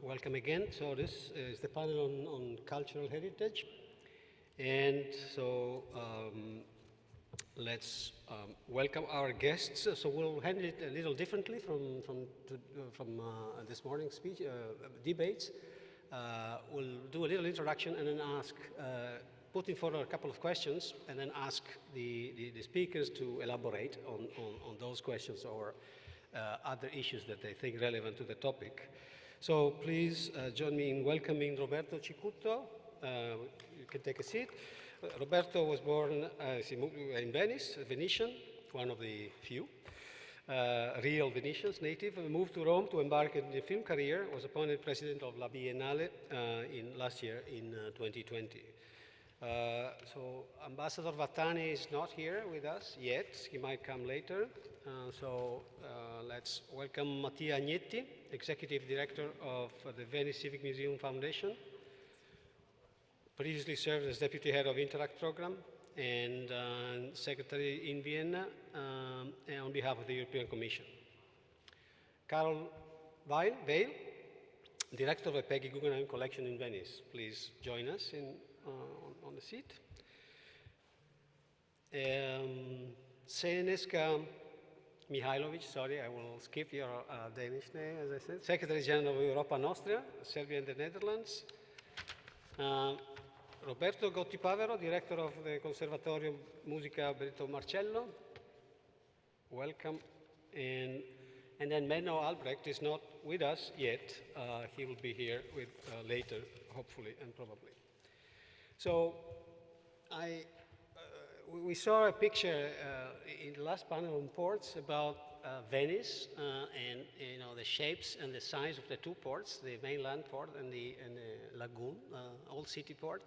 Welcome again. So this is the panel on cultural heritage. And so let's welcome our guests. So we'll handle it a little differently from this morning's speech, debates. We'll do a little introduction and then ask, putting forward a couple of questions, and then ask the speakers to elaborate on those questions or other issues that they think relevant to the topic. So please join me in welcoming Roberto Cicutto. You can take a seat. Roberto was born in Venice, a Venetian, one of the few real Venetians, native, moved to Rome to embark in the film career, was appointed president of La Biennale last year in 2020. So Ambassador Vattani is not here with us yet. He might come later. So let's welcome Mattia Agnetti, Executive Director of the Venice Civic Museum Foundation. Previously served as Deputy Head of Interact Program and Secretary in Vienna on behalf of the European Commission. Carol Weil, Director of the Peggy Guggenheim Collection in Venice. Please join us on the seat. Seneska Mihailovic, sorry, I will skip your Danish name, as I said. Secretary General of Europa Nostra, Serbia and the Netherlands. Roberto Gotti-Pavero, Director of the Conservatorium Musica Benito Marcello. Welcome. And then Menno Albrecht is not with us yet. He will be here with later, hopefully and probably. So we saw a picture in the last panel on ports about Venice and the shapes and the size of the two ports, the mainland port and the lagoon, old city port.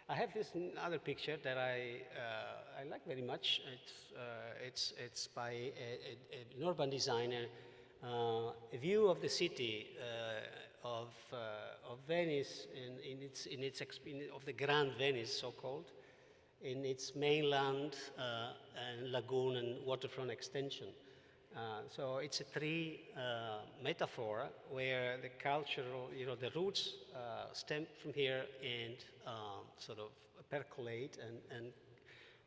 I have this other picture that I like very much. It's by an urban designer, a view of the city of Venice of the Grand Venice, so-called, in its mainland and lagoon and waterfront extension. So it's a tree metaphor where the cultural, the roots stem from here and sort of percolate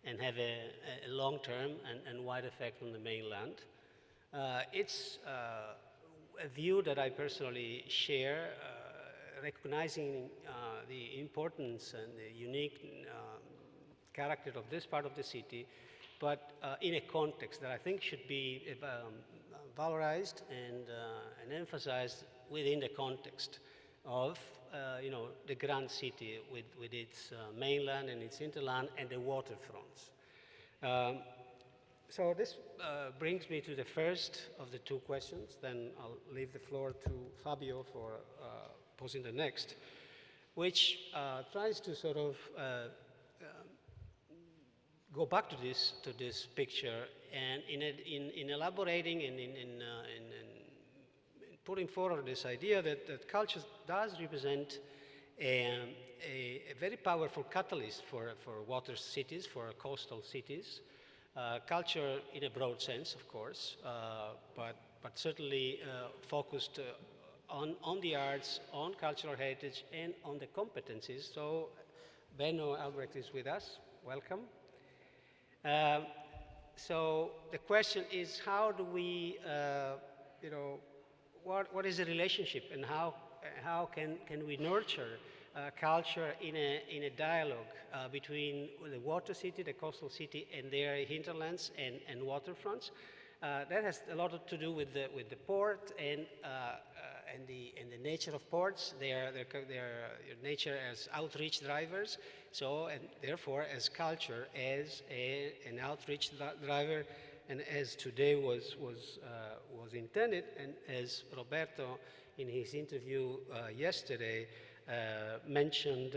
and have a long-term and wide effect on the mainland. It's a view that I personally share, recognizing the importance and the unique character of this part of the city, but in a context that I think should be valorized and emphasized within the context of the grand city with its mainland and its hinterland and the waterfronts. So this brings me to the first of the two questions. Then I'll leave the floor to Fabio for posing the next, which tries to sort of go back to this picture, and in elaborating and in putting forward this idea that culture does represent a very powerful catalyst for water cities, for coastal cities. Culture in a broad sense, of course, but certainly focused on the arts, on cultural heritage, and on the competencies. So Benno Albrecht is with us. Welcome. So the question is, how do we, what is the relationship, and how can we nurture culture in a dialogue between the water city, the coastal city, and their hinterlands and waterfronts, That has a lot to do with the port and the nature of ports. Their nature as outreach drivers. So, and therefore, as culture, as an outreach driver, and as today was intended, and as Roberto in his interview yesterday mentioned,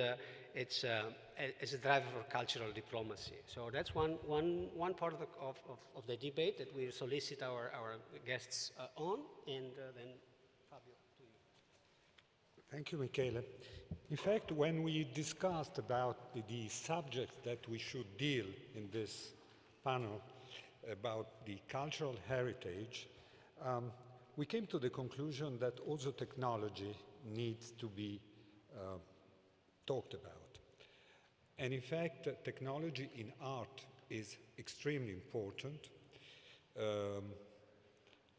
it's as a driver for cultural diplomacy. So that's one part of the debate that we solicit our guests on, and then Fabio, to you. Thank you, Michele. In fact, when we discussed about the subjects that we should deal in this panel about the cultural heritage, we came to the conclusion that also technology needs to be talked about. And in fact, technology in art is extremely important.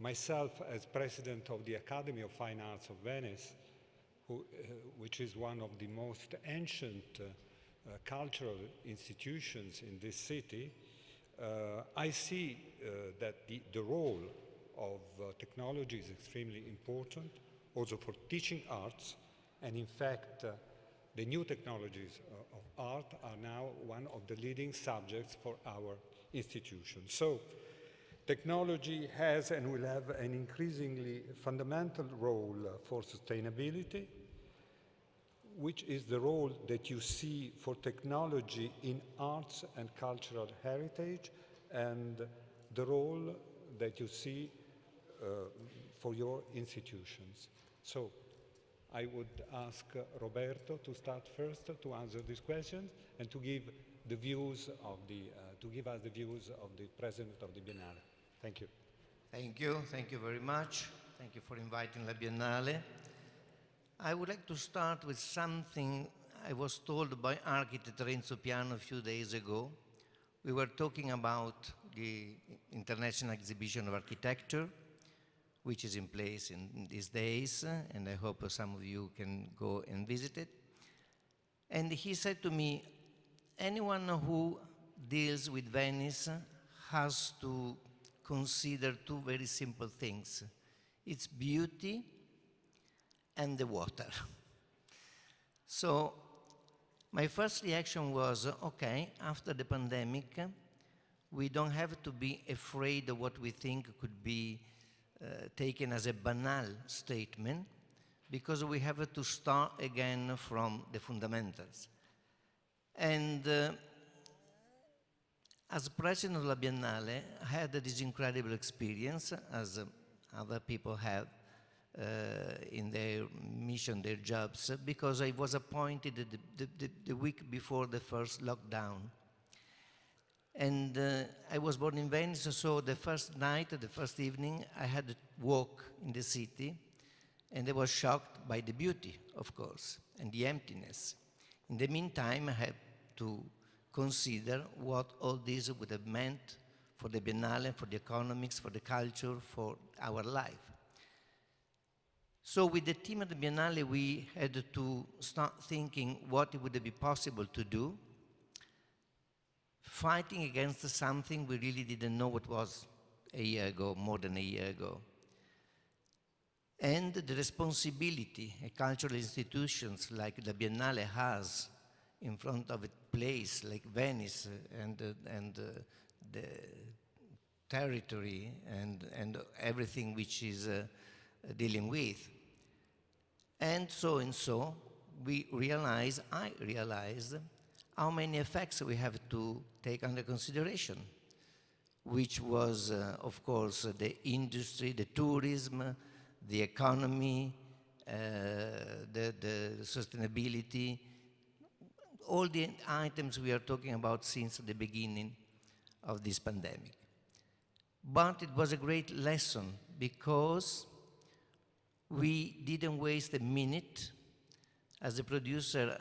Myself, as president of the Academy of Fine Arts of Venice, which is one of the most ancient cultural institutions in this city, I see that the role of technology is extremely important, also for teaching arts, and in fact, the new technologies of art are now one of the leading subjects for our institution. So, technology has and will have an increasingly fundamental role for sustainability, which is the role that you see for technology in arts and cultural heritage, and the role that you see for your institutions. So, I would ask Roberto to start first to answer these questions and to give the views of to give us the views of the president of the Biennale. Thank you. Thank you very much. Thank you for inviting La Biennale. I would like to start with something I was told by architect Renzo Piano a few days ago. We were talking about the International Exhibition of Architecture, which is in place in these days, and I hope some of you can go and visit it. And he said to me, anyone who deals with Venice has to consider two very simple things. Its beauty and the water. So my first reaction was, okay, after the pandemic, we don't have to be afraid of what we think could be taken as a banal statement, because we have to start again from the fundamentals. And as president of La Biennale, I had this incredible experience, as other people have in their mission, their jobs, because I was appointed the week before the first lockdown. And I was born in Venice, so the first night, the first evening, I had to walk in the city, and I was shocked by the beauty, of course, and the emptiness. In the meantime, I had to consider what all this would have meant for the Biennale, for the economics, for the culture, for our life. So with the team at the Biennale, we had to start thinking what would be possible to do, fighting against something we really didn't know what was a year ago, more than a year ago. And the responsibility a cultural institutions like the Biennale has in front of a place like Venice and the territory and everything which is dealing with. And so we realize, I realized, how many effects we have to take under consideration, which was, of course, the industry, the tourism, the economy, the sustainability, all the items we are talking about since the beginning of this pandemic. But it was a great lesson because we didn't waste a minute. As a producer,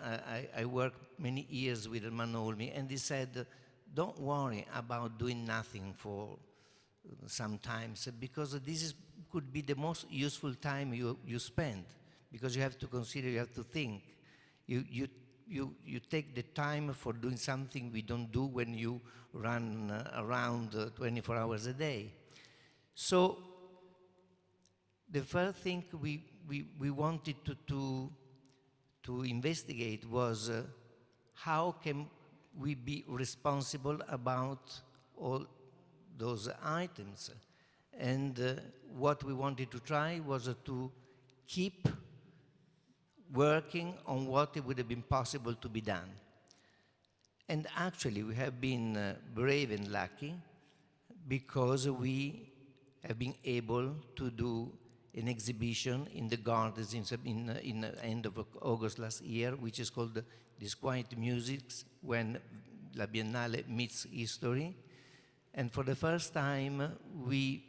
I worked many years with Manuel, and he said, don't worry about doing nothing for some times, because this could be the most useful time you spend, because you have to consider, you have to think. You take the time for doing something we don't do when you run around 24 hours a day. So the first thing we wanted to investigate was how can we be responsible about all those items. And what we wanted to try was to keep working on what it would have been possible to be done. And actually, we have been brave and lucky because we have been able to do an exhibition in the gardens in the end of August last year, which is called Disquiet Musics, when La Biennale meets history. And for the first time, we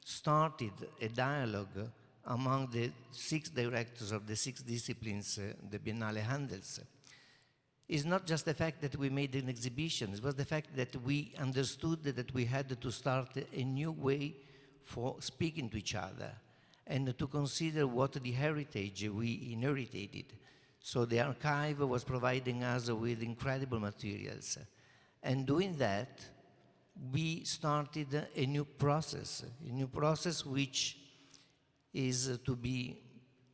started a dialogue among the 6 directors of the 6 disciplines the Biennale handles. It's not just the fact that we made an exhibition, it was the fact that we understood that we had to start a new way for speaking to each other and to consider what the heritage we inherited. So the archive was providing us with incredible materials. And doing that, we started a new process which is to be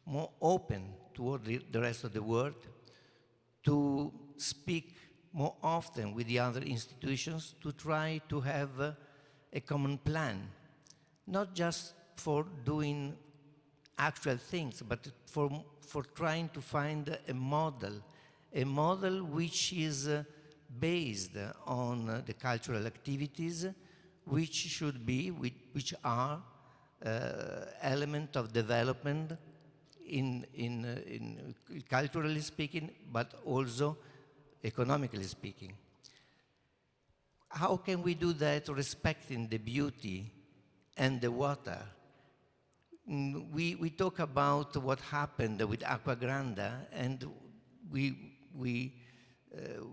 more open toward the rest of the world, to speak more often with the other institutions, to try to have a common plan, not just for doing actual things, but for trying to find a model which is based on the cultural activities, which are element of development in culturally speaking, but also economically speaking. How can we do that respecting the beauty and the water? We talk about what happened with Acqua Grande, and we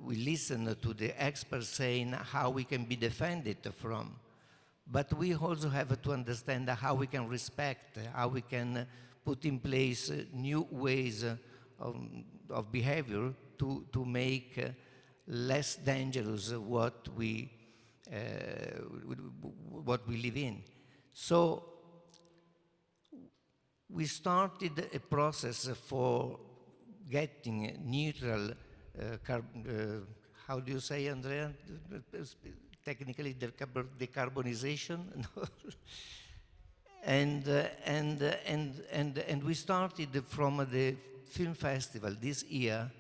listen to the experts saying how we can be defended from. But we also have to understand how we can respect, how we can put in place new ways of behavior to make less dangerous what we live in. So we started a process for getting neutral, how do you say, Andrea? Technically, decarbonization. and we started from the film festival this year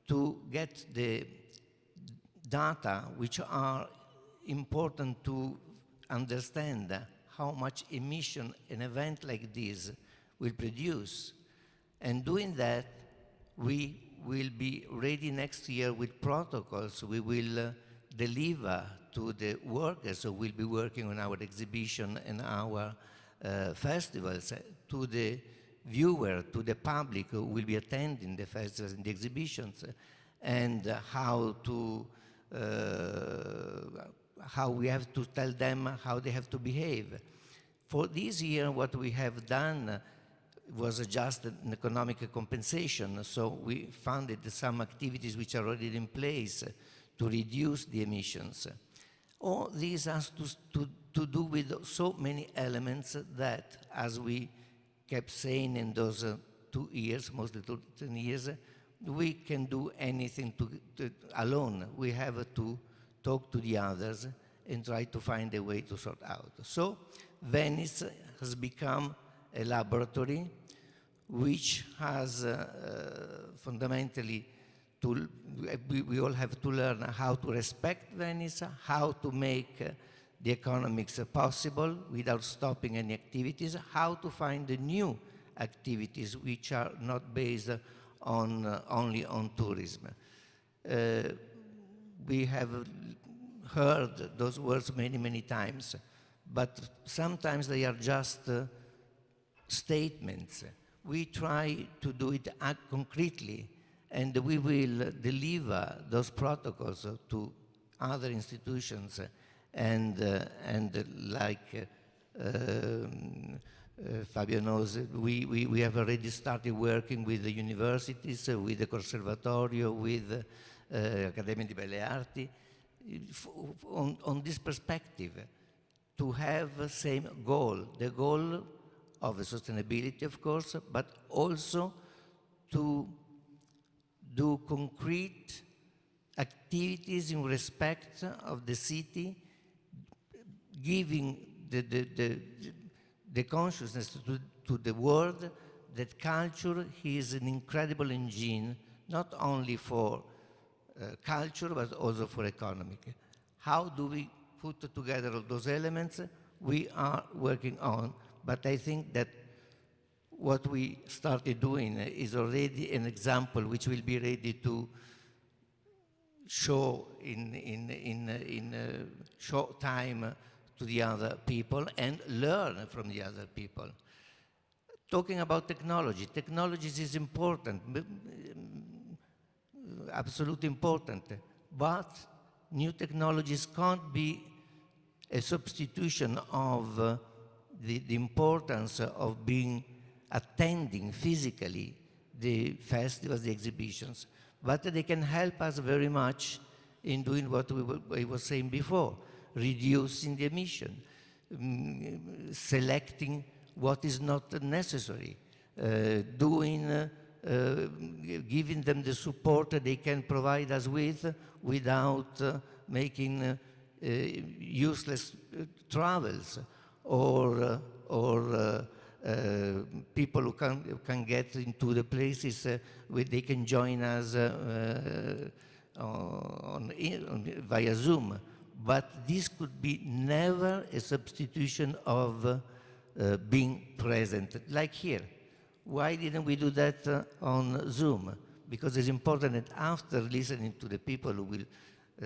to get the data which are important to understand how much emission an event like this will produce. And doing that, we will be ready next year with protocols. We will deliver to the workers who will be working on our exhibition and our festivals, to the viewer, to the public who will be attending the festivals and the exhibitions, and how we have to tell them how they have to behave. For this year, what we have done was just an economic compensation, so we funded some activities which are already in place to reduce the emissions. All these has to do with so many elements that, as we kept saying in those 2 years, mostly 2 years, we can do anything alone. We have to talk to the others and try to find a way to sort out. So Venice has become a laboratory which has fundamentally we all have to learn how to respect Venice, how to make the economics possible without stopping any activities, how to find the new activities which are not based only on tourism. We have heard those words many, many times, but sometimes they are just statements. We try to do it concretely, and we will deliver those protocols to other institutions, and like Fabio knows, we have already started working with the universities, with the Conservatorio, with Accademia di Belle Arti, on this perspective, to have the same goal, the goal of the sustainability, of course, but also to do concrete activities in respect of the city, giving the consciousness to the world that culture is an incredible engine, not only for culture, but also for economic. How do we put together all those elements? We are working on, but I think that what we started doing is already an example which will be ready to show in short time to the other people and learn from the other people. Talking about technology, technologies is important, absolutely important, but new technologies can't be a substitution of the importance of attending physically the festivals, the exhibitions, but they can help us very much in doing what I was saying before, reducing the emission, selecting what is not necessary, giving them the support that they can provide us with without making useless travels or people who can get into the places where they can join us via Zoom. But this could be never a substitution of being present, like here. Why didn't we do that on Zoom? Because it's important that after listening to the people who will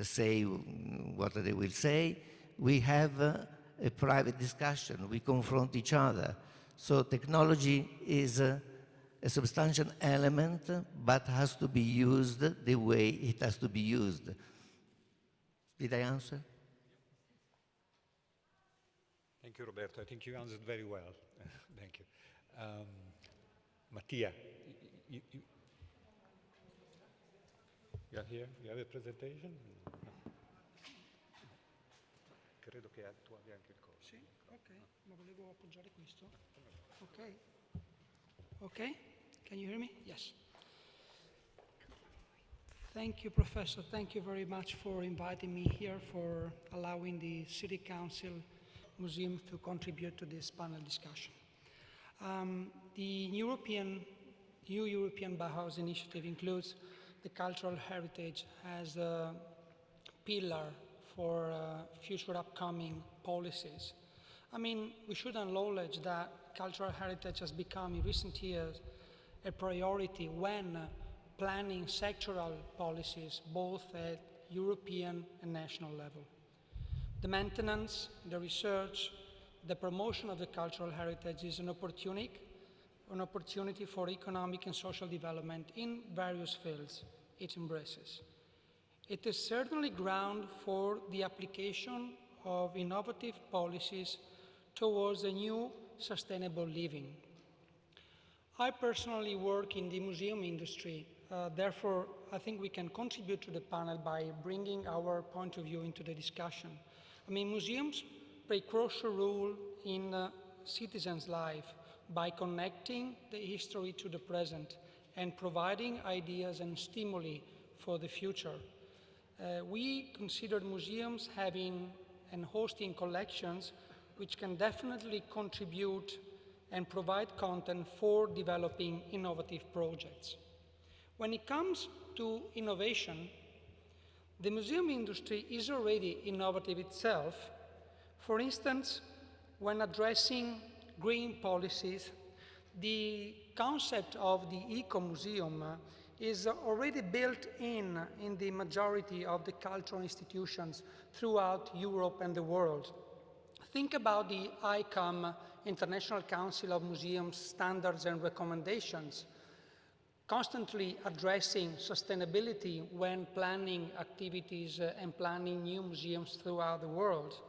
say what they will say, we have a private discussion, we confront each other. So technology is a substantial element, but has to be used the way it has to be used. Did I answer? Thank you, Roberto. I think you answered very well. Thank you. Mattia, you are here? You have a presentation? Credo che tu abbia anche il corso. Sì, ok, ma volevo appoggiare questo. Ok. Ok, can you hear me? Yes. Thank you, Professor. Thank you very much for inviting me here, for allowing the City Council Museum to contribute to this panel discussion. The new European Bauhaus initiative includes the cultural heritage as a pillar for future upcoming policies. I mean, we should acknowledge that cultural heritage has become in recent years a priority when planning sectoral policies both at European and national level. The maintenance, the research, the promotion of the cultural heritage is an opportunity for economic and social development in various fields it embraces. It is certainly ground for the application of innovative policies towards a new sustainable living. I personally work in the museum industry, therefore I think we can contribute to the panel by bringing our point of view into the discussion. I mean, museums play a crucial role in citizens' life by connecting the history to the present and providing ideas and stimuli for the future. We consider museums having and hosting collections which can definitely contribute and provide content for developing innovative projects. When it comes to innovation, the museum industry is already innovative itself. For instance, when addressing green policies, the concept of the eco-museum is already built in the majority of the cultural institutions throughout Europe and the world. Think about the ICOM, International Council of Museums Standards and Recommendations, constantly addressing sustainability when planning activities and planning new museums throughout the world.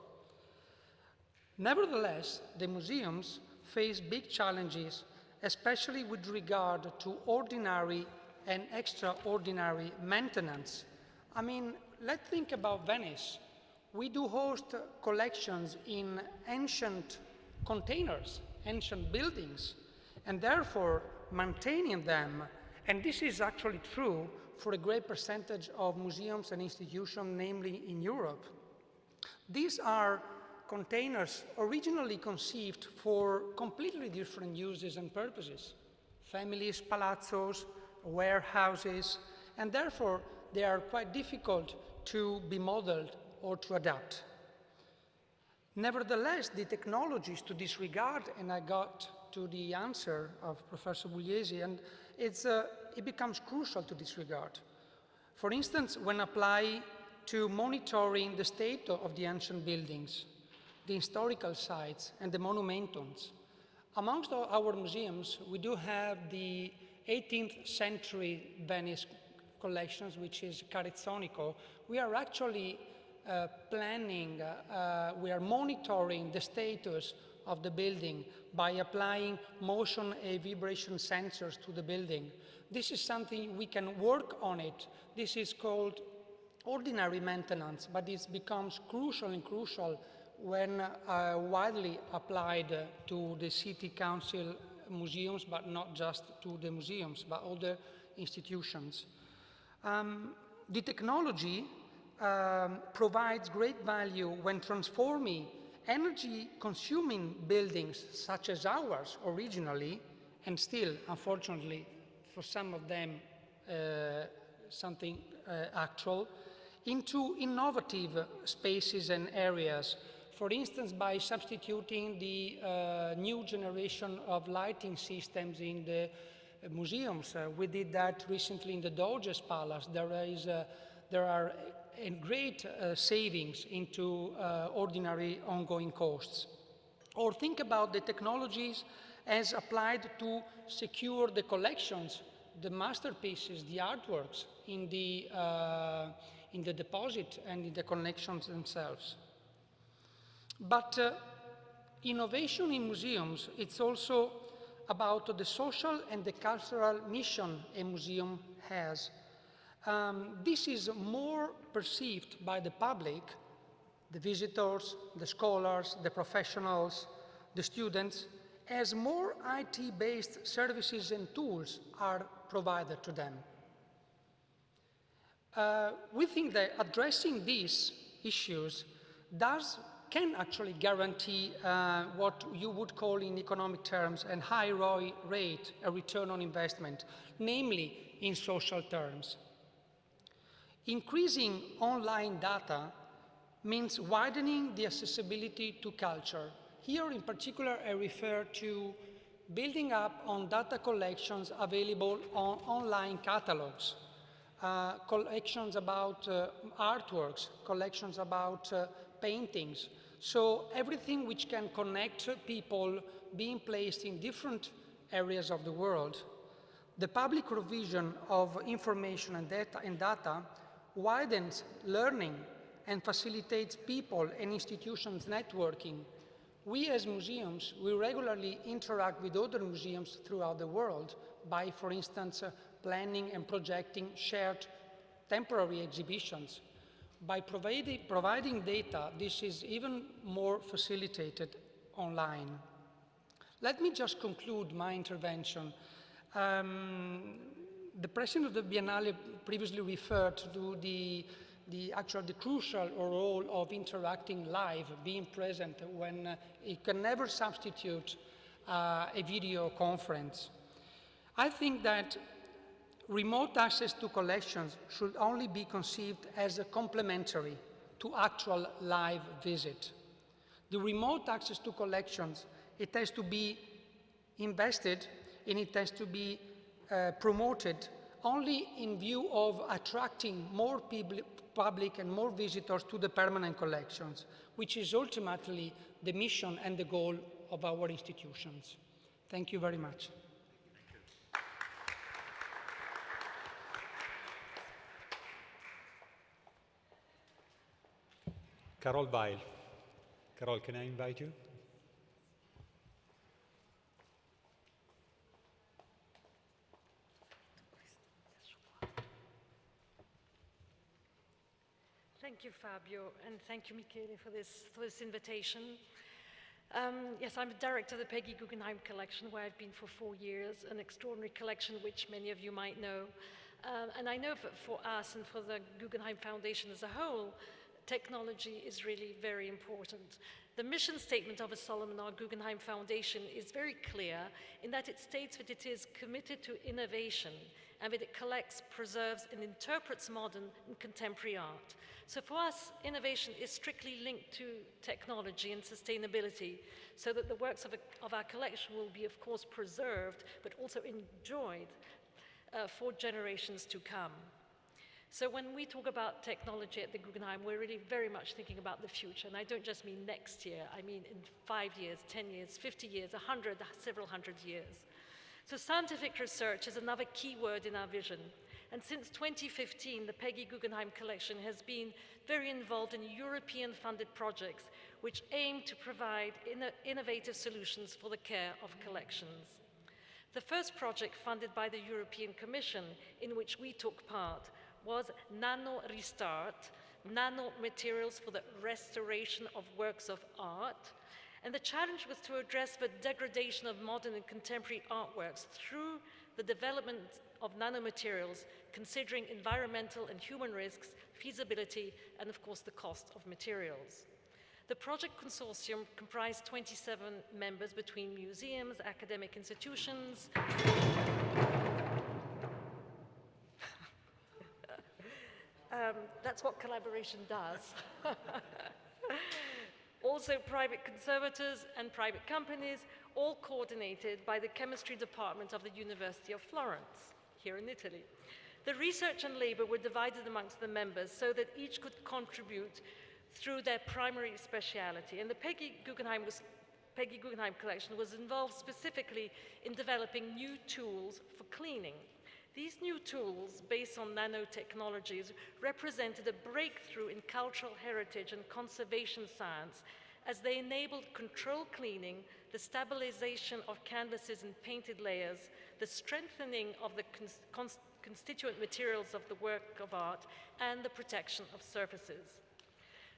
Nevertheless, the museums face big challenges, especially with regard to ordinary and extraordinary maintenance. I mean, let's think about Venice. We do host collections in ancient containers, ancient buildings, and therefore maintaining them, and this is actually true for a great percentage of museums and institutions, namely in Europe. These are containers originally conceived for completely different uses and purposes. Families, palazzos, warehouses, and therefore they are quite difficult to be modeled or to adapt. Nevertheless, the technologies to this regard, and I got to the answer of Professor Pugliese, and it becomes crucial to this regard. For instance, when applied to monitoring the state of the ancient buildings, the historical sites, and the monumentums. Amongst our museums, we do have the 18th century Venice collections, which is Carezzonico. We are actually we are monitoring the status of the building by applying motion and vibration sensors to the building. This is something we can work on it. This is called ordinary maintenance, but it becomes crucial and crucial when widely applied to the city council museums, but not just to the museums, but all the institutions. The technology provides great value when transforming energy-consuming buildings, such as ours originally, and still, unfortunately, for some of them, something actual, into innovative spaces and areas. For instance, by substituting the new generation of lighting systems in the museums. We did that recently in the Doge's Palace. There are great savings into ordinary ongoing costs. Or think about the technologies as applied to secure the collections, the masterpieces, the artworks in the deposit and in the collections themselves. But innovation in museums, it's also about the social and the cultural mission a museum has. This is more perceived by the public, the visitors, the scholars, the professionals, the students, as more IT-based services and tools are provided to them. We think that addressing these issues can actually guarantee what you would call in economic terms a high ROI rate, a return on investment, namely in social terms. Increasing online data means widening the accessibility to culture. Here in particular, I refer to building up on data collections available on online catalogs, collections about artworks, collections about paintings. So everything which can connect people being placed in different areas of the world. The public provision of information and data widens learning and facilitates people and institutions networking. We as museums, we regularly interact with other museums throughout the world by, for instance, planning and projecting shared temporary exhibitions. By providing data, this is even more facilitated online. Let me just conclude my intervention. The president of the Biennale previously referred to the crucial role of interacting live, being present when it can never substitute a video conference. I think that remote access to collections should only be conceived as a complementary to actual live visit. The remote access to collections, it has to be invested and it has to be promoted only in view of attracting more public and more visitors to the permanent collections, which is ultimately the mission and the goal of our institutions. Thank you very much. Carol Weil. Carol, can I invite you? Thank you, Fabio, and thank you, Michele, for this invitation. Yes, I'm the director of the Peggy Guggenheim Collection, where I've been for 4 years, an extraordinary collection which many of you might know. And I know that for us and for the Guggenheim Foundation as a whole, technology is really very important. The mission statement of the Solomon R. Guggenheim Foundation is very clear in that it states that it is committed to innovation and that it collects, preserves, and interprets modern and contemporary art. So for us, innovation is strictly linked to technology and sustainability, so that the works of our collection will be, of course, preserved, but also enjoyed for generations to come. So when we talk about technology at the Guggenheim, we're really very much thinking about the future. And I don't just mean next year, I mean in 5 years, 10 years, 50 years, 100, several hundred years. So scientific research is another key word in our vision. And since 2015, the Peggy Guggenheim Collection has been very involved in European-funded projects which aim to provide innovative solutions for the care of collections. The first project funded by the European Commission in which we took part was Nano Restart, nano materials for the restoration of works of art. And the challenge was to address the degradation of modern and contemporary artworks through the development of nanomaterials, considering environmental and human risks, feasibility, and of course the cost of materials. The project consortium comprised 27 members between museums, academic institutions, that's what collaboration does. Also private conservators and private companies, all coordinated by the chemistry department of the University of Florence, here in Italy. The research and labor were divided amongst the members so that each could contribute through their primary speciality. And the Peggy Guggenheim Collection was involved specifically in developing new tools for cleaning. These new tools, based on nanotechnologies, represented a breakthrough in cultural heritage and conservation science, as they enabled controlled cleaning, the stabilization of canvases and painted layers, the strengthening of the constituent materials of the work of art, and the protection of surfaces.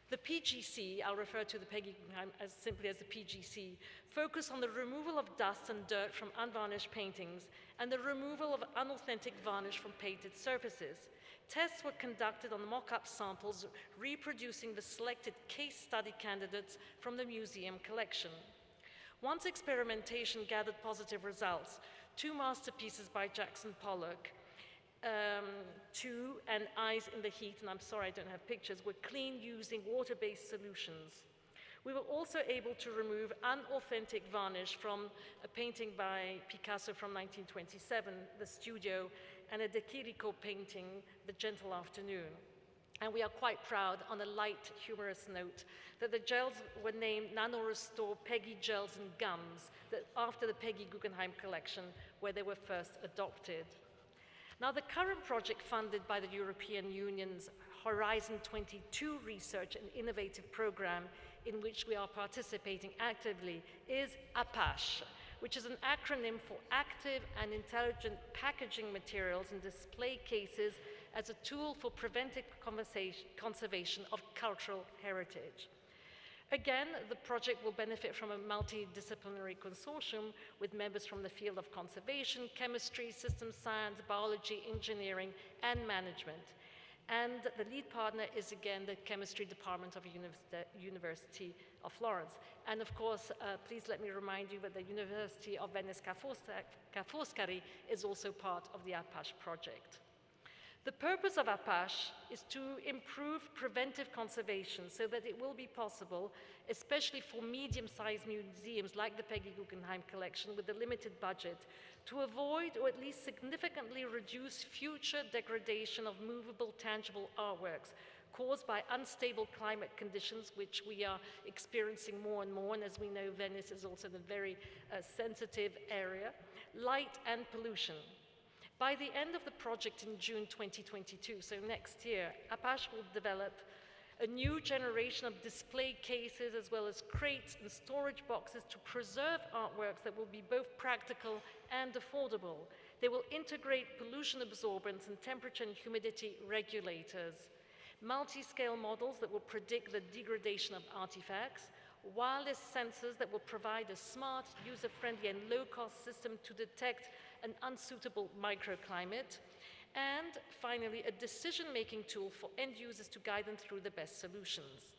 The PGC, I'll refer to the Peggy Guggenheim as simply as the PGC, focused on the removal of dust and dirt from unvarnished paintings and the removal of unauthentic varnish from painted surfaces. Tests were conducted on mock-up samples, reproducing the selected case study candidates from the museum collection. Once experimentation gathered positive results, 2 masterpieces by Jackson Pollock, 2 and Eyes in the Heat, and I'm sorry I don't have pictures, were cleaned using water-based solutions. We were also able to remove unauthentic varnish from a painting by Picasso from 1927, The Studio, and a De Chirico painting, The Gentle Afternoon. And we are quite proud, on a light, humorous note, that the gels were named Nano Restore Peggy Gels and Gums, after the Peggy Guggenheim Collection, where they were first adopted. Now, the current project funded by the European Union's Horizon 22 research and innovative program, in which we are participating actively, is APACH, which is an acronym for Active and Intelligent Packaging Materials and Display Cases as a tool for preventive conservation of cultural heritage. Again, the project will benefit from a multidisciplinary consortium with members from the field of conservation, chemistry, systems science, biology, engineering, and management. And the lead partner is, again, the chemistry department of the University of Florence. And of course, please let me remind you that the University of Venice Ca' Foscari is also part of the APACH project. The purpose of APACH is to improve preventive conservation so that it will be possible, especially for medium-sized museums like the Peggy Guggenheim Collection with a limited budget, to avoid or at least significantly reduce future degradation of movable, tangible artworks caused by unstable climate conditions, which we are experiencing more and more, and as we know, Venice is also a very sensitive area, light and pollution. By the end of the project in June 2022, so next year, APACH will develop a new generation of display cases as well as crates and storage boxes to preserve artworks that will be both practical and affordable. They will integrate pollution absorbents and temperature and humidity regulators. multi-scale models that will predict the degradation of artifacts, wireless sensors that will provide a smart, user-friendly and low-cost system to detect an unsuitable microclimate, and finally, a decision-making tool for end users to guide them through the best solutions.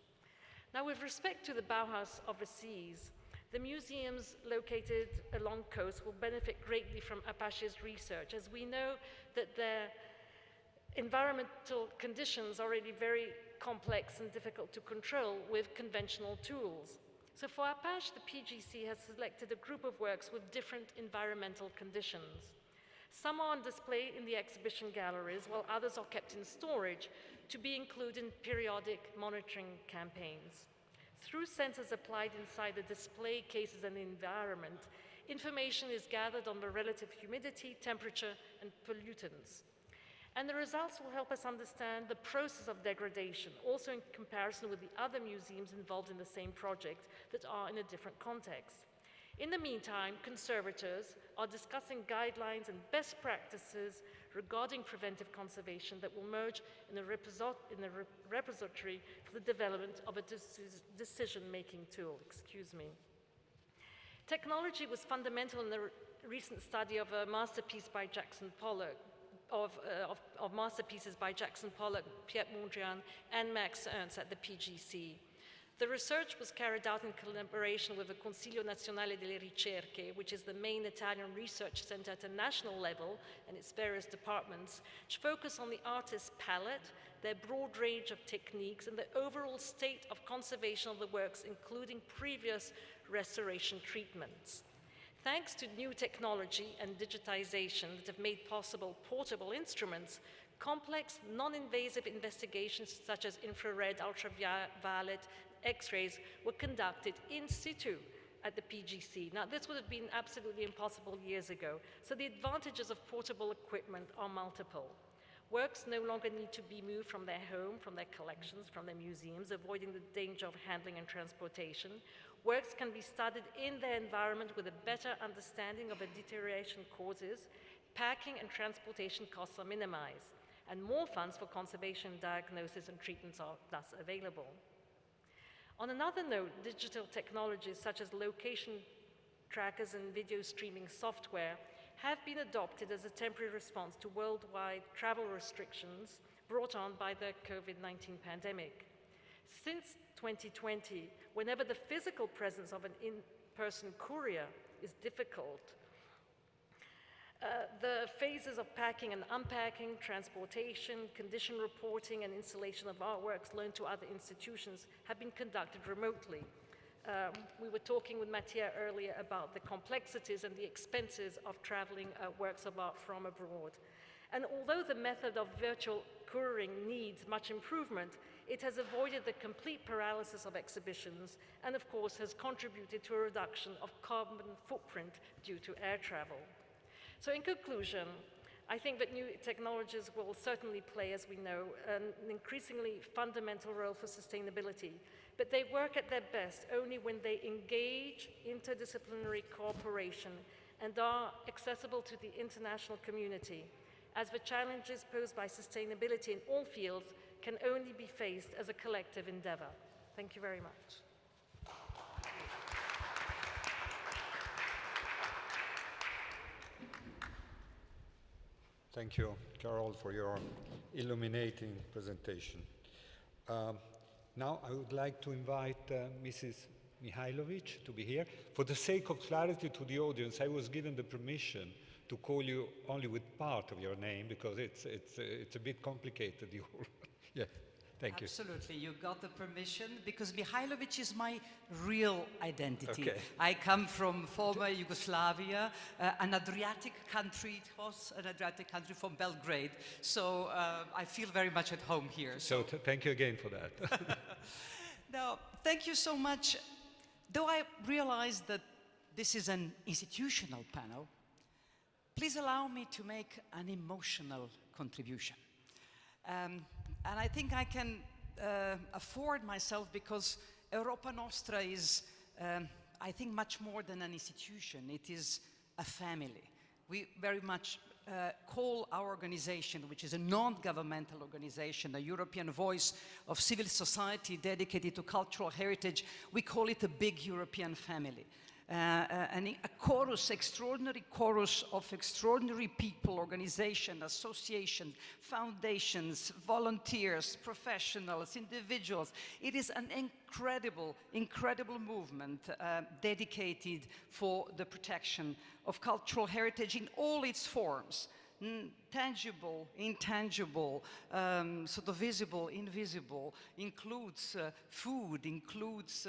Now, with respect to the Bauhaus overseas, the museums located along coast will benefit greatly from Apache's research, as we know that their environmental conditions are already very complex and difficult to control with conventional tools. So for Apache, the PGC has selected a group of works with different environmental conditions. Some are on display in the exhibition galleries, while others are kept in storage to be included in periodic monitoring campaigns. Through sensors applied inside the display cases and the environment, information is gathered on the relative humidity, temperature, and pollutants. And the results will help us understand the process of degradation, also in comparison with the other museums involved in the same project that are in a different context. In the meantime, conservators are discussing guidelines and best practices regarding preventive conservation that will merge in a repository for the development of a decision-making tool. Technology was fundamental in the recent study of a masterpiece by Jackson Pollock, of masterpieces by Jackson Pollock, Piet Mondrian, and Max Ernst at the PGC. The research was carried out in collaboration with the Consiglio Nazionale delle Ricerche, which is the main Italian research center at a national level, and its various departments, which focus on the artist's palette, their broad range of techniques, and the overall state of conservation of the works, including previous restoration treatments. Thanks to new technology and digitization that have made possible portable instruments, complex, non-invasive investigations such as infrared, ultraviolet, X-rays were conducted in situ at the PGC. Now, this would have been absolutely impossible years ago, so the advantages of portable equipment are multiple. Works no longer need to be moved from their home, from their collections, from their museums, avoiding the danger of handling and transportation. Works can be studied in their environment with a better understanding of the deterioration causes. Packing and transportation costs are minimized, and more funds for conservation, diagnosis, and treatments are thus available. On another note, digital technologies such as location trackers and video streaming software have been adopted as a temporary response to worldwide travel restrictions brought on by the COVID-19 pandemic. Since 2020, whenever the physical presence of an in-person courier is difficult, the phases of packing and unpacking, transportation, condition reporting, and installation of artworks loaned to other institutions have been conducted remotely. We were talking with Mattia earlier about the complexities and the expenses of traveling works of art from abroad. And although the method of virtual couriering needs much improvement, it has avoided the complete paralysis of exhibitions and, of course, has contributed to a reduction of carbon footprint due to air travel. So in conclusion, I think that new technologies will certainly play, as we know, an increasingly fundamental role for sustainability, but they work at their best only when they engage interdisciplinary cooperation and are accessible to the international community, as the challenges posed by sustainability in all fields can only be faced as a collective endeavor. Thank you very much. Thank you, Carol, for your illuminating presentation. Now I would like to invite Mrs. Mihailovic to be here. For the sake of clarity to the audience, I was given the permission to call you only with part of your name because it's a bit complicated. Yeah, thank you. Absolutely, you got the permission because Mihailovic is my real identity. Okay. I come from former Yugoslavia, an Adriatic country. It was an Adriatic country from Belgrade, so I feel very much at home here. So thank you again for that. Now, thank you so much. Though I realize that this is an institutional panel, please allow me to make an emotional contribution. And I think I can afford myself because Europa Nostra is, I think, much more than an institution. It is a family. We very much call our organization, which is a non-governmental organization, a European voice of civil society dedicated to cultural heritage, we call it a big European family. A chorus, extraordinary chorus of extraordinary people, organizations, associations, foundations, volunteers, professionals, individuals. It is an incredible, incredible movement dedicated for the protection of cultural heritage in all its forms. Tangible, intangible, sort of visible, invisible, includes food, includes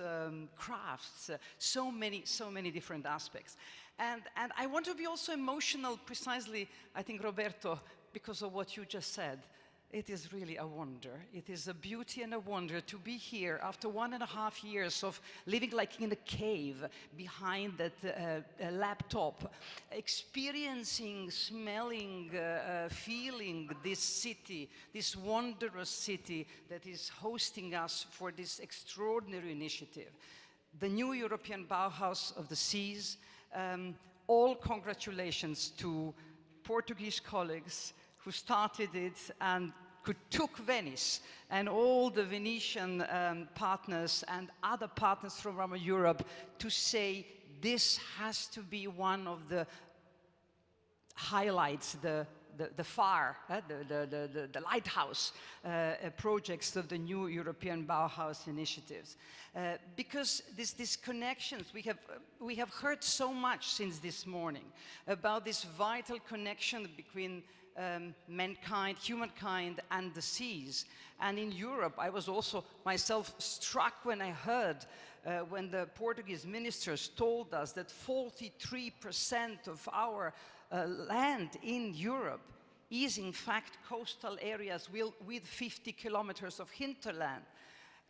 crafts, so many different aspects. And I want to be also emotional precisely, I think, Roberto, because of what you just said. It is really a wonder. It is a beauty and a wonder to be here after 1.5 years of living like in a cave behind that laptop, experiencing, smelling, feeling this city, this wondrous city that is hosting us for this extraordinary initiative. The new European Bauhaus of the Seas, all congratulations to Portuguese colleagues who started it and took Venice and all the Venetian partners and other partners from around Europe to say this has to be one of the highlights, the lighthouse projects of the new European Bauhaus initiatives. Because these connections, we have heard so much since this morning about this vital connection between mankind, humankind, and the seas. And in Europe, I was also myself struck when I heard when the Portuguese ministers told us that 43% of our land in Europe is in fact coastal areas with 50 kilometers of hinterland.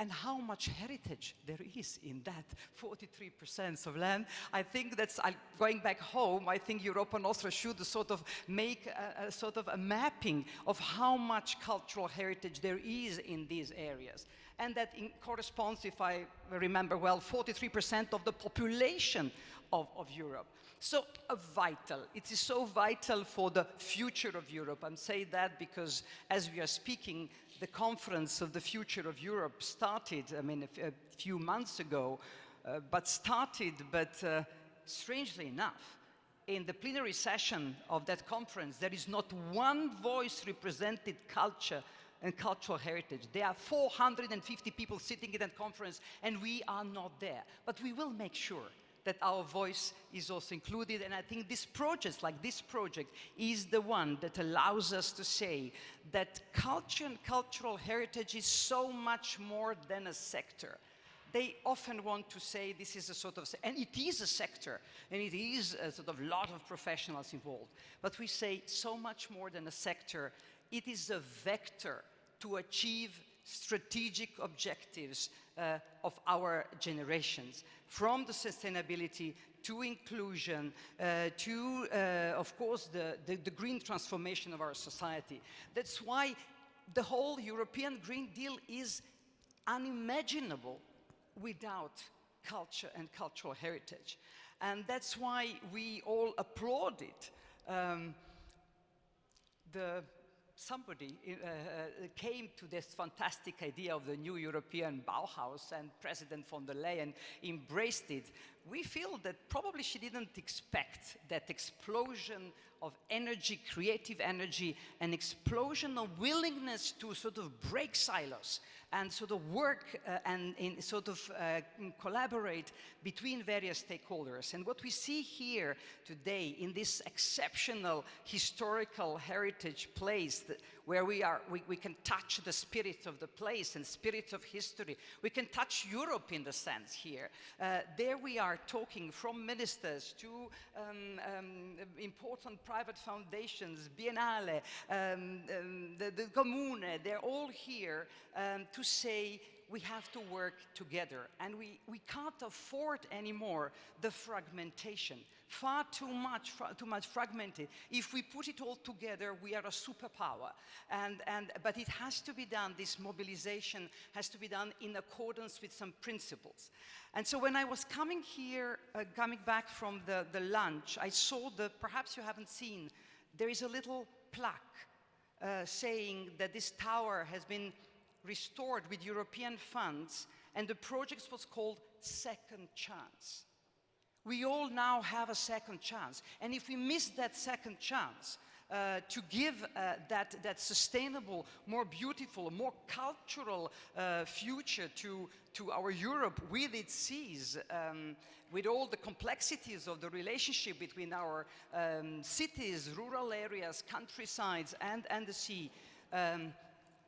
And how much heritage there is in that 43% of land. I think that's, going back home, I think Europe and Austria should sort of make a sort of a mapping of how much cultural heritage there is in these areas. And that corresponds, if I remember well, 43% of the population of Europe. So vital. It is so vital for the future of Europe. I'm saying that because as we are speaking, the conference of the future of Europe started, I mean, a few months ago, but strangely enough, in the plenary session of that conference, there is not one voice represented culture and cultural heritage. There are 450 people sitting in that conference, and we are not there. But we will make sure that our voice is also included, and I think this project, like this project, is the one that allows us to say that culture and cultural heritage is so much more than a sector. They often want to say this is a sort of, and it is a sector, and it is a sort of lot of professionals involved, but we say so much more than a sector. It is a vector to achieve strategic objectives of our generations, from the sustainability to inclusion, to, of course, the green transformation of our society. That's why the whole European Green Deal is unimaginable without culture and cultural heritage. And that's why we all applaud it. Somebody came to this fantastic idea of the new European Bauhaus, and President von der Leyen embraced it. We feel that probably she didn't expect that explosion of energy, creative energy, an explosion of willingness to sort of break silos and sort of work and collaborate between various stakeholders. And what we see here today in this exceptional historical heritage place where we can touch the spirit of the place and spirit of history. We can touch Europe in the sense here. There we are talking from ministers to important private foundations, Biennale, the Comune, they're all here to say we have to work together, and we can't afford anymore the fragmentation. Far too much fragmented. If we put it all together, we are a superpower. But it has to be done, this mobilization has to be done in accordance with some principles. And so when I was coming here, coming back from the lunch, I saw perhaps you haven't seen there is a little plaque saying that this tower has been restored with European funds, and the project was called Second Chance. We all now have a second chance, and if we miss that second chance to give that sustainable, more beautiful, more cultural future to our Europe with its seas, with all the complexities of the relationship between our cities, rural areas, countrysides, and the sea,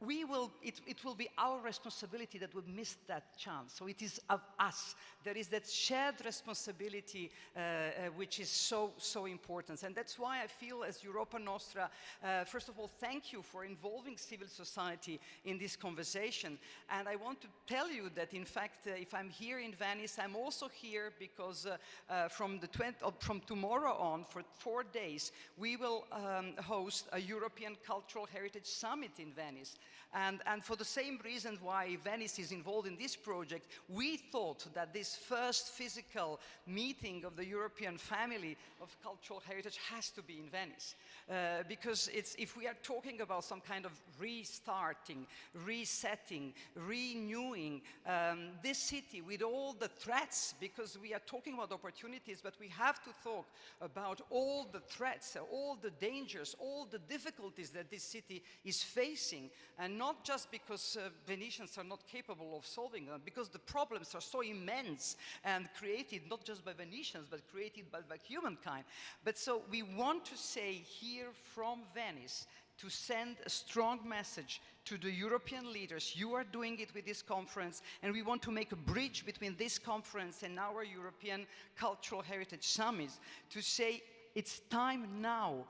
it will be our responsibility that we missed that chance. So it is of us. There is that shared responsibility which is so important. And that's why I feel as Europa Nostra, first of all, thank you for involving civil society in this conversation. And I want to tell you that, in fact, if I'm here in Venice, I'm also here because from tomorrow on, for 4 days, we will host a European Cultural Heritage Summit in Venice. And for the same reason why Venice is involved in this project, we thought that this first physical meeting of the European family of cultural heritage has to be in Venice. Because if we are talking about some kind of restarting, resetting, renewing this city with all the threats, because we are talking about opportunities, but we have to talk about all the threats, all the dangers, all the difficulties that this city is facing, and not just because Venetians are not capable of solving them, because the problems are so immense and created not just by Venetians, but created by humankind. But so we want to say here from Venice to send a strong message to the European leaders. You are doing it with this conference, and we want to make a bridge between this conference and our European Cultural Heritage Summit to say it's time now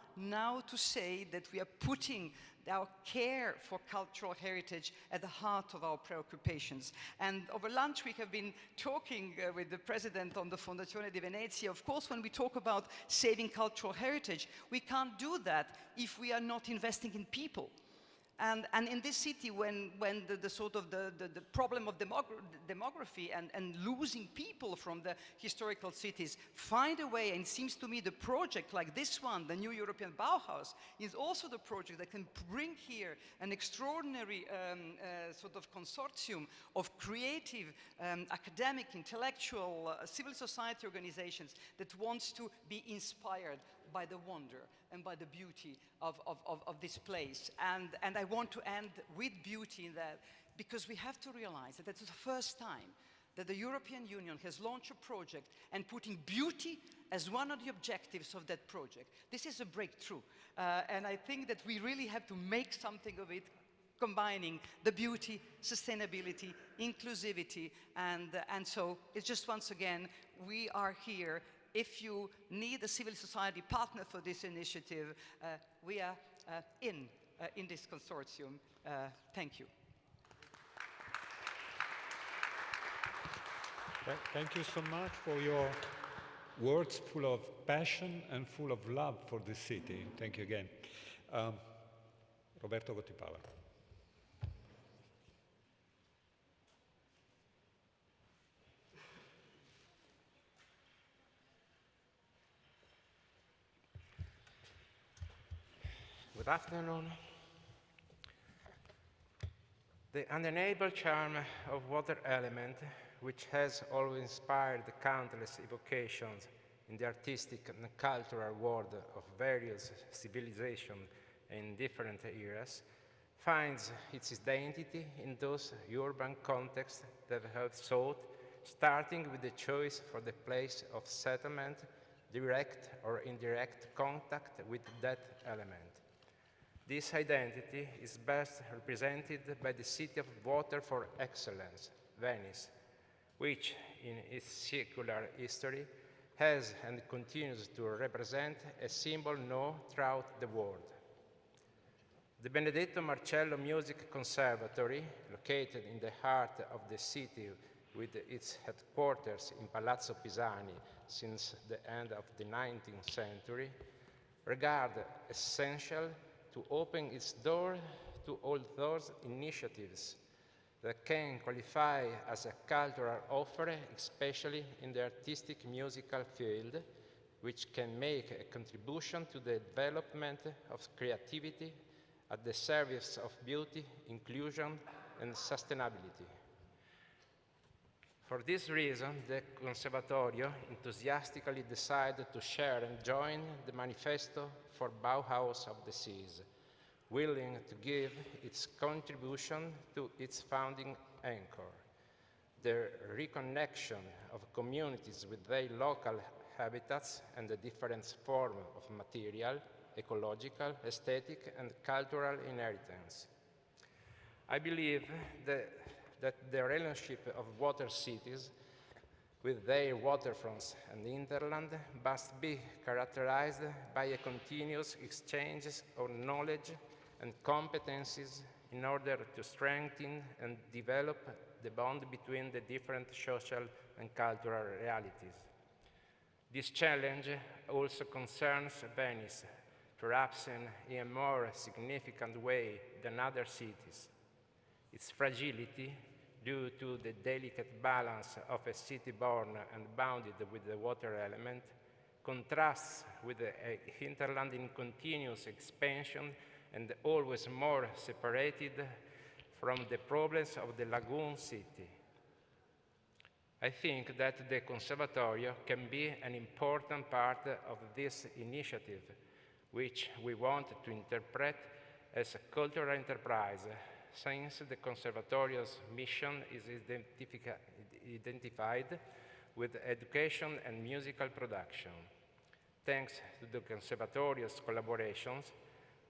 to say that we are putting our care for cultural heritage at the heart of our preoccupations. And over lunch we have been talking with the president on the Fondazione di Venezia. Of course, when we talk about saving cultural heritage, we can't do that if we are not investing in people. And in this city, when the problem of demography and losing people from the historical cities, find a way, and it seems to me the project like this one, the new European Bauhaus, is also the project that can bring here an extraordinary sort of consortium of creative, academic, intellectual, civil society organizations that wants to be inspired by the wonder and by the beauty of this place. And I want to end with beauty in that, because we have to realize that it's the first time that the European Union has launched a project and putting beauty as one of the objectives of that project. This is a breakthrough. And I think that we really have to make something of it, combining the beauty, sustainability, inclusivity, and so it's just, once again, we are here. If you need a civil society partner for this initiative, we are in this consortium. Thank you. Thank you so much for your words full of passion and full of love for the city. Thank you again. Roberto Gottipala. Good afternoon. The undeniable charm of water element, which has always inspired countless evocations in the artistic and cultural world of various civilizations in different eras, finds its identity in those urban contexts that have sought, starting with the choice for the place of settlement, direct or indirect contact with that element. This identity is best represented by the city of water for excellence, Venice, which in its secular history has and continues to represent a symbol known throughout the world. The Benedetto Marcello Music Conservatory, located in the heart of the city with its headquarters in Palazzo Pisani since the end of the 19th century, regard essential to open its door to all those initiatives that can qualify as a cultural offer, especially in the artistic musical field, which can make a contribution to the development of creativity at the service of beauty, inclusion, and sustainability. For this reason, the Conservatorio enthusiastically decided to share and join the Manifesto for Bauhaus of the Seas, willing to give its contribution to its founding anchor, the reconnection of communities with their local habitats and the different forms of material, ecological, aesthetic, and cultural inheritance. I believe that the relationship of water cities with their waterfronts and hinterland must be characterized by a continuous exchange of knowledge and competencies in order to strengthen and develop the bond between the different social and cultural realities. This challenge also concerns Venice, perhaps in a more significant way than other cities. Its fragility, due to the delicate balance of a city born and bounded with the water element, contrasts with a hinterland in continuous expansion and always more separated from the problems of the lagoon city. I think that the Conservatorio can be an important part of this initiative, which we want to interpret as a cultural enterprise, since the Conservatorio's mission is identified with education and musical production. Thanks to the Conservatorio's collaborations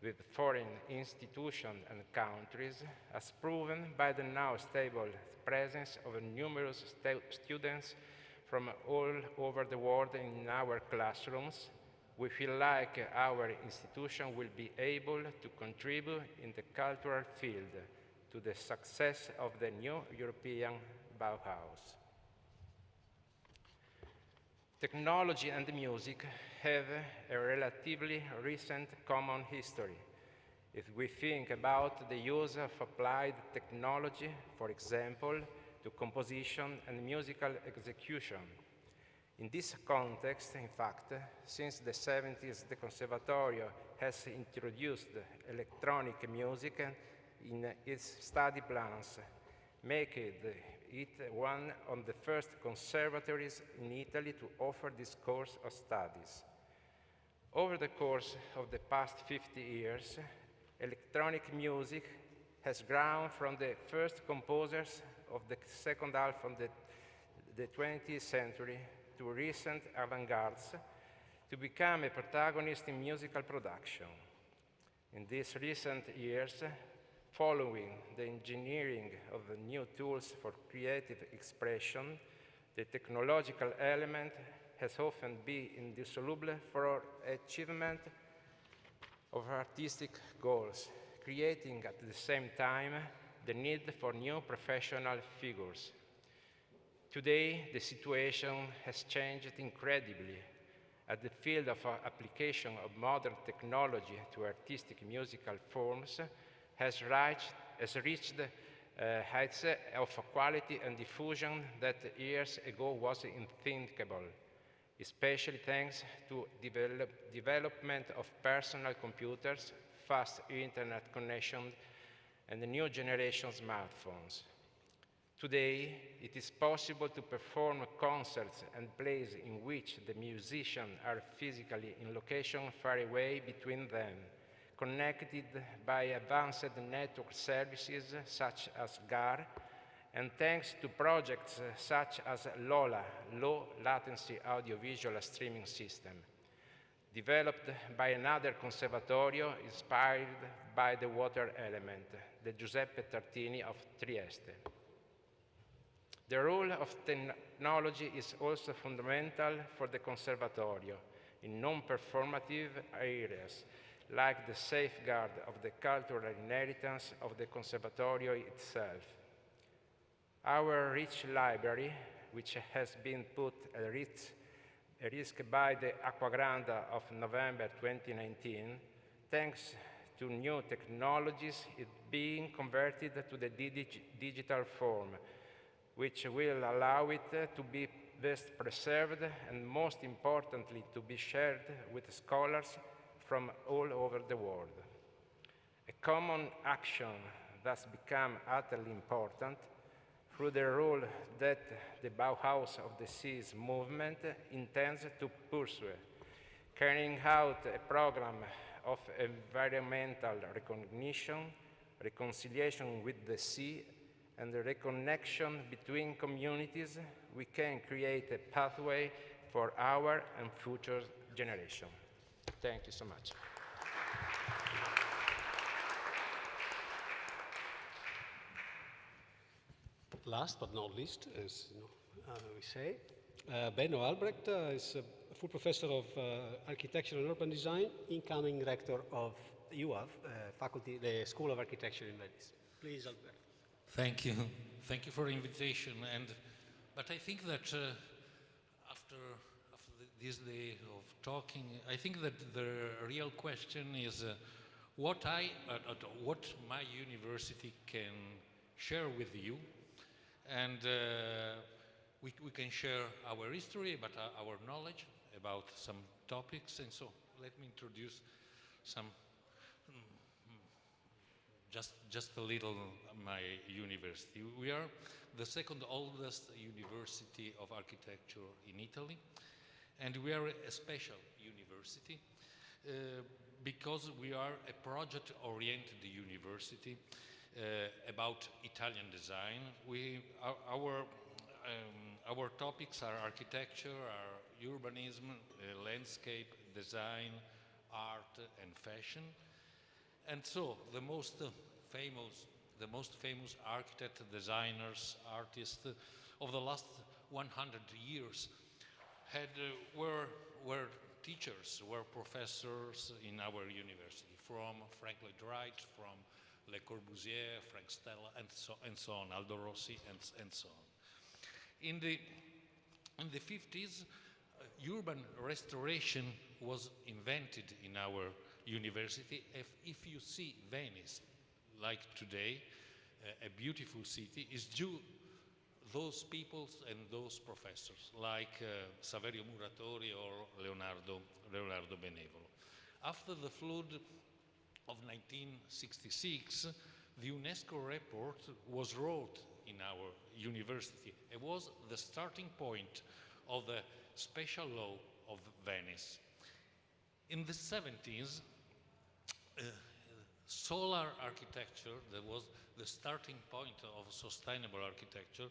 with foreign institutions and countries, as proven by the now stable presence of numerous students from all over the world in our classrooms, we feel like our institution will be able to contribute in the cultural field to the success of the new European Bauhaus. Technology and music have a relatively recent common history. If we think about the use of applied technology, for example, to composition and musical execution. In this context, in fact, since the 70s, the Conservatorio has introduced electronic music in its study plans, making it one of the first conservatories in Italy to offer this course of studies. Over the course of the past 50 years, electronic music has grown from the first composers of the second half of the 20th century to recent avant-gardes to become a protagonist in musical production. In these recent years, following the engineering of the new tools for creative expression, the technological element has often been indissoluble for achievement of artistic goals, creating at the same time the need for new professional figures. Today, the situation has changed incredibly, as the field of application of modern technology to artistic musical forms has reached heights of quality and diffusion that years ago was unthinkable, especially thanks to development of personal computers, fast internet connection, and the new generation smartphones. Today, it is possible to perform concerts and plays in which the musicians are physically in location far away between them, connected by advanced network services such as GAR, and thanks to projects such as LOLA, Low Latency Audiovisual Streaming System, developed by another conservatorio inspired by the water element, the Giuseppe Tartini of Trieste. The role of technology is also fundamental for the Conservatorio in non-performative areas, like the safeguard of the cultural inheritance of the Conservatorio itself. Our rich library, which has been put at risk by the Acquagranda of November 2019, thanks to new technologies, is being converted to the digital form, which will allow it to be best preserved and most importantly to be shared with scholars from all over the world. A common action thus became utterly important through the role that the Bauhaus of the Seas movement intends to pursue, carrying out a program of environmental recognition, reconciliation with the sea, and the reconnection between communities. We can create a pathway for our and future generations. Thank you so much. Last but not least, as we say, Benno Albrecht is a full professor of architecture and urban design, incoming rector of UAV, faculty, the School of Architecture in Venice. Please, Albert. Thank you. Thank you for the invitation. But I think that after this day of talking, I think that the real question is what my university can share with you. And we can share our history, but our knowledge about some topics. And so let me introduce some, just a little, my university. We are the second oldest university of architecture in Italy. And we are a special university because we are a project-oriented university about Italian design. Our topics are architecture, urbanism, landscape, design, art, and fashion. And so the most famous architects, designers, artists of the last 100 years were teachers, were professors in our university, from Frank Lloyd Wright, from Le Corbusier, Frank Stella, and so on, Aldo Rossi, and so on. In the 50s, urban restoration was invented in our university. If you see Venice, like today, a beautiful city, is due those people and those professors, like Saverio Muratori or Leonardo Benevolo. After the flood of 1966, the UNESCO report was wrote in our university. It was the starting point of the special law of Venice. In the 70s, solar architecture, that was the starting point of sustainable architecture,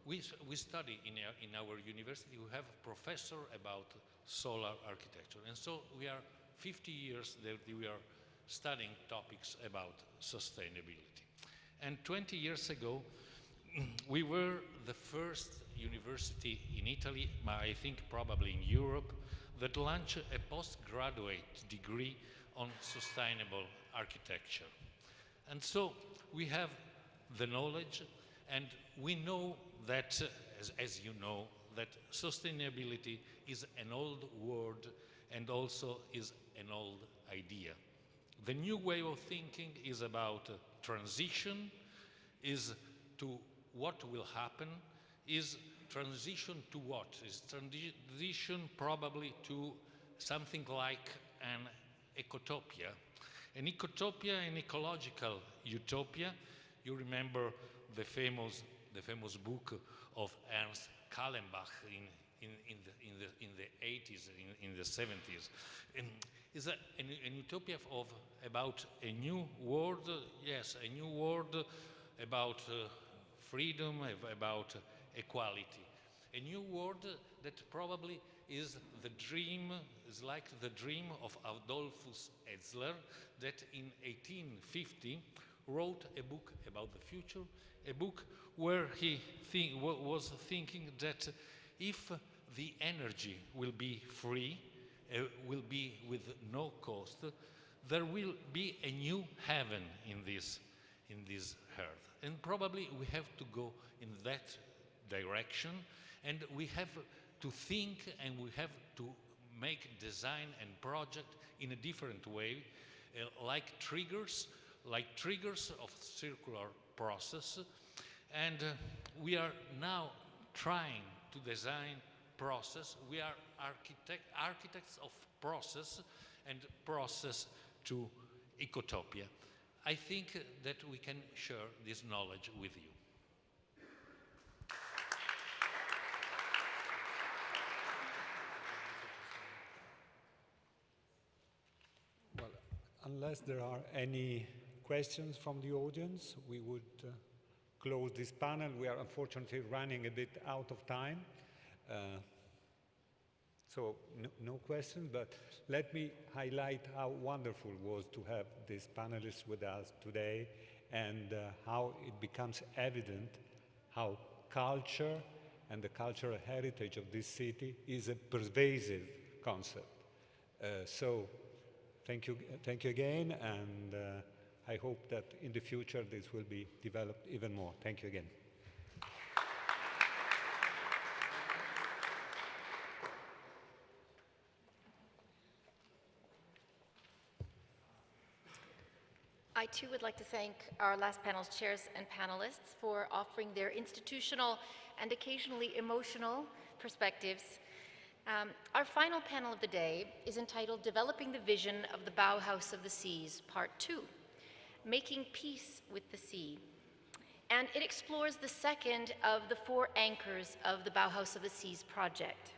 we study in our university. We have a professor about solar architecture. And so we are 50 years that we are studying topics about sustainability. And 20 years ago, we were the first university in Italy, I think probably in Europe, that launched a postgraduate degree on sustainable architecture. And so we have the knowledge, and we know that, as you know, that sustainability is an old word and also is an old idea. The new way of thinking is about transition, is to what will happen, is transition to what? Is transition probably to something like an ecotopia. An ecotopia, an ecological utopia. You remember the famous book of Ernst Kallenbach in the 80s, in the 70s. Is an utopia about a new world, yes, a new world about freedom, about equality. A new world that probably is the dream, is like the dream of Adolphus Etzler, that in 1850 wrote a book about the future, a book where he was thinking that if the energy will be free, will be with no cost, there will be a new heaven in this earth. And probably we have to go in that direction, and we have to think, and we have to make design and project in a different way, like triggers of circular process. And we are now trying to design process. We are architects of process and process to ecotopia. I think that we can share this knowledge with you. Well, unless there are any questions from the audience, we would close this panel. We are unfortunately running a bit out of time. So no questions, but let me highlight how wonderful it was to have these panelists with us today, and how it becomes evident how culture and the cultural heritage of this city is a pervasive concept. So thank you again, and I hope that in the future this will be developed even more. Thank you again. I too would like to thank our last panel's chairs and panelists for offering their institutional and occasionally emotional perspectives. Our final panel of the day is entitled Developing the Vision of the Bauhaus of the Seas, Part 2, Making Peace with the Sea. And it explores the second of the 4 anchors of the Bauhaus of the Seas project.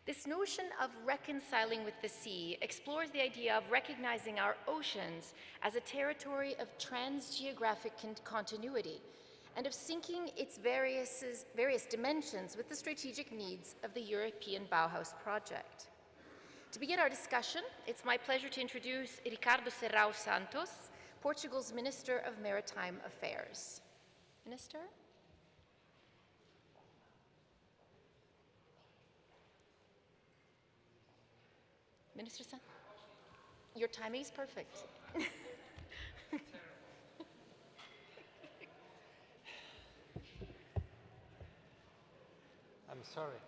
This notion of reconciling with the sea explores the idea of recognizing our oceans as a territory of transgeographic continuity and of syncing its various dimensions with the strategic needs of the European Bauhaus project. To begin our discussion, it's my pleasure to introduce Ricardo Serrao Santos, Portugal's Minister of Maritime Affairs. Minister? Minister San, your timing is perfect. I'm sorry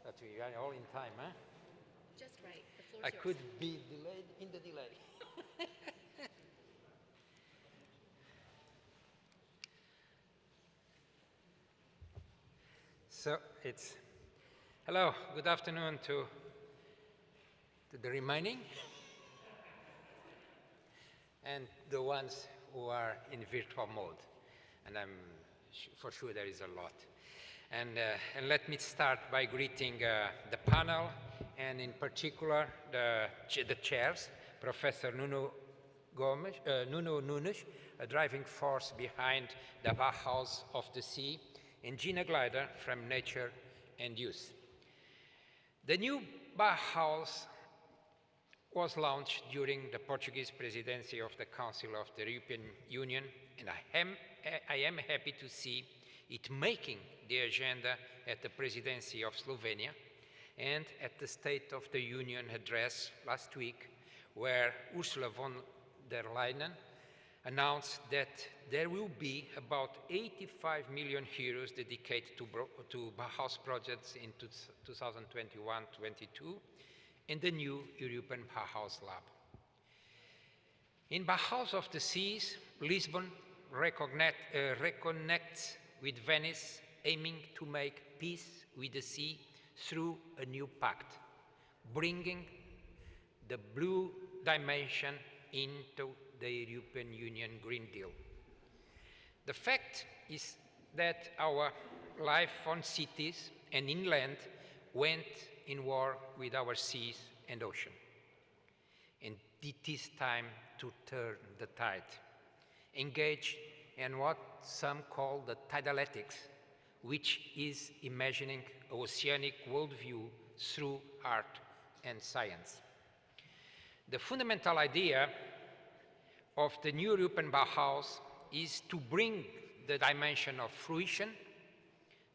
that we are all in time, huh? Just right. The floor is I yours. could be delayed in the delay. So it's hello, good afternoon to the remaining and the ones who are in virtual mode, and I'm for sure there is a lot. And let me start by greeting the panel, and in particular the chairs, Professor Nuno Nunes, a driving force behind the Bauhaus of the Sea, and Gina Glider from Nature and Use. The new Bauhaus was launched during the Portuguese presidency of the Council of the European Union, and I am happy to see it making the agenda at the presidency of Slovenia and at the State of the Union address last week, where Ursula von der Leyen announced that there will be about 85 million euros dedicated to Bauhaus projects in 2021-22 in the new European Bauhaus Lab. In Bauhaus of the Seas, Lisbon reconnects with Venice, aiming to make peace with the sea through a new pact, bringing the blue dimension into the European Union Green Deal. The fact is that our life on cities and inland went in war with our seas and ocean. And it is time to turn the tide, engage in what some call the tidaletics, which is imagining an oceanic worldview through art and science. The fundamental idea of the new European Bauhaus is to bring the dimension of fruition,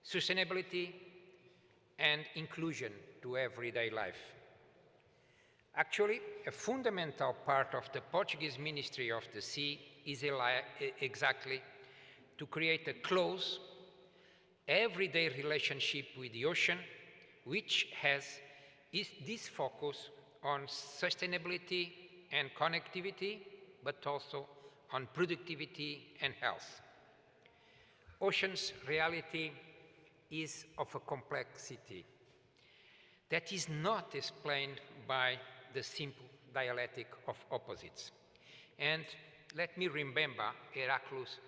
sustainability, and inclusion to everyday life. Actually, a fundamental part of the Portuguese Ministry of the Sea is exactly to create a close, everyday relationship with the ocean, which has this focus on sustainability and connectivity, but also on productivity and health. Ocean's reality is of a complexity that is not explained by the simple dialectic of opposites. And let me remember Heraclitus'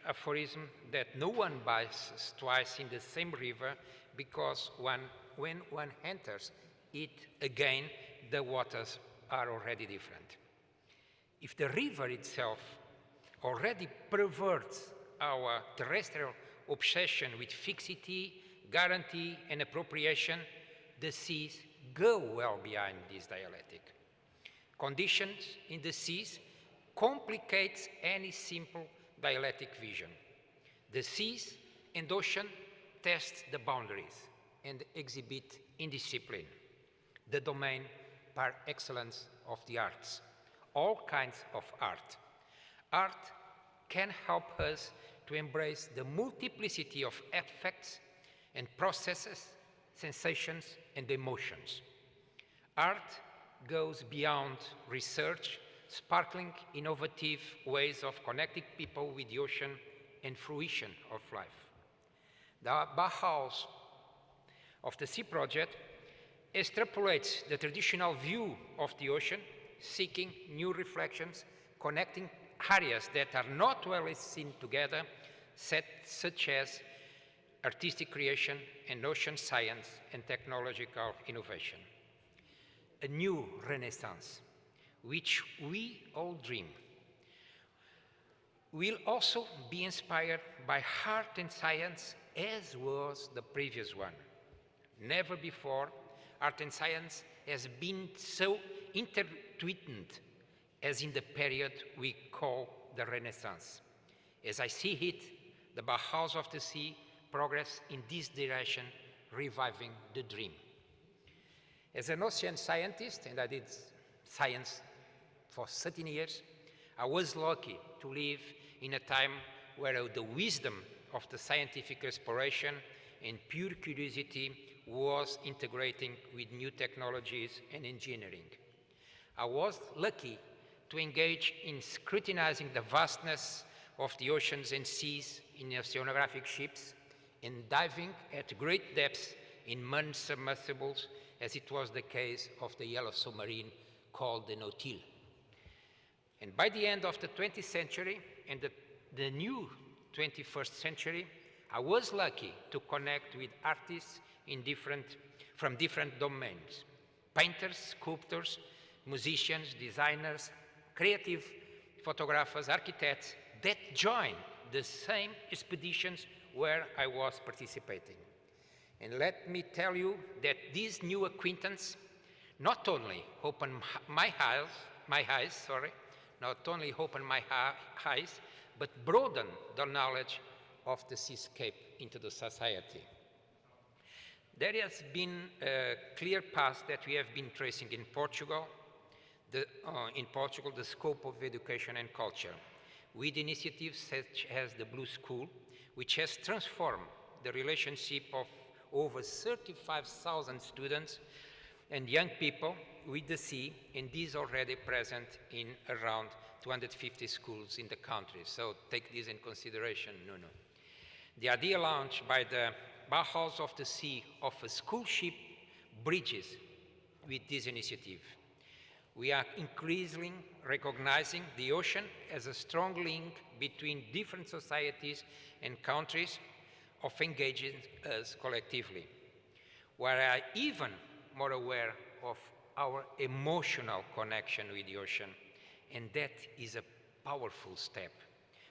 aphorism that no one bathes twice in the same river, because when one enters it again, the waters are already different. If the river itself already perverts our terrestrial obsession with fixity, guarantee, and appropriation, the seas go well behind this dialectic. Conditions in the seas complicates any simple dialectic vision. The seas and ocean test the boundaries and exhibit indiscipline, the domain par excellence of the arts, all kinds of art. Art can help us to embrace the multiplicity of effects and processes, sensations, and emotions. Art goes beyond research, sparkling innovative ways of connecting people with the ocean and fruition of life. The Bauhaus of the Sea project extrapolates the traditional view of the ocean, seeking new reflections, connecting areas that are not well seen together, such as artistic creation and ocean science and technological innovation. A new renaissance, which we all dream, will also be inspired by art and science, as was the previous one. Never before art and science has been so intertwined as in the period we call the Renaissance. As I see it, the Bauhaus of the Sea progress in this direction, reviving the dream. As an ocean scientist, and I did science for 13 years, I was lucky to live in a time where the wisdom of the scientific exploration and pure curiosity was integrating with new technologies and engineering. I was lucky to engage in scrutinizing the vastness of the oceans and seas in oceanographic ships and diving at great depths in manned submersibles, as it was the case of the yellow submarine called the Nautil. And by the end of the 20th century and the new 21st century, I was lucky to connect with artists from different domains: painters, sculptors, musicians, designers, creative photographers, architects, that joined the same expeditions where I was participating. And let me tell you that this new acquaintance not only opened my eyes, but broadened the knowledge of the seascape into the society. There has been a clear path that we have been tracing in Portugal, the scope of education and culture, with initiatives such as the Blue School, which has transformed the relationship of over 35,000 students and young people with the sea, and is already present in around 250 schools in the country. So take this in consideration, Nuno. The idea launched by the Bauhaus of the Sea of a school ship bridges with this initiative. We are increasingly recognizing the ocean as a strong link between different societies and countries of engaging us collectively. We are even more aware of our emotional connection with the ocean, and that is a powerful step,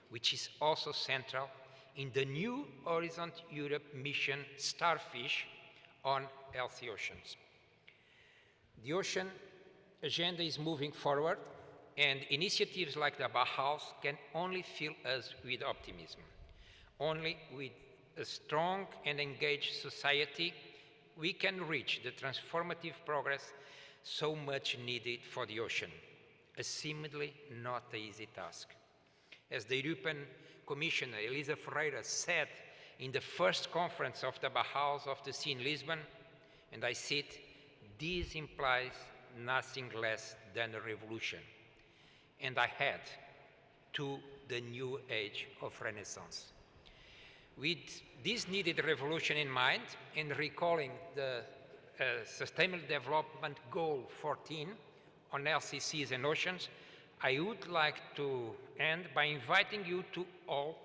which is also central in the new Horizon Europe mission Starfish on healthy oceans. The ocean agenda is moving forward, and initiatives like the Bauhaus can only fill us with optimism. Only with a strong and engaged society we can reach the transformative progress so much needed for the ocean, a seemingly not an easy task. As the European Commissioner Elisa Ferreira said in the first conference of the Bauhaus of the Sea in Lisbon, and I cite, "This implies nothing less than a revolution." And I add, to the new age of Renaissance. With this needed revolution in mind, and recalling the Sustainable Development Goal 14 on healthy seas and oceans, I would like to end by inviting you to all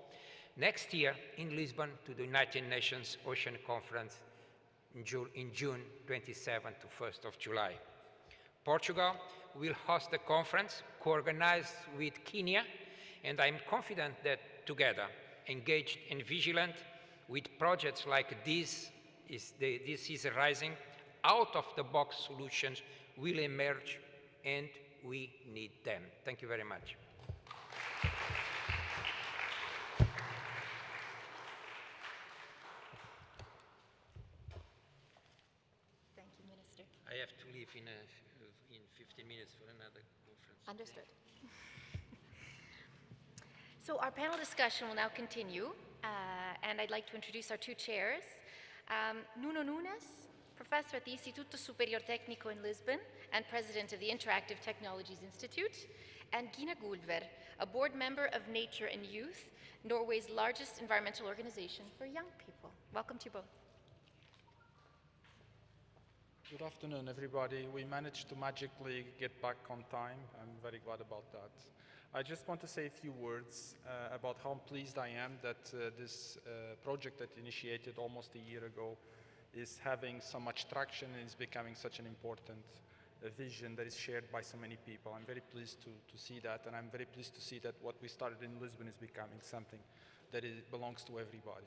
next year in Lisbon to the United Nations Ocean Conference in June 27 to 1st of July. Portugal will host the conference, co-organized with Kenya, and I'm confident that together, engaged and vigilant, with projects like this is rising, out-of-the-box solutions will emerge, and we need them. Thank you very much. Thank you, Minister. I have to leave in 15 minutes for another conference. Understood. So our panel discussion will now continue, and I'd like to introduce our two chairs. Nuno Nunes, professor at the Instituto Superior Técnico in Lisbon and president of the Interactive Technologies Institute, and Gina Gulver, a board member of Nature and Youth, Norway's largest environmental organization for young people. Welcome to you both. Good afternoon, everybody. We managed to magically get back on time. I'm very glad about that. I just want to say a few words about how pleased I am that this project that initiated almost a year ago is having so much traction and is becoming such an important vision that is shared by so many people. I'm very pleased to see that, and I'm very pleased to see that what we started in Lisbon is becoming something that belongs to everybody.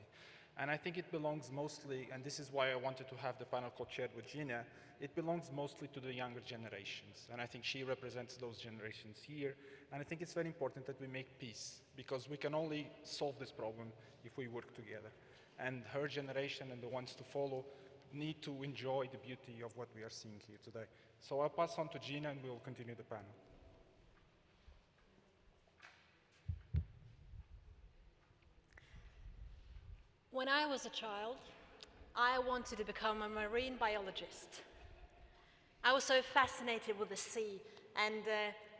And I think it belongs mostly, and this is why I wanted to have the panel co-chaired with Gina, it belongs mostly to the younger generations. And I think she represents those generations here. And I think it's very important that we make peace, because we can only solve this problem if we work together. And her generation and the ones to follow need to enjoy the beauty of what we are seeing here today. So I'll pass on to Gina and we'll continue the panel. When I was a child, I wanted to become a marine biologist. I was so fascinated with the sea, and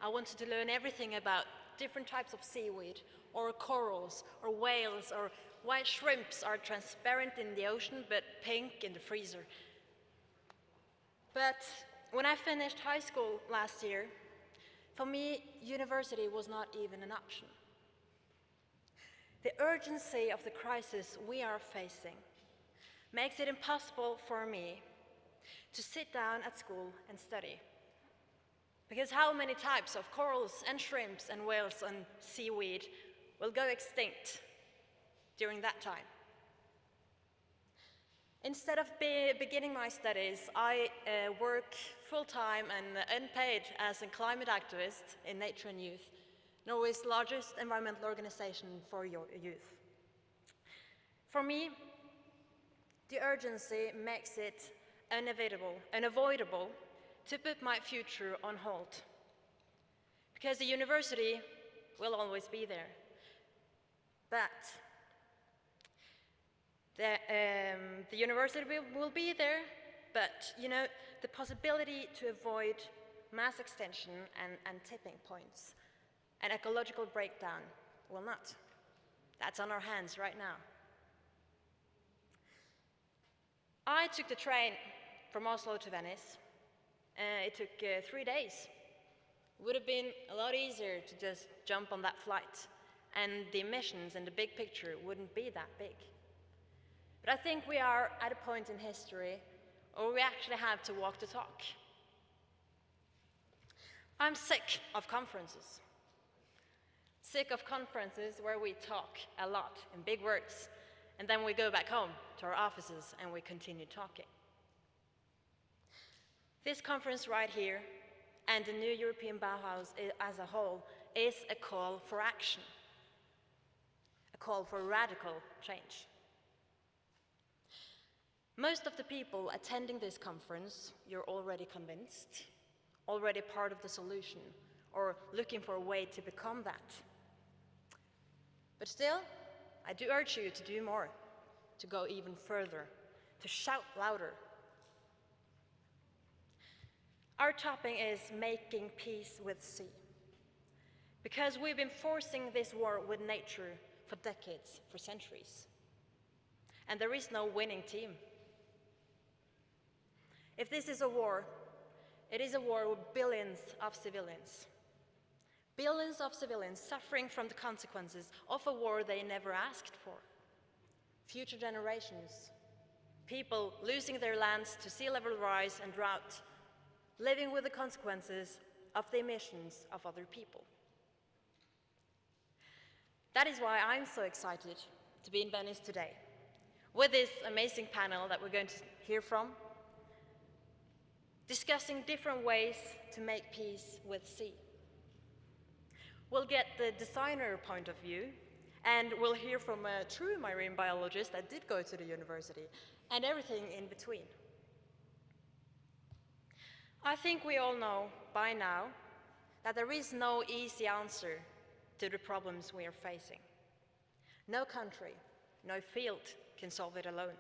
I wanted to learn everything about different types of seaweed, or corals, or whales, or why shrimps are transparent in the ocean but pink in the freezer. But when I finished high school last year, for me, university was not even an option. The urgency of the crisis we are facing makes it impossible for me to sit down at school and study. Because how many types of corals and shrimps and whales and seaweed will go extinct during that time? Instead of beginning my studies, I work full-time and unpaid as a climate activist in Nature and Youth, Norway's largest environmental organization for youth. For me, the urgency makes it unavoidable to put my future on hold. Because the university will always be there. But the university will be there, but you know, the possibility to avoid mass extinction and tipping points and ecological breakdown will not. That's on our hands right now. I took the train from Oslo to Venice. It took 3 days. It would have been a lot easier to just jump on that flight, and the emissions and the big picture wouldn't be that big. But I think we are at a point in history where we actually have to walk the talk. I'm sick of conferences. Sick of conferences where we talk a lot in big words, and then we go back home to our offices and we continue talking. This conference right here and the new European Bauhaus as a whole is a call for action, a call for radical change. Most of the people attending this conference, you're already convinced, already part of the solution, or looking for a way to become that. But still, I do urge you to do more, to go even further, to shout louder. Our topic is making peace with sea. Because we've been forcing this war with nature for decades, for centuries. and there is no winning team. If this is a war, it is a war with billions of civilians. Billions of civilians suffering from the consequences of a war they never asked for. Future generations, people losing their lands to sea level rise and drought, living with the consequences of the emissions of other people. That is why I'm so excited to be in Venice today, with this amazing panel that we're going to hear from, discussing different ways to make peace with sea. We'll get the designer point of view, and we'll hear from a true marine biologist that did go to the university, and everything in between. I think we all know by now that there is no easy answer to the problems we are facing. No country, no field can solve it alone.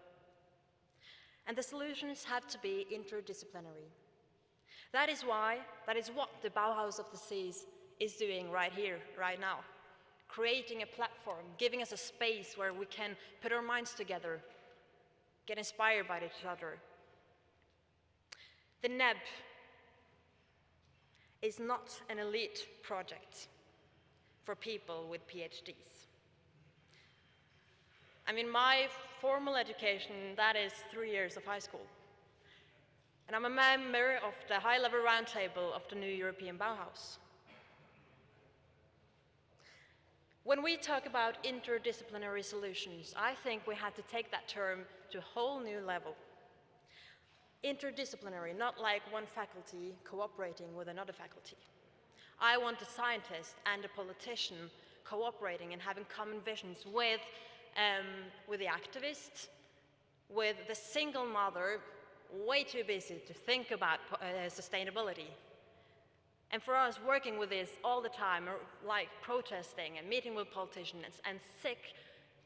And the solutions have to be interdisciplinary. That is what the Bauhaus of the Seas is doing right here, right now. Creating a platform, giving us a space where we can put our minds together, get inspired by each other. The NEB is not an elite project for people with PhDs. I mean, my formal education, that is 3 years of high school. And I'm a member of the high-level roundtable of the new European Bauhaus. When we talk about interdisciplinary solutions, I think we have to take that term to a whole new level. Interdisciplinary, not like one faculty cooperating with another faculty. I want a scientist and a politician cooperating and having common visions with the activists, with the single mother, way too busy to think about sustainability. And for us, working with this all the time, like protesting and meeting with politicians and sick,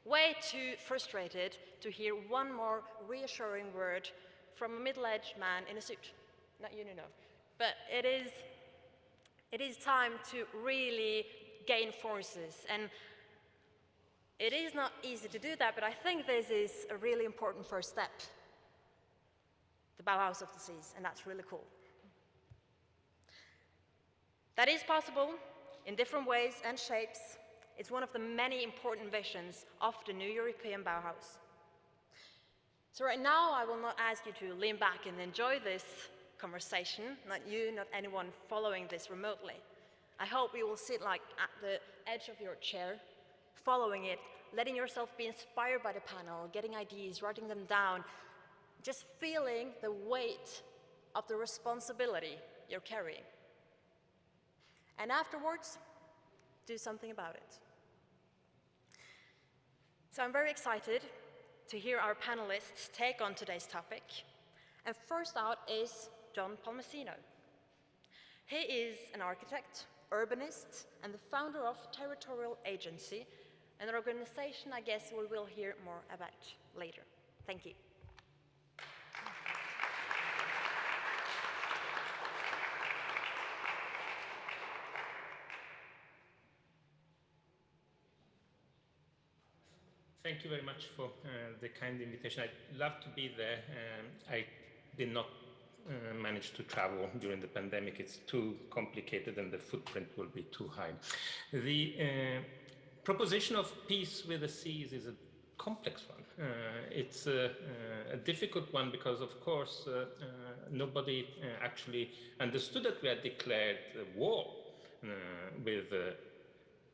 way too frustrated to hear one more reassuring word from a middle-aged man in a suit. Not you, no. But it is time to really gain forces. And it is not easy to do that, but I think this is a really important first step. The Bauhaus of the Seas, and that's really cool. That is possible in different ways and shapes. It's one of the many important visions of the new European Bauhaus. So right now, I will not ask you to lean back and enjoy this conversation, not you, not anyone following this remotely. I hope you will sit like at the edge of your chair, following it, letting yourself be inspired by the panel, getting ideas, writing them down, just feeling the weight of the responsibility you're carrying. And afterwards, do something about it. So I'm very excited to hear our panelists take on today's topic. And first out is John Palmesino. He is an architect, urbanist, and the founder of Territorial Agency, an organization I guess we will hear more about later. Thank you. Thank you very much for the kind invitation. I'd love to be there. I did not manage to travel during the pandemic. It's too complicated and the footprint will be too high. The proposition of peace with the seas is a complex one. It's a difficult one because, of course, nobody actually understood that we had declared war with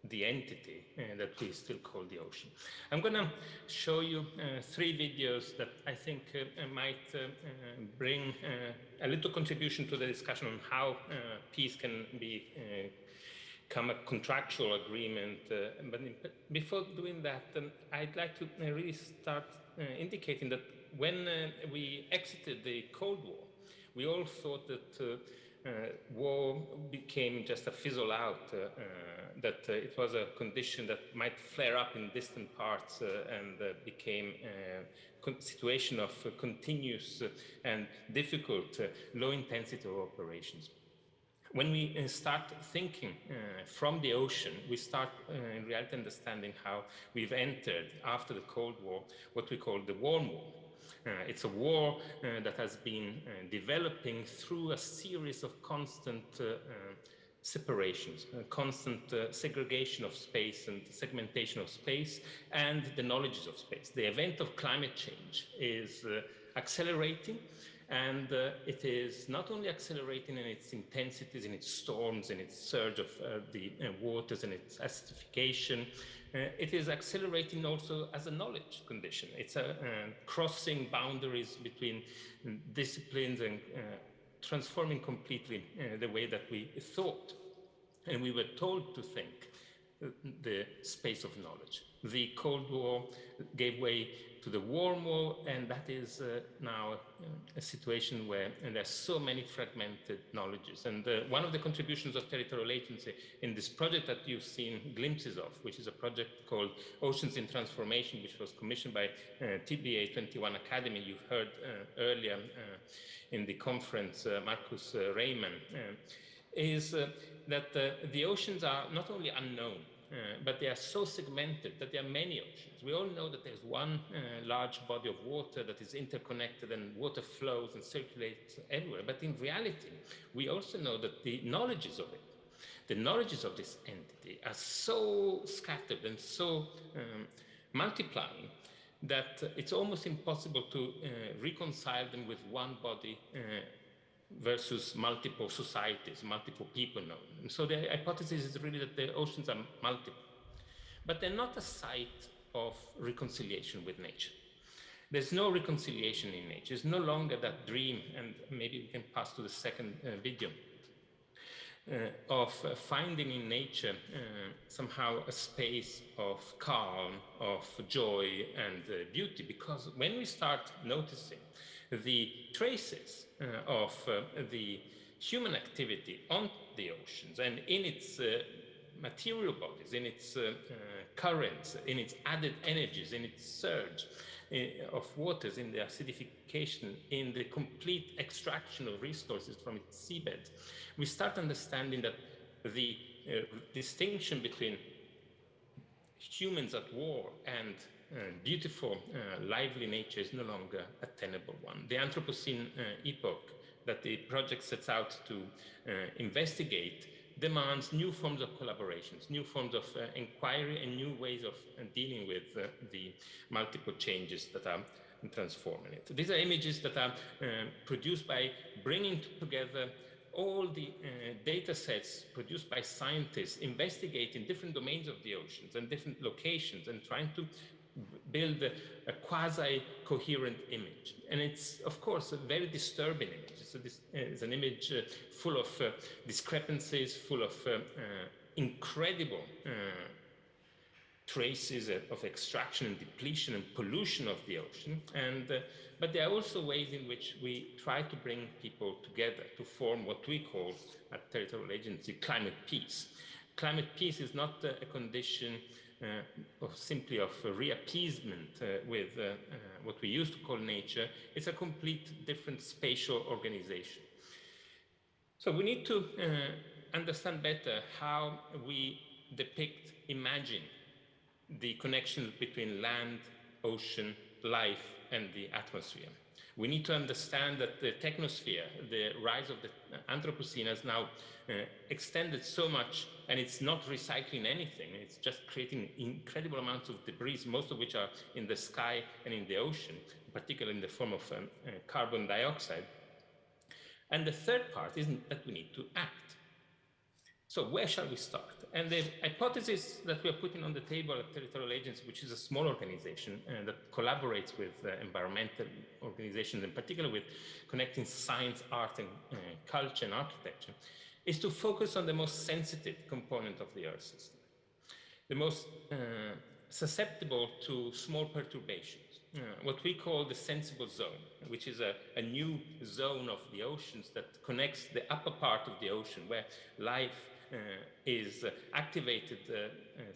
the entity that we still call the ocean. I'm going to show you 3 videos that I think might bring a little contribution to the discussion on how peace can become a contractual agreement. But before doing that, I'd like to really start indicating that when we exited the Cold War, we all thought that war became just a fizzle out, that it was a condition that might flare up in distant parts and became a situation of continuous and difficult low intensity operations. When we start thinking from the ocean, we start in reality understanding how we've entered, after the Cold War, what we call the Warm War. It's a war that has been developing through a series of constant separations, constant segregation of space and segmentation of space, and the knowledges of space. The event of climate change is accelerating, and it is not only accelerating in its intensities, in its storms, in its surge of the waters, and its acidification. It is accelerating also as a knowledge condition. It's crossing boundaries between disciplines and transforming completely the way that we thought and we were told to think the space of knowledge. The Cold War gave way to the Warm War, and that is now a situation where there are so many fragmented knowledges. And one of the contributions of territorial agency in this project that you've seen glimpses of, which is a project called Oceans in Transformation, which was commissioned by I.D.E.A 21 Academy, you've heard earlier in the conference, Marcus Reymann, is that the oceans are not only unknown, but they are so segmented that there are many oceans. We all know that there's one large body of water that is interconnected and water flows and circulates everywhere. But in reality, we also know that the knowledges of it, the knowledges of this entity are so scattered and so multiplying that it's almost impossible to reconcile them with one body versus multiple societies, multiple people known. And so the hypothesis is really that the oceans are multiple, but they're not a site of reconciliation with nature. There's no reconciliation in nature. It's no longer that dream, and maybe we can pass to the second video, of finding in nature somehow a space of calm, of joy and beauty, because when we start noticing the traces of the human activity on the oceans and in its material bodies, in its currents, in its added energies, in its surge of waters, in the acidification, in the complete extraction of resources from its seabed, we start understanding that the distinction between humans at war and beautiful, lively nature is no longer a tenable one. The Anthropocene epoch that the project sets out to investigate demands new forms of collaborations, new forms of inquiry, and new ways of dealing with the multiple changes that are transforming it. These are images that are produced by bringing together all the data sets produced by scientists investigating different domains of the oceans and different locations and trying to build a quasi-coherent image. And it's, of course, a very disturbing image. It's an image full of discrepancies, full of incredible traces of extraction and depletion and pollution of the ocean. But there are also ways in which we try to bring people together to form what we call at Territorial Agency climate peace. Climate peace is not a condition simply of reappeasement with what we used to call nature. It's a complete different spatial organization. So we need to understand better how we depict, imagine the connections between land, ocean, life, and the atmosphere. We need to understand that the technosphere, the rise of the Anthropocene, has now extended so much, and it's not recycling anything. It's just creating incredible amounts of debris, most of which are in the sky and in the ocean, particularly in the form of carbon dioxide. And the third part is that we need to act. So where shall we start? And the hypothesis that we are putting on the table at Territorial Agency, which is a small organization that collaborates with environmental organizations, in particular with connecting science, art, and culture and architecture, is to focus on the most sensitive component of the Earth system, the most susceptible to small perturbations, what we call the sensible zone, which is a new zone of the oceans that connects the upper part of the ocean, where life is activated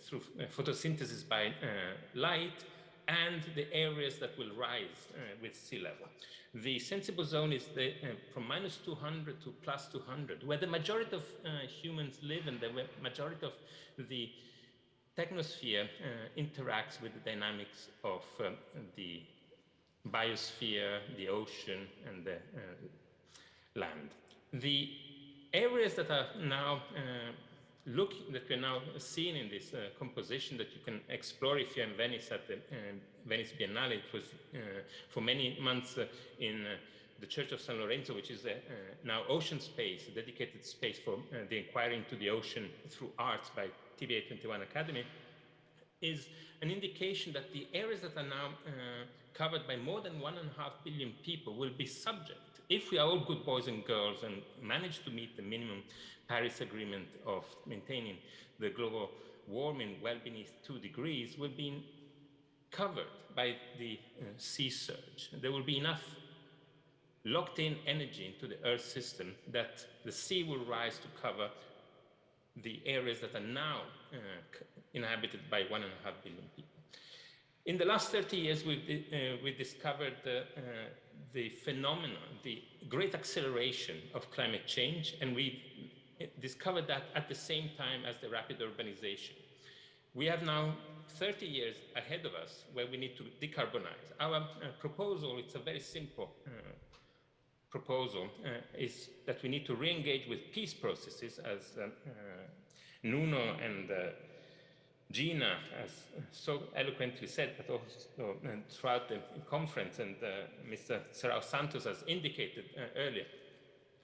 through photosynthesis by light, and the areas that will rise with sea level. The sensible zone is from -200 to +200, where the majority of humans live and the majority of the technosphere interacts with the dynamics of the biosphere, the ocean, and the land. The areas that are now that we're now seeing in this composition that you can explore if you're in Venice at the Venice Biennale. It was for many months in the Church of San Lorenzo, which is now ocean space, a dedicated space for the inquiry into the ocean through arts by TBA 21 Academy, is an indication that the areas that are now covered by more than 1.5 billion people will be subject, if we are all good boys and girls and manage to meet the minimum Paris Agreement of maintaining the global warming well beneath 2 degrees, will be covered by the sea surge. There will be enough locked in energy into the Earth system that the sea will rise to cover the areas that are now inhabited by 1.5 billion people. In the last 30 years, we've discovered the phenomenon, the great acceleration of climate change, and we discovered that at the same time as the rapid urbanization. We have now 30 years ahead of us where we need to decarbonize. Our proposal, it's a very simple proposal, is that we need to re-engage with peace processes, as Nuno and Gina has so eloquently said, but also throughout the conference, and Mr. Serrao Santos has indicated earlier.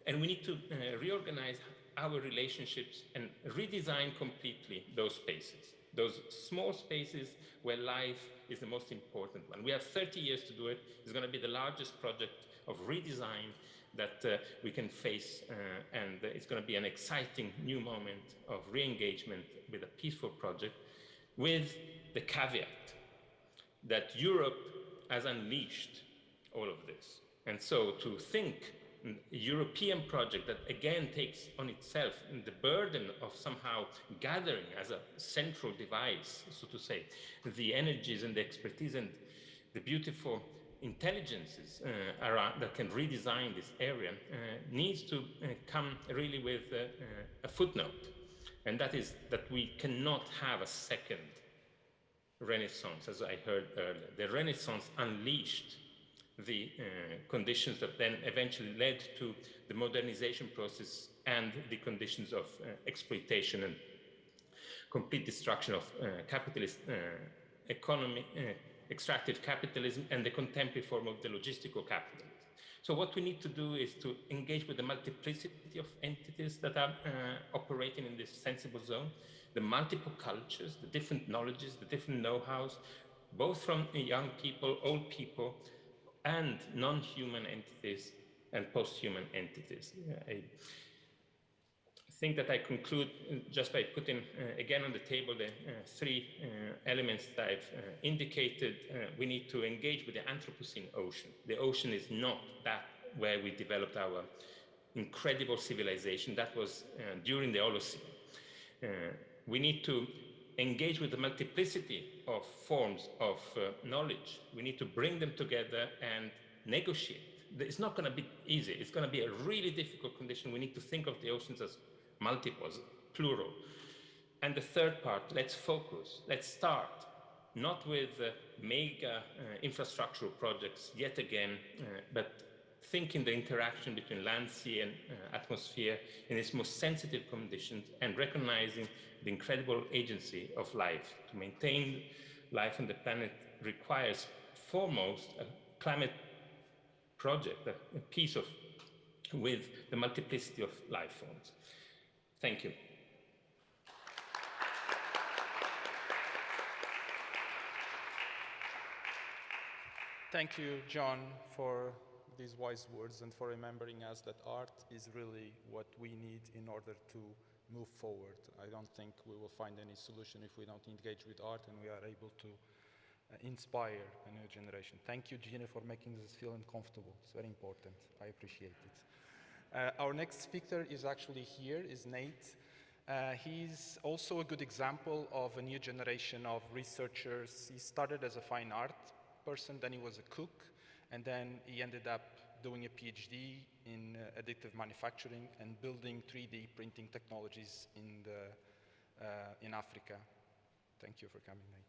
And we need to reorganize our relationships and redesign completely those spaces, those small spaces where life is the most important one. We have 30 years to do it. It's going to be the largest project of redesign that we can face, and it's going to be an exciting new moment of re-engagement with a peaceful project, with the caveat that Europe has unleashed all of this. And so to think a European project that again takes on itself the burden of somehow gathering as a central device, so to say, the energies and the expertise and the beautiful intelligences around that can redesign this area needs to come really with a footnote. And that is that we cannot have a second Renaissance, as I heard earlier. The Renaissance unleashed the conditions that then eventually led to the modernization process and the conditions of exploitation and complete destruction of capitalist economy, extractive capitalism, and the contemporary form of the logistical capitalism. So what we need to do is to engage with the multiplicity of entities that are operating in this sensible zone, the multiple cultures, the different knowledges, the different know-hows, both from young people, old people, and non-human entities and post-human entities. I think that I conclude just by putting again on the table the three elements that I've indicated. We need to engage with the Anthropocene ocean. The ocean is not that where we developed our incredible civilization. That was during the Holocene. We need to engage with the multiplicity of forms of knowledge. We need to bring them together and negotiate. It's not going to be easy. It's going to be a really difficult condition. We need to think of the oceans as multiples, plural. And the third part, let's focus. Let's start not with mega infrastructural projects yet again, but thinking the interaction between land, sea, and atmosphere in its most sensitive conditions, and recognizing the incredible agency of life. To maintain life on the planet requires foremost a climate project, a piece of with the multiplicity of life forms. Thank you. Thank you, John, for these wise words and for remembering us that art is really what we need in order to move forward. I don't think we will find any solution if we don't engage with art and we are able to inspire a new generation. Thank you, Gina, for making us feel uncomfortable. It's very important. I appreciate it. Our next speaker is actually here, is Nate. He's also a good example of a new generation of researchers. He started as a fine art person, then he was a cook, and then he ended up doing a PhD in additive manufacturing and building 3D printing technologies in Africa. Thank you for coming, mate.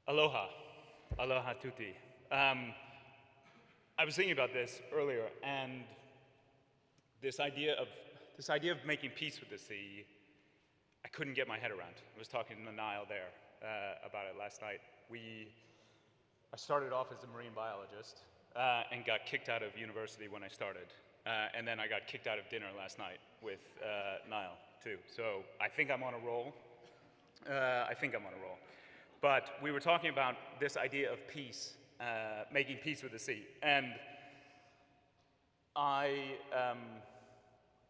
Aloha. Aloha tutti. I was thinking about this earlier, and this idea of making peace with the sea, I couldn't get my head around. I was talking to Niall there about it last night. I started off as a marine biologist and got kicked out of university when I started. And then I got kicked out of dinner last night with Niall, too. So I think I'm on a roll. But we were talking about this idea of peace, making peace with the sea. And I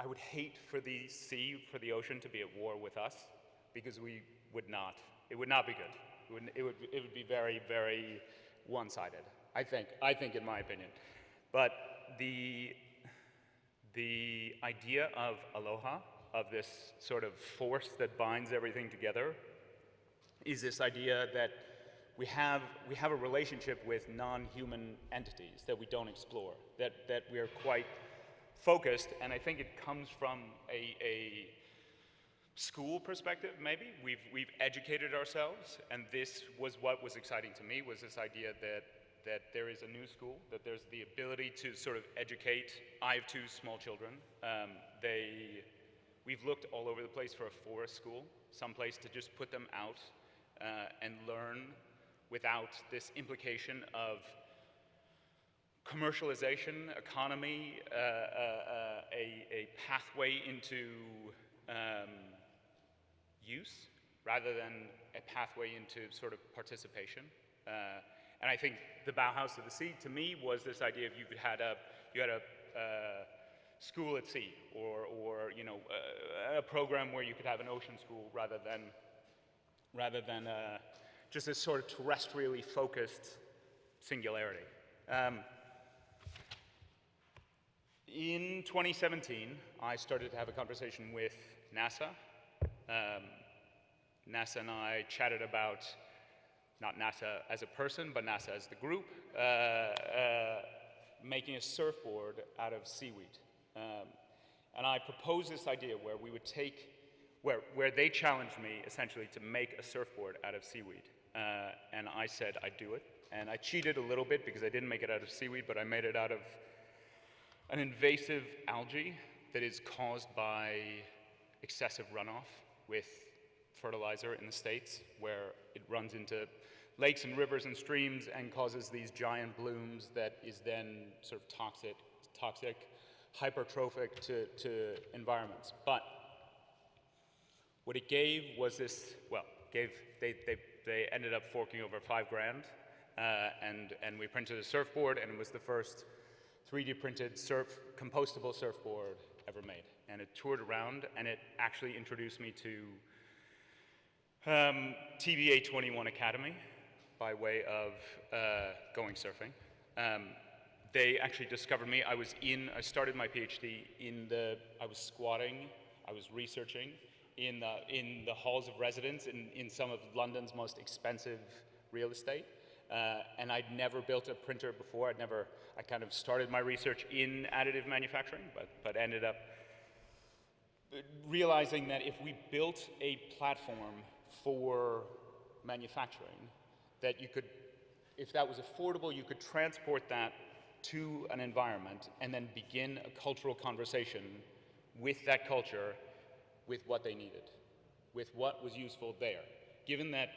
would hate for the sea, for the ocean to be at war with us, because we would not. It would not be good. It would be very, very one-sided, I think in my opinion. But the idea of aloha, of this sort of force that binds everything together, is this idea that we have a relationship with non-human entities that we don't explore, that we are quite focused, and I think it comes from a school perspective, maybe. We've educated ourselves, and this was what was exciting to me, was this idea that there is a new school, that there's the ability to sort of educate. I have 2 small children. We've looked all over the place for a forest school, someplace to just put them out and learn without this implication of commercialization, economy, a pathway into use, rather than a pathway into sort of participation. And I think the Bauhaus of the Sea, to me, was this idea of you had a school at sea, or you know, a program where you could have an ocean school rather than just this sort of terrestrially focused singularity. In 2017, I started to have a conversation with NASA. NASA and I chatted about, not NASA as a person, but NASA as the group, making a surfboard out of seaweed. And I proposed this idea where we would take, where they challenged me essentially to make a surfboard out of seaweed. And I said I'd do it. And I cheated a little bit because I didn't make it out of seaweed, but I made it out of an invasive algae that is caused by excessive runoff with fertilizer in the States, where it runs into lakes and rivers and streams and causes these giant blooms that is then sort of toxic, hypertrophic to environments. But what it gave was this, well, they ended up forking over $5,000, and we printed a surfboard, and it was the first 3D printed compostable surfboard ever made. And it toured around, and it actually introduced me to TVA 21 Academy by way of going surfing. They actually discovered me. I started my PhD I was squatting, I was researching in the halls of residence in some of London's most expensive real estate. And I'd never built a printer before. I kind of started my research in additive manufacturing, but ended up realizing that if we built a platform for manufacturing, that you could, if that was affordable, you could transport that to an environment and then begin a cultural conversation with that culture, with what they needed, with what was useful there. Given that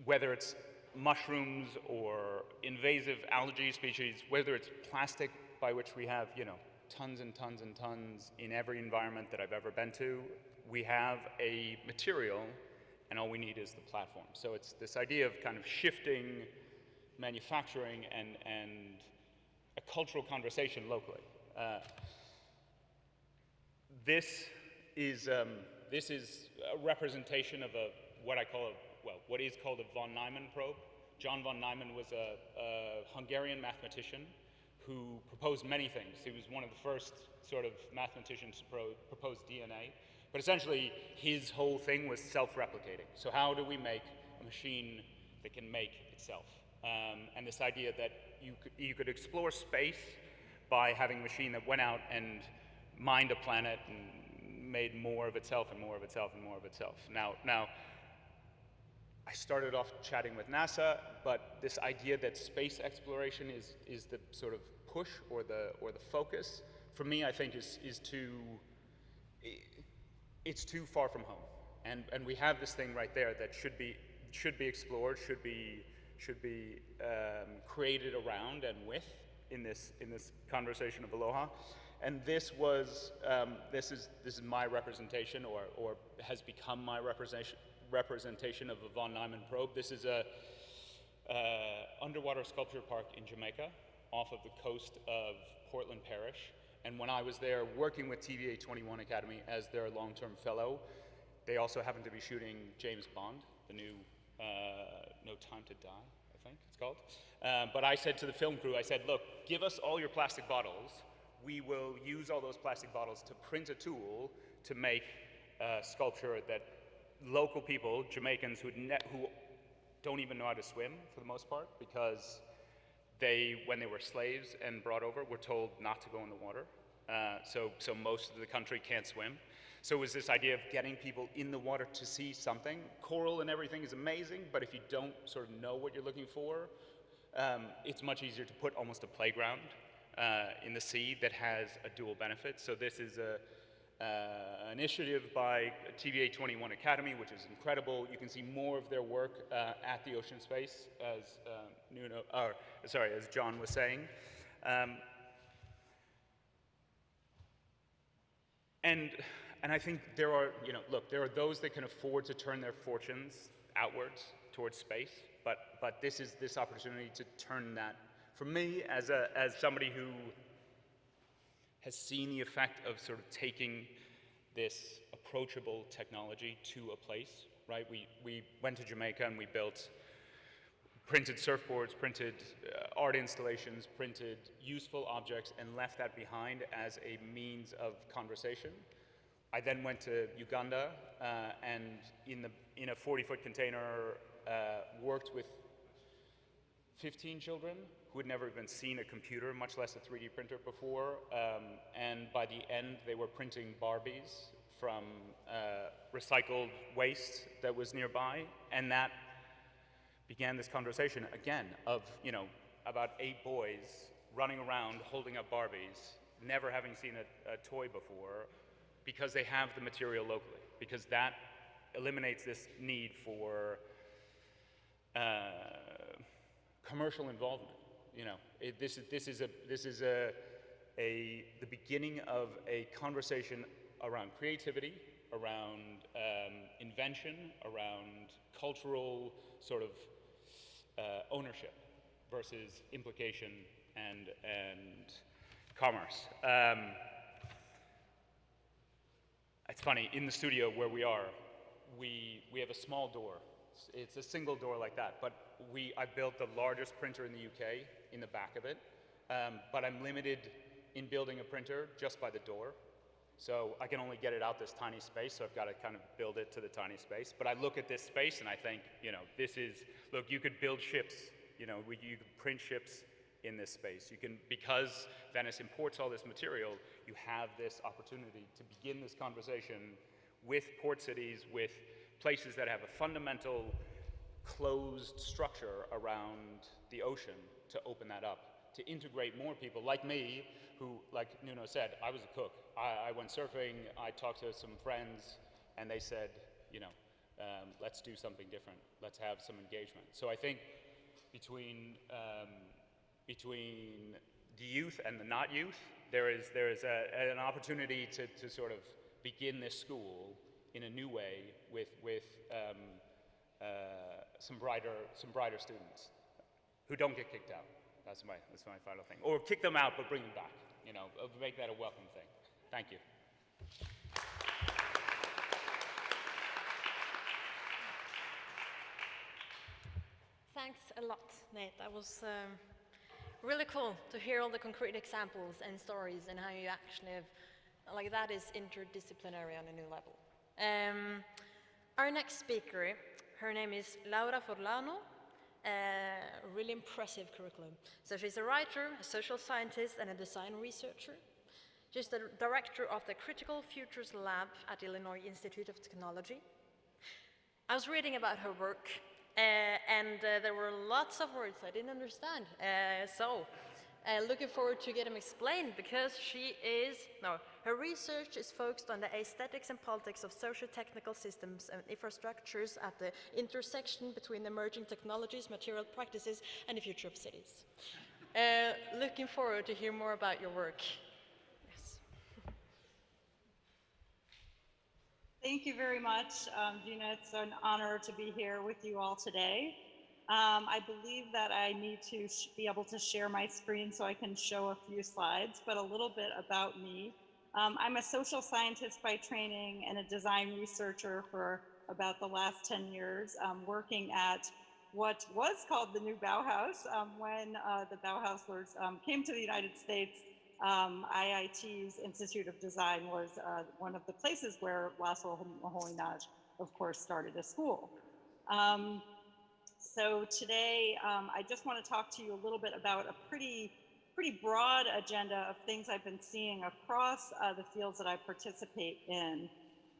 whether it's mushrooms or invasive algae species, whether it's plastic, by which we have, you know, tons and tons and tons in every environment that I've ever been to, we have a material, and all we need is the platform. So it's this idea of kind of shifting manufacturing and a cultural conversation locally. This is a representation of what is called a von Neumann probe. John von Neumann was a Hungarian mathematician who proposed many things. He was one of the first sort of mathematicians to propose DNA. But essentially, his whole thing was self-replicating. So how do we make a machine that can make itself? And this idea that you could explore space by having a machine that went out and mined a planet and made more of itself and more of itself and more of itself. Now, I started off chatting with NASA, but this idea that space exploration is the sort of push or the focus, for me, I think it's too far from home. And we have this thing right there that should be explored, should be created around and with in this conversation of Aloha. And this was this is my representation, or has become my representation of a von Neumann probe. This is a underwater sculpture park in Jamaica, off of the coast of Portland Parish. And when I was there working with TVA 21 Academy as their long-term fellow, they also happened to be shooting James Bond, the new No Time to Die, I think it's called. But I said to the film crew, I said, look, give us all your plastic bottles. We will use all those plastic bottles to print a tool to make a sculpture that local people, Jamaicans who don't even know how to swim for the most part, because when they were slaves and brought over, were told not to go in the water. So most of the country can't swim. So it was this idea of getting people in the water to see something. Coral and everything is amazing, but if you don't sort of know what you're looking for, it's much easier to put almost a playground in the sea that has a dual benefit. So this is an initiative by TVA 21 Academy, which is incredible. You can see more of their work at the Ocean Space, as John was saying. And I think there are, there are those that can afford to turn their fortunes outwards towards space, but this is this opportunity to turn that. For me, as somebody who has seen the effect of sort of taking this approachable technology to a place, right? We went to Jamaica and we built printed surfboards, printed art installations, printed useful objects, and left that behind as a means of conversation. I then went to Uganda and in a 40-foot container worked with 15 children who had never even seen a computer, much less a 3D printer before. And by the end, they were printing Barbies from recycled waste that was nearby. And that began this conversation, again, of about 8 boys running around holding up Barbies, never having seen a toy before, because they have the material locally, because that eliminates this need for commercial involvement. This is the beginning of a conversation around creativity, around invention, around cultural sort of ownership versus implication and commerce. It's funny, in the studio where we are, we have a small door. It's a single door like that, but I built the largest printer in the UK in the back of it, but I'm limited in building a printer just by the door. So I can only get it out this tiny space, so I've got to kind of build it to the tiny space. But I look at this space and I think, look, you could build ships, you could print ships in this space. You can, because Venice imports all this material, you have this opportunity to begin this conversation with port cities, with places that have a fundamental closed structure around the ocean, to open that up, to integrate more people like me, who, like Nuno said, I was a cook. I went surfing, I talked to some friends, and they said, let's do something different. Let's have some engagement. So I think between the youth and the not youth, there is an opportunity to sort of begin this school in a new way with some brighter students who don't get kicked out. That's my final thing. Or kick them out, but bring them back. Make that a welcome thing. Thank you. Thanks a lot, Nate. That was really cool to hear all the concrete examples and stories and how you actually have, like that is interdisciplinary on a new level. Our next speaker, her name is Laura Forlano, really impressive curriculum. So she's a writer, a social scientist, and a design researcher. She's the director of the Critical Futures Lab at Illinois Institute of Technology. I was reading about her work, and there were lots of words I didn't understand. Looking forward to get them explained, because her research is focused on the aesthetics and politics of socio-technical systems and infrastructures at the intersection between emerging technologies, material practices, and the future of cities. Looking forward to hear more about your work. Thank you very much, Gina. It's an honor to be here with you all today. I believe that I need to be able to share my screen so I can show a few slides, but a little bit about me. I'm a social scientist by training and a design researcher for about the last 10 years, working at what was called the new Bauhaus. When the Bauhausers came to the United States, IIT's Institute of Design was one of the places where Laszlo Moholy-Nagy, of course, started a school. So today, I just want to talk to you a little bit about a pretty broad agenda of things I've been seeing across the fields that I participate in.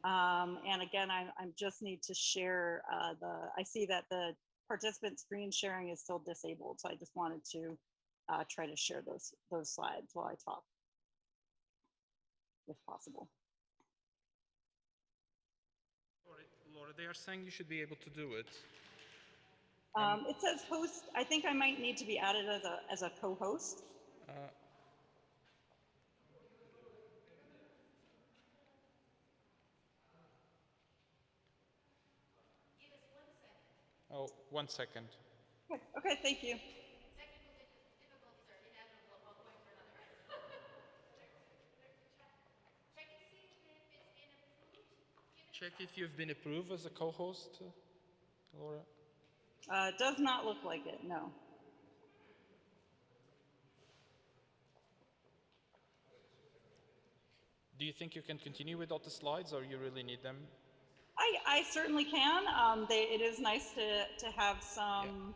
And again, I just need to share I see that the participant screen sharing is still disabled, so I just wanted to try to share those slides while I talk, if possible. Laura, they are saying you should be able to do it. It says host. I think I might need to be added as a co-host. Oh, 1 second. Okay, thank you. Check if you've been approved as a co-host, Laura. Does not look like it, no. Do you think you can continue without the slides, or you really need them? I certainly can. It is nice to have some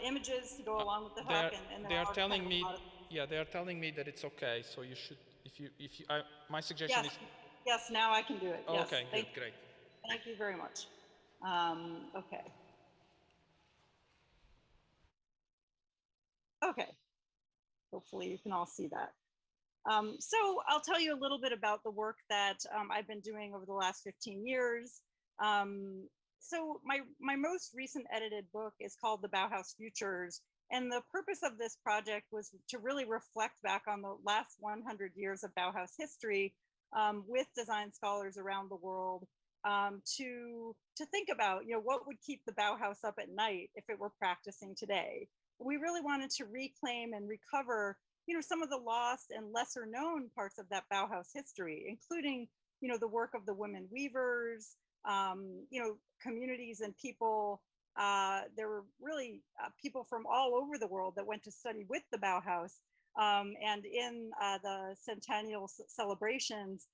images to go along with the talk. They are telling me, they are telling me that it's okay. So you should, my suggestion is. Yes, now I can do it. Yes. Okay, good, great. Thank you very much. Okay. Okay. Hopefully you can all see that. So I'll tell you a little bit about the work that I've been doing over the last 15 years. So my most recent edited book is called The Bauhaus Futures. And the purpose of this project was to really reflect back on the last 100 years of Bauhaus history with design scholars around the world to think about, what would keep the Bauhaus up at night if it were practicing today. We really wanted to reclaim and recover some of the lost and lesser known parts of that Bauhaus history, including, the work of the women weavers, communities and people. There were really people from all over the world that went to study with the Bauhaus. And in the centennial celebrations,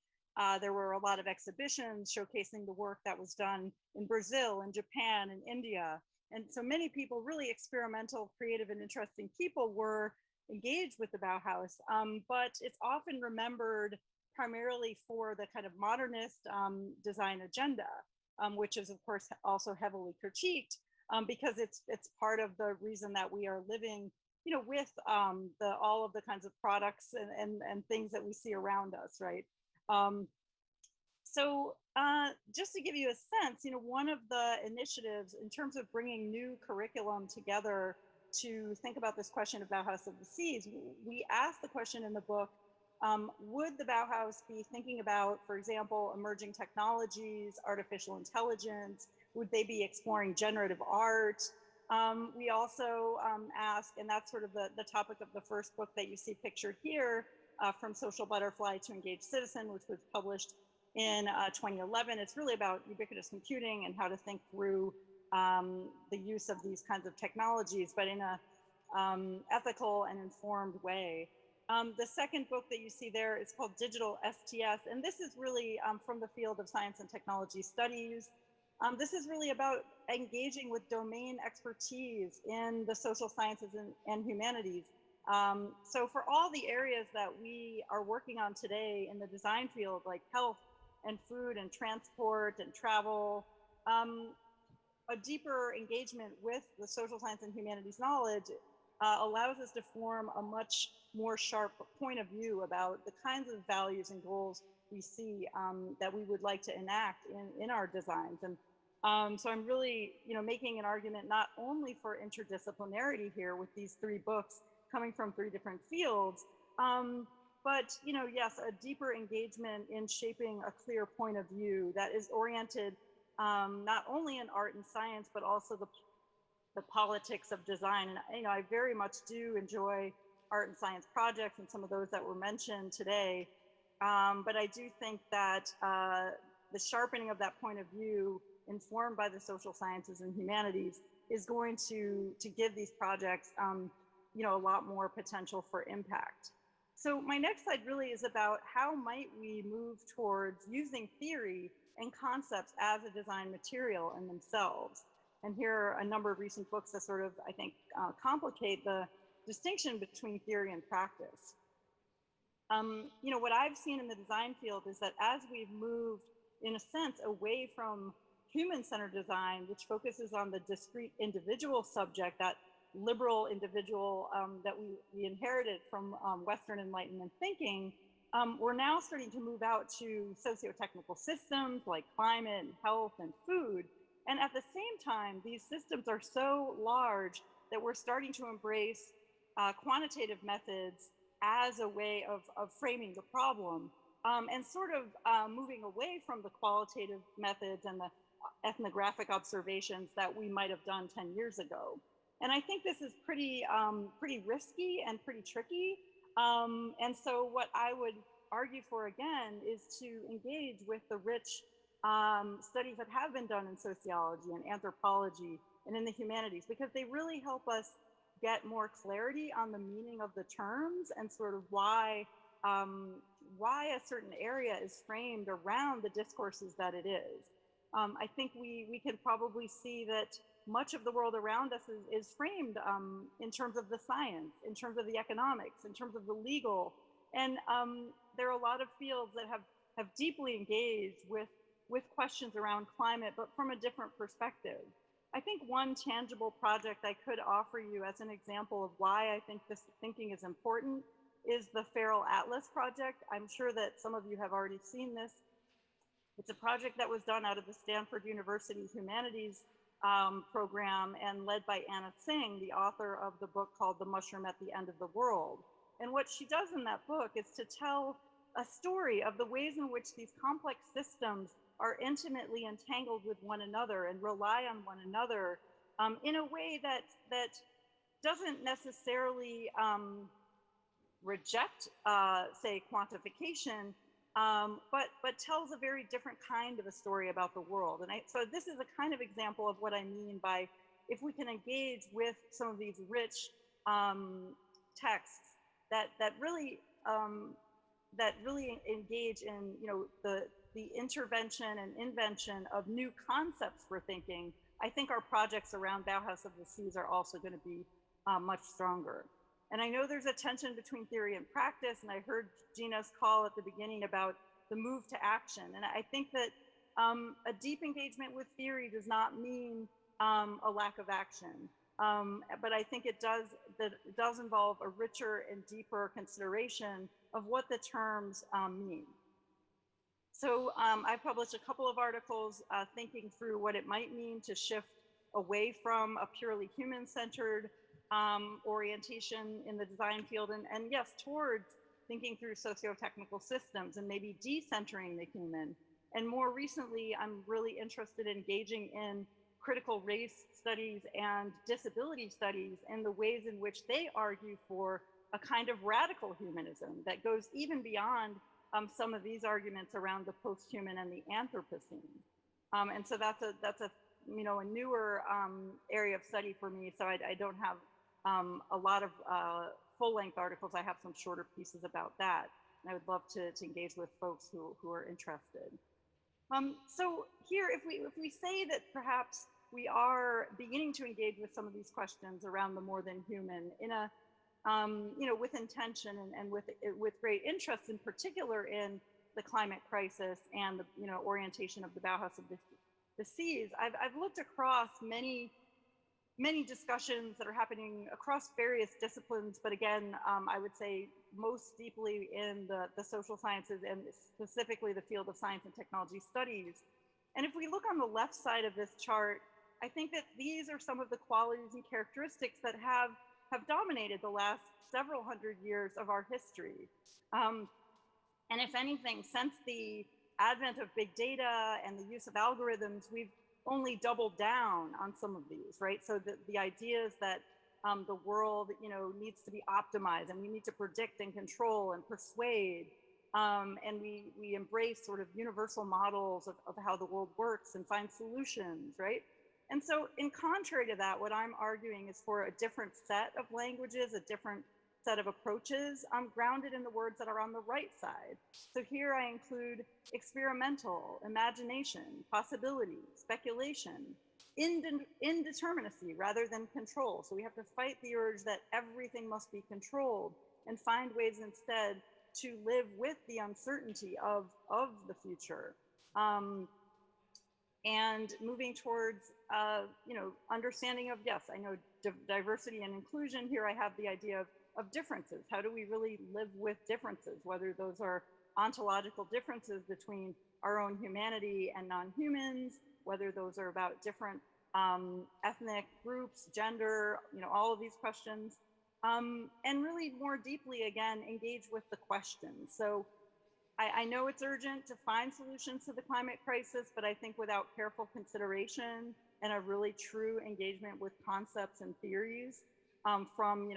there were a lot of exhibitions showcasing the work that was done in Brazil and Japan and India. And so many people, really experimental, creative, and interesting people were engaged with the Bauhaus, but it's often remembered primarily for the kind of modernist design agenda, which is of course also heavily critiqued because it's part of the reason that we are living, with all of the kinds of products and things that we see around us, right? So just to give you a sense, one of the initiatives in terms of bringing new curriculum together to think about this question of Bauhaus of the Seas, we asked the question in the book, would the Bauhaus be thinking about, for example, emerging technologies, artificial intelligence? Would they be exploring generative art? We also asked, and that's sort of the topic of the first book that you see pictured here, From Social Butterfly to Engaged Citizen, which was published in 2011. It's really about ubiquitous computing and how to think through the use of these kinds of technologies, but in a ethical and informed way. The second book that you see there is called Digital STS, and this is really from the field of science and technology studies. This is really about engaging with domain expertise in the social sciences and humanities. So for all the areas that we are working on today in the design field, like health and food and transport and travel, a deeper engagement with the social science and humanities knowledge allows us to form a much more sharp point of view about the kinds of values and goals we see that we would like to enact in our designs. And so I'm really, making an argument not only for interdisciplinarity here with these three books coming from three different fields, but yes, a deeper engagement in shaping a clear point of view that is oriented not only in art and science, but also the politics of design. And I very much do enjoy art and science projects and some of those that were mentioned today. But I do think that the sharpening of that point of view informed by the social sciences and humanities is going to give these projects a lot more potential for impact. So my next slide really is about how might we move towards using theory and concepts as a design material in themselves. And here are a number of recent books that sort of, I think, complicate the distinction between theory and practice. What I've seen in the design field is that as we've moved, in a sense, away from human-centered design, which focuses on the discrete individual subject, that liberal individual that we inherited from Western Enlightenment thinking, we're now starting to move out to socio-technical systems like climate and health and food. And at the same time, these systems are so large that we're starting to embrace quantitative methods as a way of framing the problem and sort of moving away from the qualitative methods and the ethnographic observations that we might have done 10 years ago. And I think this is pretty risky and pretty tricky. And so what I would argue for again is to engage with the rich studies that have been done in sociology and anthropology and in the humanities, because they really help us get more clarity on the meaning of the terms and sort of why a certain area is framed around the discourses that it is. I think we can probably see that much of the world around us is framed in terms of the science, in terms of the economics, in terms of the legal. And there are a lot of fields that have deeply engaged with questions around climate, but from a different perspective. I think one tangible project I could offer you as an example of why I think this thinking is important is the Feral Atlas project. I'm sure that some of you have already seen this. It's a project that was done out of the Stanford University Humanities program and led by Anna Singh, the author of the book called The Mushroom at the End of the World. And what she does in that book is to tell a story of the ways in which these complex systems are intimately entangled with one another and rely on one another in a way that doesn't necessarily reject, say, quantification, but tells a very different kind of a story about the world. And so this is a kind of example of what I mean by if we can engage with some of these rich texts that really engage in the intervention and invention of new concepts for thinking, I think our projects around Bauhaus of the Seas are also going to be much stronger. And I know there's a tension between theory and practice, and I heard Gina's call at the beginning about the move to action. And I think that a deep engagement with theory does not mean a lack of action. But I think it does involve a richer and deeper consideration of what the terms mean. So I published a couple of articles thinking through what it might mean to shift away from a purely human-centered orientation in the design field and yes, towards thinking through socio-technical systems and maybe decentering the human. And more recently, I'm really interested in engaging in critical race studies and disability studies and the ways in which they argue for a kind of radical humanism that goes even beyond some of these arguments around the post-human and the Anthropocene. And so that's a newer area of study for me, so I don't have a lot of full-length articles. I have some shorter pieces about that. And I would love to engage with folks who are interested. So here, if we say that perhaps we are beginning to engage with some of these questions around the more than human in a, with intention and with great interest, in particular in the climate crisis and the, orientation of the Bauhaus of the Seas, I've looked across many discussions that are happening across various disciplines, but again, I would say most deeply in the social sciences and specifically the field of science and technology studies. And if we look on the left side of this chart, I think that these are some of the qualities and characteristics that have dominated the last several hundred years of our history. And if anything, since the advent of big data and the use of algorithms, we've only doubled down on some of these, right? So the ideas that the world, needs to be optimized and we need to predict and control and persuade, and we embrace sort of universal models of how the world works and find solutions, right? And so in contrary to that, what I'm arguing is for a different set of languages, a different set of approaches, grounded in the words that are on the right side. So here I include experimental, imagination, possibility, speculation, indeterminacy rather than control. So we have to fight the urge that everything must be controlled and find ways instead to live with the uncertainty of the future. And moving towards, understanding of, yes, I know diversity and inclusion. Here I have the idea of differences. How do we really live with differences, whether those are ontological differences between our own humanity and non-humans, whether those are about different ethnic groups, gender, all of these questions. And really more deeply, again, engage with the questions. So I know it's urgent to find solutions to the climate crisis, but I think without careful consideration and a really true engagement with concepts and theories from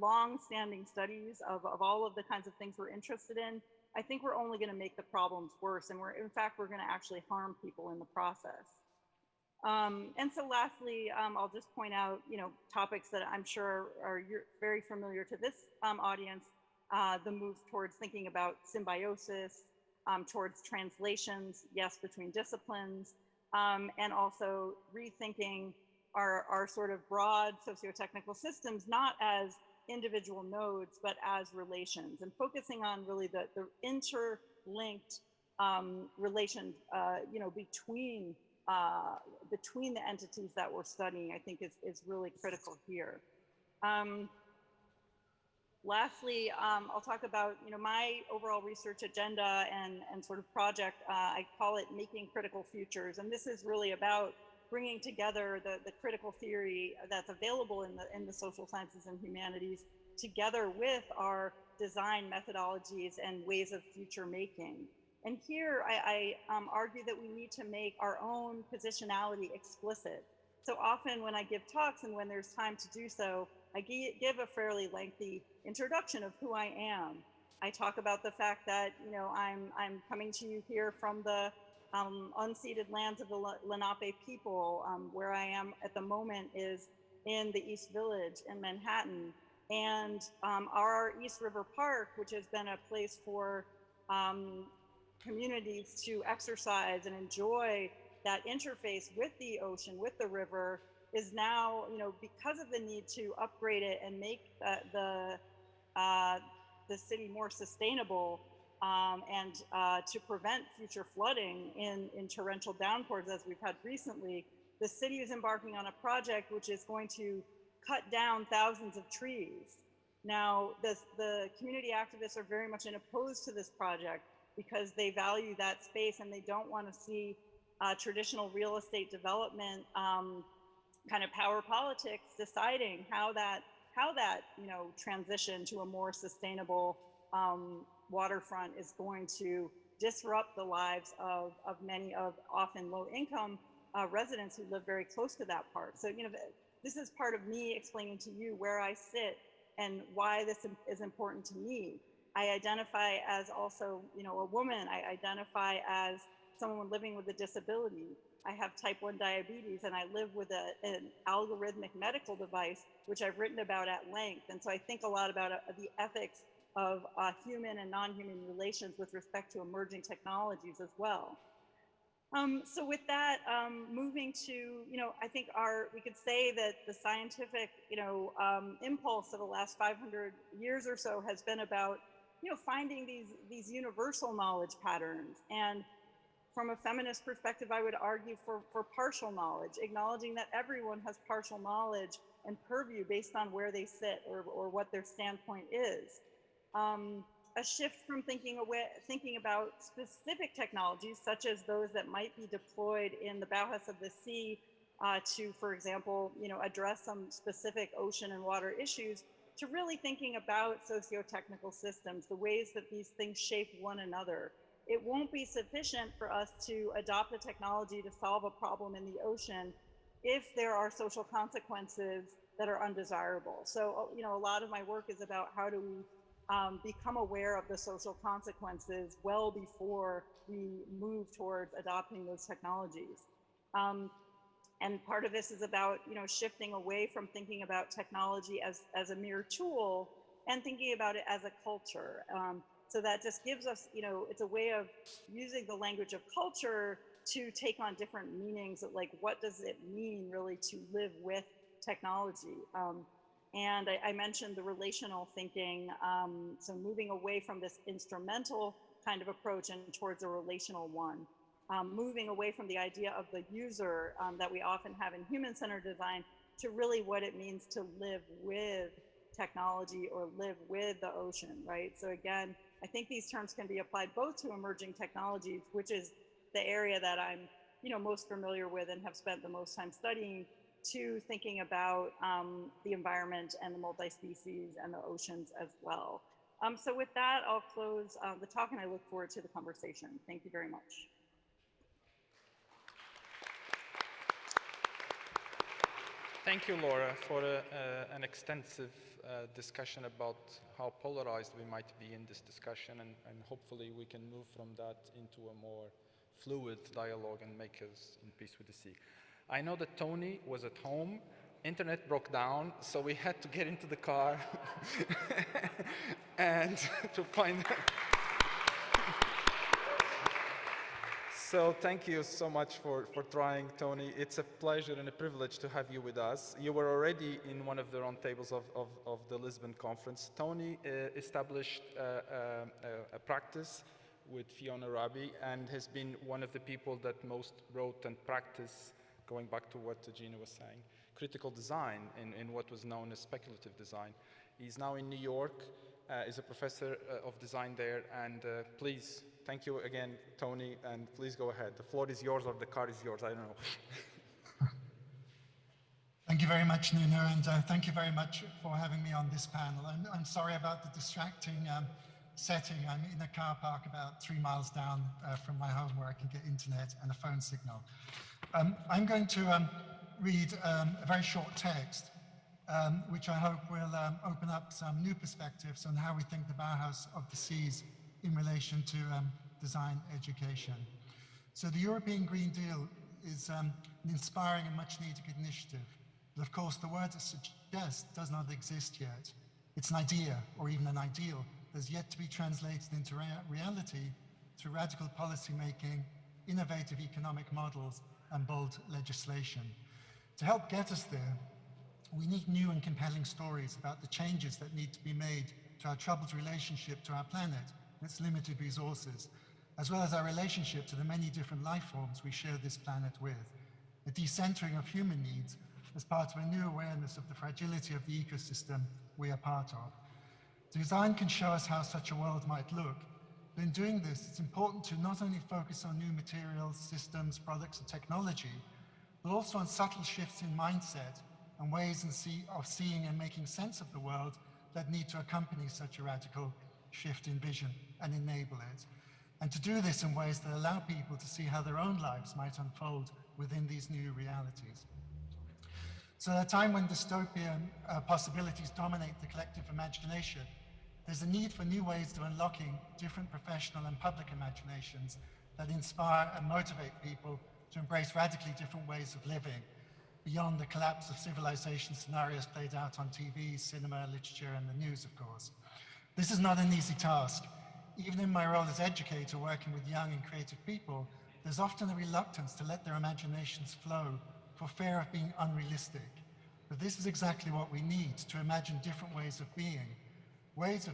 long-standing studies of all of the kinds of things we're interested in, I think we're only going to make the problems worse, and we're going to actually harm people in the process. And so lastly, I'll just point out, topics that I'm sure are very familiar to this audience, the move towards thinking about symbiosis, towards translations, yes, between disciplines, and also rethinking our sort of broad socio-technical systems, not as individual nodes, but as relations, and focusing on really the interlinked relations, between the entities that we're studying, I think is really critical here. Lastly, I'll talk about my overall research agenda and sort of project. I call it Making Critical Futures, and this is really about bringing together the critical theory that's available in the social sciences and humanities together with our design methodologies and ways of future making. And here I argue that we need to make our own positionality explicit. So often when I give talks and when there's time to do so, I give a fairly lengthy introduction of who I am. I talk about the fact that I'm coming to you here from the unceded lands of the Lenape people. Where I am at the moment is in the East Village in Manhattan. And our East River Park, which has been a place for communities to exercise and enjoy that interface with the ocean, with the river, is now, because of the need to upgrade it and make the city more sustainable, and to prevent future flooding in torrential downpours as we've had recently, the city is embarking on a project which is going to cut down thousands of trees. Now, the community activists are very much opposed to this project because they value that space and they don't want to see traditional real estate development kind of power politics deciding how that transition to a more sustainable waterfront is going to disrupt the lives of many of often low-income residents who live very close to that park. So this is part of me explaining to you where I sit and why this is important to me. I identify as also a woman. I identify as someone living with a disability. I have type 1 diabetes, and I live with an algorithmic medical device, which I've written about at length. And so I think a lot about the ethics of human and non-human relations with respect to emerging technologies as well. So with that, moving to, I think we could say that the scientific, impulse of the last 500 years or so has been about, finding these universal knowledge patterns. And from a feminist perspective, I would argue for partial knowledge, acknowledging that everyone has partial knowledge and purview based on where they sit or what their standpoint is. A shift from thinking about specific technologies, such as those that might be deployed in the Bauhaus of the Sea to, for example, address some specific ocean and water issues, to really thinking about socio-technical systems, the ways that these things shape one another. It won't be sufficient for us to adopt a technology to solve a problem in the ocean if there are social consequences that are undesirable. So, a lot of my work is about how do we become aware of the social consequences well before we move towards adopting those technologies. And part of this is about, shifting away from thinking about technology as a mere tool and thinking about it as a culture. So that just gives us, it's a way of using the language of culture to take on different meanings of, like, what does it mean really to live with technology? And I mentioned the relational thinking, so moving away from this instrumental kind of approach and towards a relational one. Moving away from the idea of the user that we often have in human-centered design to really what it means to live with technology or live with the ocean, right? So again, I think these terms can be applied both to emerging technologies, which is the area that I'm, most familiar with and have spent the most time studying, to thinking about the environment and the multi-species and the oceans as well. So with that, I'll close the talk, and I look forward to the conversation. Thank you very much. Thank you, Laura, for an extensive discussion about how polarized we might be in this discussion, and hopefully we can move from that into a more fluid dialogue and make us in peace with the sea. I know that Tony was at home, internet broke down, so we had to get into the car and to find So thank you so much for trying, Tony. It's a pleasure and a privilege to have you with us. You were already in one of the roundtables of the Lisbon conference. Tony established a practice with Fiona Rabi and has been one of the people that most wrote and practiced, going back to what Gina was saying, critical design in what was known as speculative design. He's now in New York, is a professor of design there, and please, thank you again, Tony, and please go ahead. The floor is yours or the car is yours, I don't know. Thank you very much, Nuno, and thank you very much for having me on this panel. I'm sorry about the distracting setting. I'm in a car park about 3 miles down from my home where I can get internet and a phone signal. I'm going to read a very short text, which I hope will open up some new perspectives on how we think the Bauhaus of the Seas in relation to design education. So the European Green Deal is an inspiring and much needed initiative. But of course, the word it suggests does not exist yet. It's an idea, or even an ideal, that's yet to be translated into reality through radical policy making, innovative economic models, and bold legislation. To help get us there, we need new and compelling stories about the changes that need to be made to our troubled relationship to our planet, its limited resources, as well as our relationship to the many different life forms we share this planet with. A decentering of human needs as part of a new awareness of the fragility of the ecosystem we are part of. Design can show us how such a world might look, but in doing this, it's important to not only focus on new materials, systems, products, and technology, but also on subtle shifts in mindset and ways of seeing and making sense of the world that need to accompany such a radical shift in vision and enable it. And to do this in ways that allow people to see how their own lives might unfold within these new realities. So at a time when dystopian possibilities dominate the collective imagination, there's a need for new ways of unlocking different professional and public imaginations that inspire and motivate people to embrace radically different ways of living, beyond the collapse of civilization scenarios played out on TV, cinema, literature, and the news, of course. This is not an easy task. Even in my role as educator working with young and creative people, there's often a reluctance to let their imaginations flow for fear of being unrealistic. But this is exactly what we need, to imagine different ways of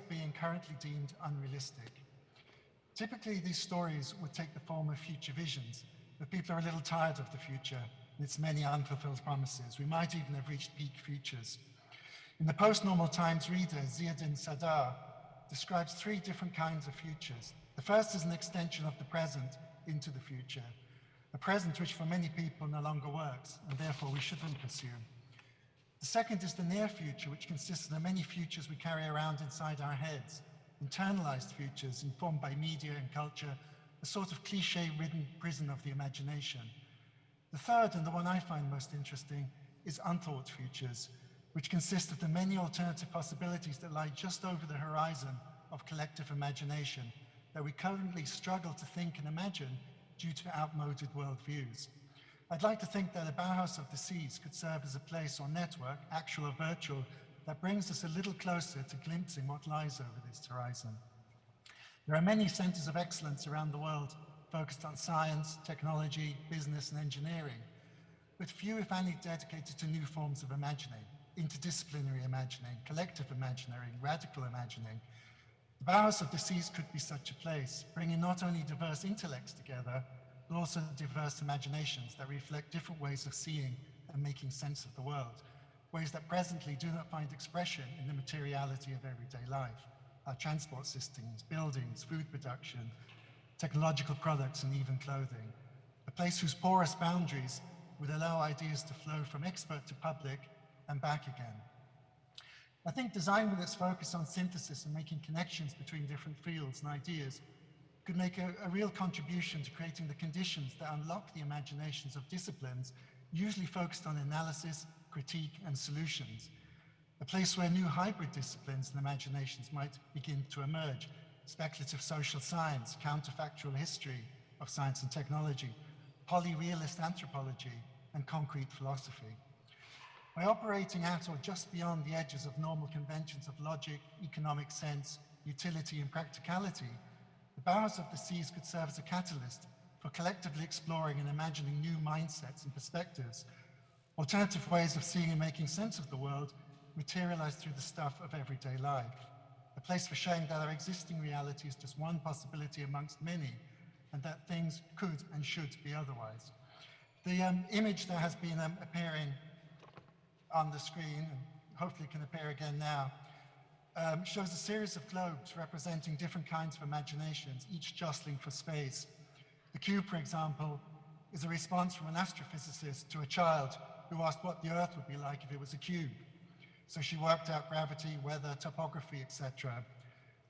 being currently deemed unrealistic. Typically, these stories would take the form of future visions, but people are a little tired of the future and its many unfulfilled promises. We might even have reached peak futures. In the post-normal times reader, Ziauddin Sadar describes 3 different kinds of futures. The first is an extension of the present into the future, a present which for many people no longer works, and therefore we shouldn't pursue. The second is the near future, which consists of the many futures we carry around inside our heads, internalized futures informed by media and culture, a sort of cliche-ridden prison of the imagination. The third, and the one I find most interesting, is unthought futures, which consist of the many alternative possibilities that lie just over the horizon of collective imagination that we currently struggle to think and imagine due to outmoded worldviews. I'd like to think that a Bauhaus of the Seas could serve as a place or network, actual or virtual, that brings us a little closer to glimpsing what lies over this horizon. There are many centers of excellence around the world focused on science, technology, business, and engineering, but few, if any, dedicated to new forms of imagining, interdisciplinary imagining, collective imagining, radical imagining. The Bauhaus of the Seas could be such a place, bringing not only diverse intellects together, but also diverse imaginations that reflect different ways of seeing and making sense of the world, ways that presently do not find expression in the materiality of everyday life, our transport systems, buildings, food production, technological products, and even clothing. A place whose porous boundaries would allow ideas to flow from expert to public and back again. I think design, with its focus on synthesis and making connections between different fields and ideas, could make a real contribution to creating the conditions that unlock the imaginations of disciplines usually focused on analysis, critique, and solutions. A place where new hybrid disciplines and imaginations might begin to emerge: speculative social science, counterfactual history of science and technology, polyrealist anthropology, and concrete philosophy. By operating at or just beyond the edges of normal conventions of logic, economic sense, utility, and practicality, the Bauhaus of the Seas could serve as a catalyst for collectively exploring and imagining new mindsets and perspectives, alternative ways of seeing and making sense of the world materialized through the stuff of everyday life. A place for showing that our existing reality is just one possibility amongst many, and that things could and should be otherwise. The image that has been appearing on the screen, and hopefully can appear again now, shows a series of globes representing different kinds of imaginations, each jostling for space. The cube, for example, is a response from an astrophysicist to a child who asked what the Earth would be like if it was a cube. So she worked out gravity, weather, topography, etc.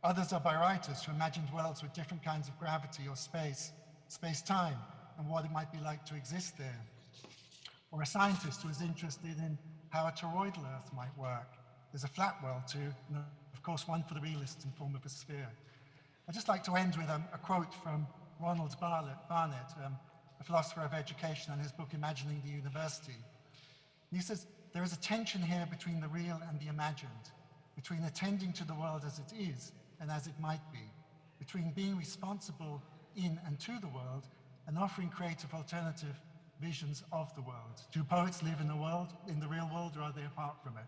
Others are by writers who imagined worlds with different kinds of gravity or space-time, and what it might be like to exist there. Or a scientist who is interested in how a toroidal Earth might work. There's a flat world too, and of course one for the realists in form of a sphere. I'd just like to end with a quote from Ronald Barnett, a philosopher of education, and his book Imagining the University. He says, "There is a tension here between the real and the imagined, between attending to the world as it is and as it might be, between being responsible in and to the world and offering creative alternative visions of the world. Do poets live in the world, in the real world, or are they apart from it?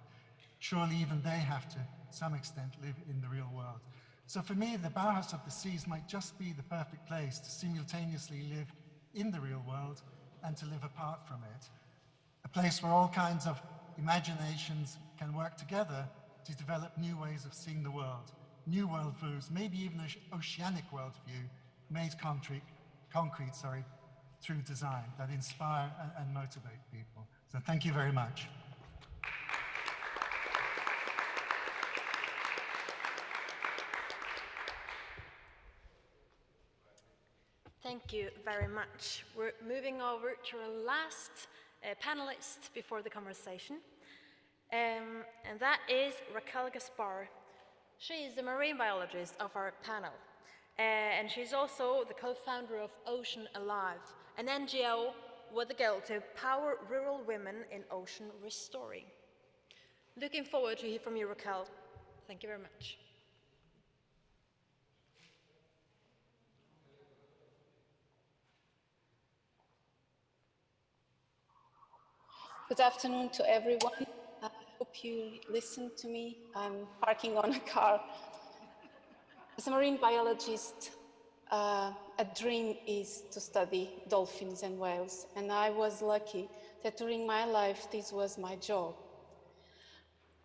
Surely even they have to some extent live in the real world." So for me, the Bauhaus of the Seas might just be the perfect place to simultaneously live in the real world and to live apart from it. A place where all kinds of imaginations can work together to develop new ways of seeing the world, new worldviews, maybe even an oceanic worldview made concrete through design that inspire and motivate people. So thank you very much. Thank you very much. We're moving over to our last panelist before the conversation, and that is Raquel Gaspar. She is the marine biologist of our panel. And she's also the co-founder of Ocean Alive, an NGO with a goal to empower rural women in ocean restoring. Looking forward to hear from you, Raquel. Thank you very much. Good afternoon to everyone. I hope you listen to me. I'm parking on a car. As a marine biologist, a dream is to study dolphins and whales, and I was lucky that during my life this was my job.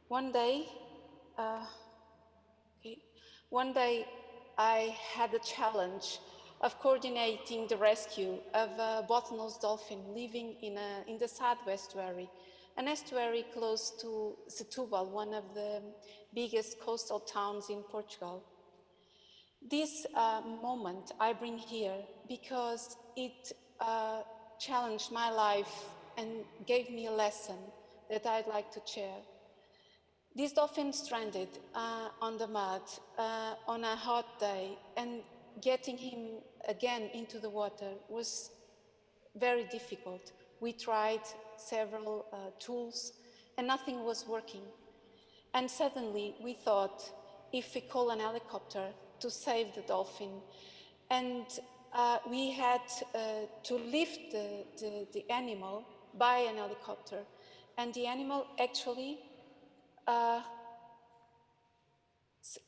One day I had the challenge of coordinating the rescue of a bottlenose dolphin living in the Sado estuary, an estuary close to Setúbal, one of the biggest coastal towns in Portugal. This moment I bring here because it challenged my life and gave me a lesson that I'd like to share. This dolphin stranded on the mud on a hot day, and getting him again into the water was very difficult. We tried several tools and nothing was working. And suddenly we thought, if we call an helicopter to save the dolphin, and we had to lift the animal by an helicopter, and the animal actually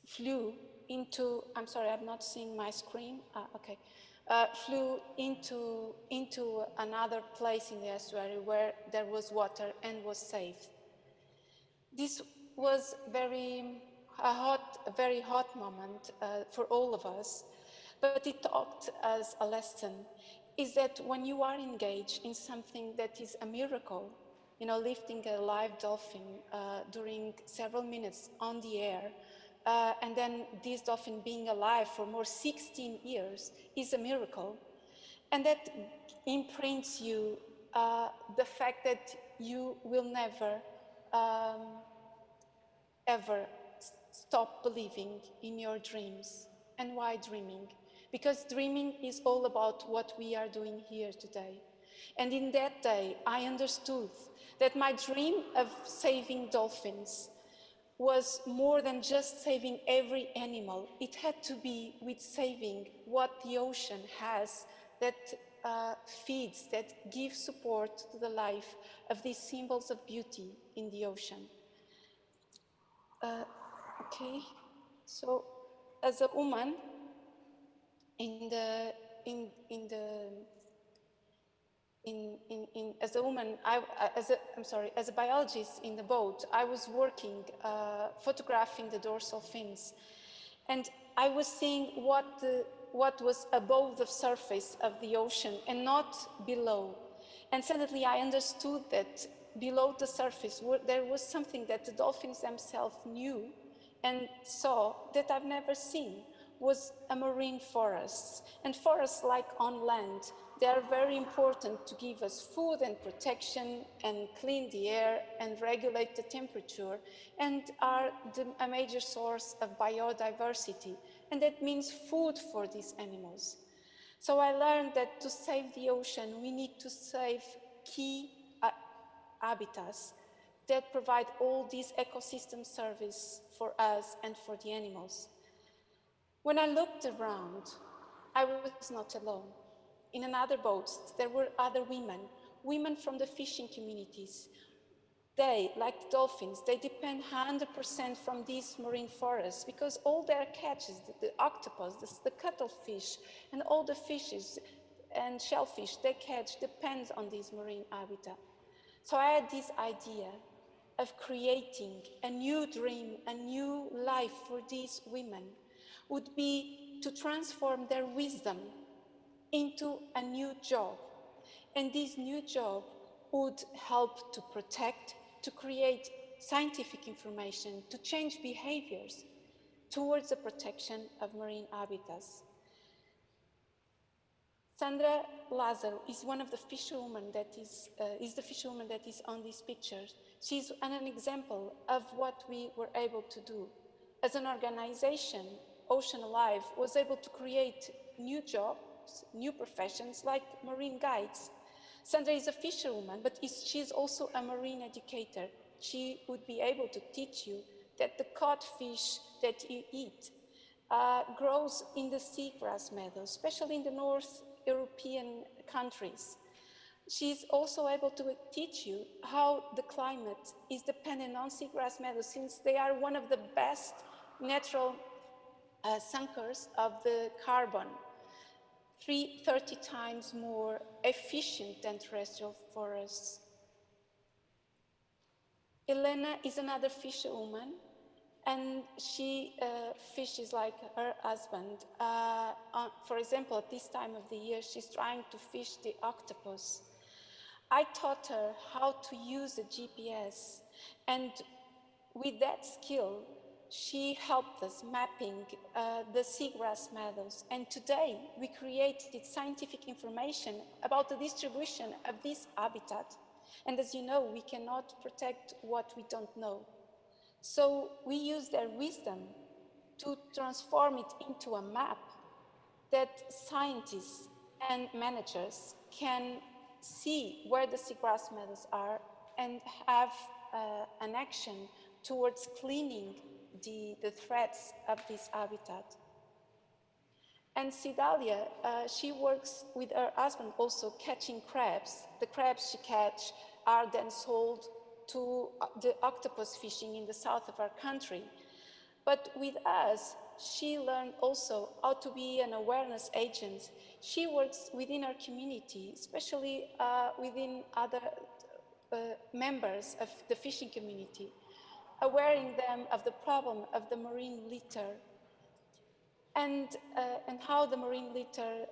flew into, I'm sorry, I'm not seeing my screen, flew into another place in the estuary where there was water and was safe. This was a very hot moment for all of us, but it taught us a lesson, is that when you are engaged in something that is a miracle, you know, lifting a live dolphin during several minutes on the air, and then this dolphin being alive for more 16 years is a miracle. And that imprints you the fact that you will never ever stop believing in your dreams. And why dreaming? Because dreaming is all about what we are doing here today. And in that day, I understood that my dream of saving dolphins was more than just saving every animal. It had to be with saving what the ocean has that feeds, that gives support to the life of these symbols of beauty in the ocean. Okay, so as a woman as a biologist in the boat, I was working, photographing the dorsal fins, and I was seeing what was above the surface of the ocean and not below. And suddenly I understood that below the surface there was something that the dolphins themselves knew and saw that I've never seen, was a marine forest. And forests, like on land, they are very important to give us food and protection and clean the air and regulate the temperature, and are a major source of biodiversity. And that means food for these animals. So I learned that to save the ocean, we need to save key habitats that provide all these ecosystem service for us and for the animals. When I looked around, I was not alone. In another boat, there were other women from the fishing communities. They, like the dolphins, they depend 100% from these marine forests because all their catches, the octopus, the cuttlefish, and all the fishes and shellfish they catch depends on this marine habitat. So I had this idea of creating a new dream, a new life for these women, would be to transform their wisdom into a new job. And this new job would help to protect, to create scientific information, to change behaviors towards the protection of marine habitats. Sandra Lazaro is one of the fisherwomen that is the fisherwoman that is on these pictures. She's an example of what we were able to do. As an organization, Ocean Alive was able to create new jobs, new professions like marine guides. Sandra is a fisherwoman, but she's also a marine educator. She would be able to teach you that the cod fish that you eat grows in the seagrass meadows, especially in the North European countries. She's also able to teach you how the climate is dependent on seagrass meadows, since they are one of the best natural sunkers of the carbon, 30 times more efficient than terrestrial forests. Elena is another fisherwoman, and she fishes like her husband. For example, at this time of the year, she's trying to fish the octopus. I taught her how to use a GPS, and with that skill, she helped us mapping the seagrass meadows. And today, we created scientific information about the distribution of this habitat. And as you know, we cannot protect what we don't know. So we use their wisdom to transform it into a map that scientists and managers can see where the seagrass meadows are and have an action towards cleaning the threats of this habitat. And Sidalia, she works with her husband also catching crabs. The crabs she catch are then sold to the octopus fishing in the south of our country. But with us, she learned also how to be an awareness agent. She works within our community, especially within other members of the fishing community, awareing them of the problem of the marine litter and how the marine litter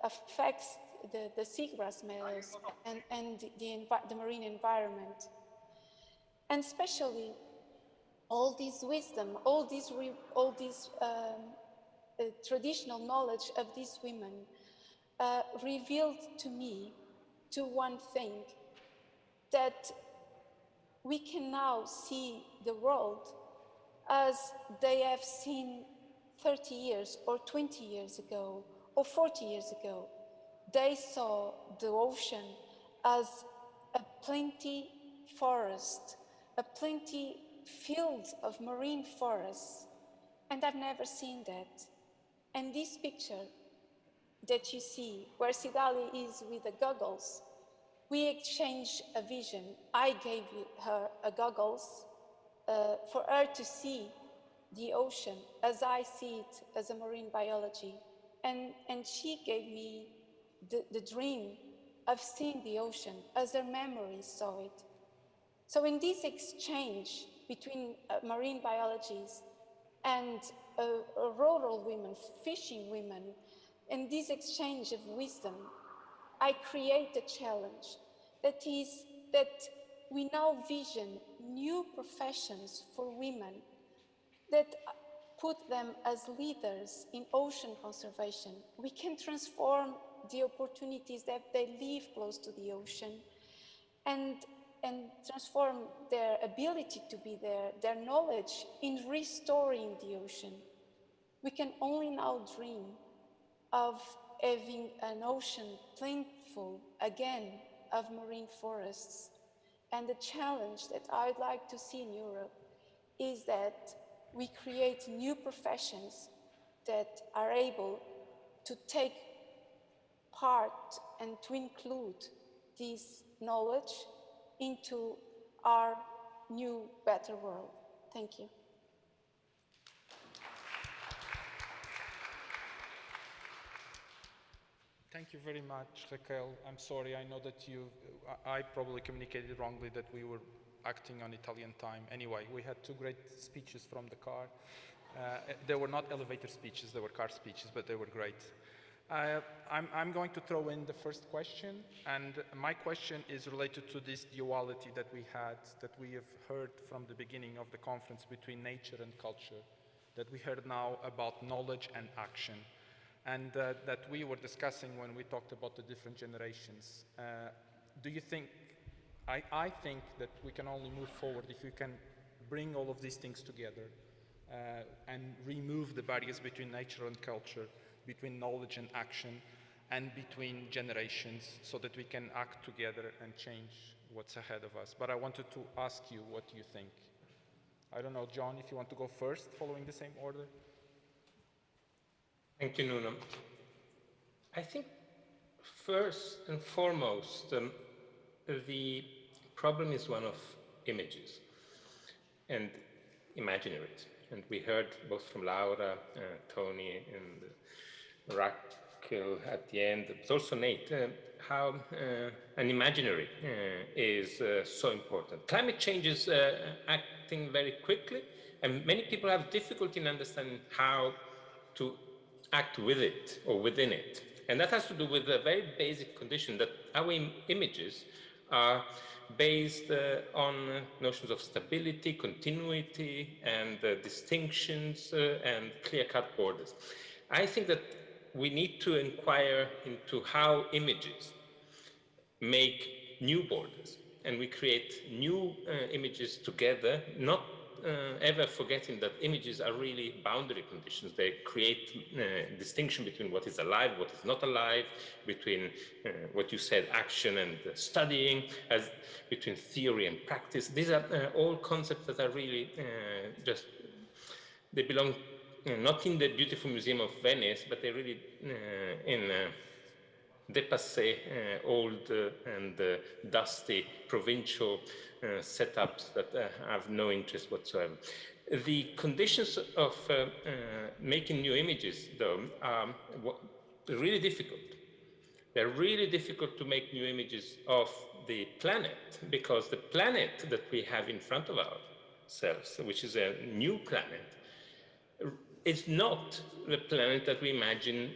affects the seagrass meadows and the marine environment. And especially all this wisdom, all this traditional knowledge of these women revealed to me to one thing, that we can now see the world as they have seen 30 years or 20 years ago or 40 years ago. They saw the ocean as a plenty forest, a plenty fields of marine forests, and I've never seen that. And this picture that you see, where Sidali is with the goggles, we exchanged a vision. I gave her a goggles for her to see the ocean as I see it as a marine biology. And she gave me the dream of seeing the ocean as her memories saw it. So in this exchange between marine biologists and rural women, fishing women, in this exchange of wisdom, I create a challenge that is that we now vision new professions for women that put them as leaders in ocean conservation. We can transform the opportunities that they live close to the ocean and transform their ability to be there, their knowledge in restoring the ocean. We can only now dream of having an ocean plentiful again of marine forests. And the challenge that I'd like to see in Europe is that we create new professions that are able to take part and to include this knowledge into our new, better world. Thank you. Thank you very much, Raquel. I'm sorry, I know that I probably communicated wrongly that we were acting on Italian time. Anyway, we had two great speeches from the car. They were not elevator speeches, they were car speeches, but they were great. I'm going to throw in the first question, and my question is related to this duality that we have heard from the beginning of the conference between nature and culture, that we heard now about knowledge and action, and that we were discussing when we talked about the different generations. Do you think, I think that we can only move forward if we can bring all of these things together. and remove the barriers between nature and culture, between knowledge and action, and between generations, so that we can act together and change what's ahead of us. But I wanted to ask you what you think. I don't know, John, if you want to go first, following the same order? Thank you, Nuno. I think first and foremost, the problem is one of images and imaginaries. And we heard both from Laura, Tony, and Raquel at the end, but also Nate, how an imaginary is so important. Climate change is acting very quickly, and many people have difficulty in understanding how to act with it or within it. And that has to do with a very basic condition that our images are based on notions of stability, continuity, and distinctions and clear-cut borders. I think that we need to inquire into how images make new borders, and we create new images together, not ever forgetting that images are really boundary conditions. They create distinction between what is alive, what is not alive, between what you said, action and studying, as between theory and practice. These are all concepts that are really they belong not in the beautiful Museum of Venice, but they're really in dépassé, old and dusty provincial setups that have no interest whatsoever. The conditions of making new images, though, are really difficult. They're really difficult to make new images of the planet, because the planet that we have in front of ourselves, which is a new planet, is not the planet that we imagine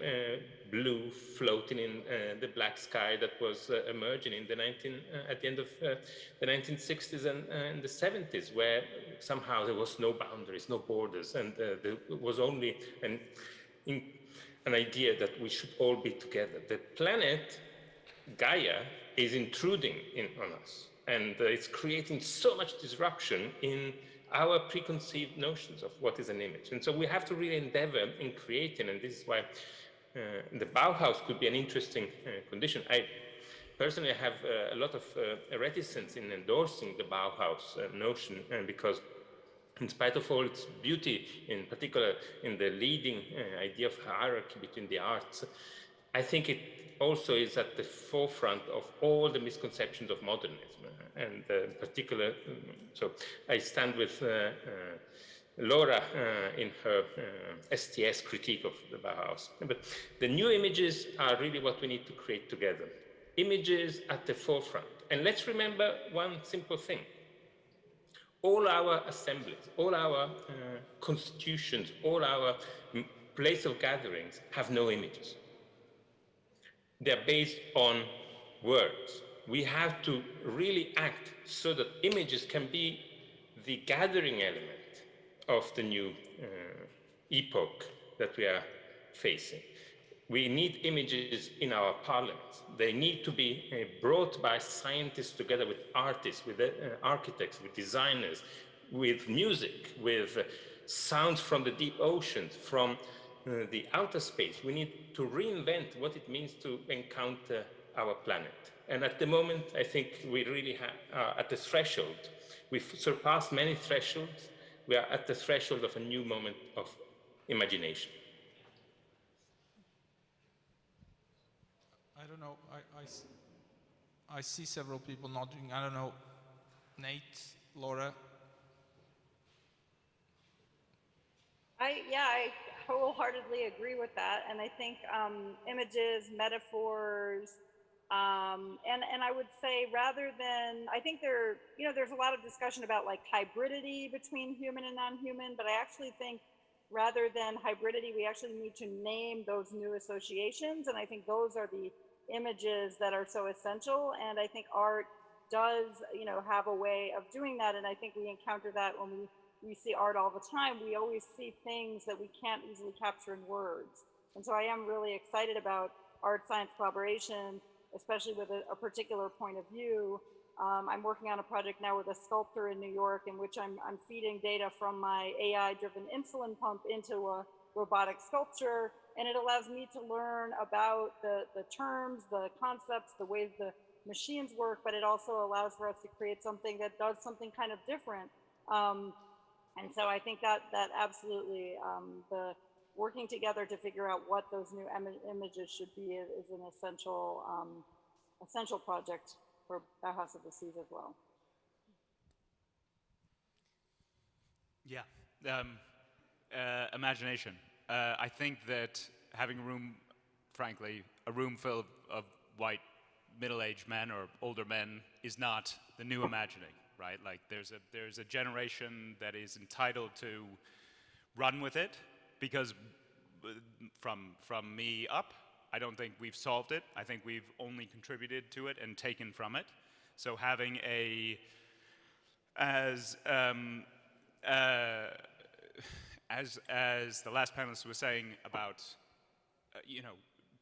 blue floating in the black sky that was emerging in at the end of the 1960s and the 70s, where somehow there was no boundaries, no borders, and there was only an idea that we should all be together. The planet, Gaia, is intruding on us, and it's creating so much disruption in our preconceived notions of what is an image. And so we have to really endeavor in creating, and this is why the Bauhaus could be an interesting condition. I personally have a lot of reticence in endorsing the Bauhaus notion, because in spite of all its beauty, in particular in the leading idea of hierarchy between the arts, I think it also is at the forefront of all the misconceptions of modernism. And in particular, so I stand with Laura in her STS critique of the Bauhaus. But the new images are really what we need to create together. Images at the forefront. And let's remember one simple thing. All our assemblies, all our constitutions, all our place of gatherings have no images. They're based on words. We have to really act so that images can be the gathering element of the new epoch that we are facing. We need images in our parliaments. They need to be brought by scientists together with artists, with architects, with designers, with music, with sounds from the deep oceans, from the outer space. We need to reinvent what it means to encounter our planet. And at the moment, I think we really are at the threshold. We've surpassed many thresholds. We are at the threshold of a new moment of imagination. I don't know, I see several people nodding. I don't know, Nate, Laura? I wholeheartedly agree with that. And I think images, metaphors, and I would say rather than, I think there's a lot of discussion about like hybridity between human and non-human, but I actually think rather than hybridity, we actually need to name those new associations. And I think those are the images that are so essential. And I think art does, have a way of doing that. And I think we encounter that when we see art all the time. We always see things that we can't easily capture in words. And so I am really excited about art-science collaboration, especially with a particular point of view, I'm working on a project now with a sculptor in New York in which I'm feeding data from my AI-driven insulin pump into a robotic sculpture, and it allows me to learn about the terms, the concepts, the ways the machines work, but it also allows for us to create something that does something kind of different. And so I think that absolutely the working together to figure out what those new images should be is an essential project for Bauhaus of the Seas as well. Yeah, imagination. I think that having a room, frankly, a room full of white middle-aged men or older men is not the new imagining, right? Like there's a generation that is entitled to run with it, because from me up, I don't think we've solved it. I think we've only contributed to it and taken from it. So having as the last panelist was saying about, you know,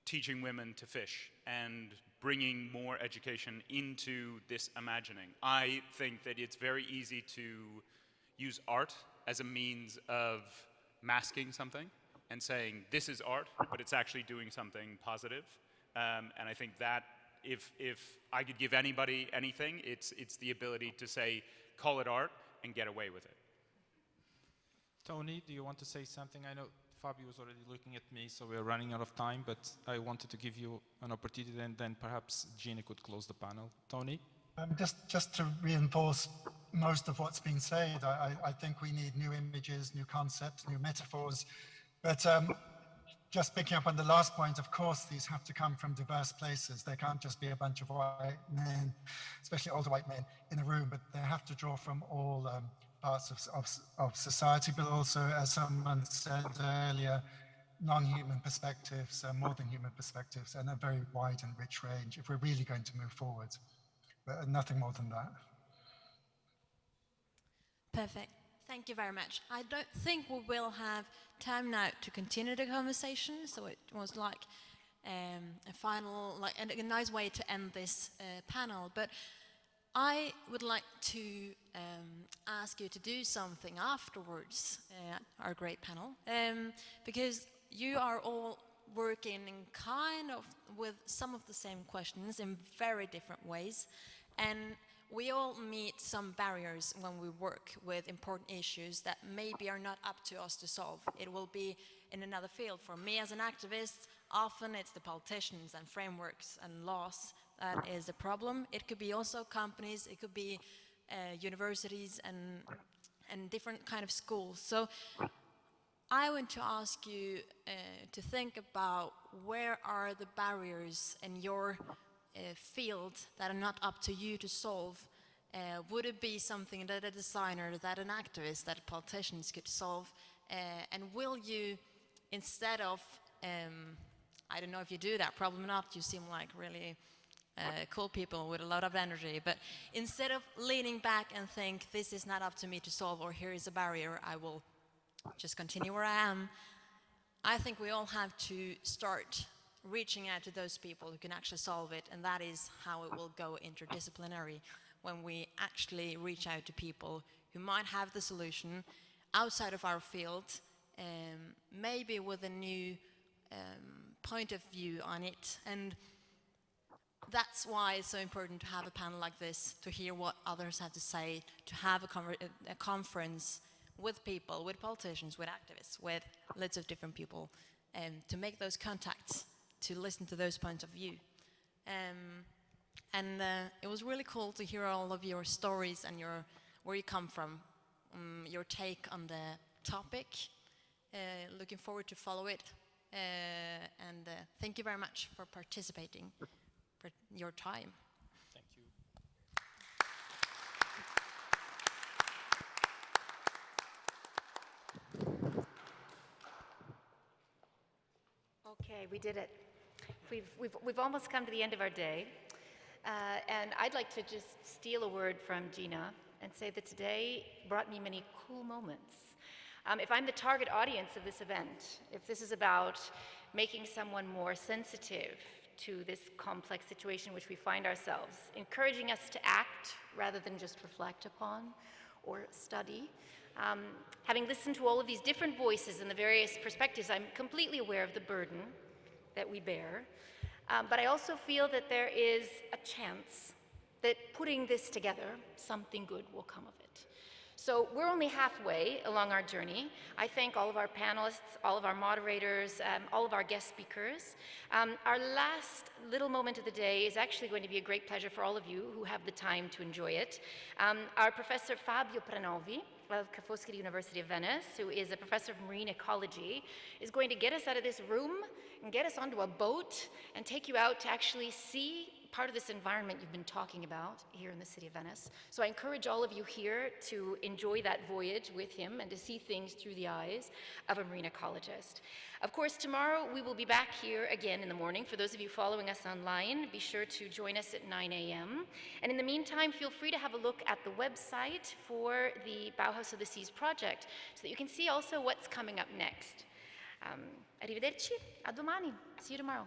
teaching women to fish and bringing more education into this imagining. I think that it's very easy to use art as a means of masking something and saying this is art, but it's actually doing something positive. And I think that if I could give anybody anything, it's the ability to say, call it art and get away with it. Tony, do you want to say something? I know Fabio was already looking at me, so we're running out of time, but I wanted to give you an opportunity, and then perhaps Gina could close the panel. Tony? Just to reinforce most of what's been said, I think we need new images, new concepts, new metaphors. But just picking up on the last point, of course, these have to come from diverse places. They can't just be a bunch of white men, especially older white men, in a room, but they have to draw from all parts of society, but also, as someone said earlier, non-human perspectives, more than human perspectives, and a very wide and rich range if we're really going to move forward. But nothing more than that. Perfect. Thank you very much. I don't think we will have time now to continue the conversation, so it was like a final, like a nice way to end this panel. But I would like to ask you to do something afterwards, our great panel, because you are all working in kind of with some of the same questions in very different ways, and we all meet some barriers when we work with important issues that maybe are not up to us to solve. It will be in another field. For me as an activist, often it's the politicians and frameworks and laws that is a problem. It could be also companies, it could be universities and different kind of schools. So I want to ask you to think about where are the barriers in your field that are not up to you to solve. Would it be something that a designer, that an activist, that politicians could solve? And will you, instead of, I don't know if you do that, probably not, you seem like really cool people with a lot of energy, but instead of leaning back and think, this is not up to me to solve, or here is a barrier, I will just continue where I am, I think we all have to start reaching out to those people who can actually solve it, and that is how it will go interdisciplinary, when we actually reach out to people who might have the solution outside of our field, maybe with a new point of view on it. And that's why it's so important to have a panel like this, to hear what others have to say, to have a conference with people, with politicians, with activists, with lots of different people, to make those contacts, to listen to those points of view. And it was really cool to hear all of your stories and where you come from, your take on the topic. Looking forward to follow it. And thank you very much for participating, for your time. Thank you. Okay, we did it. We've almost come to the end of our day. And I'd like to just steal a word from Gina and say that today brought me many cool moments. If I'm the target audience of this event, if this is about making someone more sensitive to this complex situation in which we find ourselves, encouraging us to act rather than just reflect upon or study. Having listened to all of these different voices and the various perspectives, I'm completely aware of the burden that we bear, but I also feel that there is a chance that putting this together, something good will come of it. So we're only halfway along our journey. I thank all of our panelists, all of our moderators, all of our guest speakers. Our last little moment of the day is actually going to be a great pleasure for all of you who have the time to enjoy it. Our Professor Fabio Pranovi of Foscari University of Venice, who is a professor of marine ecology, is going to get us out of this room and get us onto a boat and take you out to actually see part of this environment you've been talking about here in the city of Venice. So I encourage all of you here to enjoy that voyage with him and to see things through the eyes of a marine ecologist. Of course, tomorrow we will be back here again in the morning. For those of you following us online, be sure to join us at 9 a.m. And in the meantime, feel free to have a look at the website for the Bauhaus of the Seas project so that you can see also what's coming up next. Arrivederci, a domani. See you tomorrow.